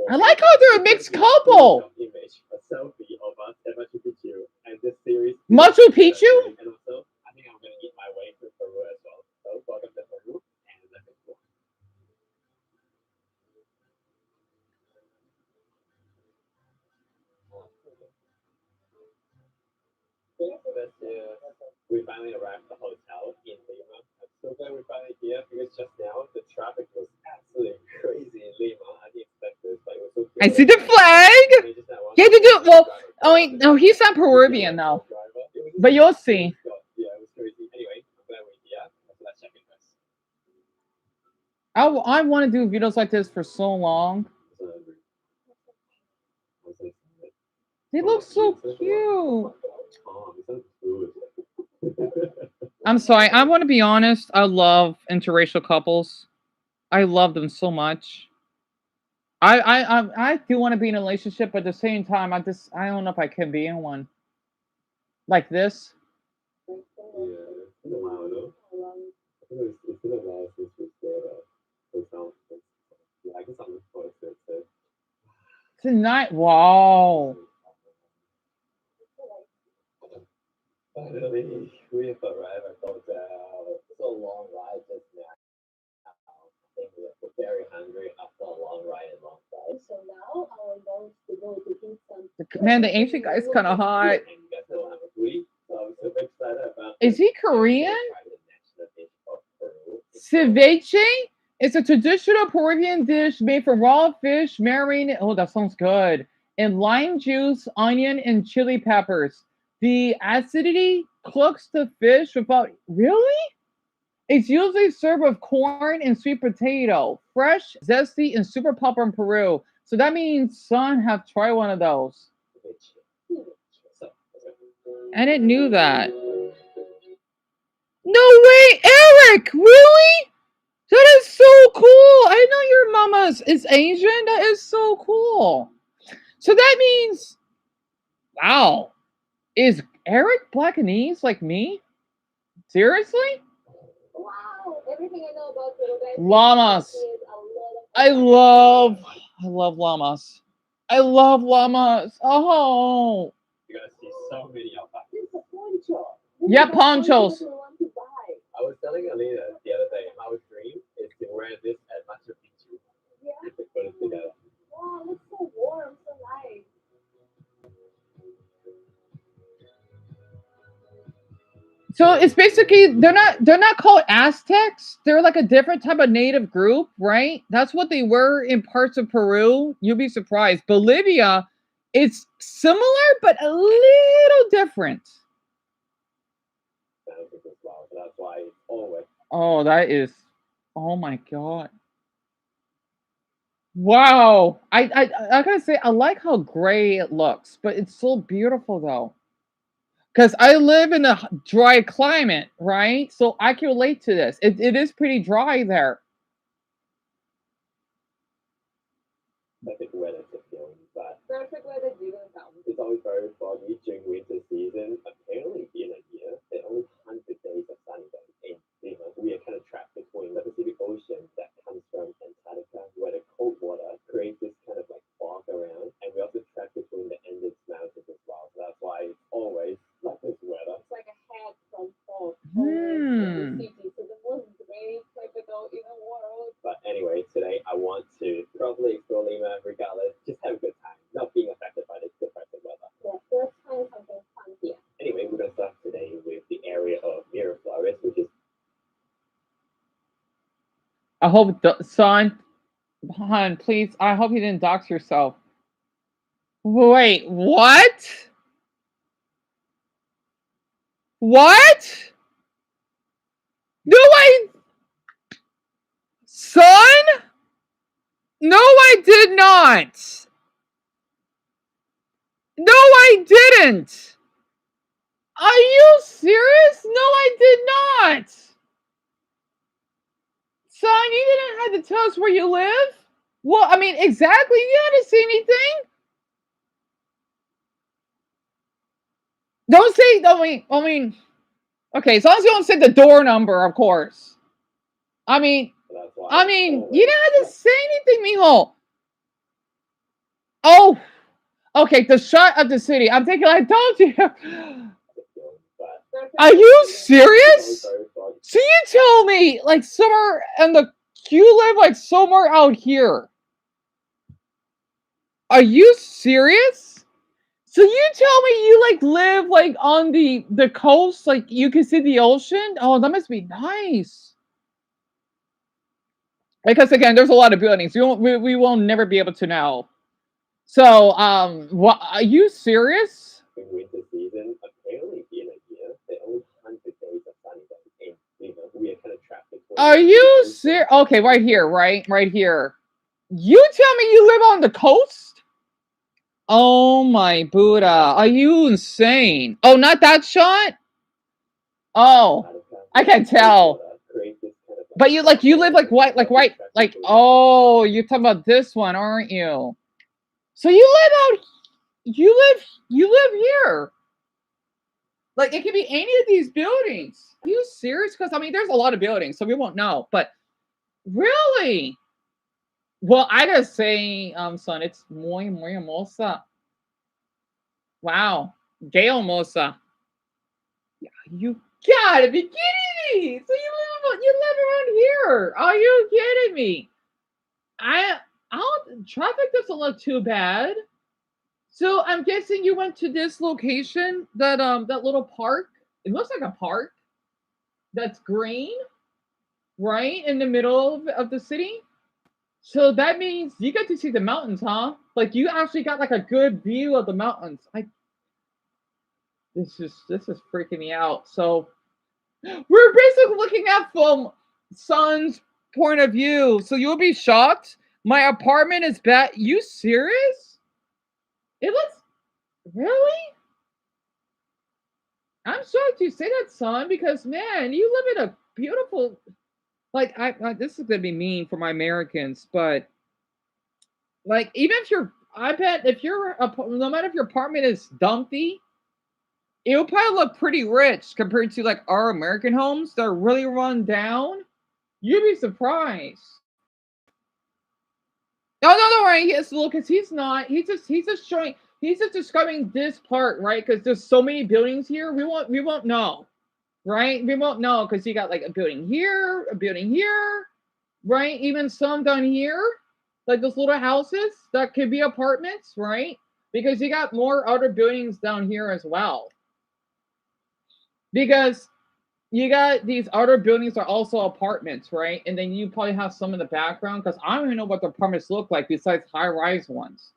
I like how they're a mixed couple. Machu Picchu? We finally arrived at the hotel in Lima. I'm so glad we finally here because just now the traffic was absolutely crazy in Lima. I didn't expect this, but it was so I see the flag. Yeah, they do. Well, oh wait, no, he's not Peruvian though. But you'll see. Yeah, it was crazy. Anyway, I'm glad we're here. Let's check in first. I want to do videos like this for so long. They look so cute. I'm sorry. I want to be honest. I love interracial couples. I love them so much. I do want to be in a relationship, but at the same time, I don't know if I can be in one like this. Yeah, it's been a while, no? I think it's been a while since we did those sounds. Yeah, I guess I'm looking forward to it. So. Tonight, wow. Finally, we have arrived at the hotel. It's a long ride just now. I think we're very hungry after a long ride and long flight. So now our goal is to go to eat some. Man, the Asian guy's kind of hot. And you guys don't have a foodie, so I'm super excited about Is he Korean? the national dish of Peru. Ceviche? It's a traditional Peruvian dish made from raw fish marinated. Oh, that sounds good. In lime juice, onion, and chili peppers. The acidity cooks the fish without. Really? It's usually served with corn and sweet potato. Fresh, zesty, and super popular in Peru. So that means son have tried one of those. I didn't knew that. No way, Eric! Really? That is so cool. I know your mama is Asian. That is so cool. So that means, wow, is Eric Blackanese like me? Seriously? Wow, everything I know about Peru, guys. Llamas. I love llamas. I love llamas. Oh. You're gonna see so many alpacas. This is a poncho. Yeah, ponchos. I was telling Alina the other day, my dream is to wear this at Machu Picchu. Yeah. To put it together. Wow, it's so warm, so nice. So it's basically they're not called Aztecs. They're like a different type of native group, right? That's what they were in parts of Peru. You'll be surprised. Bolivia, it's similar but a little different. So that's why it's always. Oh, that is. Oh my god. Wow. I gotta say I like how gray it looks, but it's so beautiful though. Because I live in a dry climate, right? So I can relate to this. It is pretty dry there. Perfect weather to film, but Perfect weather during film. it's always very foggy during winter season. Apparently, in a year, there are only 100 days of sunny days in Lima. We are kind of trapped between the Pacific Ocean that comes from Antarctica, where the cold water creates this kind of like fog around, and we're also trapped between the Andes Mountains as well. So that's why it's always like this weather. It's like a head from fog. Hmm. The city, so the most great capital in the world. But anyway, today I want to probably explore Lima regardless, just have a good time, not being affected by this depressive weather. Yeah, let's find something fun here. Anyway, we're going to start today with the area of Miraflores, which is. I hope, son, hon, please. I hope you didn't dox yourself. Wait, what? What? No, son? No, I did not. No, I didn't. Are you serious? No, I did not. Son, you didn't have to tell us where you live? Well, I mean, exactly. You didn't say anything. Don't say, I mean, okay, as long as you don't say the door number, of course. I mean, you didn't have to say anything, mijo. Oh, okay, the shot of the city. I'm thinking, I told you. Are you serious? So you tell me, like, somewhere you live like somewhere out here. Are you serious? So you tell me you like live like on the coast, like you can see the ocean? Oh, that must be nice. Because again, there's a lot of buildings. We will never be able to know. So, what? Are you serious? In winter season, apparently in a year, there are only 100 days of sunny days in Lima. We are kind of trapped between. Are you serious? Okay, right here, right here. You tell me you live on the coast? Oh my Buddha, are you insane? Oh, not that shot? Oh, I can tell. Create this kind of But you live like what like oh, you're talking about this one, aren't you? So you live here. Like it could be any of these buildings. Are you serious? Because I mean, there's a lot of buildings, so we won't know. But really, well, I gotta say, son, it's muy hermosa. Wow, gay hermosa. You gotta be kidding me! So you live around here? Are you kidding me? I don't. Traffic doesn't look too bad. So I'm guessing you went to this location, that little park. It looks like a park that's green, right in the middle of the city. So that means you get to see the mountains, huh? Like you actually got like a good view of the mountains. This is freaking me out. So we're basically looking at from son's point of view. So you'll be shocked. My apartment is bad. You serious? It looks really? I'm shocked you say that, son, because man, you live in a beautiful. Like this is gonna be mean for my Americans, but like even if you're, I bet if you're no matter if your apartment is dumpy, it'll probably look pretty rich compared to like our American homes that are really run down. You'd be surprised. No, don't worry. Yes, look, because he's not. He's just showing. He's just describing this part, right? Because there's so many buildings here. We won't know, right? We won't know because you got like a building here, right? Even some down here, like those little houses that could be apartments, right? Because you got more other buildings down here as well. Because you got these other buildings are also apartments, right? And then you probably have some in the background because I don't even know what the apartments look like besides high-rise ones.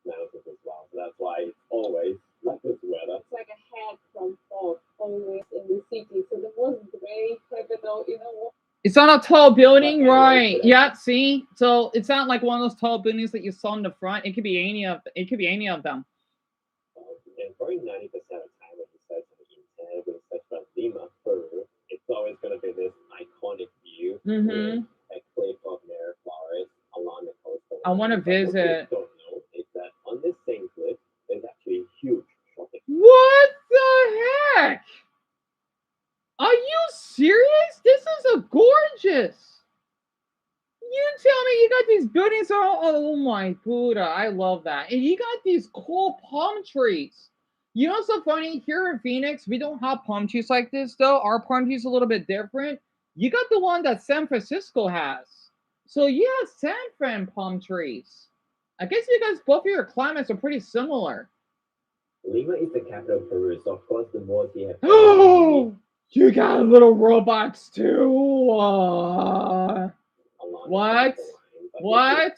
Mountains as well. So that's why it's always like this weather. It's like a head from fog always in the city. So the most gray, criminal, It's on a tall building, right? Yeah, see? So it's not like one of those tall buildings that you saw in the front. It could be any of them. And probably 90% of the time when you search on the internet, when you search about Lima, Peru, it's always going to be this iconic view with a cliff of Mare forest along the coast. I want to visit. What you don't know is that on this same cliff, there's actually a huge shopping. What the heck? Are you serious? This is a gorgeous. You tell me you got these buildings oh my Buddha, I love that. And you got these cool palm trees. You know what's so funny? Here in Phoenix, we don't have palm trees like this though. Our palm trees are a little bit different. You got the one that San Francisco has. So you have San Fran palm trees. I guess you guys, both of your climates are pretty similar. Lima is the capital of Peru, so of course the more you have. Oh, you got little robots too. What? What?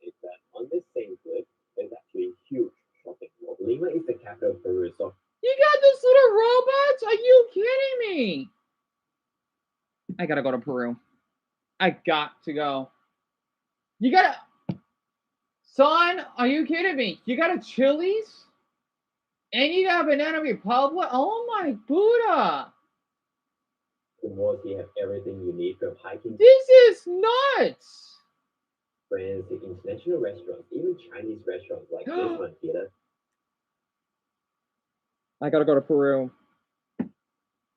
Is that on this same cliff, there's actually a huge shopping mall. Lima is the capital of Peru, so you got those little robots? Are you kidding me? I gotta go to Peru. I got to go. You gotta, son. Are you kidding me? You got a Chili's, and you got Banana Republic. Oh my Buddha! the malls you have everything you need from hiking. This is nuts. Friends, the international restaurants, even Chinese restaurants like this one, Peter. I gotta go to Peru.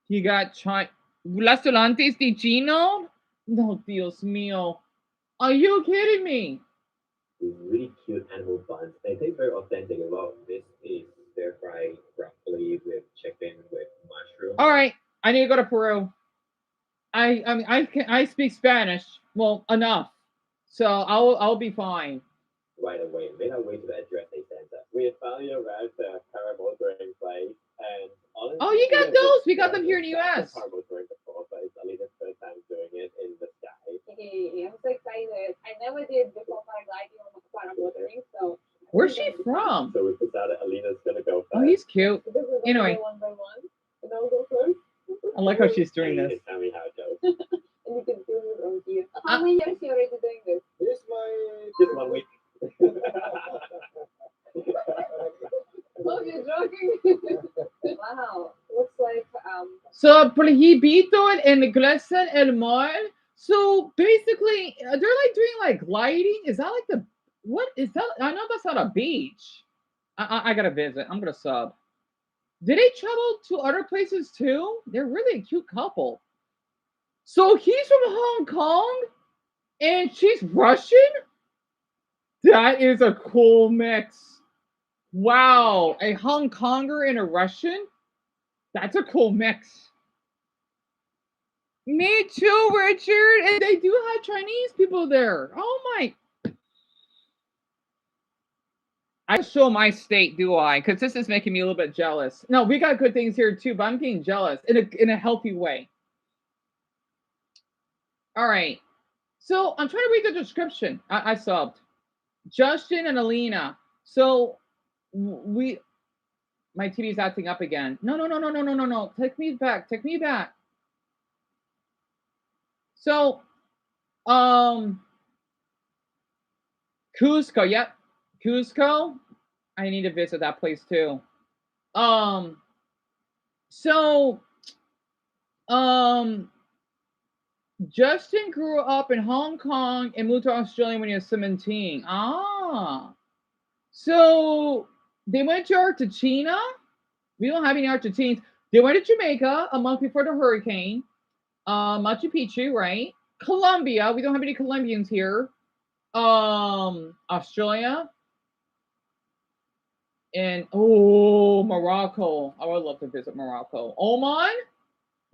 You got restaurantes de Chino? No, Dios mío. Are you kidding me? These really cute animal buns. They taste very authentic as well. This is stir fried broccoli with chicken with mushroom. All right, I need to go to Peru. I speak Spanish. Well, enough. So I'll be fine. Right away, made our way to the address they sent us. We have finally arrived at caramel drink place, and honestly, oh, you got those? We got them here in the U.S. Caramel drink before, but it's only the first time doing it in the sky. Hey, I'm so excited. I never did before paragliding on caramel drink, so. Where's she from? So we decided Alina's gonna go first. Oh, he's cute. So this is Anyway. one by one, and I'll go first. I like how she's doing this. Tell me how it goes. And you can do it on here. How many years you already doing this? This just 1 week. Oh, you're joking? Wow. looks like So prohibido en inglesa el mar. So basically, they're like doing like gliding. Is that like the what is that? I know that's not a beach. I gotta visit. I'm gonna sub. Did they travel to other places too? They're really a cute couple. So he's from Hong Kong and she's Russian? That is a cool mix. Wow, a Hong Konger and a Russian? That's a cool mix. Me too, Richard. And they do have Chinese people there. Oh my. I show my state, do I? Because this is making me a little bit jealous. No, we got good things here too, but I'm getting jealous in a healthy way. All right. So I'm trying to read the description. I subbed. Justin and Alina. So my TV's acting up again. No. Take me back. Take me back. So, Cusco. Yep. Cusco. I need to visit that place too. So, Justin grew up in Hong Kong and moved to Australia when he was 17. Ah. So they went to Argentina. We don't have any Argentines. They went to Jamaica a month before the hurricane. Machu Picchu, right? Colombia. We don't have any Colombians here. Australia. And Morocco. I would love to visit Morocco. Oman.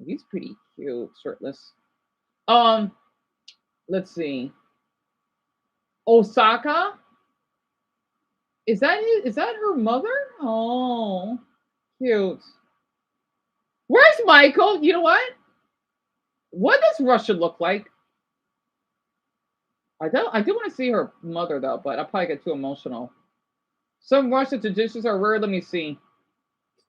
He's pretty cute, shirtless. Let's see. Osaka. Is that her mother? Oh, cute. Where's Michael? You know what? What does Russia look like? I do want to see her mother though, but I'll probably get too emotional. Some Russian traditions are rare. Let me see.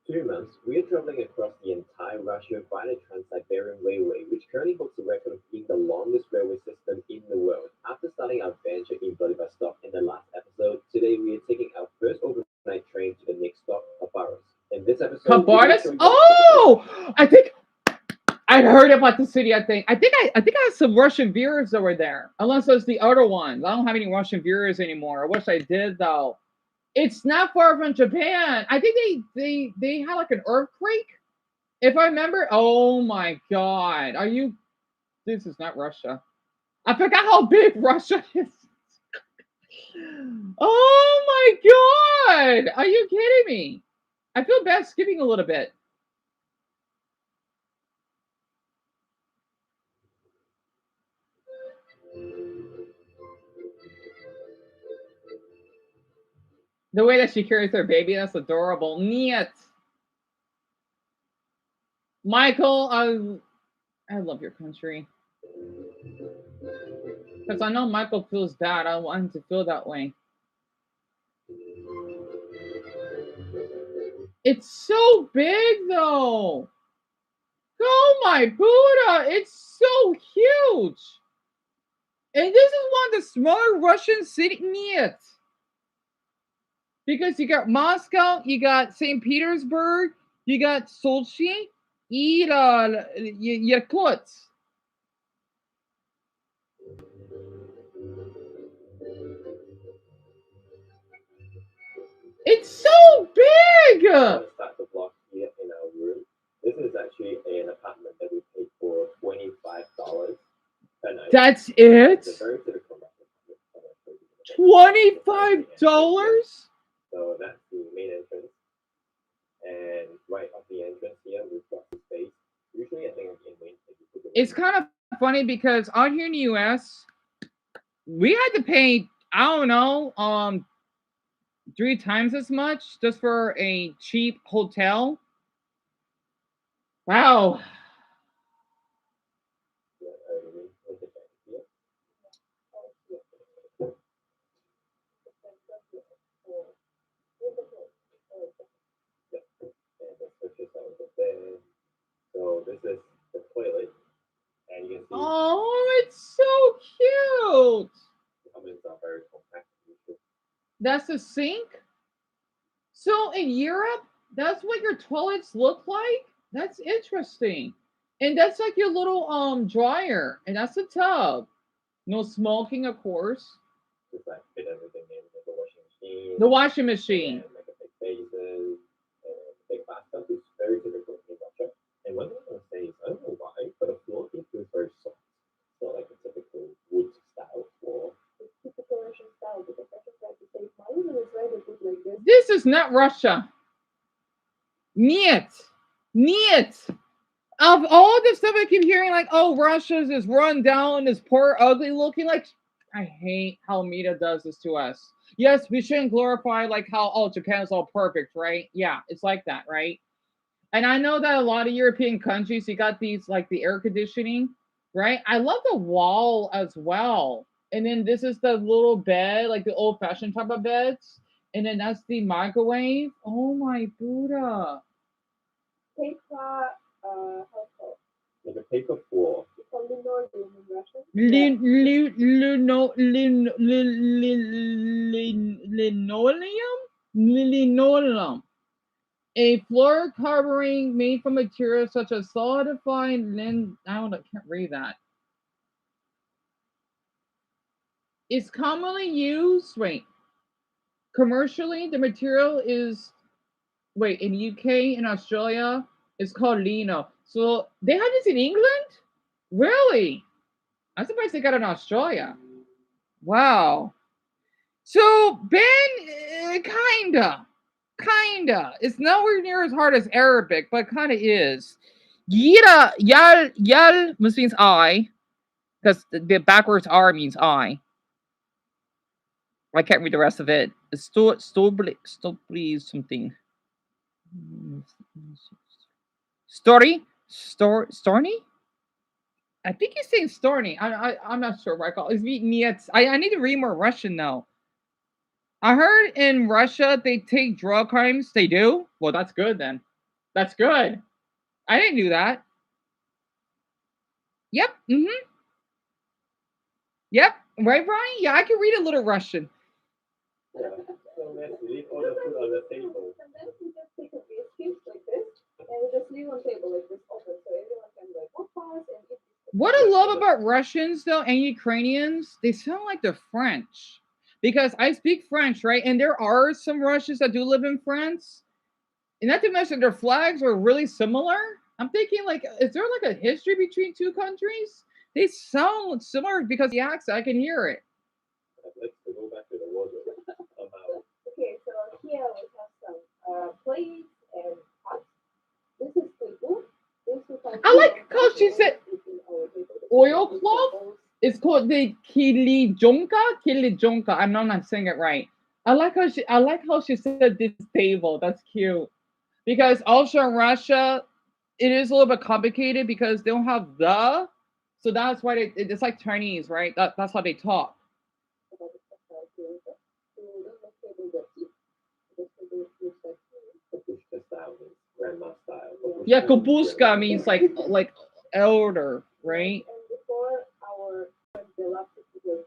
2 months, we are traveling across the entire Russia via the Trans-Siberian Railway, which currently holds the record of being the longest railway system in the world. After starting our adventure in Vladivostok in the last episode, today we are taking our first overnight train to the next stop, Khabarovsk. In this episode, Khabarovsk? Oh, I think I heard about the city. I think I have some Russian viewers over there. Unless it's the other ones. I don't have any Russian viewers anymore. I wish I did though. It's not far from Japan. I think they had like an earthquake. If I remember. Oh my god. This is not Russia. I forgot how big Russia is. Oh my god. Are you kidding me? I feel bad skipping a little bit. The way that she carries her baby, that's adorable. Niet. Michael, I love your country. Because I know Michael feels bad. I want him to feel that way. It's so big though. Oh my Buddha, it's so huge. And this is one of the smaller Russian cities. Niet. Because you got Moscow, you got St. Petersburg, you got Sochi, and Yakutsk. It's so big! Start the block here in our room. This is actually an apartment that we paid for $25 per night. That's it? It's a very typical $25? So that's the main entrance. And right off the entrance here, we've got the space. Usually, I think I'm in It's kind of funny because out here in the US, we had to pay, I don't know, 3 times as much just for a cheap hotel. Wow. So this is the toilet, and you can see. Oh, it's so cute. The comments are very compact. That's a sink. So in Europe, that's what your toilets look like. That's interesting. And that's like your little dryer, and that's a tub. No smoking, of course. Just like fit everything in like the washing machine. The washing machine. And like a big basin and big bathtub is very typical in Russia. And one thing I want to say is I don't know why, but the floor here feels very soft. It's not like a typical wood style floor. It's typical Russian style because Russians like to save money and it's rather put like this. This is not Russia. Niet. Niet. Of all the stuff I keep hearing, like, oh, Russia's is run down, is poor, ugly looking. Like, I hate how media does this to us. Yes, we shouldn't glorify like how Japan is all perfect, right? Yeah, it's like that, right? And I know that a lot of European countries, you got these like the air conditioning, right? I love the wall as well. And then this is the little bed, like the old fashioned type of beds. And then that's the microwave. Oh my Buddha. Paper household. Like a paper floor. It's called linoleum in Russian. Linoleum. A floor covering made from materials such as solidified lin. I can't read that. It's commonly used. Wait. Commercially, the material is. Wait, in UK and Australia, it's called lino. So they have this in England? Really? I'm surprised they got it in Australia. Wow. So Ben, kinda. It's nowhere near as hard as Arabic, but kind of is. Yira, yal means I, because the backwards R means I. I can't read the rest of it. Stop, please, something. Storny? I think he's saying Storny. I'm not sure what I call it. I need to read more Russian though. I heard in Russia they take drug crimes. They do? Well, that's good then. That's good. I didn't do that. Yep. Mm-hmm. Yep. Right, Brian? Yeah, I can read a little Russian. Yeah. So let's leave all the food on the table. Sometimes we just take a biscuit like this and we just leave on table like this open so everyone can like walk past and eat. What I love about Russians though and Ukrainians, they sound like they're French. Because I speak French, right? And there are some Russians that do live in France. And not to mention their flags are really similar. I'm thinking, like, is there like a history between two countries? They sound similar because the accent, I can hear it. Let's go back to the wardrobe. Okay, so here we have some plates and pots. This is table. I like how she said oilcloth. It's called the kilijonka. I'm not saying it right. I like how she said this table. That's cute. Because also in Russia, it is a little bit complicated because they don't have the. So that's why it's like Chinese, right? That's how they talk. Yeah, kubushka means like elder, right? And before our the last paper.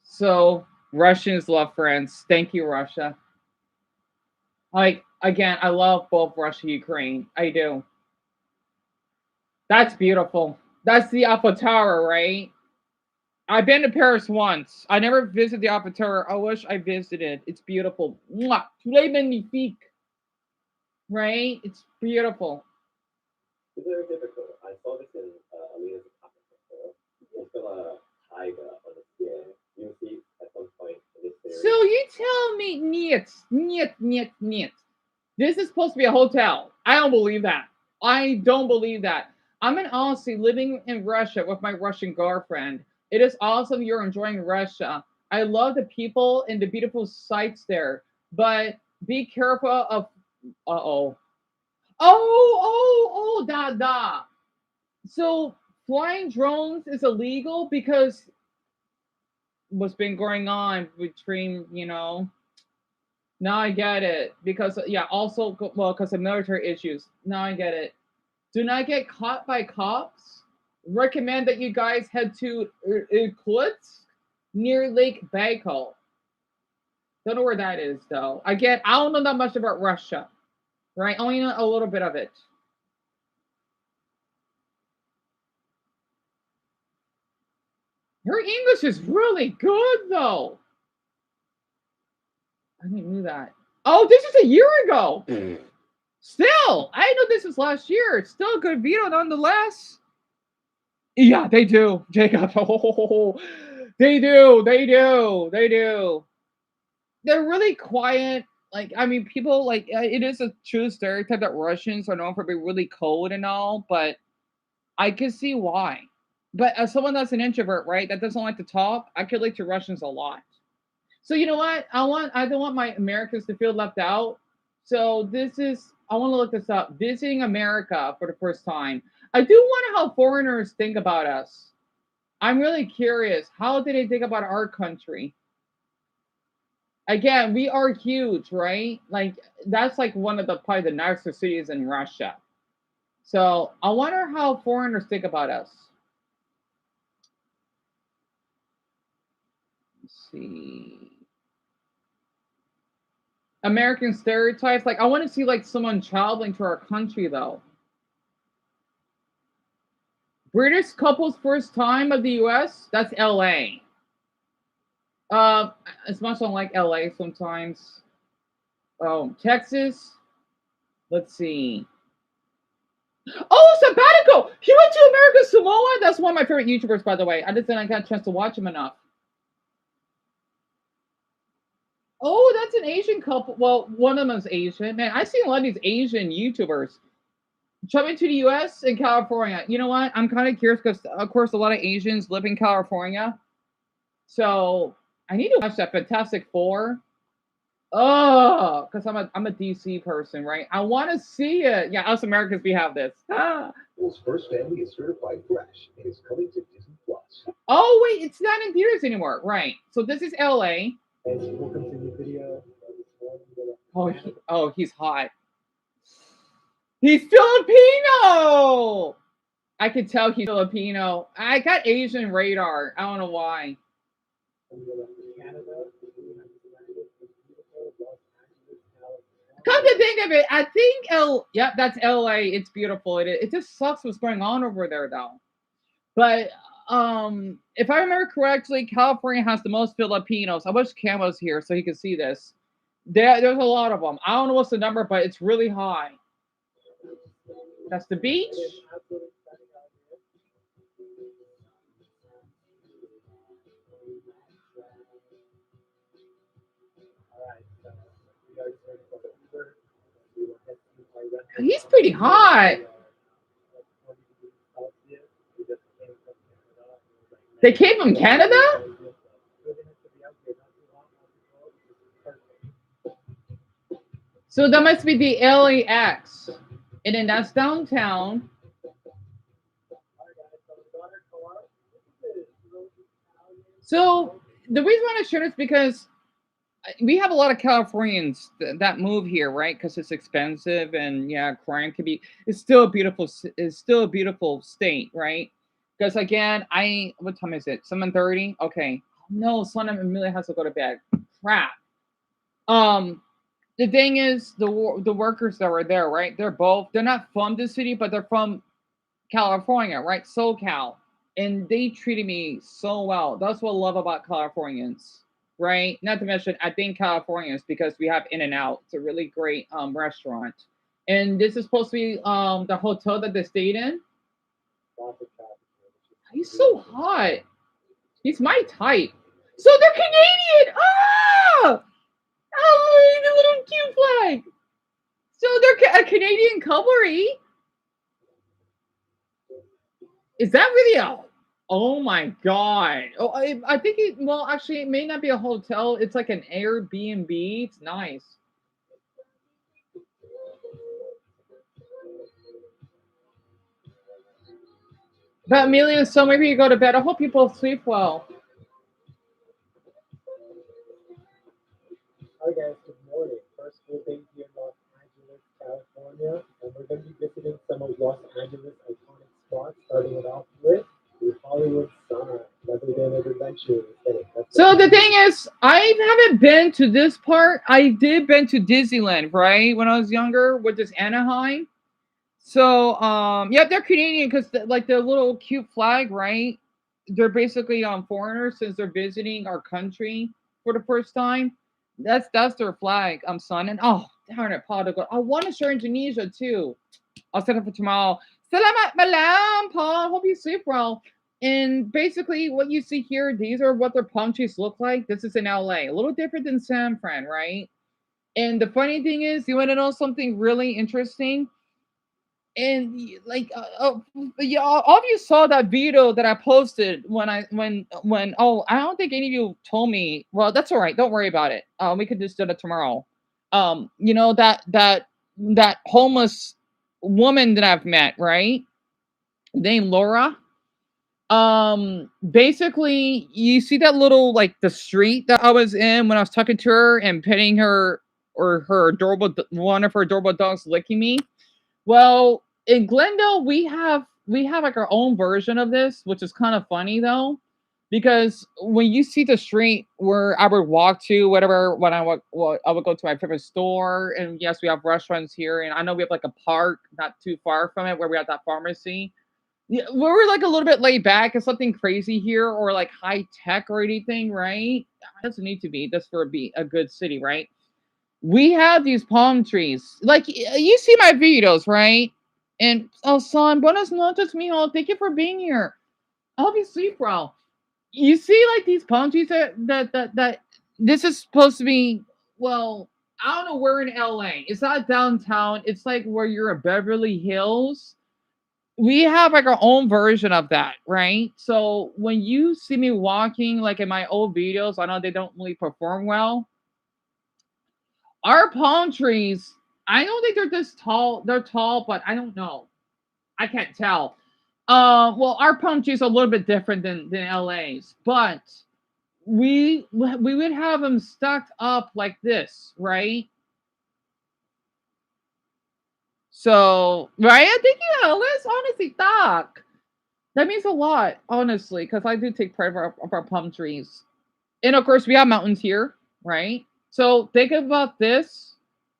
So Russians love France. Thank you, Russia. Like again, I love both Russia and Ukraine. I do. That's beautiful. That's the Eiffel Tower, right? I've been to Paris once. I never visited the Eiffel Tower. I wish I visited. It's beautiful. Mwah. Tout est magnifique. Right? It's beautiful. It's very difficult. I saw this in Alina's apartment before. It's got a tiger on the skin. You see at some point in this series. So you tell me, niet. This is supposed to be a hotel. I don't believe that. I don't believe that. I'm in Aussie living in Russia with my Russian girlfriend. It is awesome you're enjoying Russia. I love the people and the beautiful sights there. But be careful of da. So flying drones is illegal because what's been going on between, now I get it. Because also because of military issues. Now I get it. Do not get caught by cops. Recommend that you guys head to Irkutsk near Lake Baikal. Don't know where that is though. I don't know that much about Russia. right? Only know a little bit of it. Her English is really good, though. I didn't know that. Oh, this is a year ago. Still, I know this was last year. It's still a good video nonetheless. Yeah, they do, Jacob. Oh, they do. They're really quiet. Like, I mean, people like it is a true stereotype that Russians are known for being really cold and all, but I can see why. But as someone that's an introvert, right, that doesn't like to talk, I could relate to Russians a lot. So you know what? I don't want my Americans to feel left out. So this is I want to look this up. Visiting America for the first time. I do wonder how foreigners think about us. I'm really curious. How do they think about our country? Again, we are huge, right? Like that's like one of the probably the nicest cities in Russia. So I wonder how foreigners think about us. Let's see. American stereotypes. Like I want to see like someone traveling to our country though. British couple's first time of the U.S. That's L.A. As much as I like L.A. sometimes. Oh, Texas. Let's see. Oh, sabbatical. He went to American Samoa. That's one of my favorite YouTubers, by the way. I just didn't get a chance to watch him enough. Oh, that's an Asian couple. Well, one of them is Asian. Man, I've seen a lot of these Asian YouTubers traveling to the U.S. and California. You know what? I'm kind of curious because, of course, a lot of Asians live in California. So I need to watch that Fantastic Four. Oh, because I'm a DC person, right? I want to see it. Yeah, us Americans, we have this. Will's first family is certified fresh and is coming to Disney Plus. Oh wait, it's not in theaters anymore, right? So this is LA. Oh, he's hot. He's Filipino. I could tell he's Filipino. I got Asian radar. I don't know why. Come to think of it, I think yep, that's LA. It's beautiful. It just sucks what's going on over there though. But if I remember correctly, California has the most Filipinos. I wish Cam was here so he could see this. There's a lot of them. I don't know what's the number, but it's really high. That's the beach. He's pretty hot. They came from Canada? So that must be the LAX. And then that's downtown. So the reason why I share this because we have a lot of Californians that move here, right? Because it's expensive and yeah, crime could be. It's still a beautiful. It's still a beautiful state, right? Because again, what time is it? 7:30. Okay. No, son, Amelia has to go to bed. Crap. The thing is, the workers that were there, right? They're not from the city, but they're from California, right? SoCal, and they treated me so well. That's what I love about Californians, right? Not to mention, I think Californians because we have In-N-Out. It's a really great restaurant, and this is supposed to be the hotel that they stayed in. He's so hot. He's my type. So they're Canadian. Ah! Oh, the little cute flag. So they're a Canadian couple, eh? Is that really a? Oh my god! Oh, I think it. Well, actually, it may not be a hotel. It's like an Airbnb. It's nice. But Amelia, so maybe you go to bed. I hope you both sleep well. Hi guys, good morning. First, we're going here in Los Angeles, California, and we're going to be visiting some of Los Angeles iconic spots, starting it off with the Hollywood sign. Lovely day of adventure. Let's So the thing is, I haven't been to this part. I did been to Disneyland, right, when I was younger, which is Anaheim. So, yeah, they're Canadian because like the little cute flag, right? They're basically foreigners since they're visiting our country for the first time. That's their flag, son. And oh, darn it, Paul. I want to share Indonesia too. I'll set it for tomorrow. Salamat malam, Paul. Hope you sleep well. And basically, what you see here, these are what their palm trees look like. This is in LA, a little different than San Fran, right? And the funny thing is, you want to know something really interesting? And like yeah, all of you saw that video that I posted when oh, I don't think any of you told me. Well, that's all right, don't worry about it. We could just do it tomorrow. You know that homeless woman that I've met, right, named Laura. Basically, you see that little, like, the street that I was in when I was talking to her and petting her, or her adorable, one of her adorable dogs licking me. Well, in Glendale, we have like our own version of this, which is kind of funny though, because when you see the street where I would walk to, whatever, when I would go to my favorite store, and yes, we have restaurants here, and I know we have like a park not too far from it where we have that pharmacy. Yeah, we're like a little bit laid back. It's something crazy here or like high tech or anything, right? It doesn't need to be. That's for be a good city, right? We have these palm trees. Like you see my videos, right? And oh, son, buenas noches, mijo. Thank you for being here. I hope you sleep well. You see, like these palm trees that this is supposed to be. Well, I don't know where in LA. It's not downtown. It's like where you're at Beverly Hills. We have like our own version of that, right? So when you see me walking, like in my old videos, I know they don't really perform well. Our palm trees, I don't think they're this tall. They're tall, but I don't know. I can't tell. Well, our palm trees are a little bit different than LA's, but we would have them stacked up like this, right? So, right? I think, yeah, let's honestly talk. That means a lot, honestly, because I do take pride of our palm trees. And of course, we have mountains here, right? So think about this,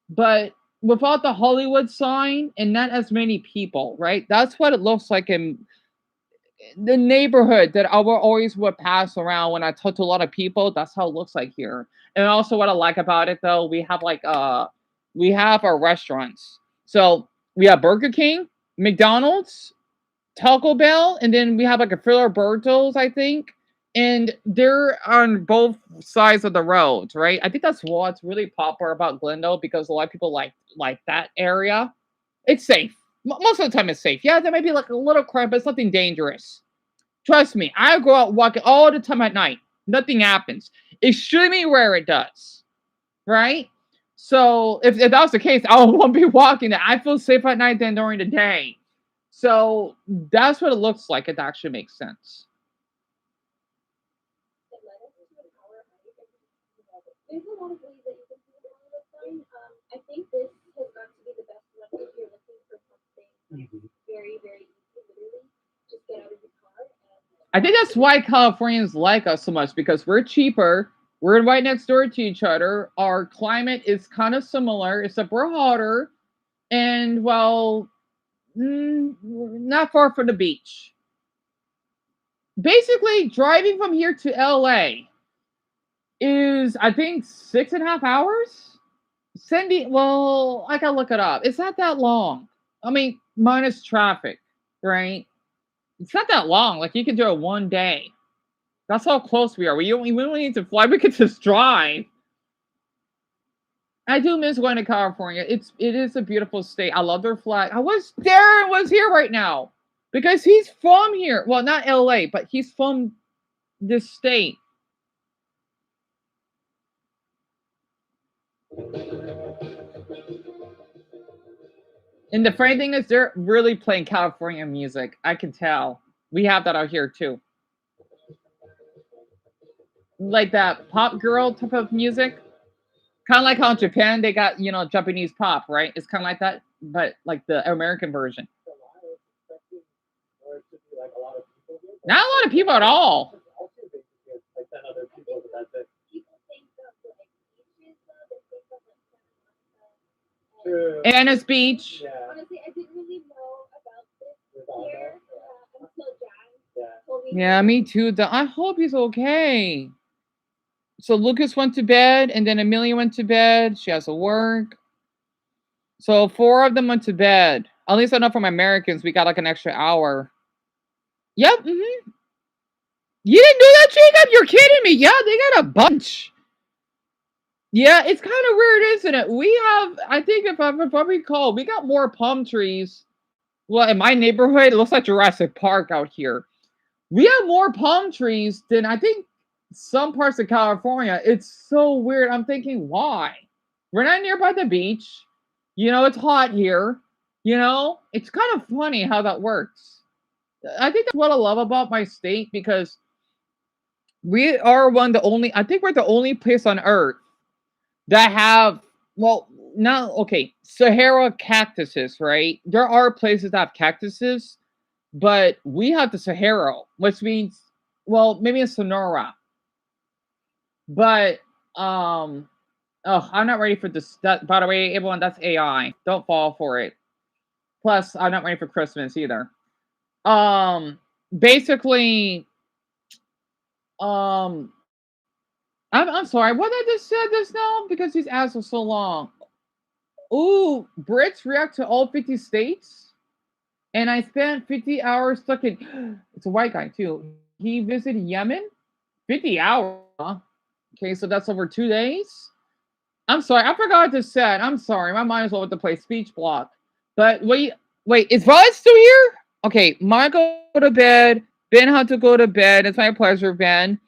but without the Hollywood sign and not as many people, right? That's what it looks like in the neighborhood that I will always would pass around when I talk to a lot of people. That's how it looks like here. And also, what I like about it though, we have our restaurants. So we have Burger King, McDonald's, Taco Bell, and then we have like a Filiberto's, I think. And they're on both sides of the road, right? I think that's what's really popular about Glendale because a lot of people like that area. It's safe. Most of the time, it's safe. Yeah, there might be like a little crime, but it's nothing dangerous. Trust me, I go out walking all the time at night. Nothing happens. Extremely rare it does, right? So if that was the case, I won't be walking. I feel safe at night than during the day. So that's what it looks like. It actually makes sense. There's a lot of ways that you can see the Hollywood sign. I think this has got to be the best one if you're looking for something very, very easy, literally. Just get out of your car I think that's why Californians like us so much because we're cheaper. We're right next door to each other. Our climate is kind of similar, except we're hotter. And, well, not far from the beach. Basically, driving from here to LA is, I think, 6.5 hours. Cindy, well, I gotta look it up. It's not that long. I mean, minus traffic, right? It's not that long. Like you can do it one day. That's how close we are. We don't need to fly. We could just drive. I do miss going to California. It is a beautiful state. I love their flag. I wish Darren was here right now because he's from here. Well, not LA, but he's from this state. And the funny thing is, they're really playing California music. I can tell. We have that out here too. Like that pop girl type of music. Kind of like how in Japan they got, Japanese pop, right? It's kind of like that, but like the American version. Not a lot of people at all. Venice Beach. Honestly, I didn't really know about this here until Jan told me. Yeah, me too. I hope he's okay. So Lucas went to bed, and then Amelia went to bed. She has to work. So 4 of them went to bed. At least I know from Americans, we got like an extra hour. Yep. Mm-hmm. You didn't do that, Jacob? You're kidding me. Yeah, they got a bunch. Yeah, it's kind of weird, isn't it? We have, I think if I recall, we got more palm trees. Well, in my neighborhood, it looks like Jurassic Park out here. We have more palm trees than I think some parts of California. It's so weird. I'm thinking, why? We're not nearby the beach. You know, it's hot here. You know, it's kind of funny how that works. I think that's what I love about my state because we are I think we're the only place on earth that have, well, not, okay, Sahara cactuses, right? There are places that have cactuses, but we have the Sahara, which means, well, maybe in Sonora. But, oh, I'm not ready for this. That, by the way, everyone, that's AI. Don't fall for it. Plus, I'm not ready for Christmas either. Basically, I'm sorry. What I just said this now because these ads are so long. Ooh, Brits react to all 50 states, and I spent 50 hours stuck in. It's a white guy too. He visited Yemen. 50 hours. Huh? Okay, so that's over 2 days. I'm sorry, I forgot to say. I'm sorry, my mind is all over the place. Speech block. But wait, is Violet still here? Okay, Michael go to bed. Ben had to go to bed. It's my pleasure, Ben.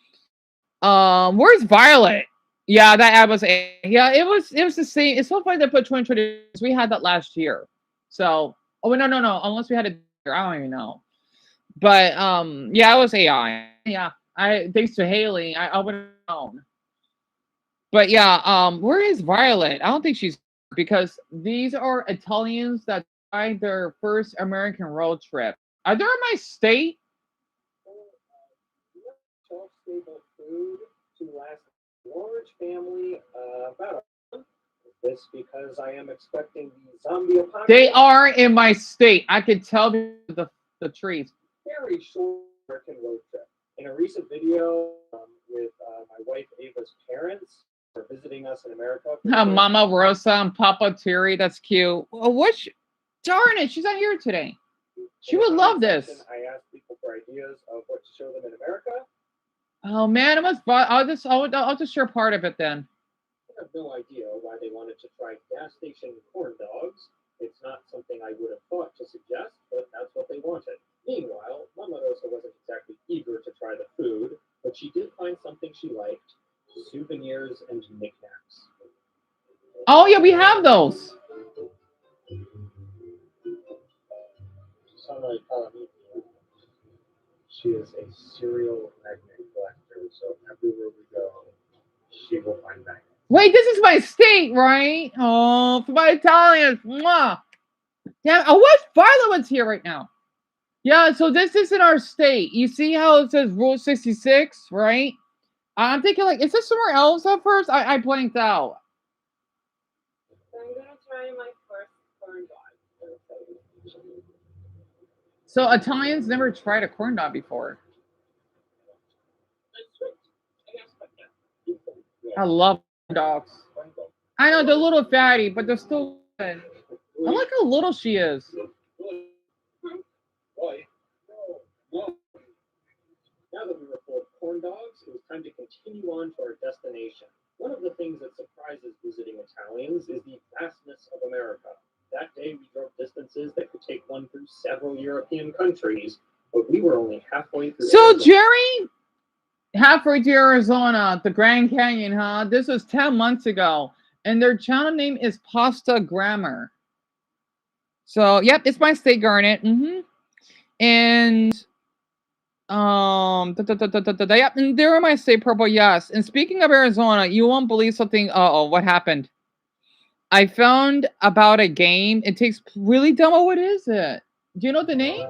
Where's Violet? Yeah, that ad was yeah, it was the same. It's so funny they put 2020. We had that last year. So no. Unless we had it, I don't even know. But yeah, it was AI. Yeah. I thanks to Haley, I would have known. But yeah, where is Violet? I don't think she's because these are Italians that tried their first American road trip. Are they in my state? Shelf-stable food to last a large family about a month. This because I am expecting the zombie apocalypse. They are in my state. I could tell the trees. Very short American road trip. In a recent video with my wife Ava's parents, are visiting us in America. Mama Rosa and Papa Terry. That's cute. Well, darn it, she's not here today. She would love this. I asked people for ideas of what to show them in America. Oh man, I'll just share part of it then. I have no idea why they wanted to try gas station corn dogs. It's not something I would have thought to suggest, but that's what they wanted. Meanwhile, Mama Rosa wasn't exactly eager to try the food, but she did find something she liked: souvenirs and knickknacks. Oh yeah, we have those. She is a serial magnet collector, so everywhere we go, she will find magnets. Wait, this is my state, right? Oh, for my Italians. Mwah. Yeah. Oh, what? Violet's here right now. Yeah, so this is in our state. You see how it says Rule 66, right? I'm thinking, like, is this somewhere else at first? I blanked out. So I'm gonna try my first corn dog. So Italians never tried a corn dog before. I love dogs. I know they're a little fatty, but they're still good. I like how little she is. Now that we were full of corn dogs, it was time to continue on to our destination. One of the things that surprises visiting Italians is the vastness of America. That day we drove distances that could take one through several European countries, but we were only halfway through. So Jerry, halfway to Arizona, the Grand Canyon, huh? This was 10 months ago. And their channel name is Pasta Grammar. So, yep, it's my state, Garnet. And yep, and they're in my state, Purple, yes. And speaking of Arizona, you won't believe something. What happened? I found about a game. It takes really dumb. What is it? Do you know the name?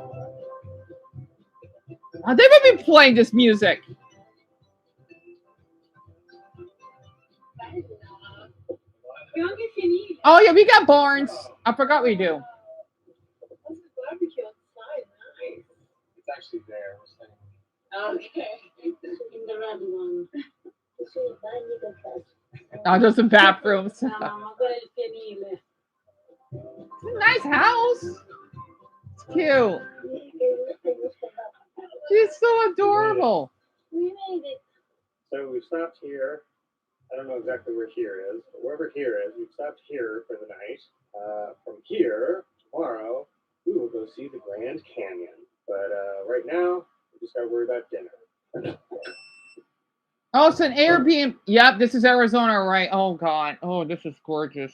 They've been playing this music. Oh yeah, we got barns. I forgot we do. It's actually there. Okay. In the red one. Oh, just some bathrooms. Nice house. It's cute. She's so adorable. We made it. So we stopped here. I don't know exactly where here is, but wherever here is, we've stopped here for the night. From here, tomorrow, we will go see the Grand Canyon. But right now, we just got to worry about dinner. Oh, it's an Airbnb. Yep, this is Arizona, right? Oh God. Oh, this is gorgeous.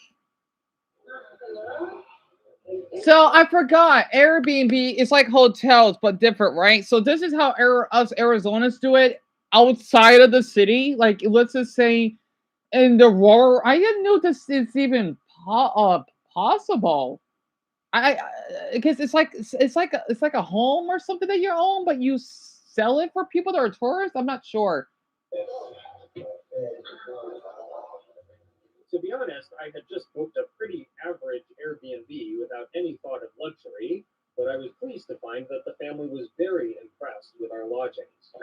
So I forgot. Airbnb is like hotels, but different, right? So this is how us Arizonas do it outside of the city. Like, let's just say in the rural. I didn't know this is even possible. I because it's like a home or something that you own, but you sell it for people that are tourists. I'm not sure. To be honest, I had just booked a pretty average Airbnb without any thought of luxury, but I was pleased to find that the family was very impressed with our lodgings.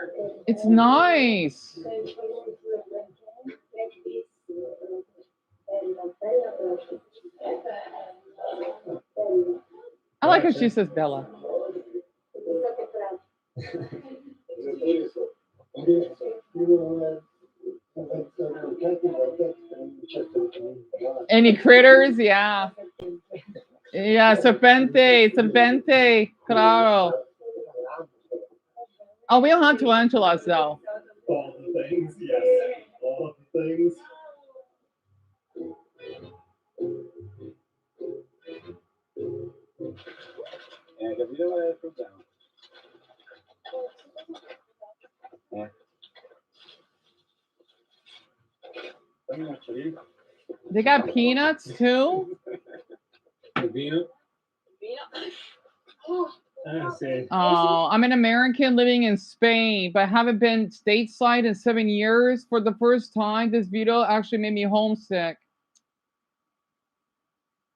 It's nice. I like how she says Bella. Any critters? Yeah. Yeah, serpente, claro. Oh, we don't have tarantulas though. All the things, yes. All the things. They got peanuts too. Oh, I'm an American living in Spain, but haven't been stateside in 7 years. For the first time, this video actually made me homesick.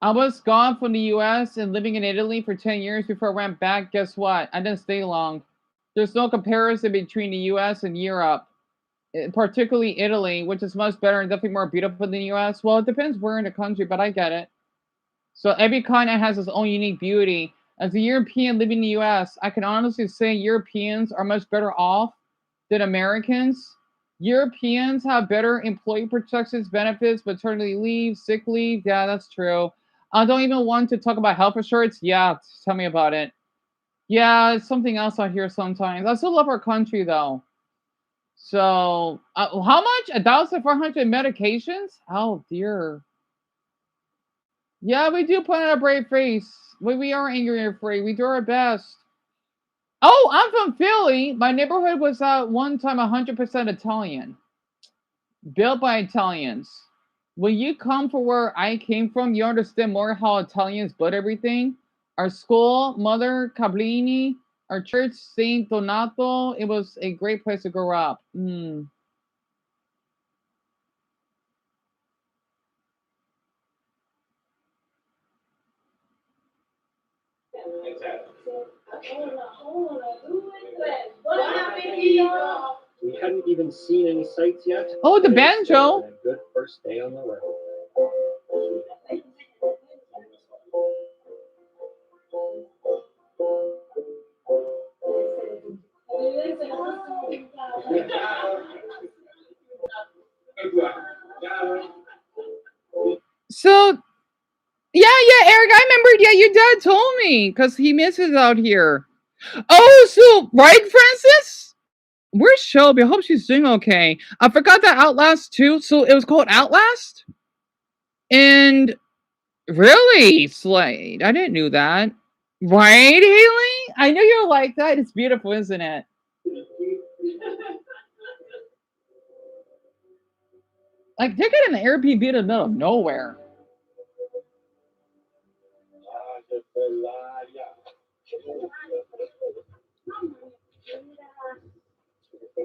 I was gone from the US and living in Italy for 10 years before I went back. Guess what? I didn't stay long. There's no comparison between the US and Europe, particularly Italy, which is much better and definitely more beautiful than the US. Well, it depends where in the country, but I get it. So every continent has its own unique beauty. As a European living in the US, I can honestly say Europeans are much better off than Americans. Europeans have better employee protections, benefits, maternity leave, sick leave. Yeah, that's true. I don't even want to talk about health insurance. Yeah, tell me about it. Yeah, it's something else out here sometimes. I still love our country though. So, how much? 1,400 medications? Oh dear. Yeah, we do put on a brave face. We are angry and afraid. We do our best. Oh, I'm from Philly. My neighborhood was one time 100% Italian, built by Italians. When you come from where I came from, you understand more how Italians built everything. Our school, Mother Cablini, our church, Saint Donato. It was a great place to grow up. We hadn't even seen any sights yet. Oh, the banjo. Good first day on the road. So, yeah, Eric, I remembered. Yeah, your dad told me because he misses out here. Oh, so right, Francis? Where's Shelby? I hope she's doing okay. I forgot that Outlast too. So it was called Outlast? And really, Slade, I didn't know that. Right, Haley? I knew you were like that. It's beautiful, isn't it? Like, they're getting an Airbnb in the middle of nowhere.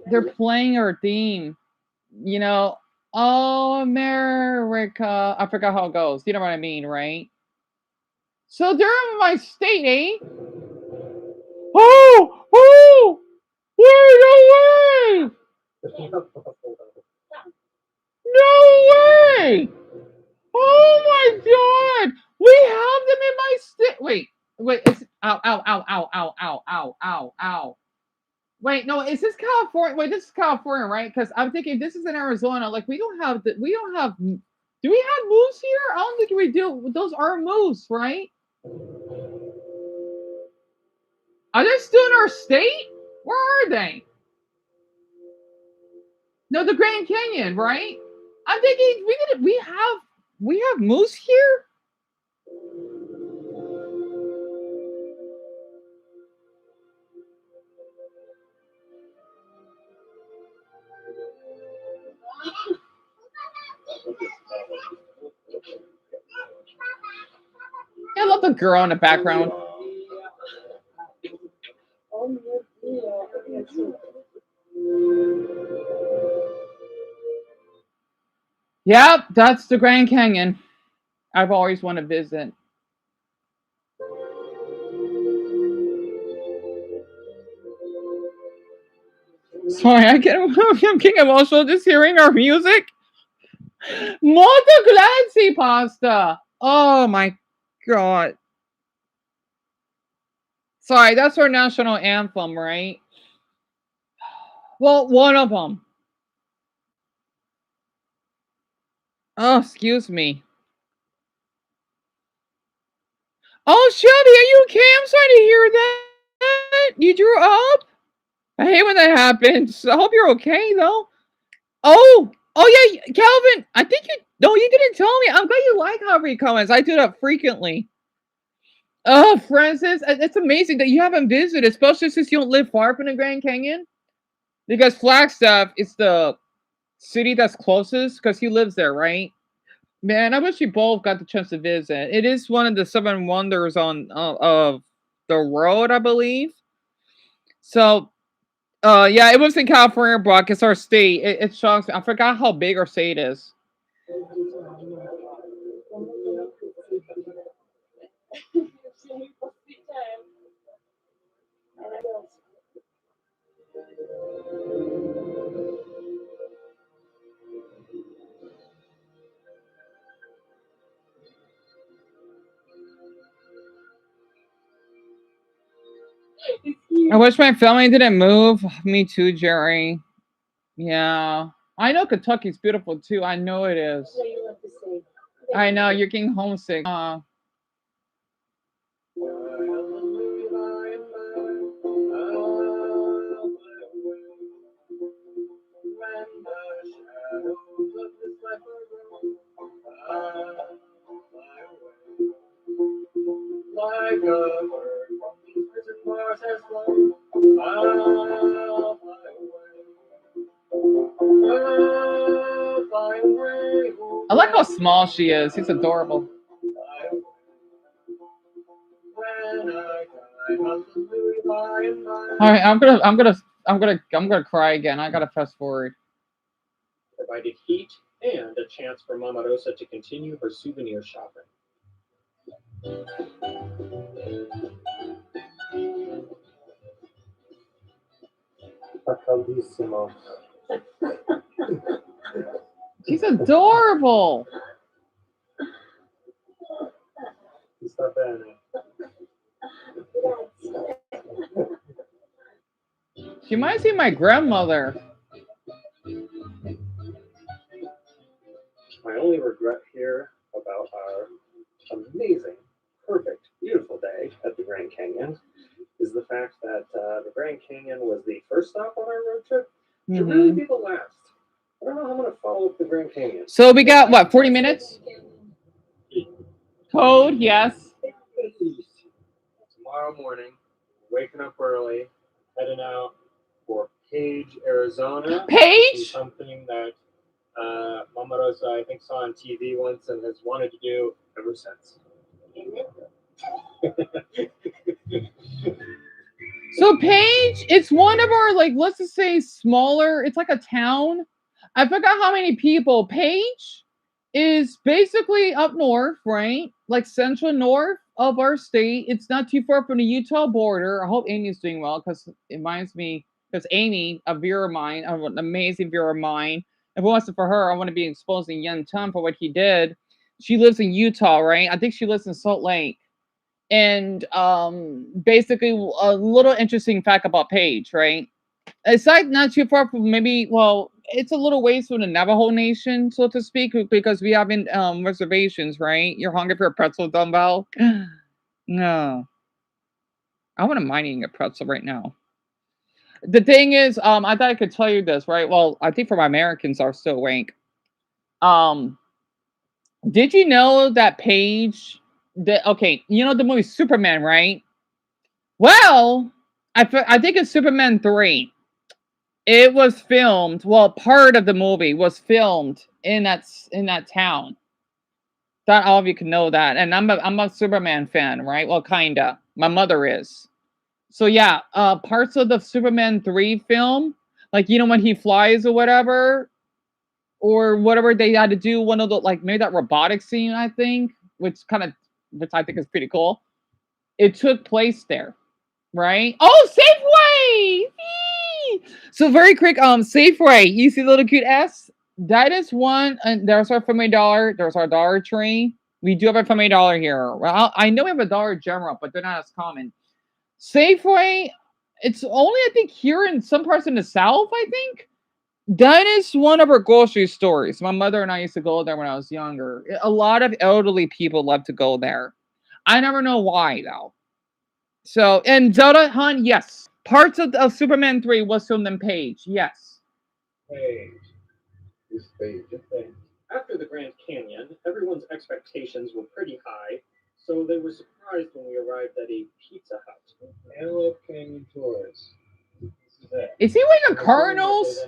They're playing our theme. You know, Oh, America. I forgot how it goes. You know what I mean, right? So they're in my state, eh? Oh! Oh! Wait, no way! No way! Oh my god! We have them in my state. Wait, it's ow, ow, ow, ow, ow, ow, ow, ow, ow. Wait, no, is this California? Wait, this is California, right? Because I'm thinking this is in Arizona. Like we don't have. Do we have moose here? I don't think we do. Those are moose, right? Are they still in our state? Where are they? No, the Grand Canyon, right? I'm thinking we have moose here. I love the girl in the background. Yep, that's the Grand Canyon. I've always wanted to visit. Sorry, I'm getting emotional just hearing our music. Molto Glancy pasta. Oh my god. Sorry, that's our national anthem, right? Well, one of them. Oh, excuse me. Oh, Shelby, are you okay? I'm sorry to hear that. You drew up? I hate when that happens. I hope you're okay, though. Oh yeah, Calvin. I think you. No, you didn't tell me. I'm glad you like how read comments. I do that frequently. Oh, Francis, it's amazing that you haven't visited, especially since you don't live far from the Grand Canyon. Because Flagstaff is the city that's closest, because he lives there, right? Man, I wish you both got the chance to visit. It is one of the 7 wonders of the world, I believe. So, yeah, it was in California, Brock. It's our state. It shocks me. I forgot how big our state is. I wish my family didn't move. Me too, Jerry. Yeah. I know Kentucky's beautiful too. I know it is. I know you're getting homesick. Like a bird from these prison bars has flown, I'll fly away. I like how small she is. She's adorable. All right, I'm gonna cry again. I gotta fast forward. Provided heat and a chance for Mama Rosa to continue her souvenir shopping. Bellissimo. She's adorable. Sta bene. She reminds me of my grandmother. My only regret here about our amazing, perfect, beautiful day at the Grand Canyon is the fact that the Grand Canyon was the first stop on our road trip. Should really be the last. I don't know how I'm going to follow up the Grand Canyon. So we got what, 40 minutes? Code, yes. Tomorrow morning, waking up early, heading out for Page, Arizona. Page? Something that Mama Rosa, I think, saw on TV once and has wanted to do ever since. So Page, it's one of our, like, let's just say smaller. It's like a town. I forgot how many people. Page is basically up north, right? Like central north of our state. It's not too far from the Utah border. I hope Amy's doing well because it reminds me, because Amy, a viewer of mine, an amazing viewer of mine. If it wasn't for her, I want to be exposing Young Tom for what he did. She lives in Utah, right? I think she lives in Salt Lake. And basically, a little interesting fact about Paige, right? It's like not too far from maybe, well, it's a little ways from the Navajo Nation, so to speak, because we have in reservations, right? You're hungry for a pretzel, dumbbell? No. I wouldn't mind eating a pretzel right now. The thing is, I thought I could tell you this, right? Well, I think for my Americans are still rank. Did you know that Paige, okay, you know the movie Superman, right? Well, I think it's Superman 3. It was filmed, well, part of the movie was filmed in that town. Thought all of you can know that. And I'm a Superman fan, right? Well, kinda. My mother is. So yeah, parts of the Superman 3 film, like you know when he flies or whatever they had to do, one of the like maybe that robotic scene, I think, which I think is pretty cool. It took place there, right? Oh, Safeway! Eee! So very quick, Safeway, you see the little cute S? That is one, and there's our Family Dollar, there's our Dollar Tree. We do have a Family Dollar here. Well, I know we have a Dollar General, but they're not as common. Safeway, it's only I think here in some parts in the South, I think. That is one of our grocery stores. My mother and I used to go there when I was younger. A lot of elderly people love to go there. I never know why though. So, and Zelda Hunt, yes. Parts of Superman 3 was filmed in Page, yes. Page. This page. After the Grand Canyon, everyone's expectations were pretty high, so they were surprised when we arrived at a Pizza Hut. Antelope Canyon tours. Is he wearing a Cardinals?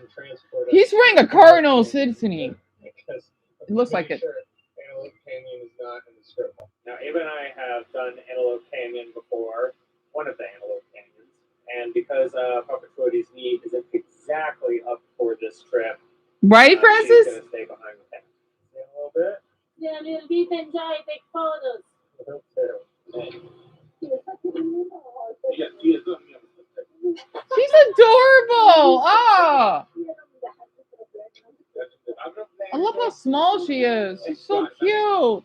He's wearing a Cardinals, isn't he? It looks like it. Antelope Canyon is not in the strip mall. Now, Ava and I have done Antelope Canyon before, one of the Antelope Canyons, and because perpetuity's need isn't exactly up for this trip, right, Francis? She's gonna stay behind with him. A little bit. Yeah, we'll be enjoy big photos. She's adorable. Ah. I love how small she is. She's so cute.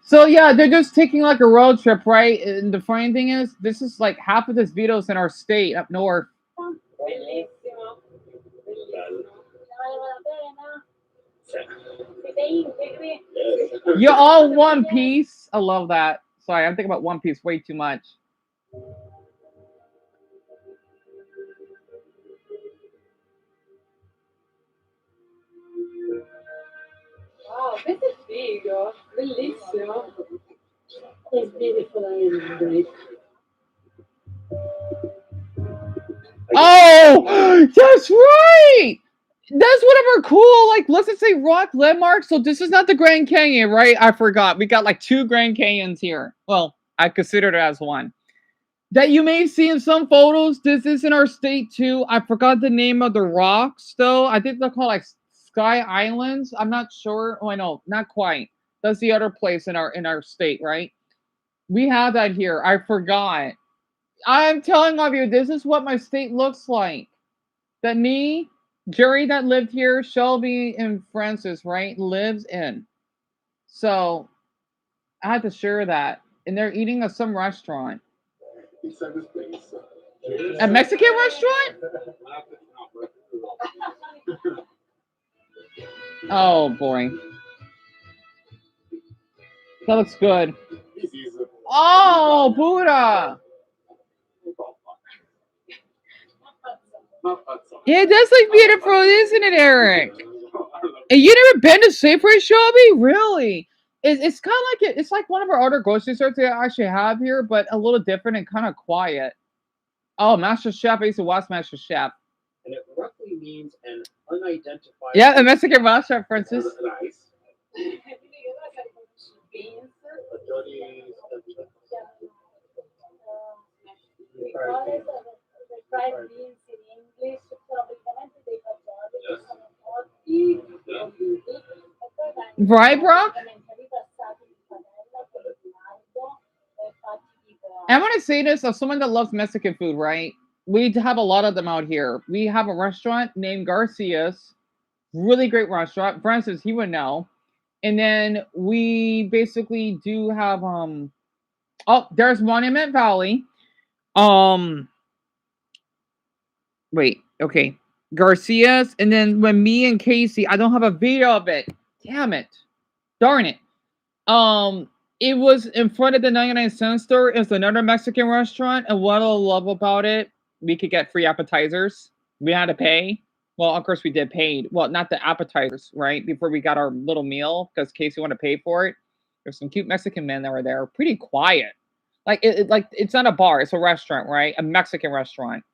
So yeah, they're just taking like a road trip, right? And the funny thing is, this is like half of this video is in our state up north. You're all One Piece. I love that. Sorry, I'm thinking about One Piece way too much. Wow, this is big. Bellissimo. It's beautiful and great. Oh, that's right. That's one of our cool, like, let's say rock landmarks. So this is not the Grand Canyon, right? I forgot. We got like 2 Grand Canyons here. Well, I consider it as one. That you may see in some photos. This is in our state too. I forgot the name of the rocks though. I think they're called like Sky Islands. I'm not sure. Oh, I know, not quite. That's the other place in our state, right? We have that here. I forgot. I'm telling all of you, this is what my state looks like. That me, Jerry that lived here, Shelby and Francis, right, lives in. So I had to share that. And they're eating at some restaurant. A Mexican restaurant? Oh boy. That looks good. Oh, Buddha. Yeah, it does look beautiful, isn't it, Eric? And you never been to Safeway, Shelby? Really? It's kind of like it's like one of our other grocery stores that I actually have here, but a little different and kind of quiet. Oh, Master Chef. I used to watch Master Chef. And it roughly means an unidentified. Yeah, a Mexican restaurant, Francis. Nice. Fried beans in English, praticamente dei fagioli che sono cotti, conditi, e poi Rye broth? praticamente ripassati in padella con il lardo e fatti tipo I want to say this as someone that loves Mexican food, right? We have a lot of them out here. We have a restaurant named Garcia's, really great restaurant. Francis, he would know. And then we basically do have oh, there's Monument Valley. Um Wait, okay. Garcia's, and then when me and Casey, I don't have a video of it. Damn it. Darn it. Um, it was in front of the 99-cent store. It's another Mexican restaurant, and what I love about it, we could get free appetizers. We had to pay. Well, of course we did pay. Well, not the appetizers, right? Before we got our little meal, because Casey wanted to pay for it. There's some cute Mexican men that were there, pretty quiet. Like like it's not a bar, it's a restaurant, right? A Mexican restaurant.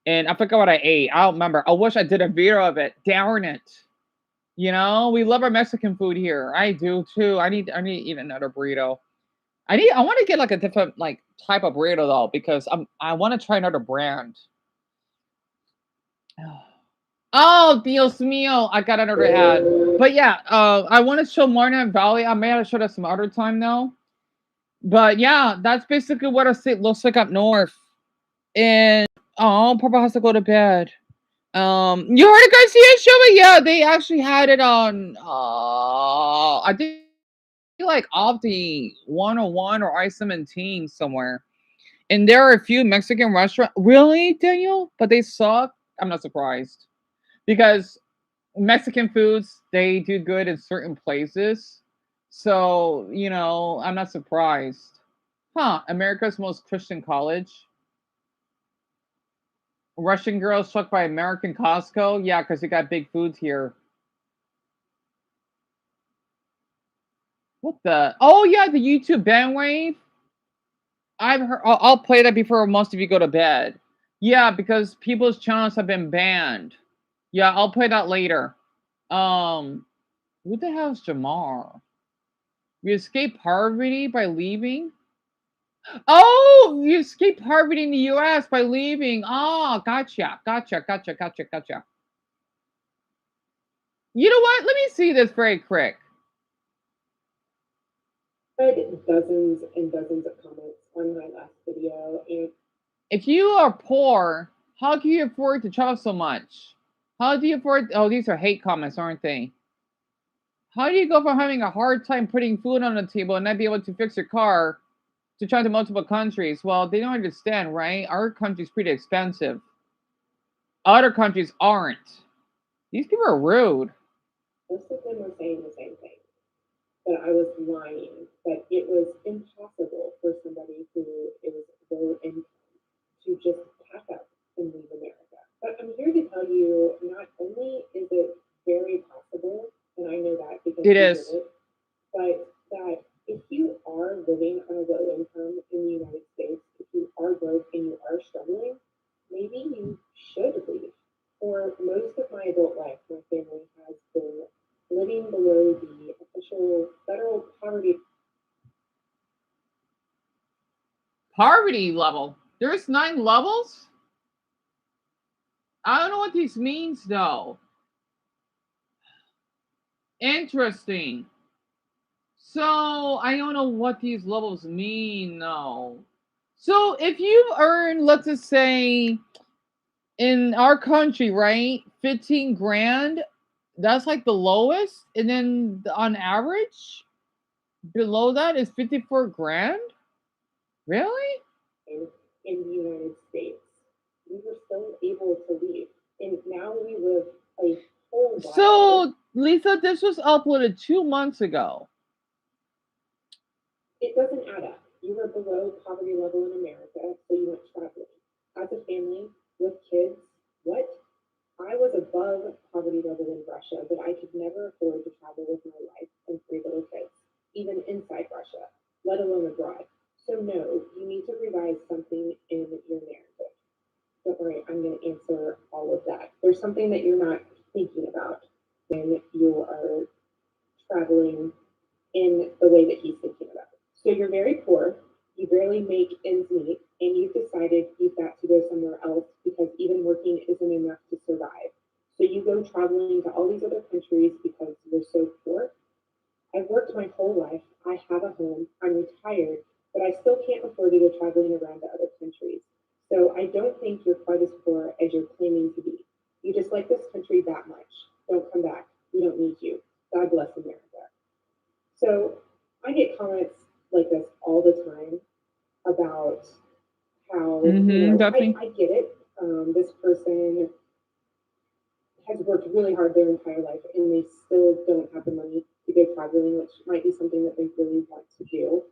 And I forgot what I ate. I don't remember. I wish I did a video of it. Darn it. You know, we love our Mexican food here. I do too. I need to eat another burrito. I want to get like a different like type of burrito though, because I want to try another brand. Oh, Dios mío. I got another ad. But yeah, I want to show Monument Valley. I may have to show that some other time though. But yeah, that's basically what a state looks like up north. And oh, Papa has to go to bed. You heard of Garcia show? But yeah, they actually had it on. I think like off the 101 or I-17 somewhere. And there are a few Mexican restaurants. Really, Daniel? But they suck. I'm not surprised because Mexican foods they do good in certain places. So I'm not surprised. Huh? America's most Christian college. Russian girls struck by American Costco? Yeah, because you got big foods here. What the? Oh, yeah, the YouTube bandwave. I've heard. I'll play that before most of you go to bed. Yeah, because people's channels have been banned. Yeah, I'll play that later. Who the hell is Jamar? We escape poverty by leaving. Oh, you escape poverty in the U.S. by leaving. Oh, gotcha. You know what? Let me see this very quick. Dozens and dozens of comments on my last video, and if you are poor, how can you afford to travel so much? How do you afford? Oh, these are hate comments, aren't they? How do you go from having a hard time putting food on the table and not be able to fix your car to try to multiple countries? Well, they don't understand, right? Our country's pretty expensive. Other countries aren't. These people are rude. Most of them were saying the same thing, that I was lying, that it was impossible for somebody who is low income to just pack up and leave America. But I'm here to tell you, not only is it very possible, and I know that because it is, but that if you are living on a low income in the United States, if you are broke and you are struggling, maybe you should leave. For most of my adult life, my family has been living below the official federal poverty level. There's 9 levels? I don't know what this means though. Interesting. So I don't know what these levels mean though. So if you earn, let's just say, in our country, right, 15 grand, that's like the lowest, and then on average, below that is 54 grand. Really? In the United States, we were still able to leave, and now we live a whole lot. So, Lisa, this was uploaded 2 months ago. It doesn't add up. You were below poverty level in America, so you went traveling. As a family with kids, what? I was above poverty level in Russia, but I could never afford to travel with my wife and 3 little kids, even inside Russia, let alone abroad. So no, you need to revise something in your narrative. Don't worry, I'm going to answer all of that. There's something that you're not thinking about when you are traveling in the way that he's thinking about. So you're very poor, you barely make ends meet, and you've decided you've got to go somewhere else because even working isn't enough to survive. So you go traveling to all these other countries because you're so poor. I've worked my whole life. I have a home. I'm retired, but I still can't afford to go traveling around to other countries. So I don't think you're quite as poor as you're claiming to be. You just like this country that much. Don't come back. We don't need you. God bless America. So I get comments like this all the time about how, Definitely. I get it. This person has worked really hard their entire life and they still don't have the money to go traveling, which might be something that they really want to do,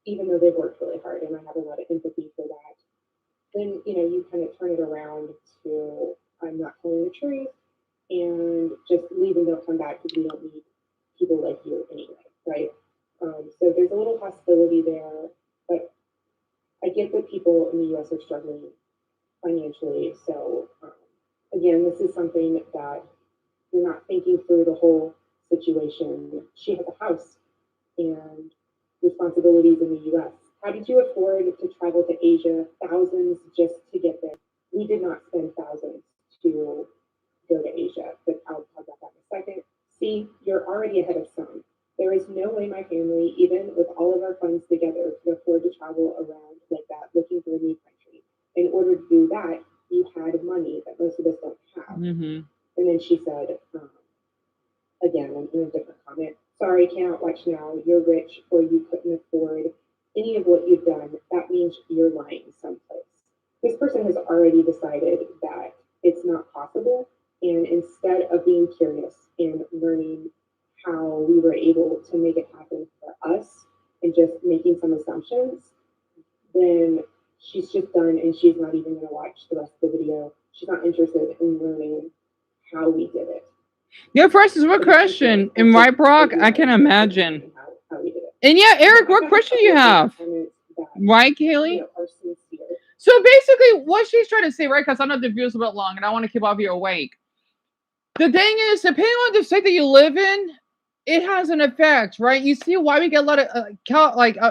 even though they've worked really hard. And I have a lot of empathy for that. Then, you kind of turn it around to I'm not telling the truth and just leave and don't come back because we don't need people like you anyway, right? So there's a little hostility there, but I get that people in the U.S. are struggling financially. So again, this is something that you're not thinking through the whole situation. She has a house and responsibilities in the U.S. How did you afford to travel to Asia, thousands just to get there? We did not spend thousands to go to Asia, but I'll talk about that in a second. See, you're already ahead of some. There is no way my family, even with all of our funds together, could afford to travel around like that looking for a new country. In order to do that, you had money that most of us don't have. Mm-hmm. And then she said, again, in a different comment, sorry, cannot watch now. You're rich or you couldn't afford any of what you've done. That means you're lying someplace. This person has already decided that it's not possible. And instead of being curious and learning how we were able to make it happen for us and just making some assumptions, then she's just done and she's not even going to watch the rest of the video. She's not interested in learning how we did it. Yeah, Francis, what question? And why Brock? I can imagine. And yeah, Eric, what question do you have? Why, Kaylee? So basically, what she's trying to say, right? Because I know the view's a bit long, and I want to keep all of you awake. The thing is, depending on the state that you live in, it has an effect, right? You see why we get a lot of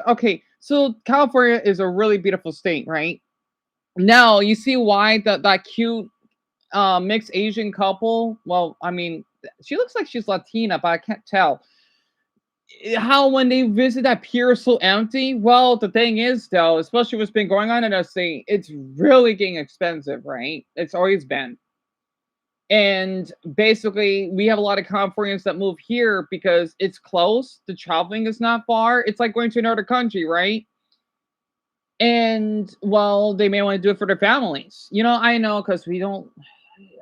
okay. So California is a really beautiful state, right? Now you see why that cute mixed Asian couple. Well, I mean, she looks like she's Latina, but I can't tell. How when they visit that pier is so empty. Well, the thing is, though, especially what's been going on in our state, it's really getting expensive, right? It's always been. And basically, we have a lot of Californians that move here because it's close. The traveling is not far. It's like going to another country, right? And well, they may want to do it for their families. I know because we don't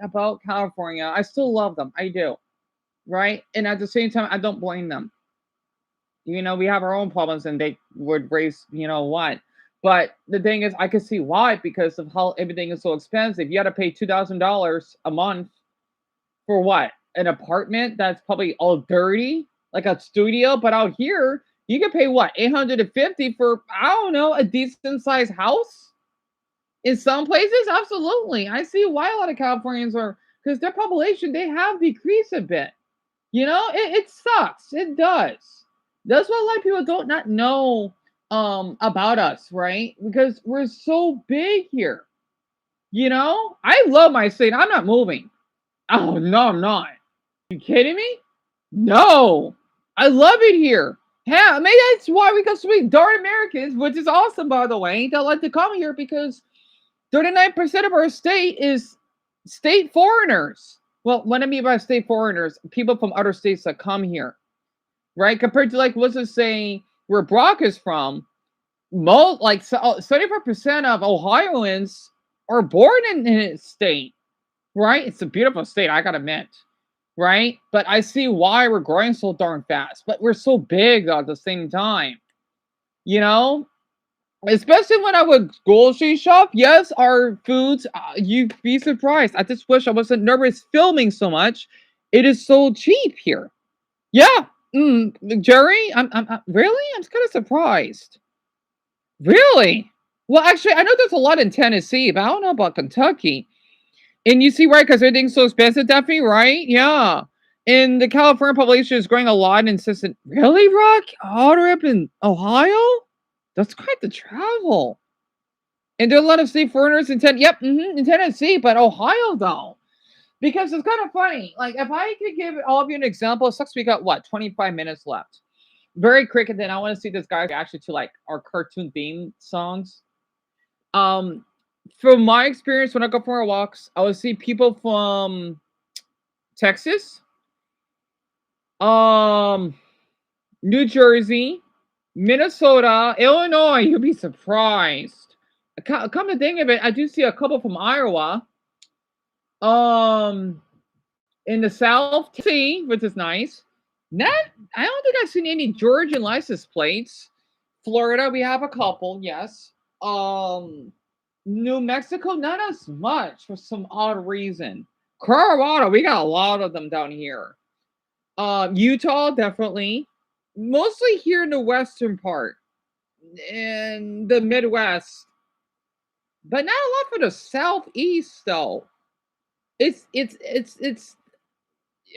about California. I still love them. I do. Right. And at the same time, I don't blame them. We have our own problems and they would raise, what. But the thing is, I can see why because of how everything is so expensive. You got to pay $2,000 a month for what? An apartment that's probably all dirty, like a studio. But out here, you can pay what? $850 for, I don't know, a decent sized house. In some places, absolutely. I see why a lot of Californians are, because their population, they have decreased a bit. It sucks. It does. That's what a lot of people don't not know about us, right? Because we're so big here. I love my state. I'm not moving. Oh no, I'm not. You kidding me? No. I love it here. Yeah, maybe that's why we got so many darn Americans, which is awesome, by the way, that like to come here because 39% of our state is state foreigners. Well, what I mean by state foreigners, people from other states that come here, right? Compared to like, what's it saying where Brock is from? Most 75% of Ohioans are born in his state, right? It's a beautiful state, I gotta admit, right? But I see why we're growing so darn fast, but we're so big though, at the same time, Especially when I would grocery shop, yes, our foods, you'd be surprised. I just wish I wasn't nervous filming so much. It is so cheap here. Yeah, Jerry, I'm really, I'm kind of surprised. Really? Well, actually, I know there's a lot in Tennessee, but I don't know about Kentucky. And you see, right, because everything's so expensive, Duffy, right? Yeah. And the California population is growing a lot and insistent. Really, Rock? All the way up in Ohio? That's quite the travel. And there are a lot of state foreigners in in Tennessee, but Ohio though. Because it's kind of funny. Like if I could give all of you an example, it sucks we got what, 25 minutes left. Very quick, and then I want to see this guy actually to like our cartoon theme songs. From my experience when I go for our walks, I would see people from Texas, New Jersey, Minnesota, Illinois. You'll be surprised. Come to think of it, I do see a couple from Iowa. In the South, Tennessee, which is nice. Not, I don't think I've seen any Georgian license plates. Florida, we have a couple, yes. New Mexico, not as much for some odd reason. Colorado, we got a lot of them down here. Utah, definitely. Mostly here in the western part. In the Midwest. But not a lot for the southeast though. It's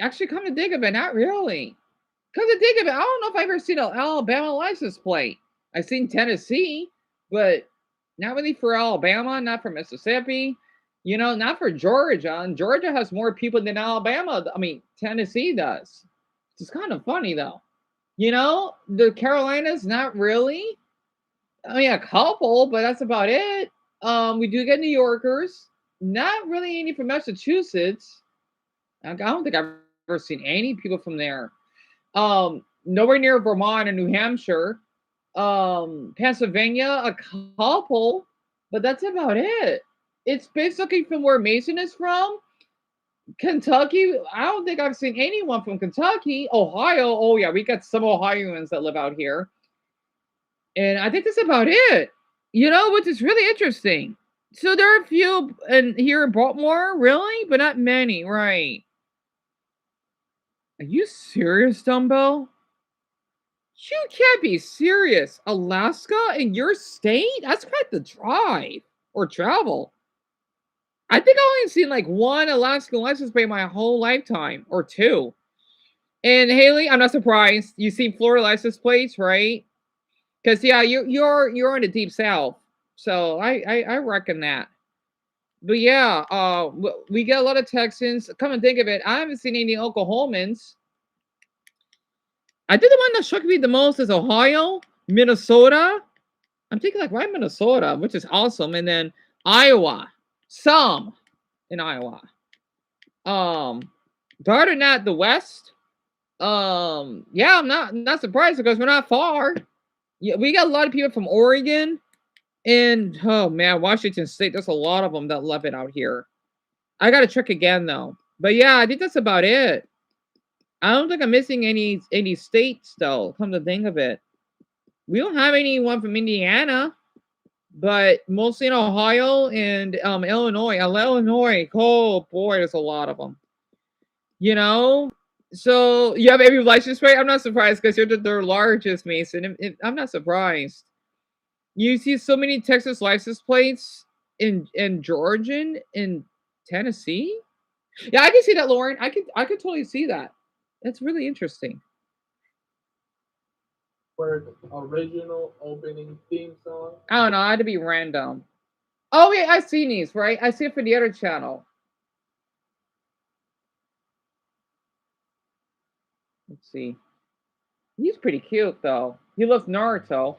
actually, come to think of it, not really. Come to think of it, I don't know if I've ever seen an Alabama license plate. I've seen Tennessee, but not really for Alabama, not for Mississippi, not for Georgia. And Georgia has more people than Alabama. I mean, Tennessee does. It's kind of funny though. The Carolinas, not really. I mean, a couple, but that's about it. We do get New Yorkers. Not really any from Massachusetts. I don't think I've ever seen any people from there. Nowhere near Vermont or New Hampshire. Pennsylvania, a couple, but that's about it. It's basically from where Mason is from. Kentucky, I don't think I've seen anyone from Kentucky. Ohio, oh yeah, we got some Ohioans that live out here. And I think that's about it. Which is really interesting. So there are a few here in Baltimore, really, but not many, right? Are you serious, Dumbo? You can't be serious. Alaska in your state? That's quite the drive or travel. I think I only seen like one Alaskan license plate my whole lifetime, or two. And Haley, I'm not surprised. You see Florida license plates, right? Because yeah, you're in the deep south, so I reckon that. But yeah, we get a lot of Texans. Come and think of it, I haven't seen any Oklahomans. I think the one that shocked me the most is Ohio, Minnesota. I'm thinking like, why Minnesota, which is awesome, and then Iowa, some in Iowa. But than that, the West. Yeah, I'm not surprised because we're not far. Yeah, we got a lot of people from Oregon, and oh man, Washington State. There's a lot of them that love it out here. I gotta check again though. But yeah, I think that's about it. I don't think I'm missing any states though. Come to think of it, we don't have anyone from Indiana, but mostly in Ohio and Illinois. Illinois, oh boy, there's a lot of them. So you have every license plate. I'm not surprised because you're the third largest, Mason. I'm not surprised. You see so many Texas license plates in Georgian in Tennessee. Yeah, I can see that, Lauren. I could totally see that. That's really interesting. For original opening theme song. I don't know. I had to be random. Oh yeah, I've seen these, right? I see it for the other channel. Let's see. He's pretty cute though. He loves Naruto.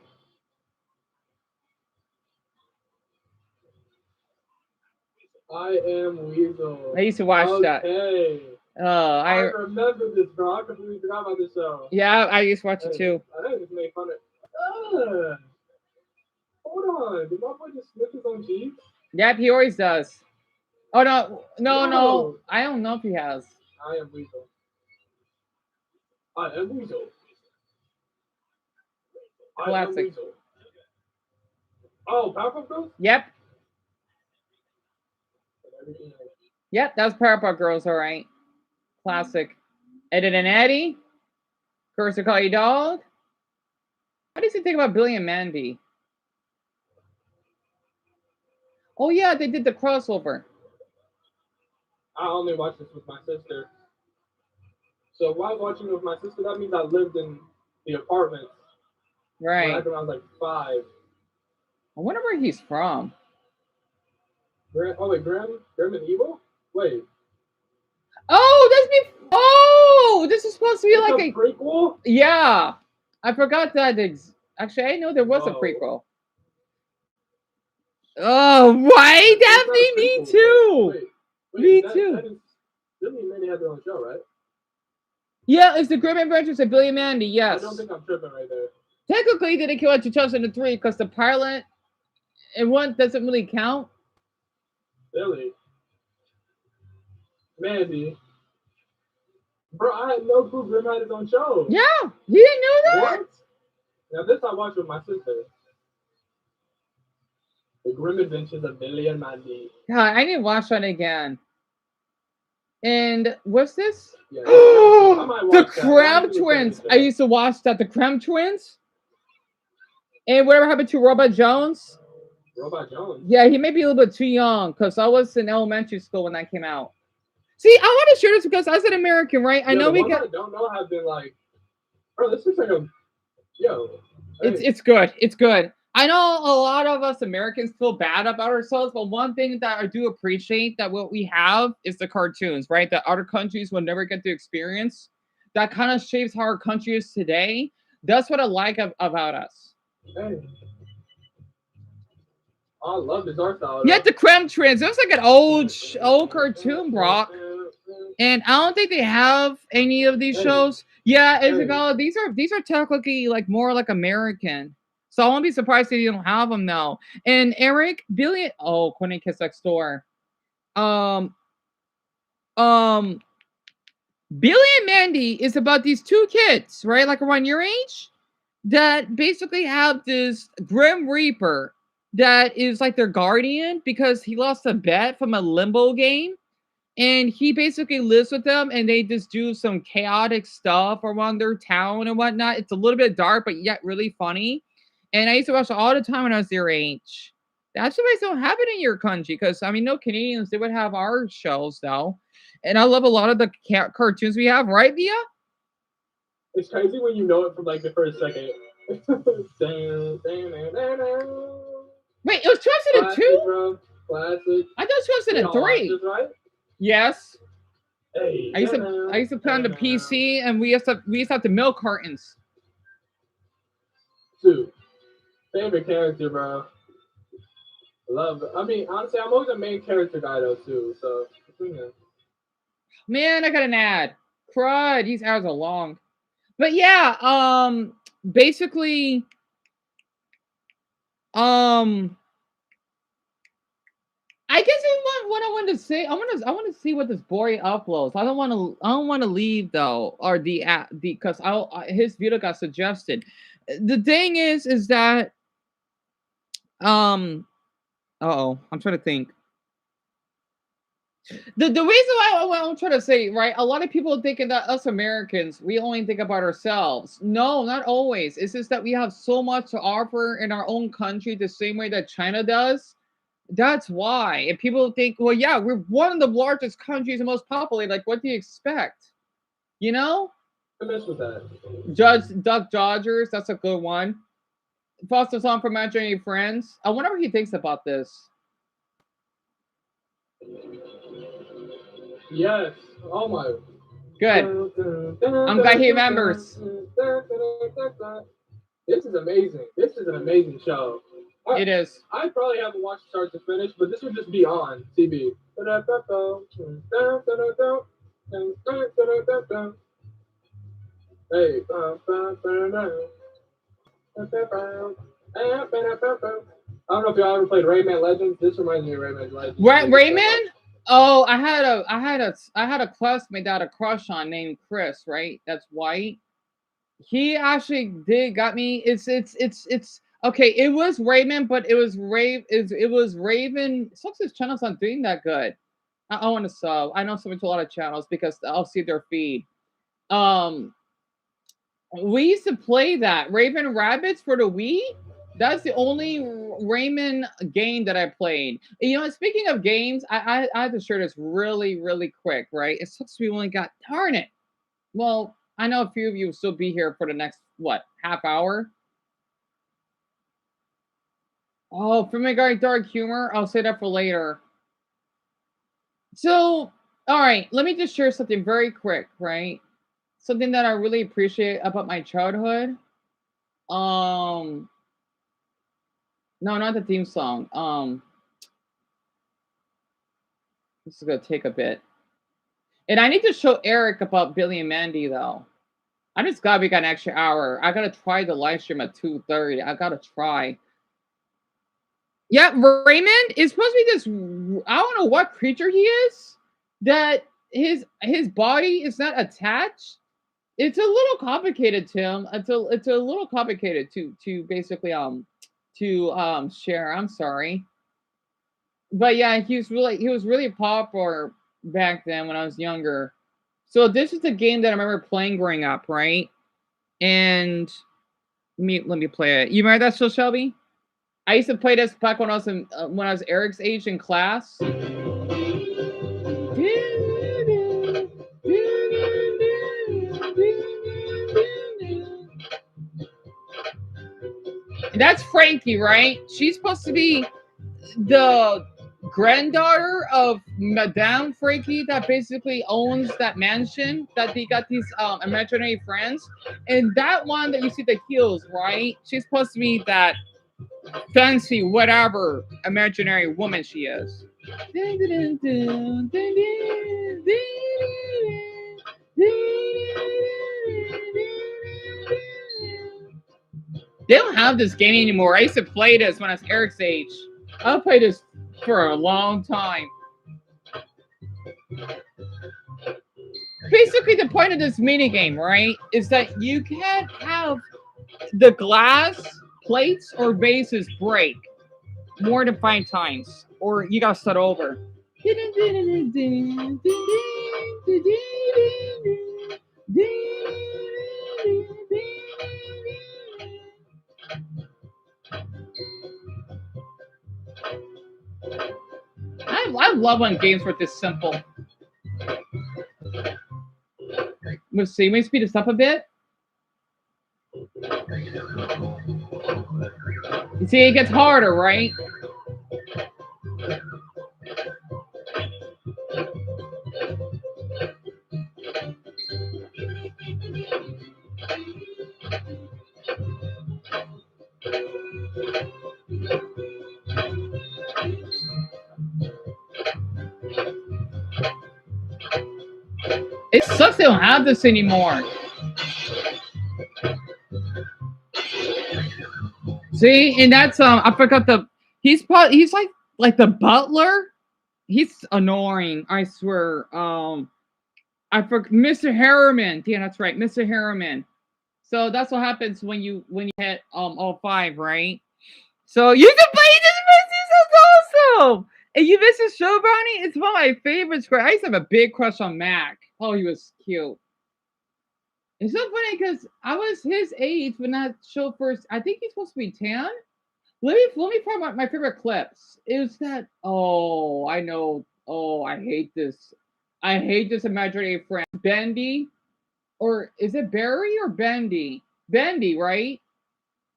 I am Weasel. I used to watch that. I remember this, bro. I completely forgot about this show. Yeah, I used to watch it too. I think it's made fun of. Hold on. Did my boy just sniff his own cheeks? Yep, he always does. Oh no. I don't know if he has. I am Weasel. I am Weasel. Classic. I am Weasel. Oh, Powerpuff Girls? Yep. Yep, that was Powerpuff Girls, all right. Classic. Ed and Eddie. Curse to Call You Dog. What does he think about Billy and Mandy? Oh yeah, they did the crossover. I only watched this with my sister. So while I was watching it with my sister, that means I lived in the apartment. Right. When I was like 5. I wonder where he's from. Grim and Evil? Wait. Oh, this is supposed to be like a prequel? Yeah. I forgot that. Actually, I know there was a Whoa. prequel. Oh, why? Daphne, me too. Me too. That is, Billy and Mandy had their own show, right? Yeah, it's the Grim Adventures of Billy and Mandy. Yes. I don't think I'm tripping right there. Technically, they didn't kill it 2003 because the pilot and one doesn't really count. Billy. Mandy. Bro, I had no clue Grim had his own show. Yeah, you didn't know that? What? Now this I watched with my sister. The Grim Adventures of Billy and Mandy. God, I need to watch that again. And what's this? Yeah, The Crumb Twins. I used to watch that. The Crumb Twins. And whatever happened to Robot Jones? Robot Jones? Yeah, he may be a little bit too young because I was in elementary school when that came out. See, I want to share this because as an American, right? I know we got. I don't know have been like, bro, this is like a, yo. It's good. It's good. I know a lot of us Americans feel bad about ourselves, but one thing that I do appreciate that what we have is the cartoons, right? That other countries will never get to experience. That kind of shapes how our country is today. That's what I like about us. Hey. I love this art style. Yeah, the Creme Twins. It was like an old cartoon, Brock. And I don't think they have any of these shows. Yeah, Isabella, these are technically like more like American. So I won't be surprised if you don't have them now. And Eric, Billy, Quentin Kiss Next Door. Billy and Mandy is about these two kids, right? Like around your age, that basically have this Grim Reaper that is like their guardian because he lost a bet from a limbo game. And he basically lives with them and they just do some chaotic stuff around their town and whatnot. It's a little bit dark, but yet really funny. And I used to watch it all the time when I was their age. That's why I don't have it in your country because, I mean, no Canadians, they would have our shows though. And I love a lot of the cartoons we have, right, Via? It's crazy when you know it from like the first second. Wait, it was 2002? Classic. I thought it was 2003. Right? Yes. Hey, I used to play on the PC and we used to have the milk cartons. Dude, favorite character, bro. Love it. I mean, honestly, I'm always a main character guy though too. So man, I got an ad. Crud, these ads are long. But yeah, basically, I guess what I wanted to say. I want to see what this boy uploads. I don't want to leave though, or the app because his video got suggested. The thing is that I'm trying to think. The reason why I'm trying to say, right, a lot of people thinking that us Americans, we only think about ourselves. No, not always. It's just that we have so much to offer in our own country the same way that China does. That's why. And people think, well, yeah, we're one of the largest countries and most populated. Like, what do you expect? You know? I mess with that. Duck Dodgers, that's a good one. Foster song for Imaginary Friends. I wonder what he thinks about this. Yes. Oh my. Good. I'm glad he remembers. This is amazing. This is an amazing show. It is. I probably haven't watched start to finish, but this would just be on TV. Hey. I don't know if y'all ever played Rayman Legends. This reminds me of Rayman Legends. Rayman? Oh, I had a classmate that had a crush on named Chris, right? That's white. He actually got me. It's okay. It was Rayman, but it was Raven. Sucks his channel's not doing that good. I want to sub. I know someone to a lot of channels because I'll see their feed. We used to play that Raven Rabbits for the Wii. That's the only Rayman game that I played. You know, speaking of games, I had to share this really, really quick, right? It sucks we only got, darn it. Well, I know a few of you will still be here for the next what half hour. Oh, from my guy dark humor, I'll say that for later. So, all right, let me just share something very quick, right? Something that I really appreciate about my childhood. Um, no, not the theme song. This is gonna take a bit. And I need to show Eric about Billy and Mandy though. I just got we got an extra hour. I gotta try the live stream at 2:30. I gotta try. Yeah, Raymond is supposed to be this. I don't know what creature he is. That his body is not attached. It's a little complicated, Tim. It's a little complicated to basically to share. I'm sorry, but yeah, he was really popular back then when I was younger. So this is a game that I remember playing growing up, right? And let me play it. You remember that still, Shelby? I used to play this back when I was when I was Eric's age in class. That's Frankie, right? She's supposed to be the granddaughter of Madame Frankie that basically owns that mansion that they got these imaginary friends. And that one that you see the heels, right? She's supposed to be that fancy whatever imaginary woman she is. They don't have this game anymore. I used to play this when I was Eric's age. I played this for a long time. Basically, the point of this mini game, right, is that you can't have the glass plates or vases break more than 5 times, or you gotta start over. I love when games were this simple. Let's see, let me speed this up a bit. You see, it gets harder, right? It sucks they don't have this anymore. See, and that's I forgot the he's like the butler. He's annoying, I swear. I forgot Mr. Harriman. Yeah, that's right, Mr. Harriman. So that's what happens when you hit all 5, right? So you can play this. That's awesome. And you miss his show, Brownie? It's one of my favorites. I used to have a big crush on Mac. Oh, he was cute. It's so funny because I was his age when that show first. I think he's supposed to be 10. Let me find my favorite clips. It was that. Oh, I know. Oh, I hate this. I hate this imaginary friend. Bendy, or is it Barry or Bendy? Bendy, right?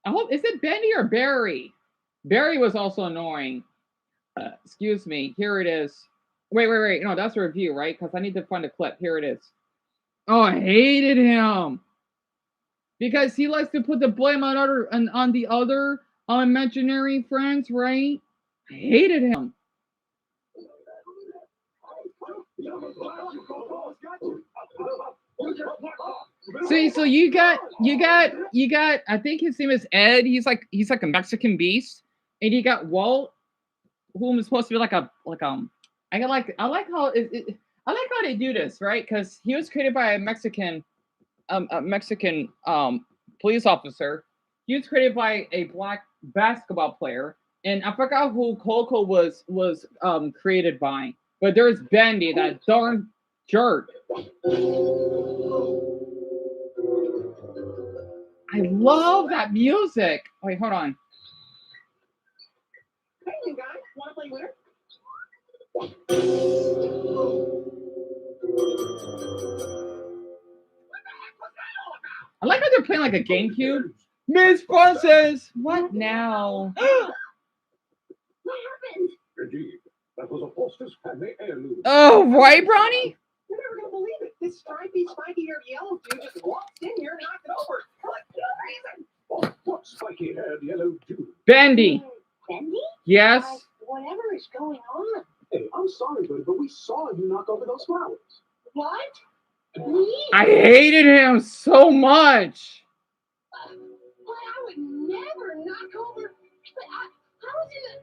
I hope is it Bendy or Barry? Barry was also annoying. Excuse me. Here it is. Wait. No, that's a review, right? Because I need to find a clip. Here it is. Oh, I hated him because he likes to put the blame on the other imaginary friends, right? I hated him. See, so you got. I think his name is Ed. He's like a Mexican beast, and you got Walt, whom is supposed to be like I like how I like how they do this, right? Because he was created by a Mexican police officer. He was created by a black basketball player, and I forgot who Coco was created by. But there's Bendy, that darn jerk. I love that music. Wait, hold on. Hey, you guys, want to play winner? kind of like a GameCube. Miss Frances, what now? What happened? Indeed, that was a Foster's family heirloom. Oh, right, Bronny? You're never gonna believe it. This stripy, spiky-haired yellow dude just walked in here and knocked it over for like no reason. Oh, what spiky-haired yellow dude? Bendy. Bendy? Yes. Whatever is going on? Hey, I'm sorry, buddy, but we saw you knock over those flowers. What? Me? I hated him so much. But I would never knock over. But how is it?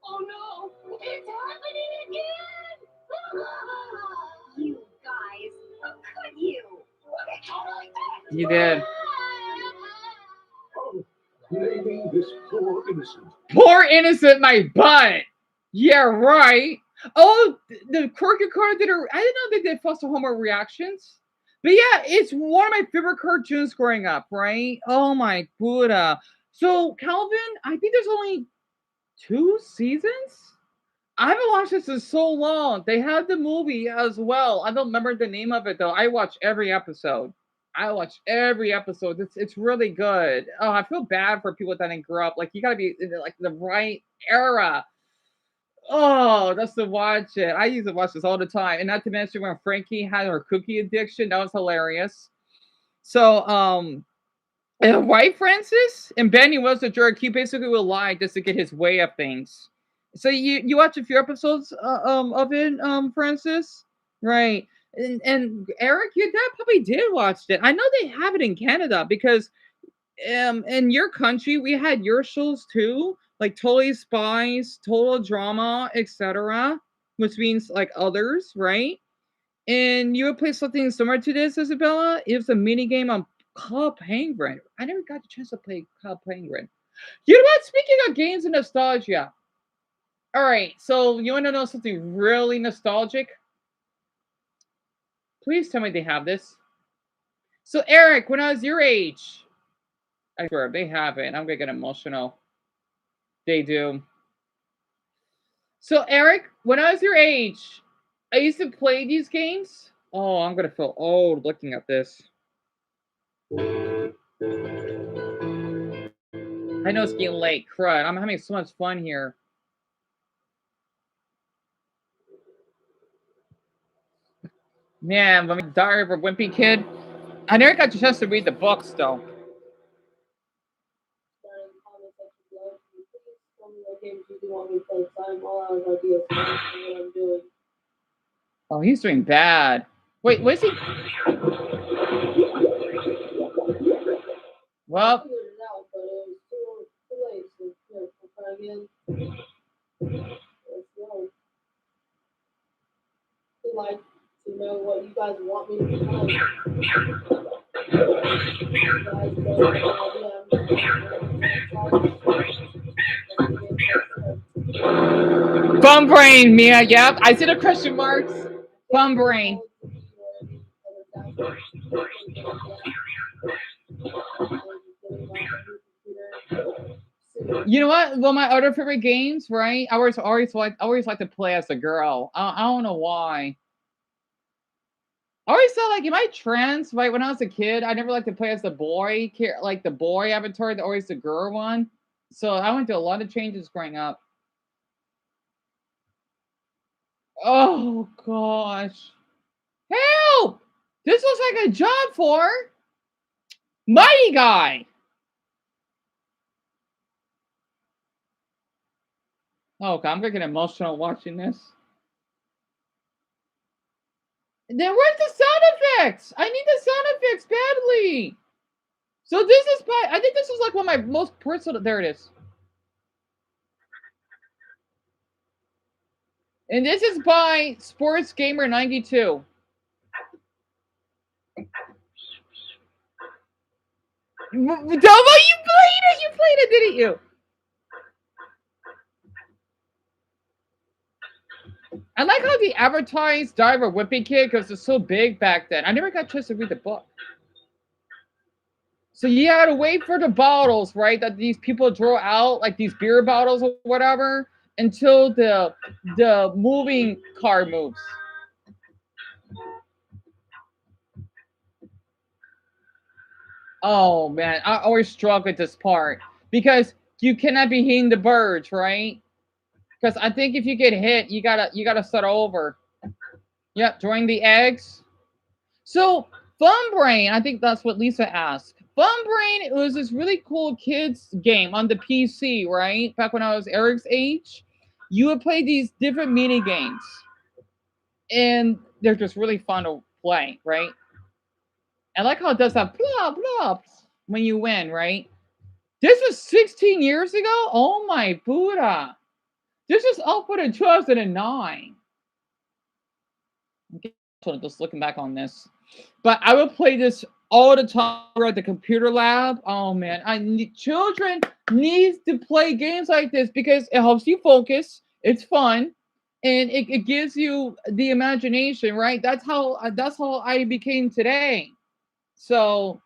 Oh no! It's happening again! You guys, how could you? You did. Oh, blaming this poor innocent. Poor innocent, my butt. Yeah, right. Oh, the quirky card did I didn't know they did Foster Homer reactions. But yeah, it's one of my favorite cartoons growing up, right? Oh my Buddha. So Calvin, I think there's only 2 seasons. I haven't watched this in so long. They had the movie as well. I don't remember the name of it though. I watch every episode. It's really good. Oh, I feel bad for people that didn't grow up. Like you gotta be in the right era. Oh, that's to watch it. I used to watch this all the time. And not to mention when Frankie had her cookie addiction, that was hilarious. So and White Francis and Benny was a jerk. He basically would lie just to get his way of things. So you watch a few episodes of it, Francis, right? And Eric, your dad probably did watch it. I know they have it in Canada because in your country we had your shows too, like Totally Spies, Total Drama, etc., which means like others, right? And you would play something similar to this, Isabella. It was a mini game on Club Penguin. I never got the chance to play Club Penguin. You know what? Speaking of games and nostalgia. All right, so you want to know something really nostalgic? Please tell me they have this. So Eric, when I was your age, I swear they have it. I'm gonna get emotional. They do. So Eric, when I was your age, I used to play these games. Oh, I'm gonna feel old looking at this. I know it's getting late. Crud. I'm having so much fun here. Man, let me Diary of a Wimpy Kid. I never got a chance to read the books though. Oh, he's doing bad. Wait, what is he? Well, Like to know what you guys want me to be like. bum brain, Mia. Yep, I see the question marks. Bum brain. You know what? Well, my other favorite games, right? I always like to play as a girl. I don't know why. I always felt like, am I trans? Right, when I was a kid, I never liked to play as the boy, like the boy avatar, always the girl one. So I went through a lot of changes growing up. Oh gosh, help! This looks like a job for Mighty Guy. Oh, okay, I'm gonna get emotional watching this. Then where's the sound effects? I need the sound effects badly. So this is I think this is like one of my most personal. There it is. And this is by Sports Gamer 92. Domo, you played it! You played it, didn't you? I like how they advertised Diver Whipping Kid because it's so big back then. I never got a chance to read the book. So you had to wait for the bottles, right? That these people draw out, like these beer bottles or whatever, until the moving car moves. Oh man, I always struggle with this part because you cannot be hitting the birds, right? Because I think if you get hit, you gotta start over. Yep, drawing the eggs. So Fun Brain, I think that's what Lisa asked. Fun Brain was this really cool kids game on the PC, right? Back when I was Eric's age, you would play these different mini games, and they're just really fun to play, right? I like how it does that blah blah when you win, right? This was 16 years ago. Oh my Buddha! This was output in 2009. Just looking back on this, but I would play this all the time at the computer lab. Oh man, children needs to play games like this because it helps you focus. It's fun, and it gives you the imagination. Right? That's how I became today. So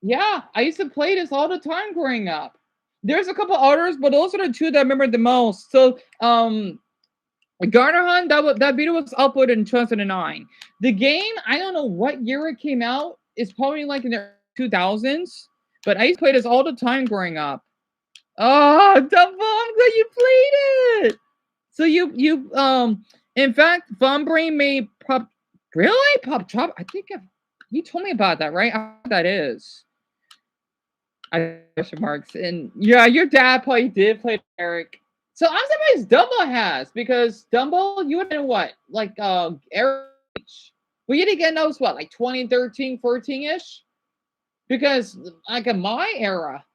yeah, I used to play this all the time growing up. There's a couple others, but those are the two that I remember the most. So Garner Hunt, that video was uploaded in 2009. The game, I don't know what year it came out. It's probably like in the 2000s. But I used to play this all the time growing up. Oh, Dumbo, I'm glad you played it. So in fact, Von Brain made Pop. Really? Pop Chop? I think you told me about that, right? I know what that is. I question marks. And yeah, your dad probably did play Eric. So I'm surprised Dumbo has, because Dumbo, you would have been what? Like Eric. Well, you didn't get those what, like 2013, 14-ish? Because like in my era,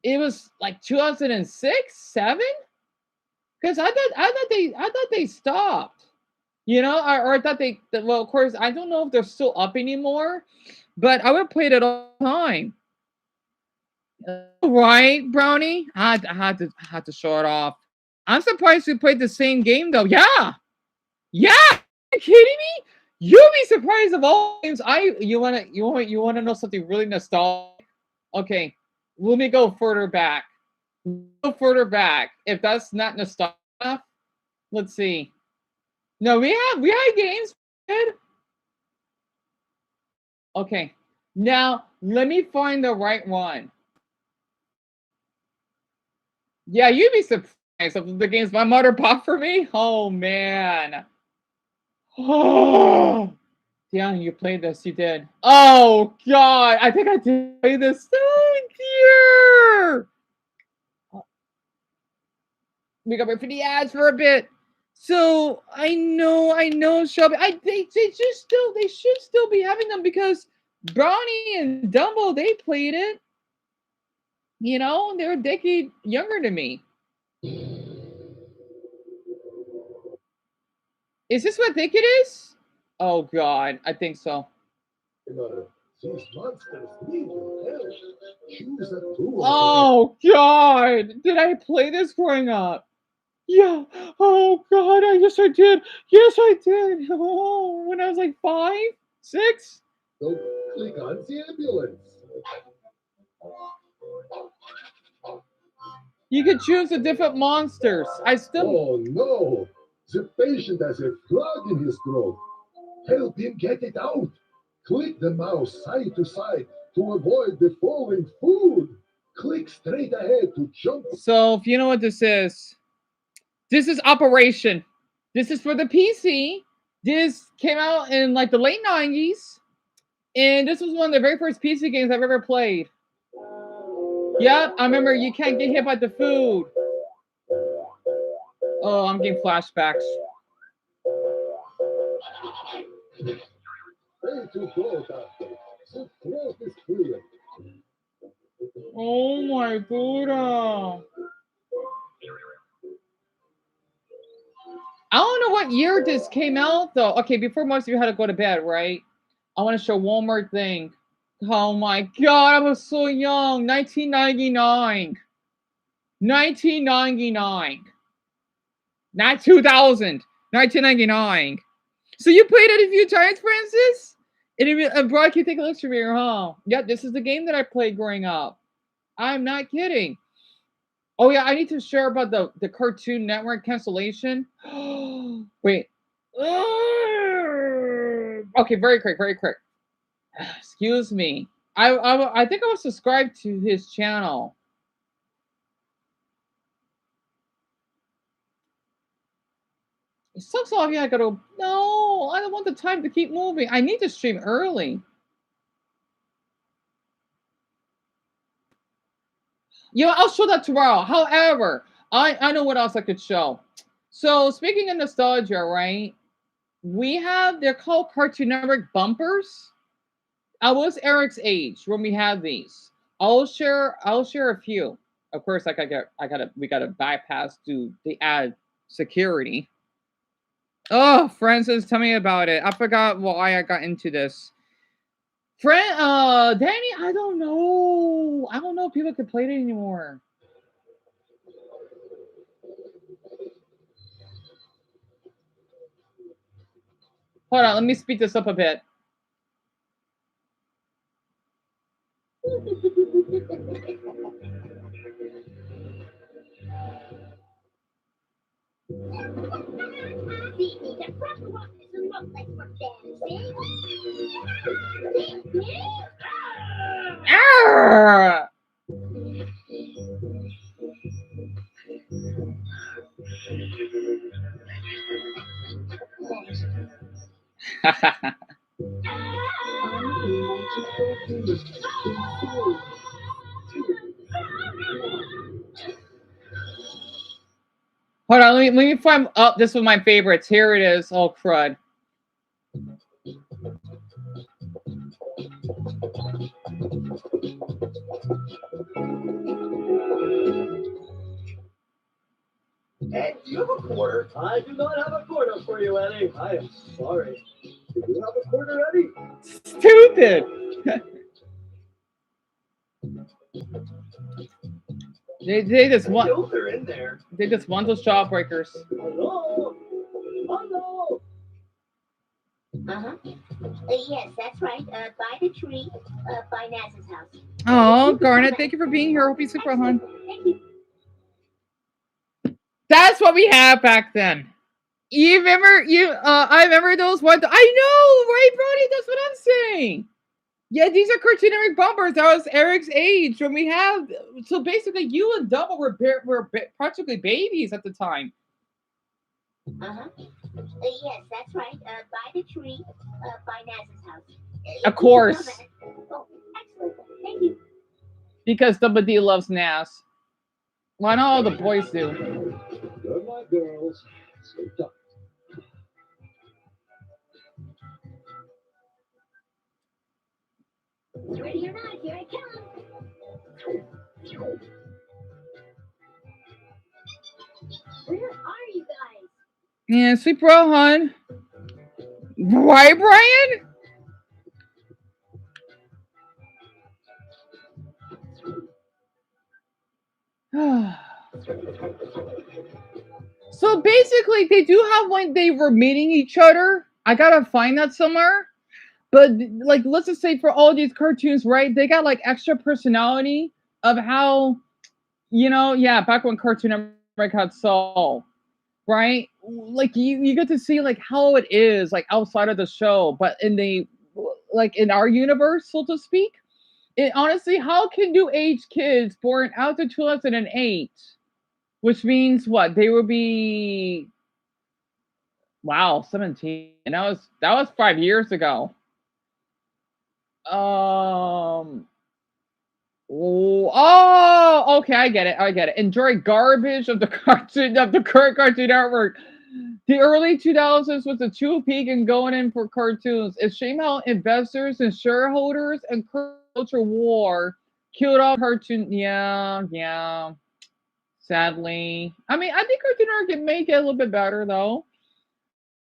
it was like 2006, 7? Because I thought they stopped. Or I thought well, of course, I don't know if they're still up anymore, but I would play it all the time. Right, Brownie? I had to show it off. I'm surprised we played the same game though. Yeah. Yeah. Are you kidding me? You'll be surprised of all games. You wanna know something really nostalgic? Okay. Let me go further back. Go further back. If that's not nostalgic enough, let's see. No, we had games. Good. Okay. Now let me find the right one. Yeah, you'd be surprised of the games my mother bought for me. Oh man. Oh, yeah, you played this. You did. Oh God, I think I did play this. Oh dear. We got to wait for the ads for a bit. So I know, Shelby. They should still be having them because Brownie and Dumbo, they played it. They're a decade younger than me. Is this what I think it is? Oh God, I think so. Oh God, did I play this growing up? Yeah. Oh God, yes I did. Yes I did. Oh, when I was like 5, 6. So click on the ambulance. You could choose the different monsters. Oh no! The patient has a frog in his throat. Help him get it out. Click the mouse side to side to avoid the falling food. Click straight ahead to jump. So if you know what this is Operation. This is for the PC. This came out in like the late 90s. And this was one of the very first PC games I've ever played. Yep, I remember you can't get hit by the food. Oh, I'm getting flashbacks. Oh my Buddha. I don't know what year this came out though. Okay, before most of you had to go to bed, right? I want to show one more thing. Oh my God, I was so young. 1999. 1999. Not 2000. 1999. So you played it a few times, Francis? And Brock, you take a look from here, huh? Yep, this is the game that I played growing up. I'm not kidding. Oh yeah, I need to share about the Cartoon Network cancellation. Wait. Okay, very quick. Excuse me. I think I was subscribed to his channel. It sucks off. Yeah, I gotta. No, I don't want the time to keep moving. I need to stream early. You know, I'll show that tomorrow. However, I know what else I could show. So speaking of nostalgia, right? We have they're called Cartoon Network bumpers. I was Eric's age when we had these. I'll share a few. Of course, like we gotta bypass to the ad security. Oh, Francis, tell me about it. I forgot why I got into this. Danny, I don't know. I don't know if people can play it anymore. Hold on, let me speed this up a bit. Ah! Hold on, let me find. Oh, this was my favorites. Here it is. Oh crud. Hey, do you have a quarter? I do not have a quarter for you, Eddie. I am sorry. Do you have a quarter, Eddie? Stupid. They just want. They're in there. They just want those jawbreakers. Hello. Hello. Yes, that's right. By the tree, by Naz's house. Oh, Garnet, thank you for being here. Hope you super hon. That's what we had back then. You remember I remember those ones. I know, right, Brody? That's what I'm saying. Yeah, these are Cartoon Network bumpers. That was Eric's age when we have. So basically, you and Double were practically babies at the time. Yes, that's right. By the tree, by Naz's house. Of course. Oh, excellent. Thank you. Because Double D loves Nas. Well, I know all the boys do. Good night, girls. Sleep tight. Ready or not, here I come. Where are you guys? Yeah, sleep well, hon. Why, Brian? So basically, they do have when they were meeting each other. I gotta find that somewhere. But like, let's just say for all these cartoons, right? They got like extra personality of how, back when Cartoon Network had Soul, right? Like you get to see like how it is like outside of the show, but in our universe, so to speak. It honestly, how can new age kids born after 2008, which means what? They would be 17. And that was 5 years ago. Okay, I get it. Enjoy garbage of the current Cartoon Network. The early 2000s was a true peak in going in for cartoons. It's shame how investors and shareholders and culture war killed off cartoon. Yeah. Sadly, I mean, I think Cartoon Network can make it a little bit better though.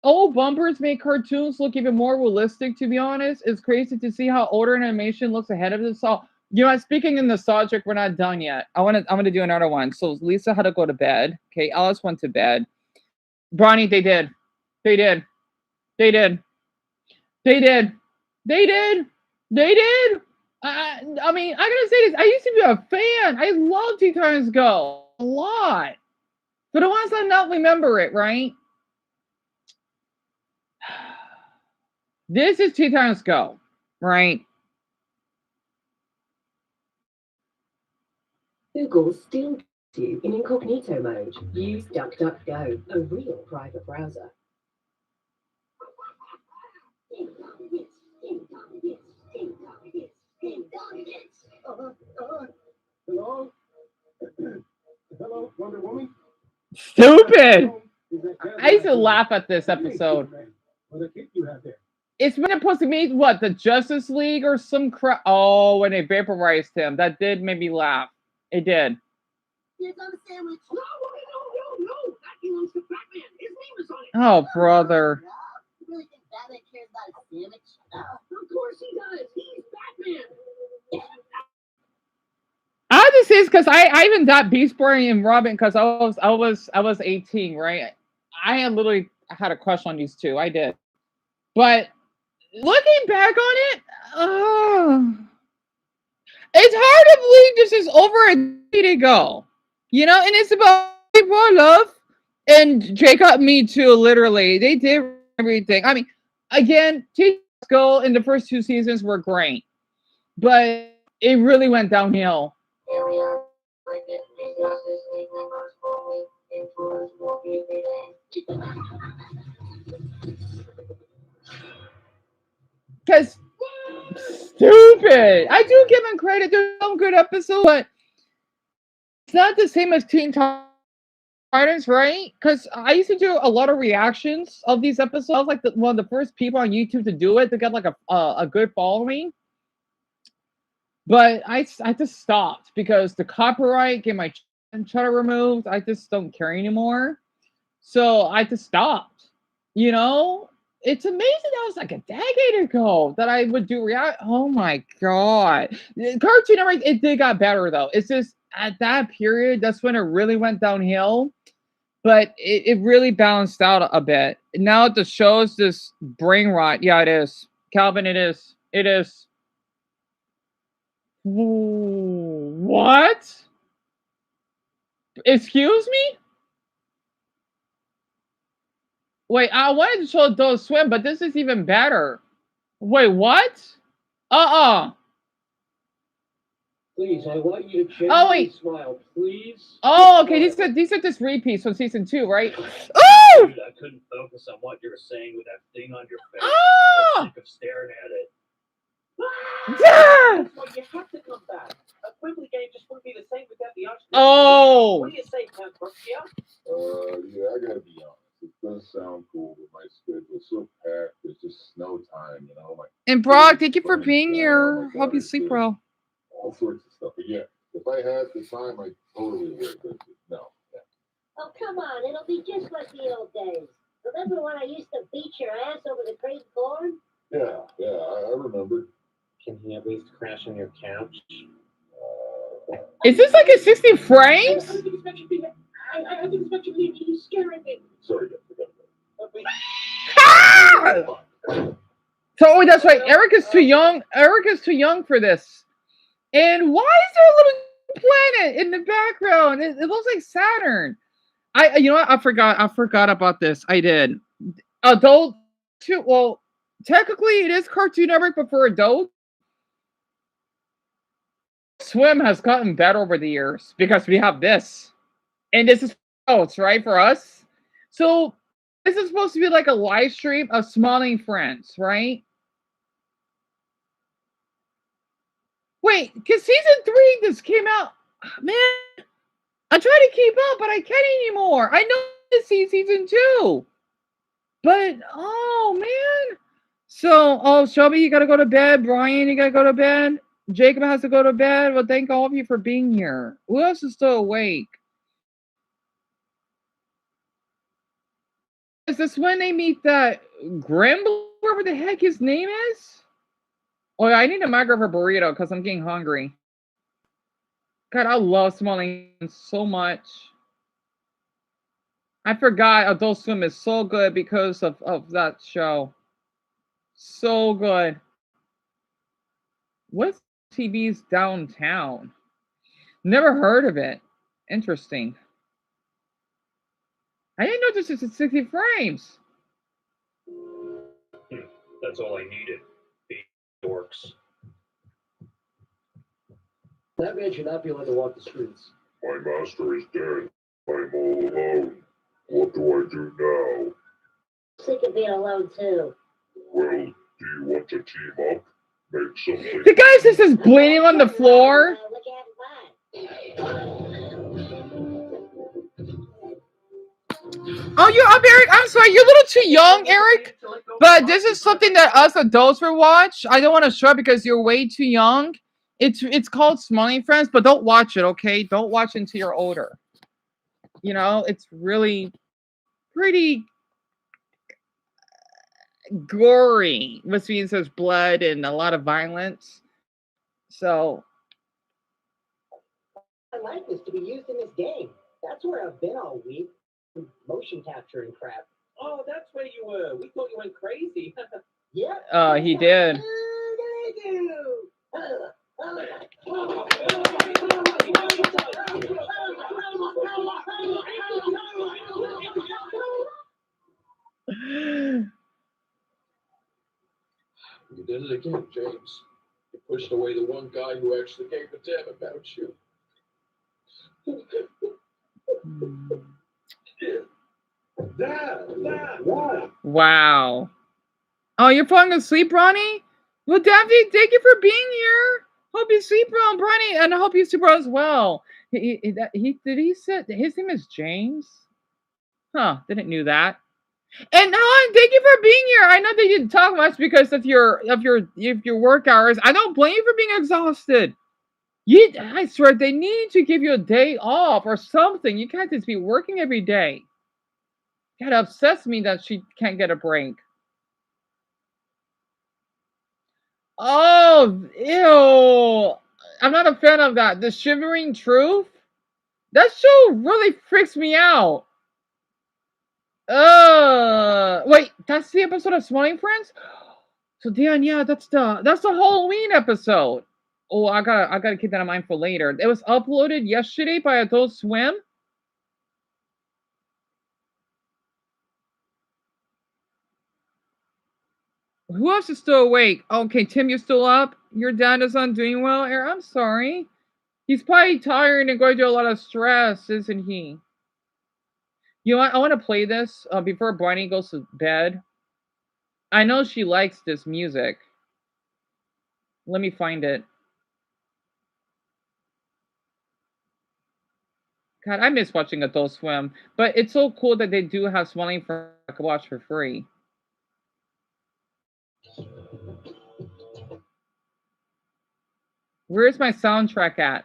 Old bumpers make cartoons look even more realistic, to be honest. It's crazy to see how older animation looks ahead of itself. Speaking in nostalgic, we're not done yet. I'm gonna do another one. So Lisa had to go to bed. Okay, Alice went to bed. Bronny, they did. They did. They did. They did. They did. They did. I mean, I gotta say this. I used to be a fan. I love Teen Titans Go a lot. For the ones that don't remember it, right? This is Teen Titans Go, right? Google still gets you in incognito mode. Use DuckDuckGo, a real private browser. Hello? Hello, Wonder Woman? Stupid. I used to laugh at this episode. What a kid you have there. It's when it supposed to be what, the Justice League or some crap. Oh, when they vaporized him, that did make me laugh. It did. Here's on the sandwich. No, that belongs to Batman. His name is on it. Oh, brother. You really think Batman cares about his sandwich? Of course he does. He's Batman. I just say because I even got Beast Boy and Robin because I was 18, right? I had literally had a crush on these two. I did, but looking back on it, it's hard to believe this is over a decade ago. You know, and it's about raw love and Jacob, me too. Literally, they did everything. I mean, again, Teachers Go in the first 2 seasons were great, but it really went downhill. Here we are. Justice League members only. Influence will be Because stupid. I do give them credit. There's some good episodes, but it's not the same as Teen Titans, right? Because I used to do a lot of reactions of these episodes. I was like one of the first people on YouTube to do it to get like a good following. But I just stopped because the copyright get my channel removed. I just don't care anymore. So I just stopped. You know? It's amazing that was like a decade ago that I would do react. Oh my god. Cartoon Network, it did got better though. It's just at that period, that's when it really went downhill. But it really balanced out a bit. Now the show's this brain rot. Yeah, it is. Calvin, it is. It is. Ooh, what? Excuse me? Wait, I wanted to show Adult Swim, but this is even better. Wait, what? Please, I want you to Oh, wait. smile, please. Oh, okay. These are just repeats from season 2, right? Oh! Dude, I couldn't focus on what you were saying with that thing on your face. Ah! I'm sick of staring at it. Yeah! Well, you have to come back. A Quigley game just wouldn't be the same without the oxygen. Oh! What do you say, Count Brookfield? Yeah, I gotta be honest. It does sound cool, but my schedule's so packed. There's just no time, you know. And Brock, thank you for being here. Hope you sleep well. All sorts of stuff. But yeah, if I had the time, I totally would. But no. Yeah. Oh, come on. It'll be just like the old days. Remember when I used to beat your ass over the crazy corn? Yeah, I remember. Can he at least crash on your couch? Is this like a 60 frames? I think it's meant to be. I think it's meant to be you scaring me. Sorry, So that's right. Eric is too young. Eric is too young for this. And why is there a little planet in the background? It looks like Saturn. You know what? I forgot about this. I did. Adult. Well, technically it is Cartoon Network, but for adults, Swim has gotten better over the years because we have this, and this is adults, right, for us. So this is supposed to be like a live stream of Smiling Friends, right? Wait, because season 3 just came out. Man, I try to keep up, but I can't anymore. I know to see season 2, but oh man. So, Shelby, you gotta go to bed. Brian, you gotta go to bed. Jacob has to go to bed. Well, thank all of you for being here. Who else is still awake? Is this when they meet that Grimble, whatever the heck his name is? Oh, I need a micro burrito because I'm getting hungry. God, I love Smiling so much. I forgot Adult Swim is so good because of that show. So good. What's TV's Downtown? Never heard of it. Interesting. I didn't know this is at 60 frames. That's all I needed. The dorks. That man should not be allowed to walk the streets. My master is dead. I'm all alone. What do I do now? Sick of being alone too. Well, do you want to team up? Make something. The guy's just bleeding on the floor. Oh, you're up, Eric. I'm sorry, you're a little too young, Eric. But this is something that us adults will watch. I don't want to show it because you're way too young. It's called Smiling Friends, but don't watch it, okay? Don't watch it until you're older. You know, it's really pretty gory, which means there's blood and a lot of violence. So My life is to be used in this game. That's where I've been all week. Motion capture and crap. Oh, that's where you were. We thought you went crazy. Yeah. he did. You did it again, James. You pushed away the one guy who actually gave a damn about you. Wow. Oh, you're falling asleep, Ronnie? Well, Daphne, thank you for being here. Hope you sleep well, Ronnie, and I hope you sleep well as well. He said his name is James? Huh, didn't knew that. And thank you for being here. I know that you didn't talk much because of your work hours. I don't blame you for being exhausted. I swear they need to give you a day off or something. You can't just be working every day. That upsets me that she can't get a break. Oh, ew. I'm not a fan of that. The Shivering Truth? That show really freaks me out. Wait, that's the episode of Smiling Friends? So Dan, yeah, that's the Halloween episode. Oh, I gotta keep that in mind for later. It was uploaded yesterday by Adult Swim. Who else is still awake? Okay, Tim, you're still up? Your dad is not doing well? I'm sorry. He's probably tired and going through a lot of stress, isn't he? You know what? I want to play this before Barney goes to bed. I know she likes this music. Let me find it. God, I miss watching Adult Swim. But it's so cool that they do have Smiling Friends I can watch for free. Where's my soundtrack at?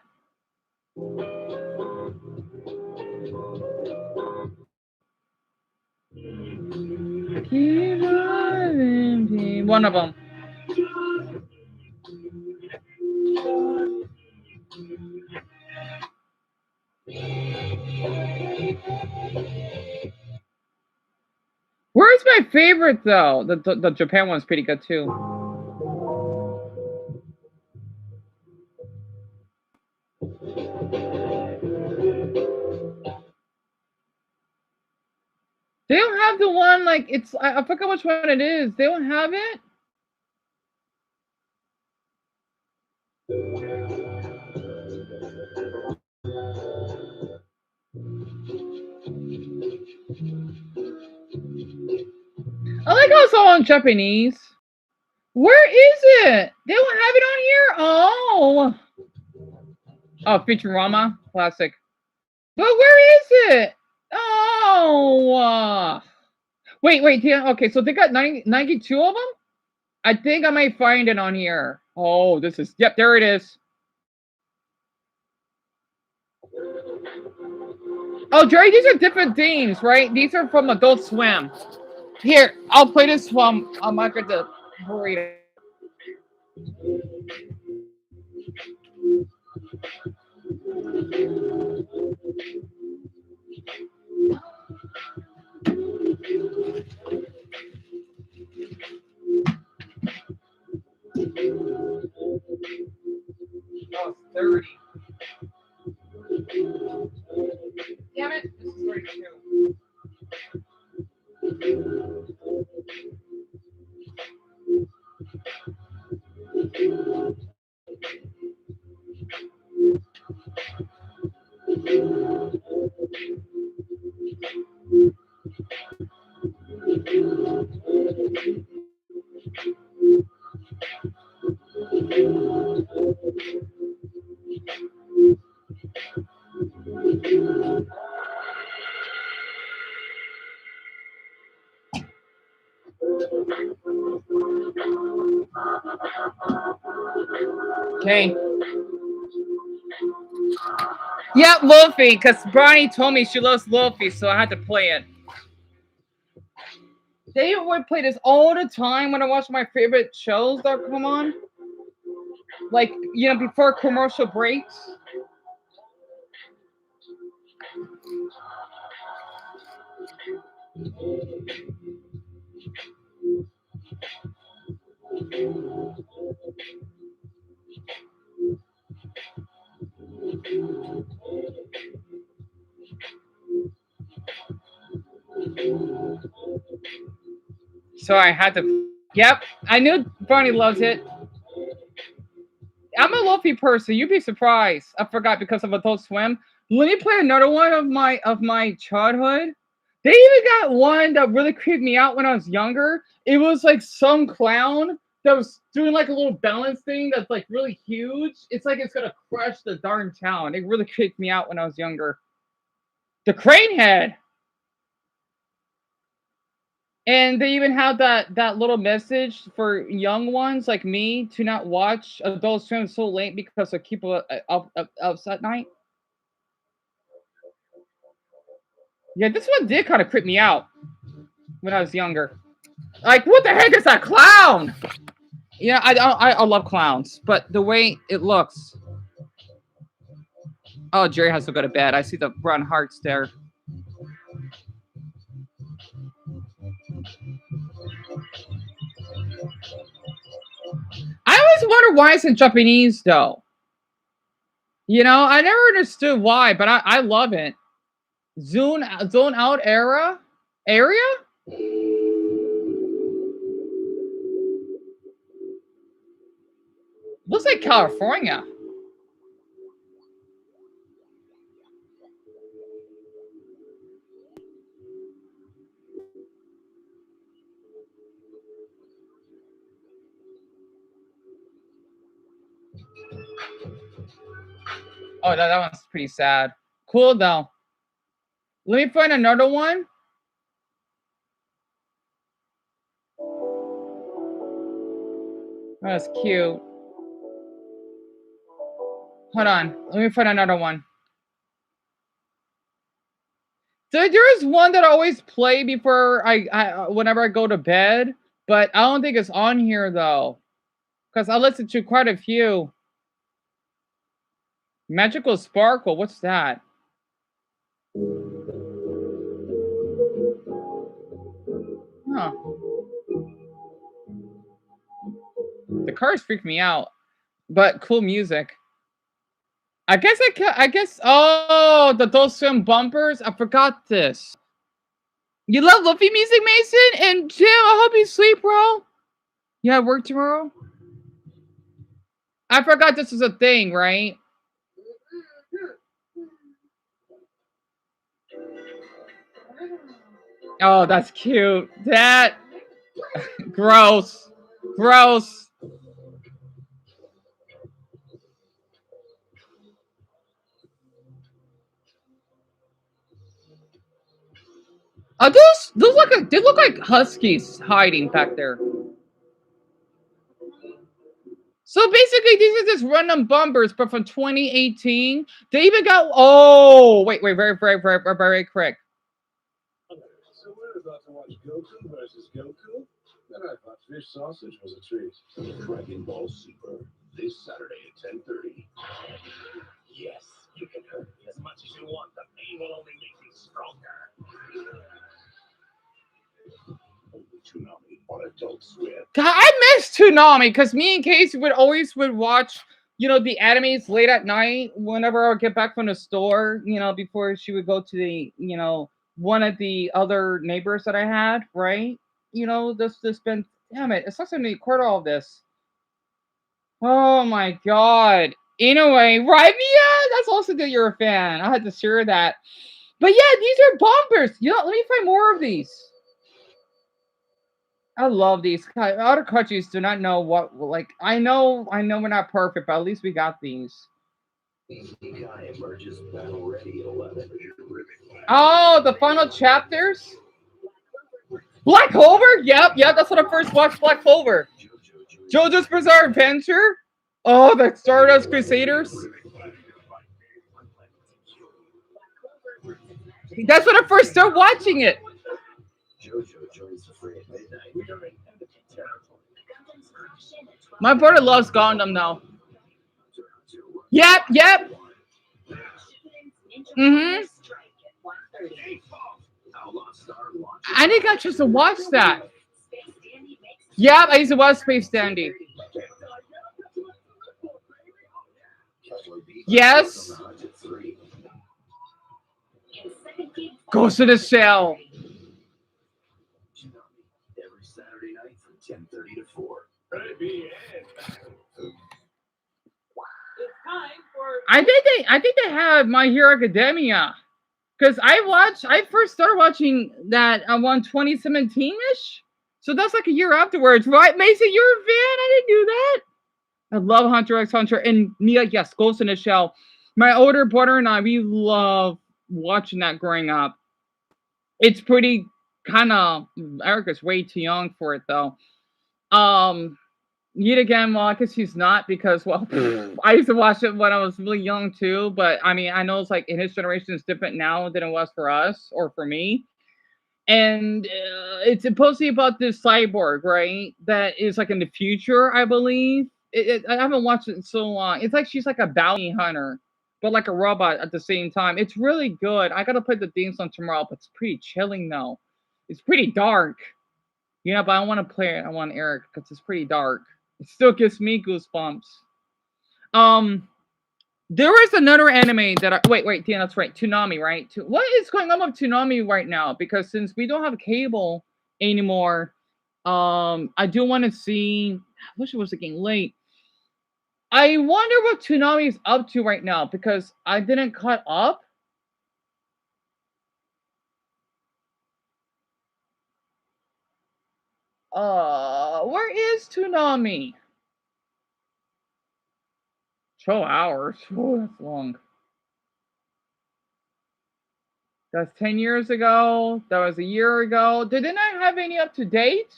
One of them. Where's my favorite though? The Japan one's pretty good too. They don't have the one like it's I forgot which one it is. They don't have it. I like how it's all in Japanese. Where is it? They don't have it on here? Oh. Oh, Futurama. Classic. But where is it? Oh. Wait. Yeah, okay, so they got 92 of them? I think I might find it on here. Oh, this is... Yep, there it is. Oh, Jerry, these are different themes, right? These are from Adult Swim. Here, I'll play this from Margaret the Burrito. Oh, 30. Damn it, this is 32. Okay. Yeah, Luffy, because Bonnie told me she loves Luffy, so I had to play it. They would play this all the time when I watch my favorite shows that come on. Like, you know, before commercial breaks. So I had to. Yep, I knew Barney loves it. I'm a Luffy person. You'd be surprised. I forgot because of Adult Swim. Let me play another one of my childhood. They even got one that really creeped me out when I was younger. It was like some clown that was doing like a little balance thing that's like really huge. It's like it's gonna crush the darn town. It really creeped me out when I was younger. The Crane Head. And they even have that little message for young ones like me to not watch Adult Swim so late because I keep up at night. Yeah, this one did kind of creep me out when I was younger. Like, what the heck is that clown? Yeah, I love clowns, but the way it looks. Oh, Jerry has to go to bed. I see the brown hearts there. I always wonder why it's in Japanese, though. You know, I never understood why, but I love it. Zone out area. Looks like California. Oh, no, that one's pretty sad. Cool though. Let me find another one. That's cute. Hold on. Let me find another one. So there is one that I always play before I whenever I go to bed, but I don't think it's on here though. Because I listen to quite a few. Magical Sparkle, what's that? Huh. The cars freak me out, but cool music. I guess. Oh, the Adult Swim bumpers. I forgot this. You love Luffy music, Mason? And Jim, I hope you sleep, bro. You have work tomorrow? I forgot this was a thing, right? Oh, that's cute. That gross. Gross. Oh, they look like huskies hiding back there. So basically, these are just random bumpers, but from 2018. They even got wait, very quick. So we're about to watch Goku versus Goku? Then I thought fish sausage was a treat. Dragon Ball Super, this Saturday at 10:30. Yes, you can hurt me as much as you want. The pain will only make me stronger. Toonami on Adult Swim. God, I miss Toonami because me and Casey would watch, you know, the animes late at night whenever I would get back from the store, you know, before she would go to the, you know, one of the other neighbors that I had, right? You know, this been, damn it, it's not something to record all of this. Oh my god. Anyway, right, Mia? That's also that you're a fan. I had to share that. But yeah, these are bumpers. You know, let me find more of these. I love these. Other countries do not know what. Like I know we're not perfect, but at least we got these. Oh, the final chapters. Black Clover. Yep. That's when I first watched Black Clover. JoJo's Bizarre Adventure. Oh, the Stardust Crusaders. That's when I first started watching it. My brother loves Gundam now. Yep. I didn't get a chance to watch that. Yep, I used to watch Space Dandy. Yes. Ghost in the Shell. Every Saturday night from 10:30 to 4. I think they have My Hero Academia, because I first started watching that around 2017ish, so that's like a year afterwards, right? Mason, you're a fan. I didn't do that. I love Hunter x Hunter and Mia. Yes, Ghost in the Shell. My older brother and I, we love watching that growing up. It's pretty kind of Erica's way too young for it though. Yet again, well, I guess he's not because, well, I used to watch it when I was really young too. But I mean, I know it's like in his generation, it's different now than it was for us or for me. And it's supposedly about this cyborg, right? That is like in the future, I believe. I haven't watched it in so long. It's like she's like a bounty hunter, but like a robot at the same time. It's really good. I gotta play the theme song tomorrow, but it's pretty chilling though. It's pretty dark. Yeah, but I want to play it. I want Eric because it's pretty dark. It still gives me goosebumps. There is another anime that wait, Dan, that's right. Toonami, right? What is going on with Toonami right now? Because since we don't have cable anymore, I do want to see. I wish it was getting late. I wonder what Toonami is up to right now because I didn't cut up. Where is Toonami? 12 hours. Oh, that's long. That's 10 years ago. That was a year ago. Did they not have any up to date?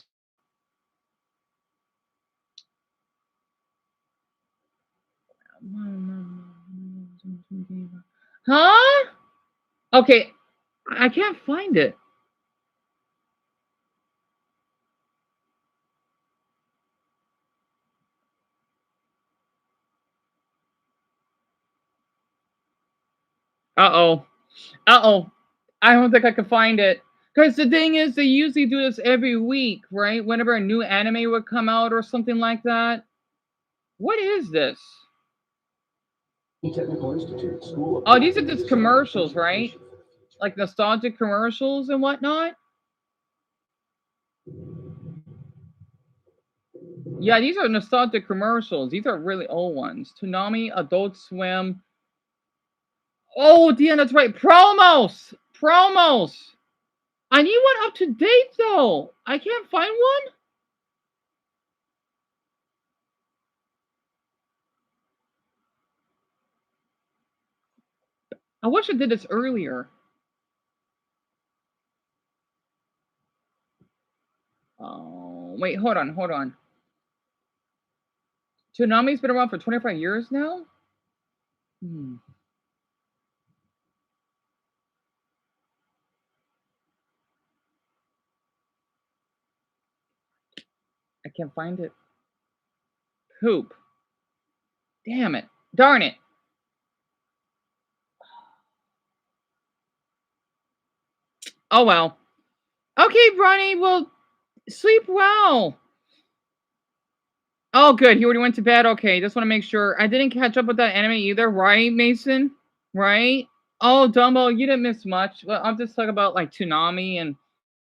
Huh? Okay. I can't find it. Uh-oh. I don't think I can find it. Because the thing is, they usually do this every week, right? Whenever a new anime would come out or something like that. What is this? Technical Institute School of Oh, these are just commercials, right? Like nostalgic commercials and whatnot? Yeah, these are nostalgic commercials. These are really old ones. Toonami, Adult Swim. Oh, Deanna, that's right. Promos! I need one up to date, though. I can't find one. I wish I did this earlier. Oh, wait, hold on. Toonami's been around for 25 years now? I can't find it. Poop. Damn it. Darn it. Oh, well. Okay, Bronny, well, sleep well. Oh, good. He already went to bed. Okay, just want to make sure. I didn't catch up with that anime either, right, Mason? Right? Oh, Dumbo, you didn't miss much. Well, I'm just talking about like Toonami and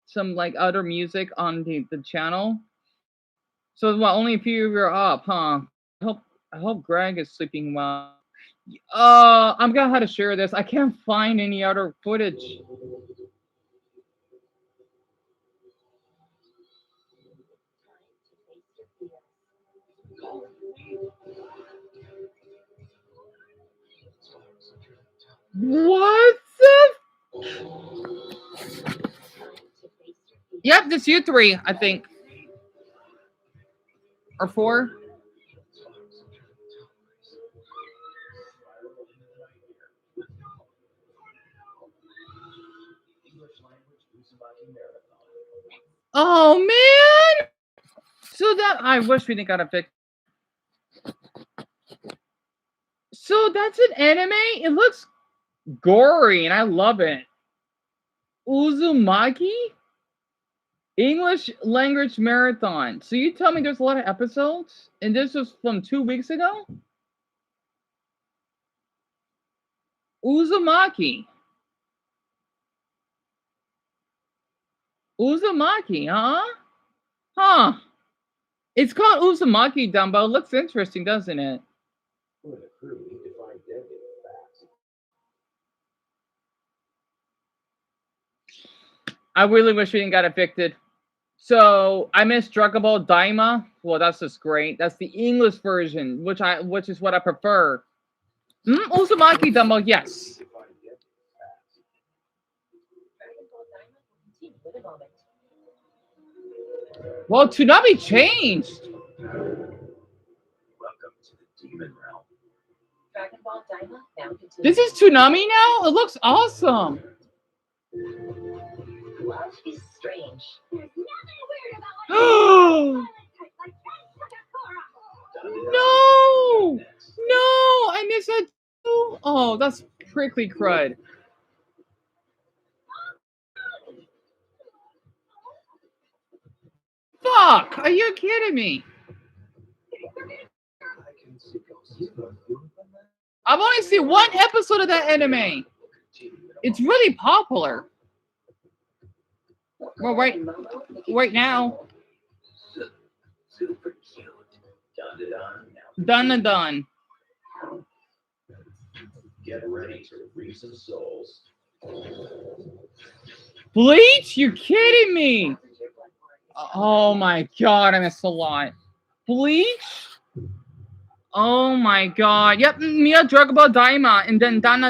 some like other music on the channel. So, well, only a few of you are up, huh? I hope Greg is sleeping well. I'm gonna have to share this. I can't find any other footage. What the? Yep, just you three, I think. Or four. Oh man! So that I wish we didn't got a fix. So that's an anime. It looks gory, and I love it. Uzumaki English language marathon. So you tell me there's a lot of episodes, and this was from 2 weeks ago. Uzumaki. Uzumaki, huh? Huh. It's called Uzumaki, Dumbo. Looks interesting, doesn't it? I really wish we didn't got evicted. So I missed Druggable Daima. Well, that's just great. That's the English version, which is what I prefer. Uzumaki, Dumbo, yes. Well, Toonami changed. Welcome to the Demon Realm. Dragon Ball Daima now continues. This is Toonami now? It looks awesome. Love is strange. There's nothing weird about No! No! I missed that too. Oh, that's prickly crud. Fuck! Are you kidding me? I've only seen one episode of that anime. It's really popular. Well, right now. Super cute. Done. Get ready to reap some souls. Bleach? You're kidding me. Oh my god, I missed a lot. Bleach? Oh my god. Yep, Mia Druggable Daima and then Don.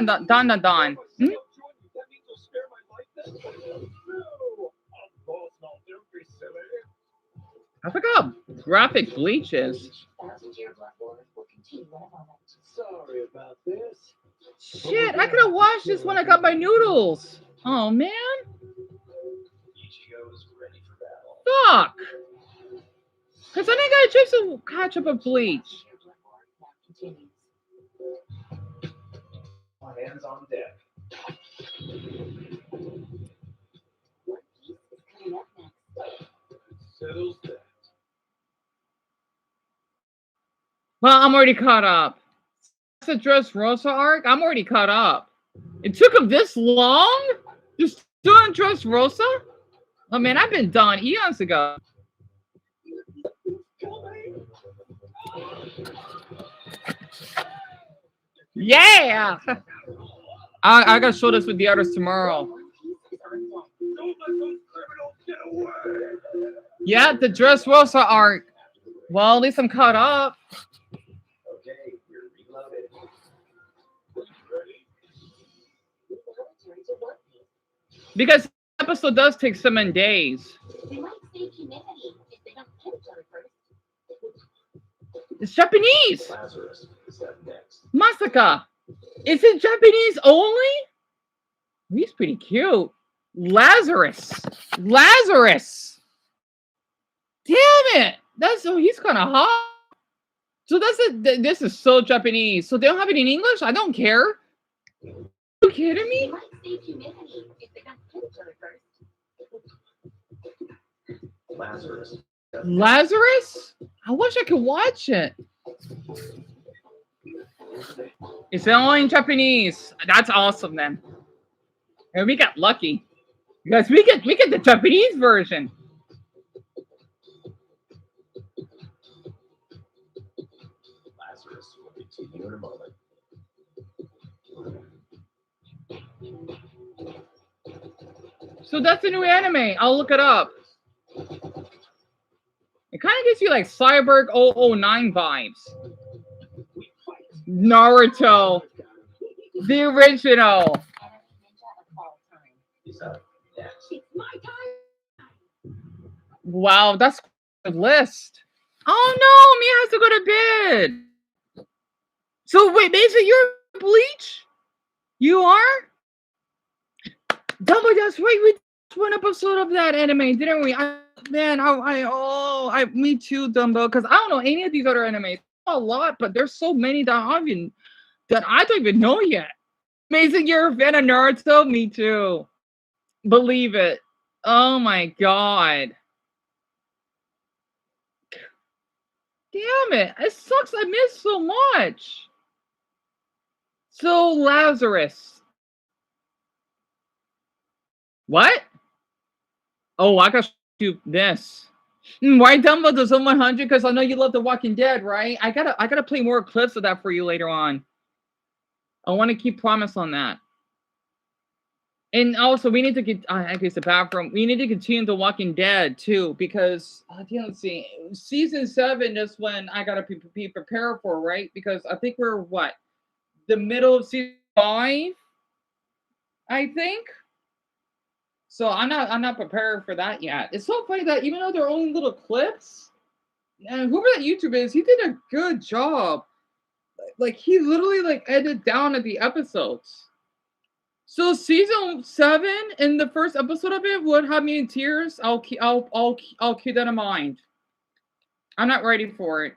I forgot how graphic Bleach is. Sorry about this. Shit, I could have watched this when I got my noodles. Oh man. Ichigo's ready for battle. Fuck. Because I didn't get to catch up with Bleach. Hands on deck. Settles that. Well, I'm already caught up. That's the Dressrosa arc. I'm already caught up. It took him this long? Just doing Dressrosa? Oh man, I've been done eons ago. Yeah! I gotta show this with the others tomorrow. Yeah, the Dressrosa arc. Well, at least I'm caught up. Okay, you're reloaded. Because the episode does take so many days. They might save humanity if they don't kill each other first. It's Japanese. Lazarus is up next. Masaka. Is it Japanese only? He's pretty cute. Lazarus. Damn it. He's kind of hot. So this is so Japanese. So they don't have it in English? I don't care. Are you kidding me? They might save humanity if they don't kill each other first. Lazarus. I wish I could watch it. It's only in Japanese. That's awesome then. And we got lucky. Because we get the Japanese version. Lazarus will continue in a moment. So that's a new anime. I'll look it up. It kind of gives you like Cyborg 009 vibes. Naruto. The original. It's my time. Wow, that's a list. Oh no, Mia has to go to bed. So wait, Mason, you're Bleach? You are? Dumbo, that's right. We did one episode of that anime, didn't we? Me too, Dumbo, because I don't know any of these other animes. A lot, but there's so many that I don't even know yet. Amazing, you're a fan of Naruto? Me too. Believe it. Oh my god. Damn it. It sucks. I miss so much. So Lazarus. What? Oh, I got you this. Why Dumbo does 100? Because I know you love The Walking Dead, right? I gotta play more clips of that for you later on. I want to keep promise on that. And also, we need to get. I guess the bathroom. We need to continue The Walking Dead too, because let's see, season 7 is when I gotta be prepared for, right? Because I think we're what, the middle of season 5, I think. So I'm not prepared for that yet. It's so funny that even though they're only little clips, and whoever that YouTuber is, he did a good job. Like he literally like edited down at the episodes. So season 7 in the first episode of it would have me in tears. I'll keep that in mind. I'm not ready for it.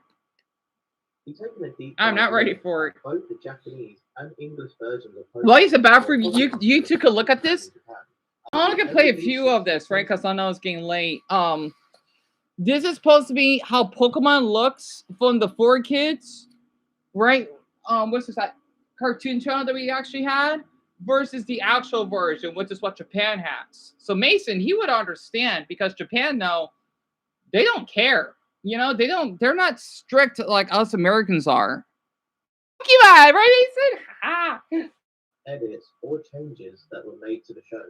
I'm not ready for it. Both the Japanese and English versions of While he's about for you took a look at this. I'm gonna play a few of this, right? Because I know it's getting late. This is supposed to be how Pokemon looks from the 4Kids, right? What's this that cartoon channel that we actually had versus the actual version, which is what Japan has. So Mason, he would understand because Japan, though, they don't care. You know, they're not strict like us Americans are. Pokemon, right, Mason? Ha! Edits or changes that were made to the show.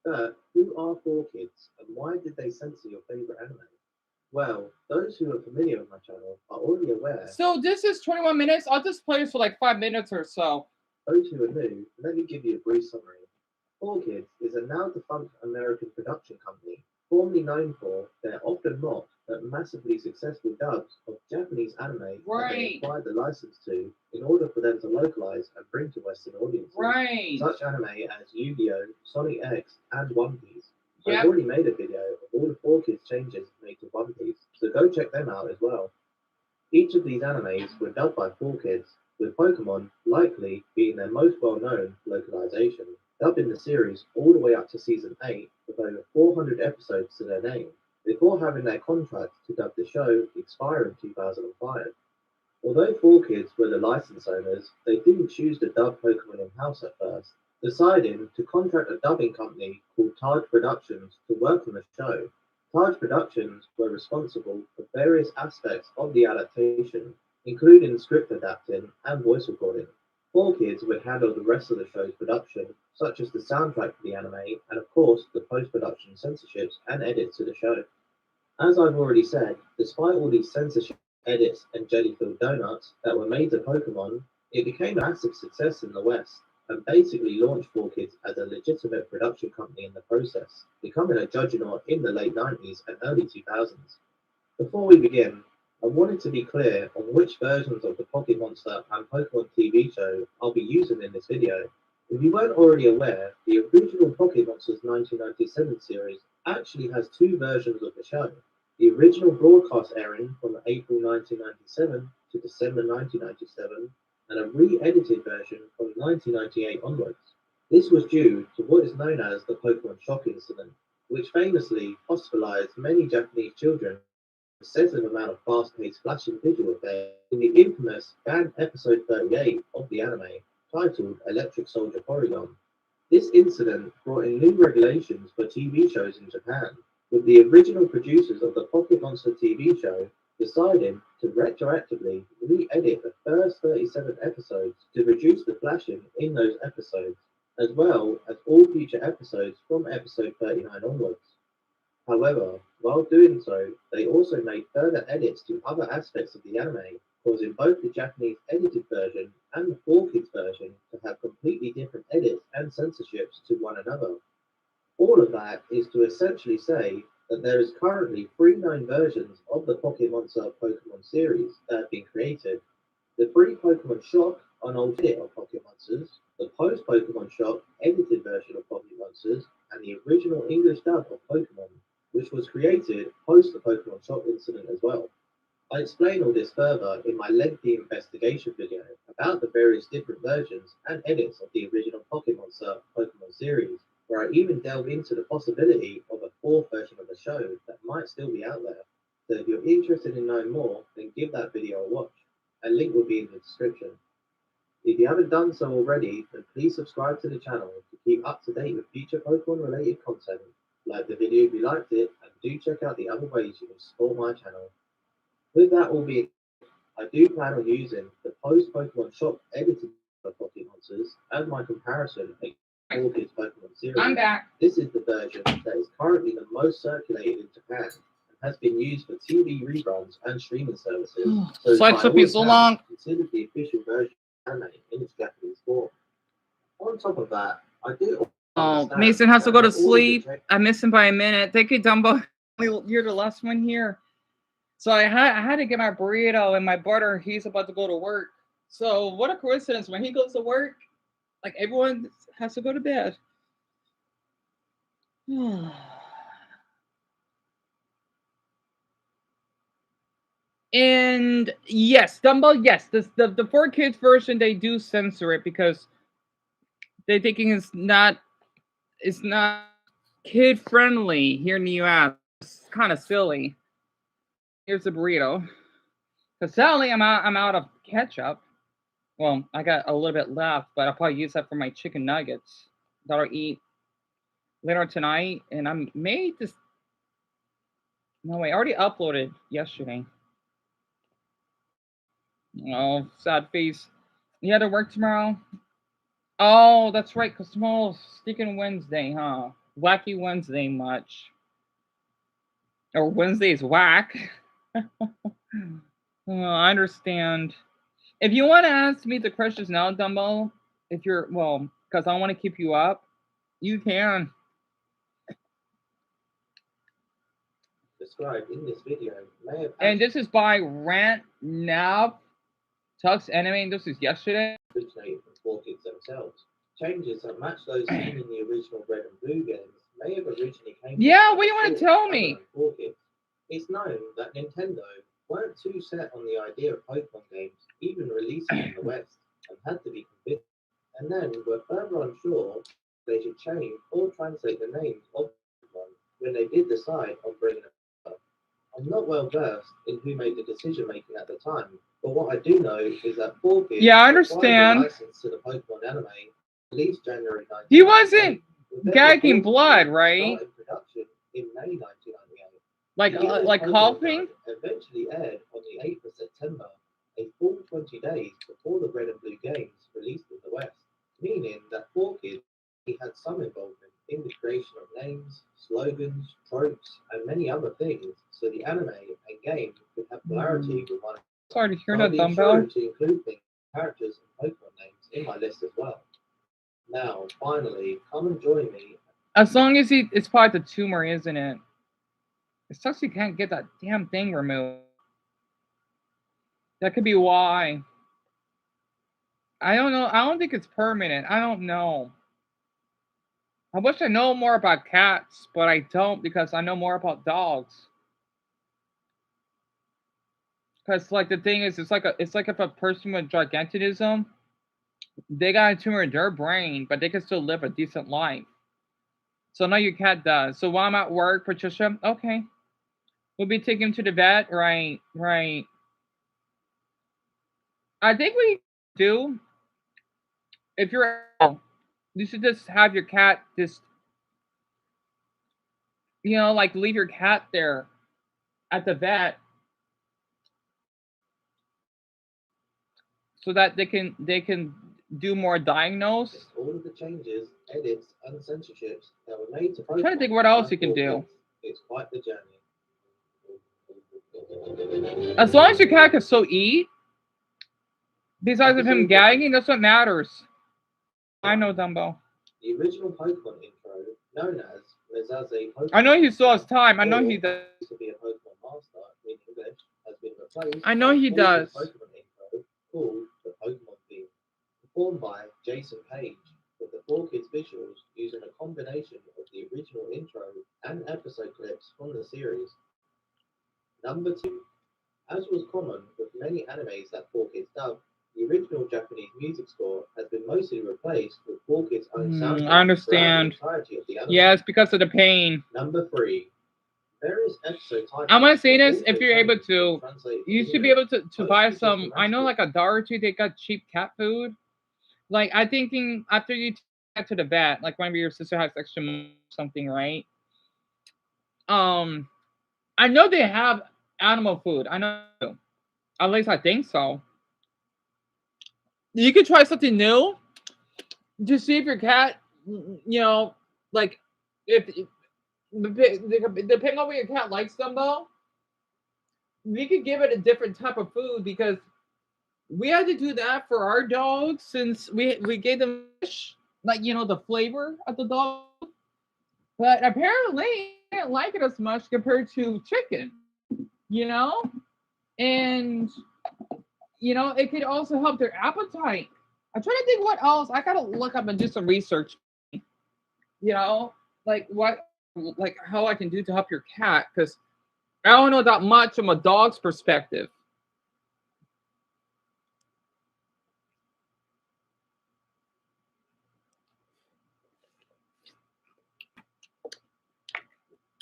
But who are 4Kids and why did they censor your favorite anime? Well, those who are familiar with my channel are already aware. So this is 21 minutes. I'll just play this for like 5 minutes or so. Those who are new, let me give you a brief summary. 4Kids is a now defunct American production company, formerly known for their often mocked but massively successful dubs of Japanese anime that they acquired the license to in order for them to localize and bring to Western audiences. Such anime as Yu-Gi-Oh!, Sonic X, and One Piece. I've already made a video of all the 4Kids changes made to One Piece, so go check them out as well. Each of these animes were dubbed by 4Kids, with Pokemon likely being their most well-known localization, dubbing the series all the way up to season 8 with over 400 episodes to their name, before having their contract to dub the show expire in 2005. Although 4Kids were the license owners, they didn't choose to dub Pokemon in-house at first, deciding to contract a dubbing company called Taj Productions to work on the show. Taj Productions were responsible for various aspects of the adaptation, including script adapting and voice recording. 4Kids would handle the rest of the show's production, such as the soundtrack for the anime and of course the post-production censorships and edits to the show. As I've already said, despite all these censorship edits and jelly-filled donuts that were made to Pokemon, it became a massive success in the West, and basically launched 4Kids as a legitimate production company in the process, becoming a juggernaut in the late 90s and early 2000s. Before we begin, I wanted to be clear on which versions of the Pocket Monster and Pokemon TV show I'll be using in this video. If you weren't already aware, the original Pocket Monsters 1997 series actually has 2 versions of the show. The original broadcast airing from April 1997 to December 1997, and a re-edited version from 1998 onwards. This was due to what is known as the Pokemon Shock Incident, which famously hospitalized many Japanese children for excessive amount of fast-paced flashing visual effects in the infamous banned episode 38 of the anime, titled Electric Soldier Porygon. This incident brought in new regulations for TV shows in Japan, with the original producers of the Pocket Monster TV show deciding to retroactively re-edit the first 37 episodes to reduce the flashing in those episodes, as well as all future episodes from episode 39 onwards. However, while doing so, they also made further edits to other aspects of the anime, causing both the Japanese edited version and the 4Kids version to have completely different edits and censorships to one another. All of that is to essentially say that there is currently 3 known versions of the Pocket Monster Pokemon series that have been created. The pre-Pokemon Shock, an old edit of Pocket Monsters, the post-Pokemon Shock edited version of Pocket Monsters, and the original English dub of Pokemon, which was created post the Pokemon Shock incident as well. I explain all this further in my lengthy investigation video about the various different versions and edits of the original Pocket Monster Pokemon series, where I even delve into the possibility of a 4th version of the show that might still be out there. So if you're interested in knowing more, then give that video a watch. A link will be in the description. If you haven't done so already, then please subscribe to the channel to keep up to date with future Pokemon related content. Like the video if you liked it, and do check out the other ways you can support my channel. With that all being said, I do plan on using the post-Pokemon Shop edited of Pocket Monsters as my comparison against 4Kids Pokemon series. I'm back. This is the version that is currently the most circulated in Japan and has been used for TV reruns and streaming services. So Slides took me so long. Considered the official version of anime in its Japanese form. On top of that, I do. Oh, Mason has to go to sleep. I missed him by a minute. Thank you, Dumbo. You're the last one here. So I had to get my burrito and my butter. He's about to go to work. So what a coincidence. When he goes to work, like everyone has to go to bed. And yes, Dumbo, yes. The 4Kids version, they do censor it because they're thinking it's not kid friendly here in the US. It's kind of silly. Here's the burrito. Because sadly, I'm out of ketchup. Well, I got a little bit left, but I'll probably use that for my chicken nuggets that I'll eat later tonight. And I made this. No, I already uploaded yesterday. Oh, sad face. You had to work tomorrow? Oh, that's right, because tomorrow's Stickin' Wednesday, huh? Wacky Wednesday much. Or Wednesday's whack. I understand. If you want to ask me the questions now, Dumbo, if you're, well, because I want to keep you up, you can. Described in this video may have And this is by Rant Nav Tux Anime. This is yesterday. Originated from 4Kids themselves. Changes that match those seen in the original Red and Blue games may have originally came. Yeah, what do you want to tell me? 4Kids. It's known that Nintendo weren't too set on the idea of Pokemon games even releasing in the West and had to be convinced, and then were further unsure they should change or translate the names of Pokemon when they did decide on bringing it up. I'm not well versed in who made the decision making at the time, but what I do know is that 4Kids Yeah, I understand. license to the Pokemon anime released January 1998. He wasn't gagging blood, right? Production in May 1998. Like coughing? Eventually aired on the 8th of September, a full 20 days before the Red and Blue games released in the West, meaning that 4Kids had some involvement in the creation of names, slogans, tropes, and many other things, so the anime and game could have polarity with one another. Sorry to hear I'll that, be Dumbo. sure to include things, characters, and Pokemon names in my list as well. Now, finally, come and join me. As long as it's probably the tumor, isn't it? It sucks you can't get that damn thing removed. That could be why. I don't know. I don't think it's permanent. I don't know. I wish I know more about cats, but I don't because I know more about dogs. Because like the thing is, it's like if a person with gigantism, they got a tumor in their brain, but they can still live a decent life. So now your cat does. So while I'm at work, Patricia, okay, we'll be taking him to the vet, right? I think we do. If you're, you should just have your cat just, like leave your cat there at the vet so that they can do more diagnose. All of the changes, edits, and censorships that were made to I'm trying to think what else you can do. It's quite the journey. As long as your cat can still eat, Besides of him gagging, that's what matters. I know Dumbo. The original Pokemon intro, known as Mezaze Pokemon. I know he still has time. I know he does. To be a Pokemon master in English has been replaced. I know he does. Pokemon intro called the Pokemon theme, performed by Jason Page, with the 4Kids visuals using a combination of the original intro and episode clips from the series. Number 2. As was common with many animes that 4Kids dubbed, the original Japanese music score has been mostly replaced with 4Kids' own soundtrack. I understand. Yeah, it's because of the pain. Number 3. Various episode titles. I'm gonna say this: if you're able to, you should be able to buy some. I know, like a dollar or two, they got cheap cat food. Like I'm thinking after you take to the vet, like maybe your sister has extra money or something, right? I know they have animal food. I know. At least I think so. You could try something new to see if your cat, like if depending on what your cat likes, Dumbo, we could give it a different type of food because we had to do that for our dogs since we gave them fish, like the flavor of the dog. But apparently, they didn't like it as much compared to chicken, and it could also help their appetite. I'm trying to think what else. I gotta look up and do some research. Like how I can do to help your cat because I don't know that much from a dog's perspective.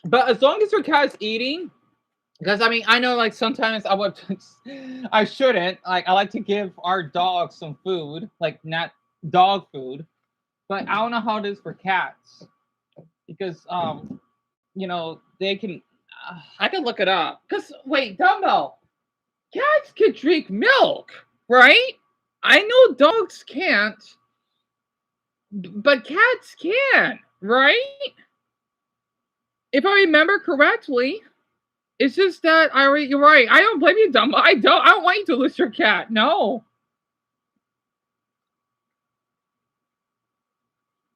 But as long as your cat's eating, because I know like sometimes I shouldn't. Like I like to give our dogs some food, like not dog food, but I don't know how it is for cats because they can. I can look it up. Cause wait, Dumbo, cats can drink milk, right? I know dogs can't, but cats can, right? If I remember correctly. It's just that you're right. I don't blame you, Dumbo. I don't want you to lose your cat. No.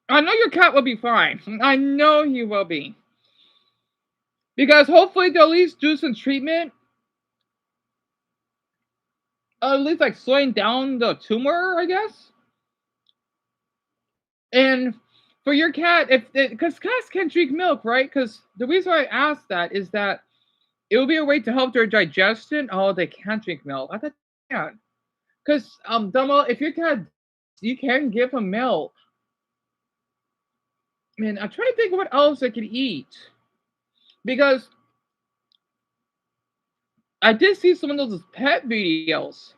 I know your cat will be fine. I know he will be. Because hopefully they'll at least do some treatment. At least like slowing down the tumor, I guess. And for your cat, because cats can drink milk, right? Because the reason why I asked that is that it will be a way to help their digestion. Oh, they can't drink milk. I thought they can. Because Dumbo, if your cat, you can give him milk. Man, I'm trying to think of what else I could eat. Because I did see some of those pet videos.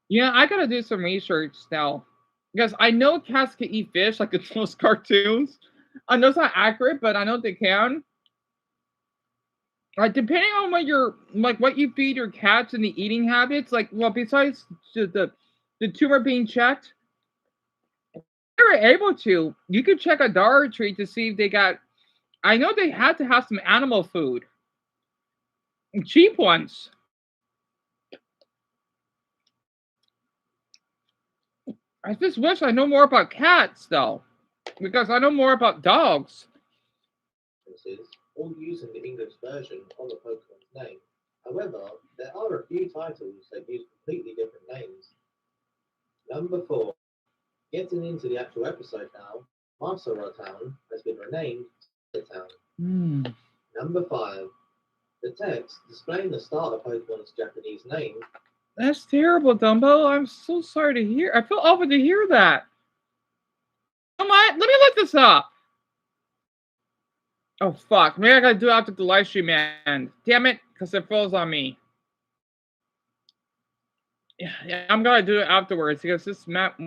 Yeah, I gotta do some research now. Because I know cats can eat fish like in those cartoons. I know it's not accurate, but I know they can. Depending on what you feed your cats and the eating habits, besides the tumor being checked, if you're able to, you could check a Dollar Tree to see if they got. I know they had to have some animal food, cheap ones. I just wish I know more about cats though, because I know more about dogs. All using the English version of the Pokemon's name. However, there are a few titles that use completely different names. Number 4. Getting into the actual episode now, Masura Town has been renamed Town. Number 5. The text displaying the start of Pokemon's Japanese name. That's terrible, Dumbo. I'm so sorry to hear. I feel awful to hear that. Come on, let me look this up. Oh, fuck. Maybe I gotta do it after the live stream, man. Damn it, because it froze on me. Yeah, I'm gonna do it afterwards because this map.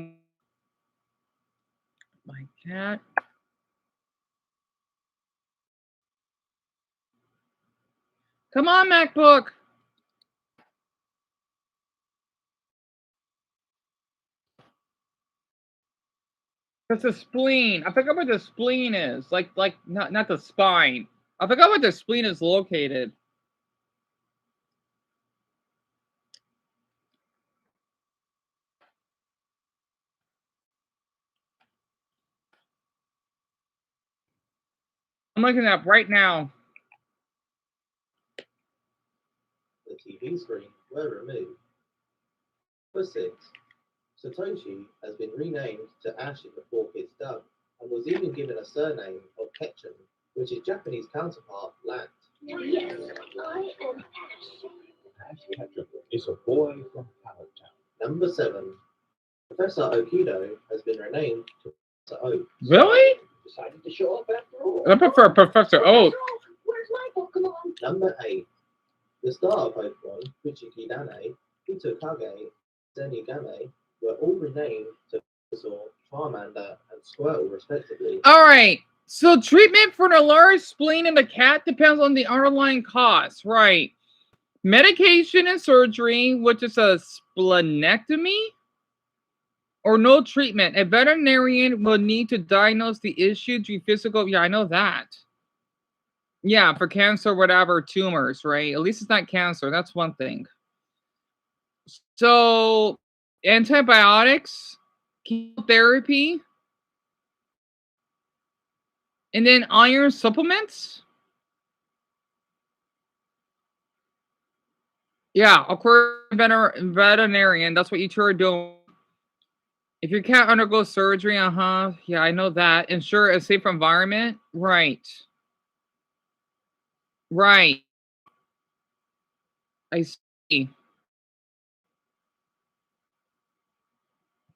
My cat. Come on, MacBook. That's the spleen. I forgot where the spleen is. Like not the spine. I forgot where the spleen is located. I'm looking it up right now. The TV screen were removed. Number 6. Satoshi has been renamed to Ash in the 4Kids dub, and was even given a surname of Ketchum, which his Japanese counterpart lacked. Yes, I am Ash. Ash Ketchum is a boy from Pallet Town. Number 7. Professor Okido has been renamed to Professor Oak. Really? Decided to show up after all. I prefer Professor Oak. Where's my Pokemon? Number 8. The starter Pokemon, Kuchiki Dane, Hitokage, Zenigame, were all renamed to Venusaur, Charmander, and Squirtle, respectively. All right. So treatment for the large spleen in the cat depends on the underlying cause, right? Medication and surgery, which is a splenectomy, or no treatment. A veterinarian will need to diagnose the issue through physical. Yeah, I know that. Yeah, for cancer, whatever, tumors, right? At least it's not cancer. That's one thing. So, antibiotics, chemotherapy, and then iron supplements. Yeah, of course, veterinarian. That's what you two are doing. If your cat undergoes surgery, yeah, I know that. Ensure a safe environment. Right. Right. I see.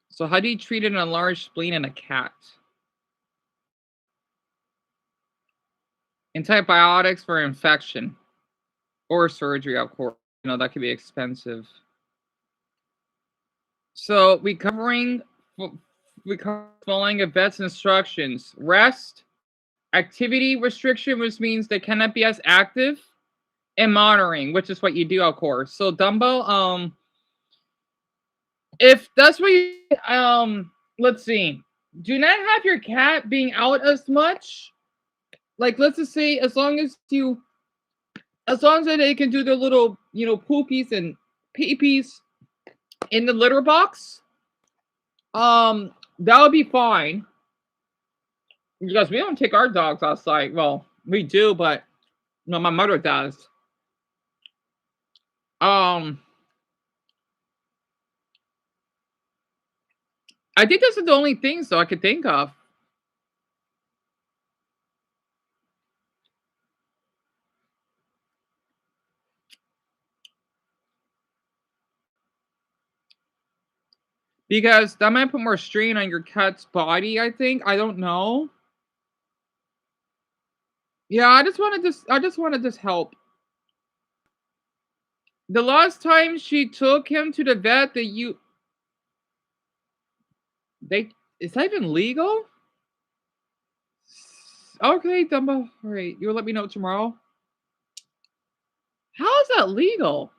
So how do you treat an enlarged spleen in a cat? Antibiotics for infection. Or surgery, of course. You know, that could be expensive. So we following a vet's instructions. Rest, activity restriction, which means they cannot be as active, and monitoring, which is what you do, of course. So Dumbo, if that's what you let's see. Do not have your cat being out as much. Like, let's just say as long as they can do their little, poopies and pee-pees in the litter box, that would be fine. Because we don't take our dogs outside. Well, we do, but no, my mother does. I think those are the only things though I could think of. Because that might put more strain on your cat's body, I think. I don't know. Yeah, I just want to help. The last time she took him to the vet, is that even legal? Okay, Dumbo. All right, you'll let me know tomorrow. How is that legal?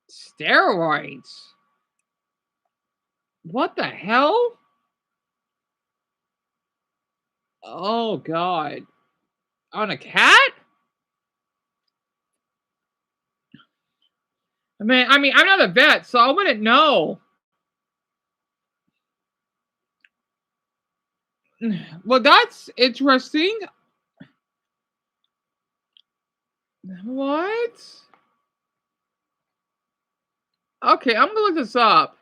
Steroids. What the hell? Oh God. On a cat? I mean, I'm not a vet, so I wouldn't know. Well, that's interesting. What? Okay, I'm gonna look this up.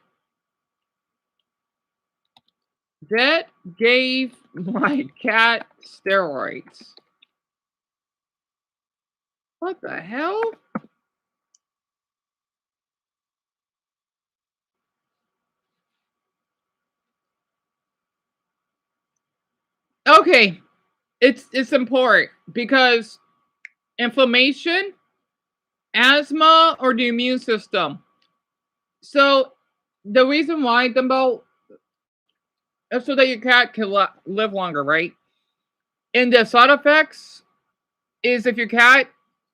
Vet gave my cat steroids. What the hell? Okay, it's important because inflammation, asthma, or the immune system. So the reason why, Dumbo, is so that your cat can live longer, right? And the side effects is if your cat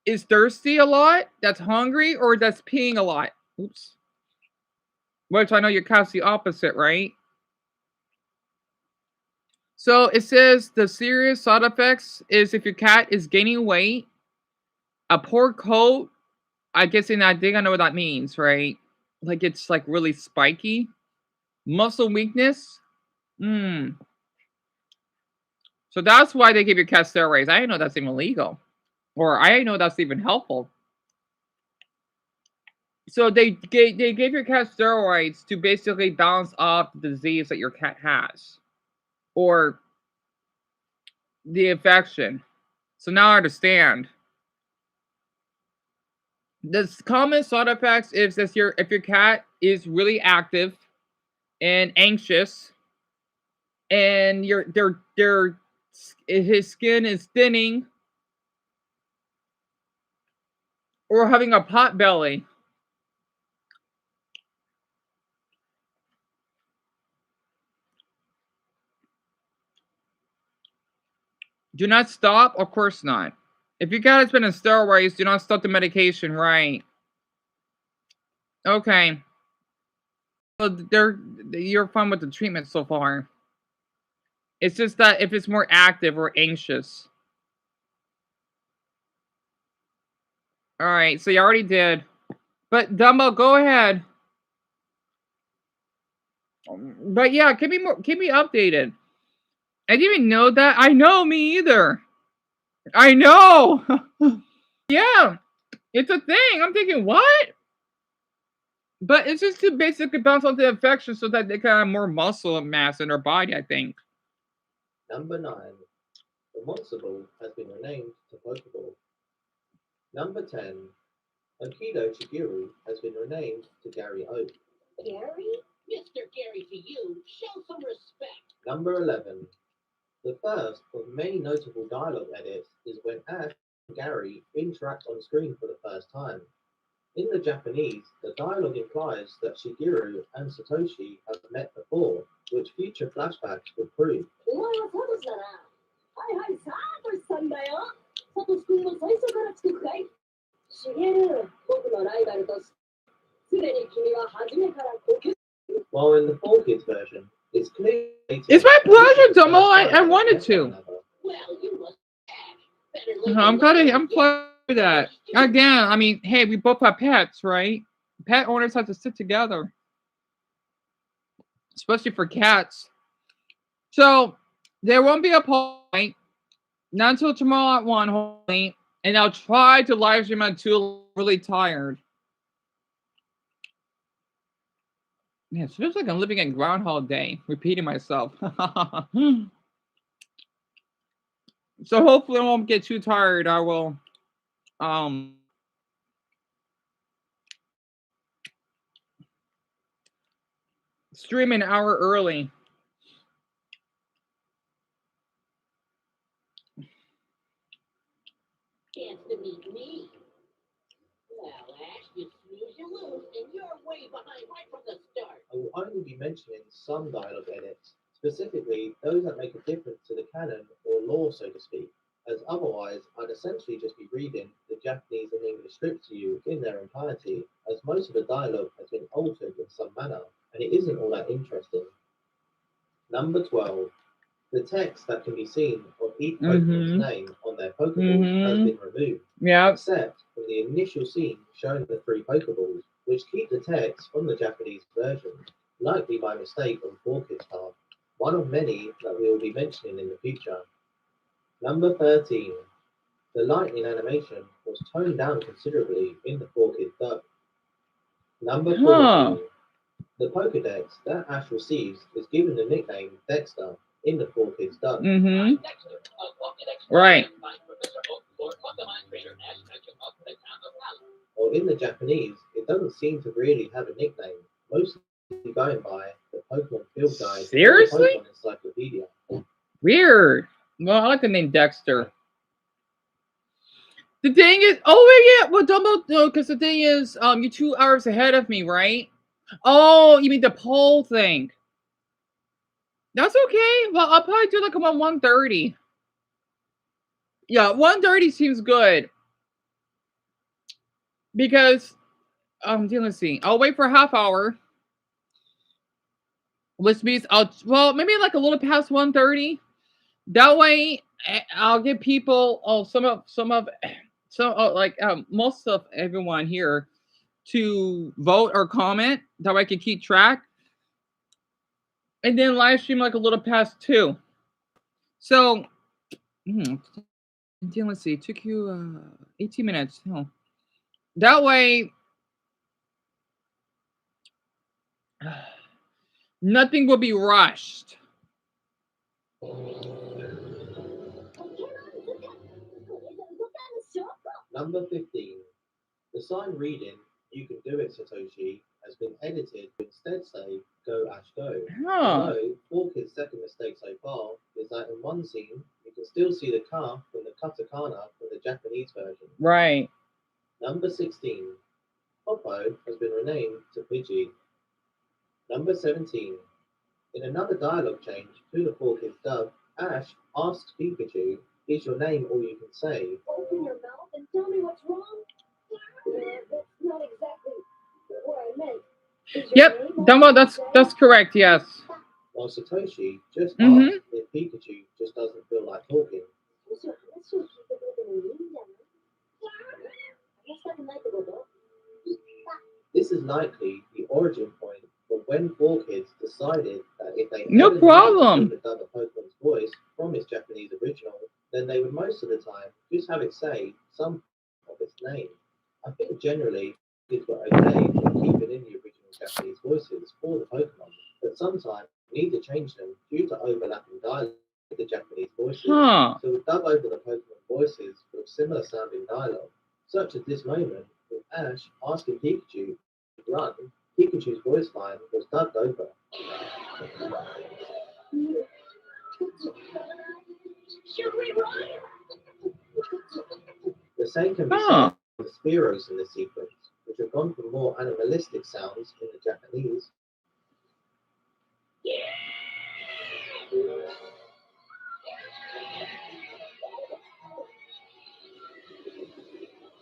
is thirsty a lot, that's hungry, or that's peeing a lot. Oops. Which I know your cat's the opposite, right? So it says the serious side effects is if your cat is gaining weight, a poor coat. I guess I think I know what that means, right? Like it's like really spiky. Muscle weakness. So that's why they give your cat steroids. I didn't know that's even illegal. Or I didn't know that's even helpful. So they gave your cat steroids to basically balance off the disease that your cat has. Or the infection. So now I understand. The common side effects is if your cat is really active and anxious, and his skin is thinning, or having a pot belly. Do not stop? Of course not. If your cat has been on steroids, do not stop the medication, right? Okay. So you're fine with the treatment so far. It's just that if it's more active or anxious. Alright, so you already did. But Dumbo, go ahead. But yeah, keep me updated. I didn't even know that. I know, me either. I know. Yeah, it's a thing. I'm thinking, what? But it's just to basically bounce off the infection so that they can have more muscle mass in their body, I think. Number 9. The Monster Ball has been renamed to Pokeball. Number 10. Aikido Chiguru has been renamed to Gary Oak. Gary? Mr. Gary to you. Show some respect. Number 11. The first of many notable dialogue edits is when Ash and Gary interact on screen for the first time. In the Japanese, the dialogue implies that Shigeru and Satoshi have met before, which future flashbacks would prove. お前はサトシだな。はいはい、サトシさんだよ。サトシ君も最初から作るかい？シゲル、僕のライバルとすでに君は初めからこけ。 While in the 4Kids version, it's clear. It's my pleasure, Dumbo. I wanted to. Well, you must I'm glad with that. Again, I mean, hey, we both have pets, right? Pet owners have to sit together. Especially for cats. So, there won't be a point. Not until tomorrow at 1, hopefully. And I'll try to live stream at 2. I'm really tired. Man, it feels like I'm living in Groundhog Day. Repeating myself. So hopefully I won't get too tired. I will stream an hour early. Chance to meet me. Well, Ash, you snooze, you lose, and you're way behind right from the start. I will only be mentioning some dialogue edits, specifically those that make a difference to the canon or lore, so to speak, as otherwise I'd essentially just be reading the Japanese and English script to you in their entirety, as most of the dialogue has been altered in some manner, and it isn't all that interesting. Number 12. The text that can be seen of each Pokemon's name on their Pokeball has been removed, except for the initial scene showing the 3 Pokeballs, which keep the text from the Japanese version, likely by mistake on 4Kids' part, one of many that we will be mentioning in the future. Number 13. The lightning animation was toned down considerably in the 4Kids dub. Number 14. The Pokedex that Ash receives is given the nickname Dexter in the 4Kids dub. Right. Or in the Japanese, it doesn't seem to really have a nickname, mostly going by the Pokemon Field Guide. Seriously? Pokemon Encyclopedia. Weird. Well, I like the name Dexter. The thing is, oh yeah, well, Dumbo, no, because the thing is, you're 2 hours ahead of me, right? Oh, you mean the poll thing? That's okay. Well, I'll probably do like about 1:30. Yeah, 1:30 seems good. Because, let's see. I'll wait for a half hour. Which means maybe like a little past 1:30. That way, I'll give people, most of everyone here to vote or comment. That way I can keep track. And then live stream like a little past 2. So Let's see. It took you 18 minutes. No. That way, nothing will be rushed. Number 15. The sign reading, "You can do it, Satoshi," has been edited to instead say, "Go Ash Go." Although, 4Kid's second mistake so far is that in one scene, you can still see the ka from the katakana from the Japanese version. Right. Number 16. Popo has been renamed to Pidgey. Number 17. In another dialogue change to the 4Kids dub, Ash asks Pikachu, "Is your name all you can say?" Open your mouth and tell me what's wrong. That's not exactly what I meant. Yep, Dumbo, that's correct. Yes. While Satoshi just asks if Pikachu just doesn't feel like talking. This is likely the origin point for when 4Kids decided that if they No ever problem. needed to overdub a Pokemon's voice from its Japanese original, then they would most of the time just have it say some of its name. I think generally kids were okay with keeping in the original Japanese voices for the Pokemon, but sometimes you need to change them due to overlapping dialogue with the Japanese voices. Huh. So we dub over the Pokemon voices with similar sounding dialogue, such as this moment with Ash asking Pikachu to run. Pikachu's voice line was dubbed over. Should we run? The same can be said for the Spearows in the sequence, which have gone for more animalistic sounds in the Japanese.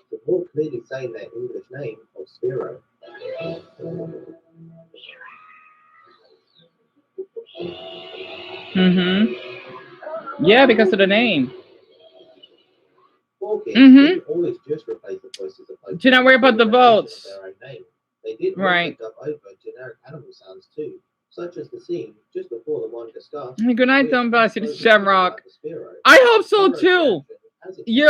To more clearly saying their English name of Spearow. Yeah, because of the name. 4Kids didn't always just replace the voices of Pokemon. Do not worry about the votes. Their own name. They did Right. also dub over generic animal sounds too, such as the scene just before the one discussed. Good night, Dumbo. It's Shamrock. Spearow. I hope so too.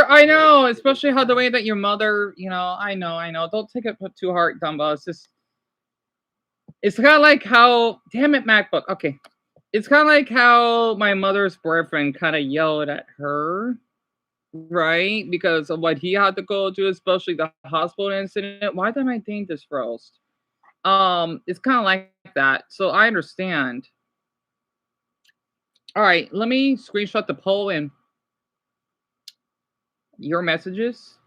I know, especially how the way that your mother, I know. Don't take it too hard, Dumbo. It's kind of like how, damn it, MacBook. Okay. It's kind of like how my mother's boyfriend kind of yelled at her, right? Because of what he had to go to, especially the hospital incident. Why did my thing just froze? It's kind of like that. So I understand. All right, let me screenshot the poll and your messages.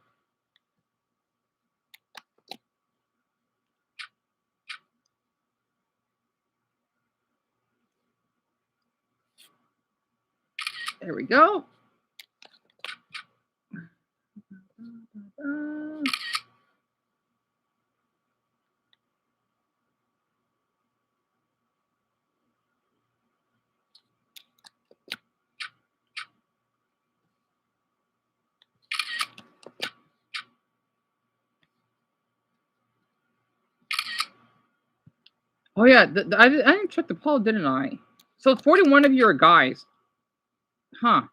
There we go. Oh yeah, I didn't check the poll, didn't I? So 41 of you are guys. Huh.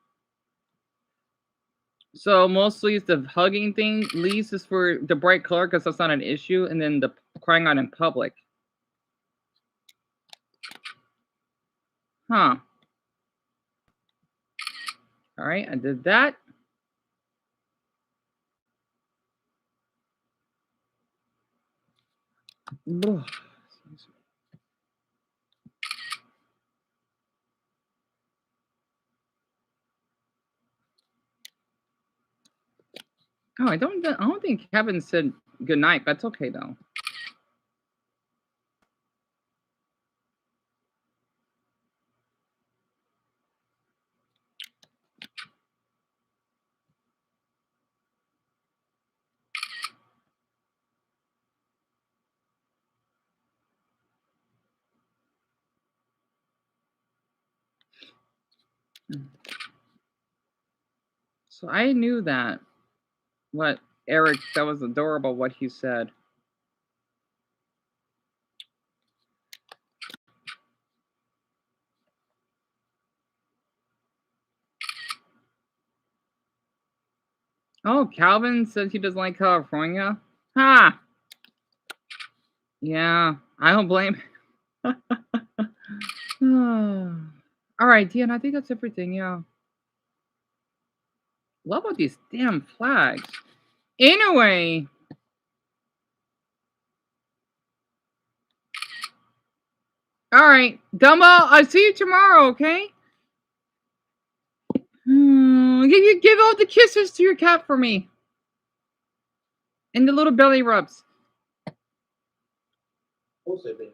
So mostly it's the hugging thing. Least is for the bright color because that's not an issue. And then the crying out in public. Huh. All right, I did that. Ugh. Oh, I don't think Kevin said good night. That's okay though. So I knew that. What Eric? That was adorable. What he said. Oh, Calvin said he doesn't like California. Ha! Yeah, I don't blame. All right, Dion, I think that's everything. Yeah. What about these damn flags? Anyway. All right, Dumbo, I'll see you tomorrow, okay? You give all the kisses to your cat for me. And the little belly rubs. Also been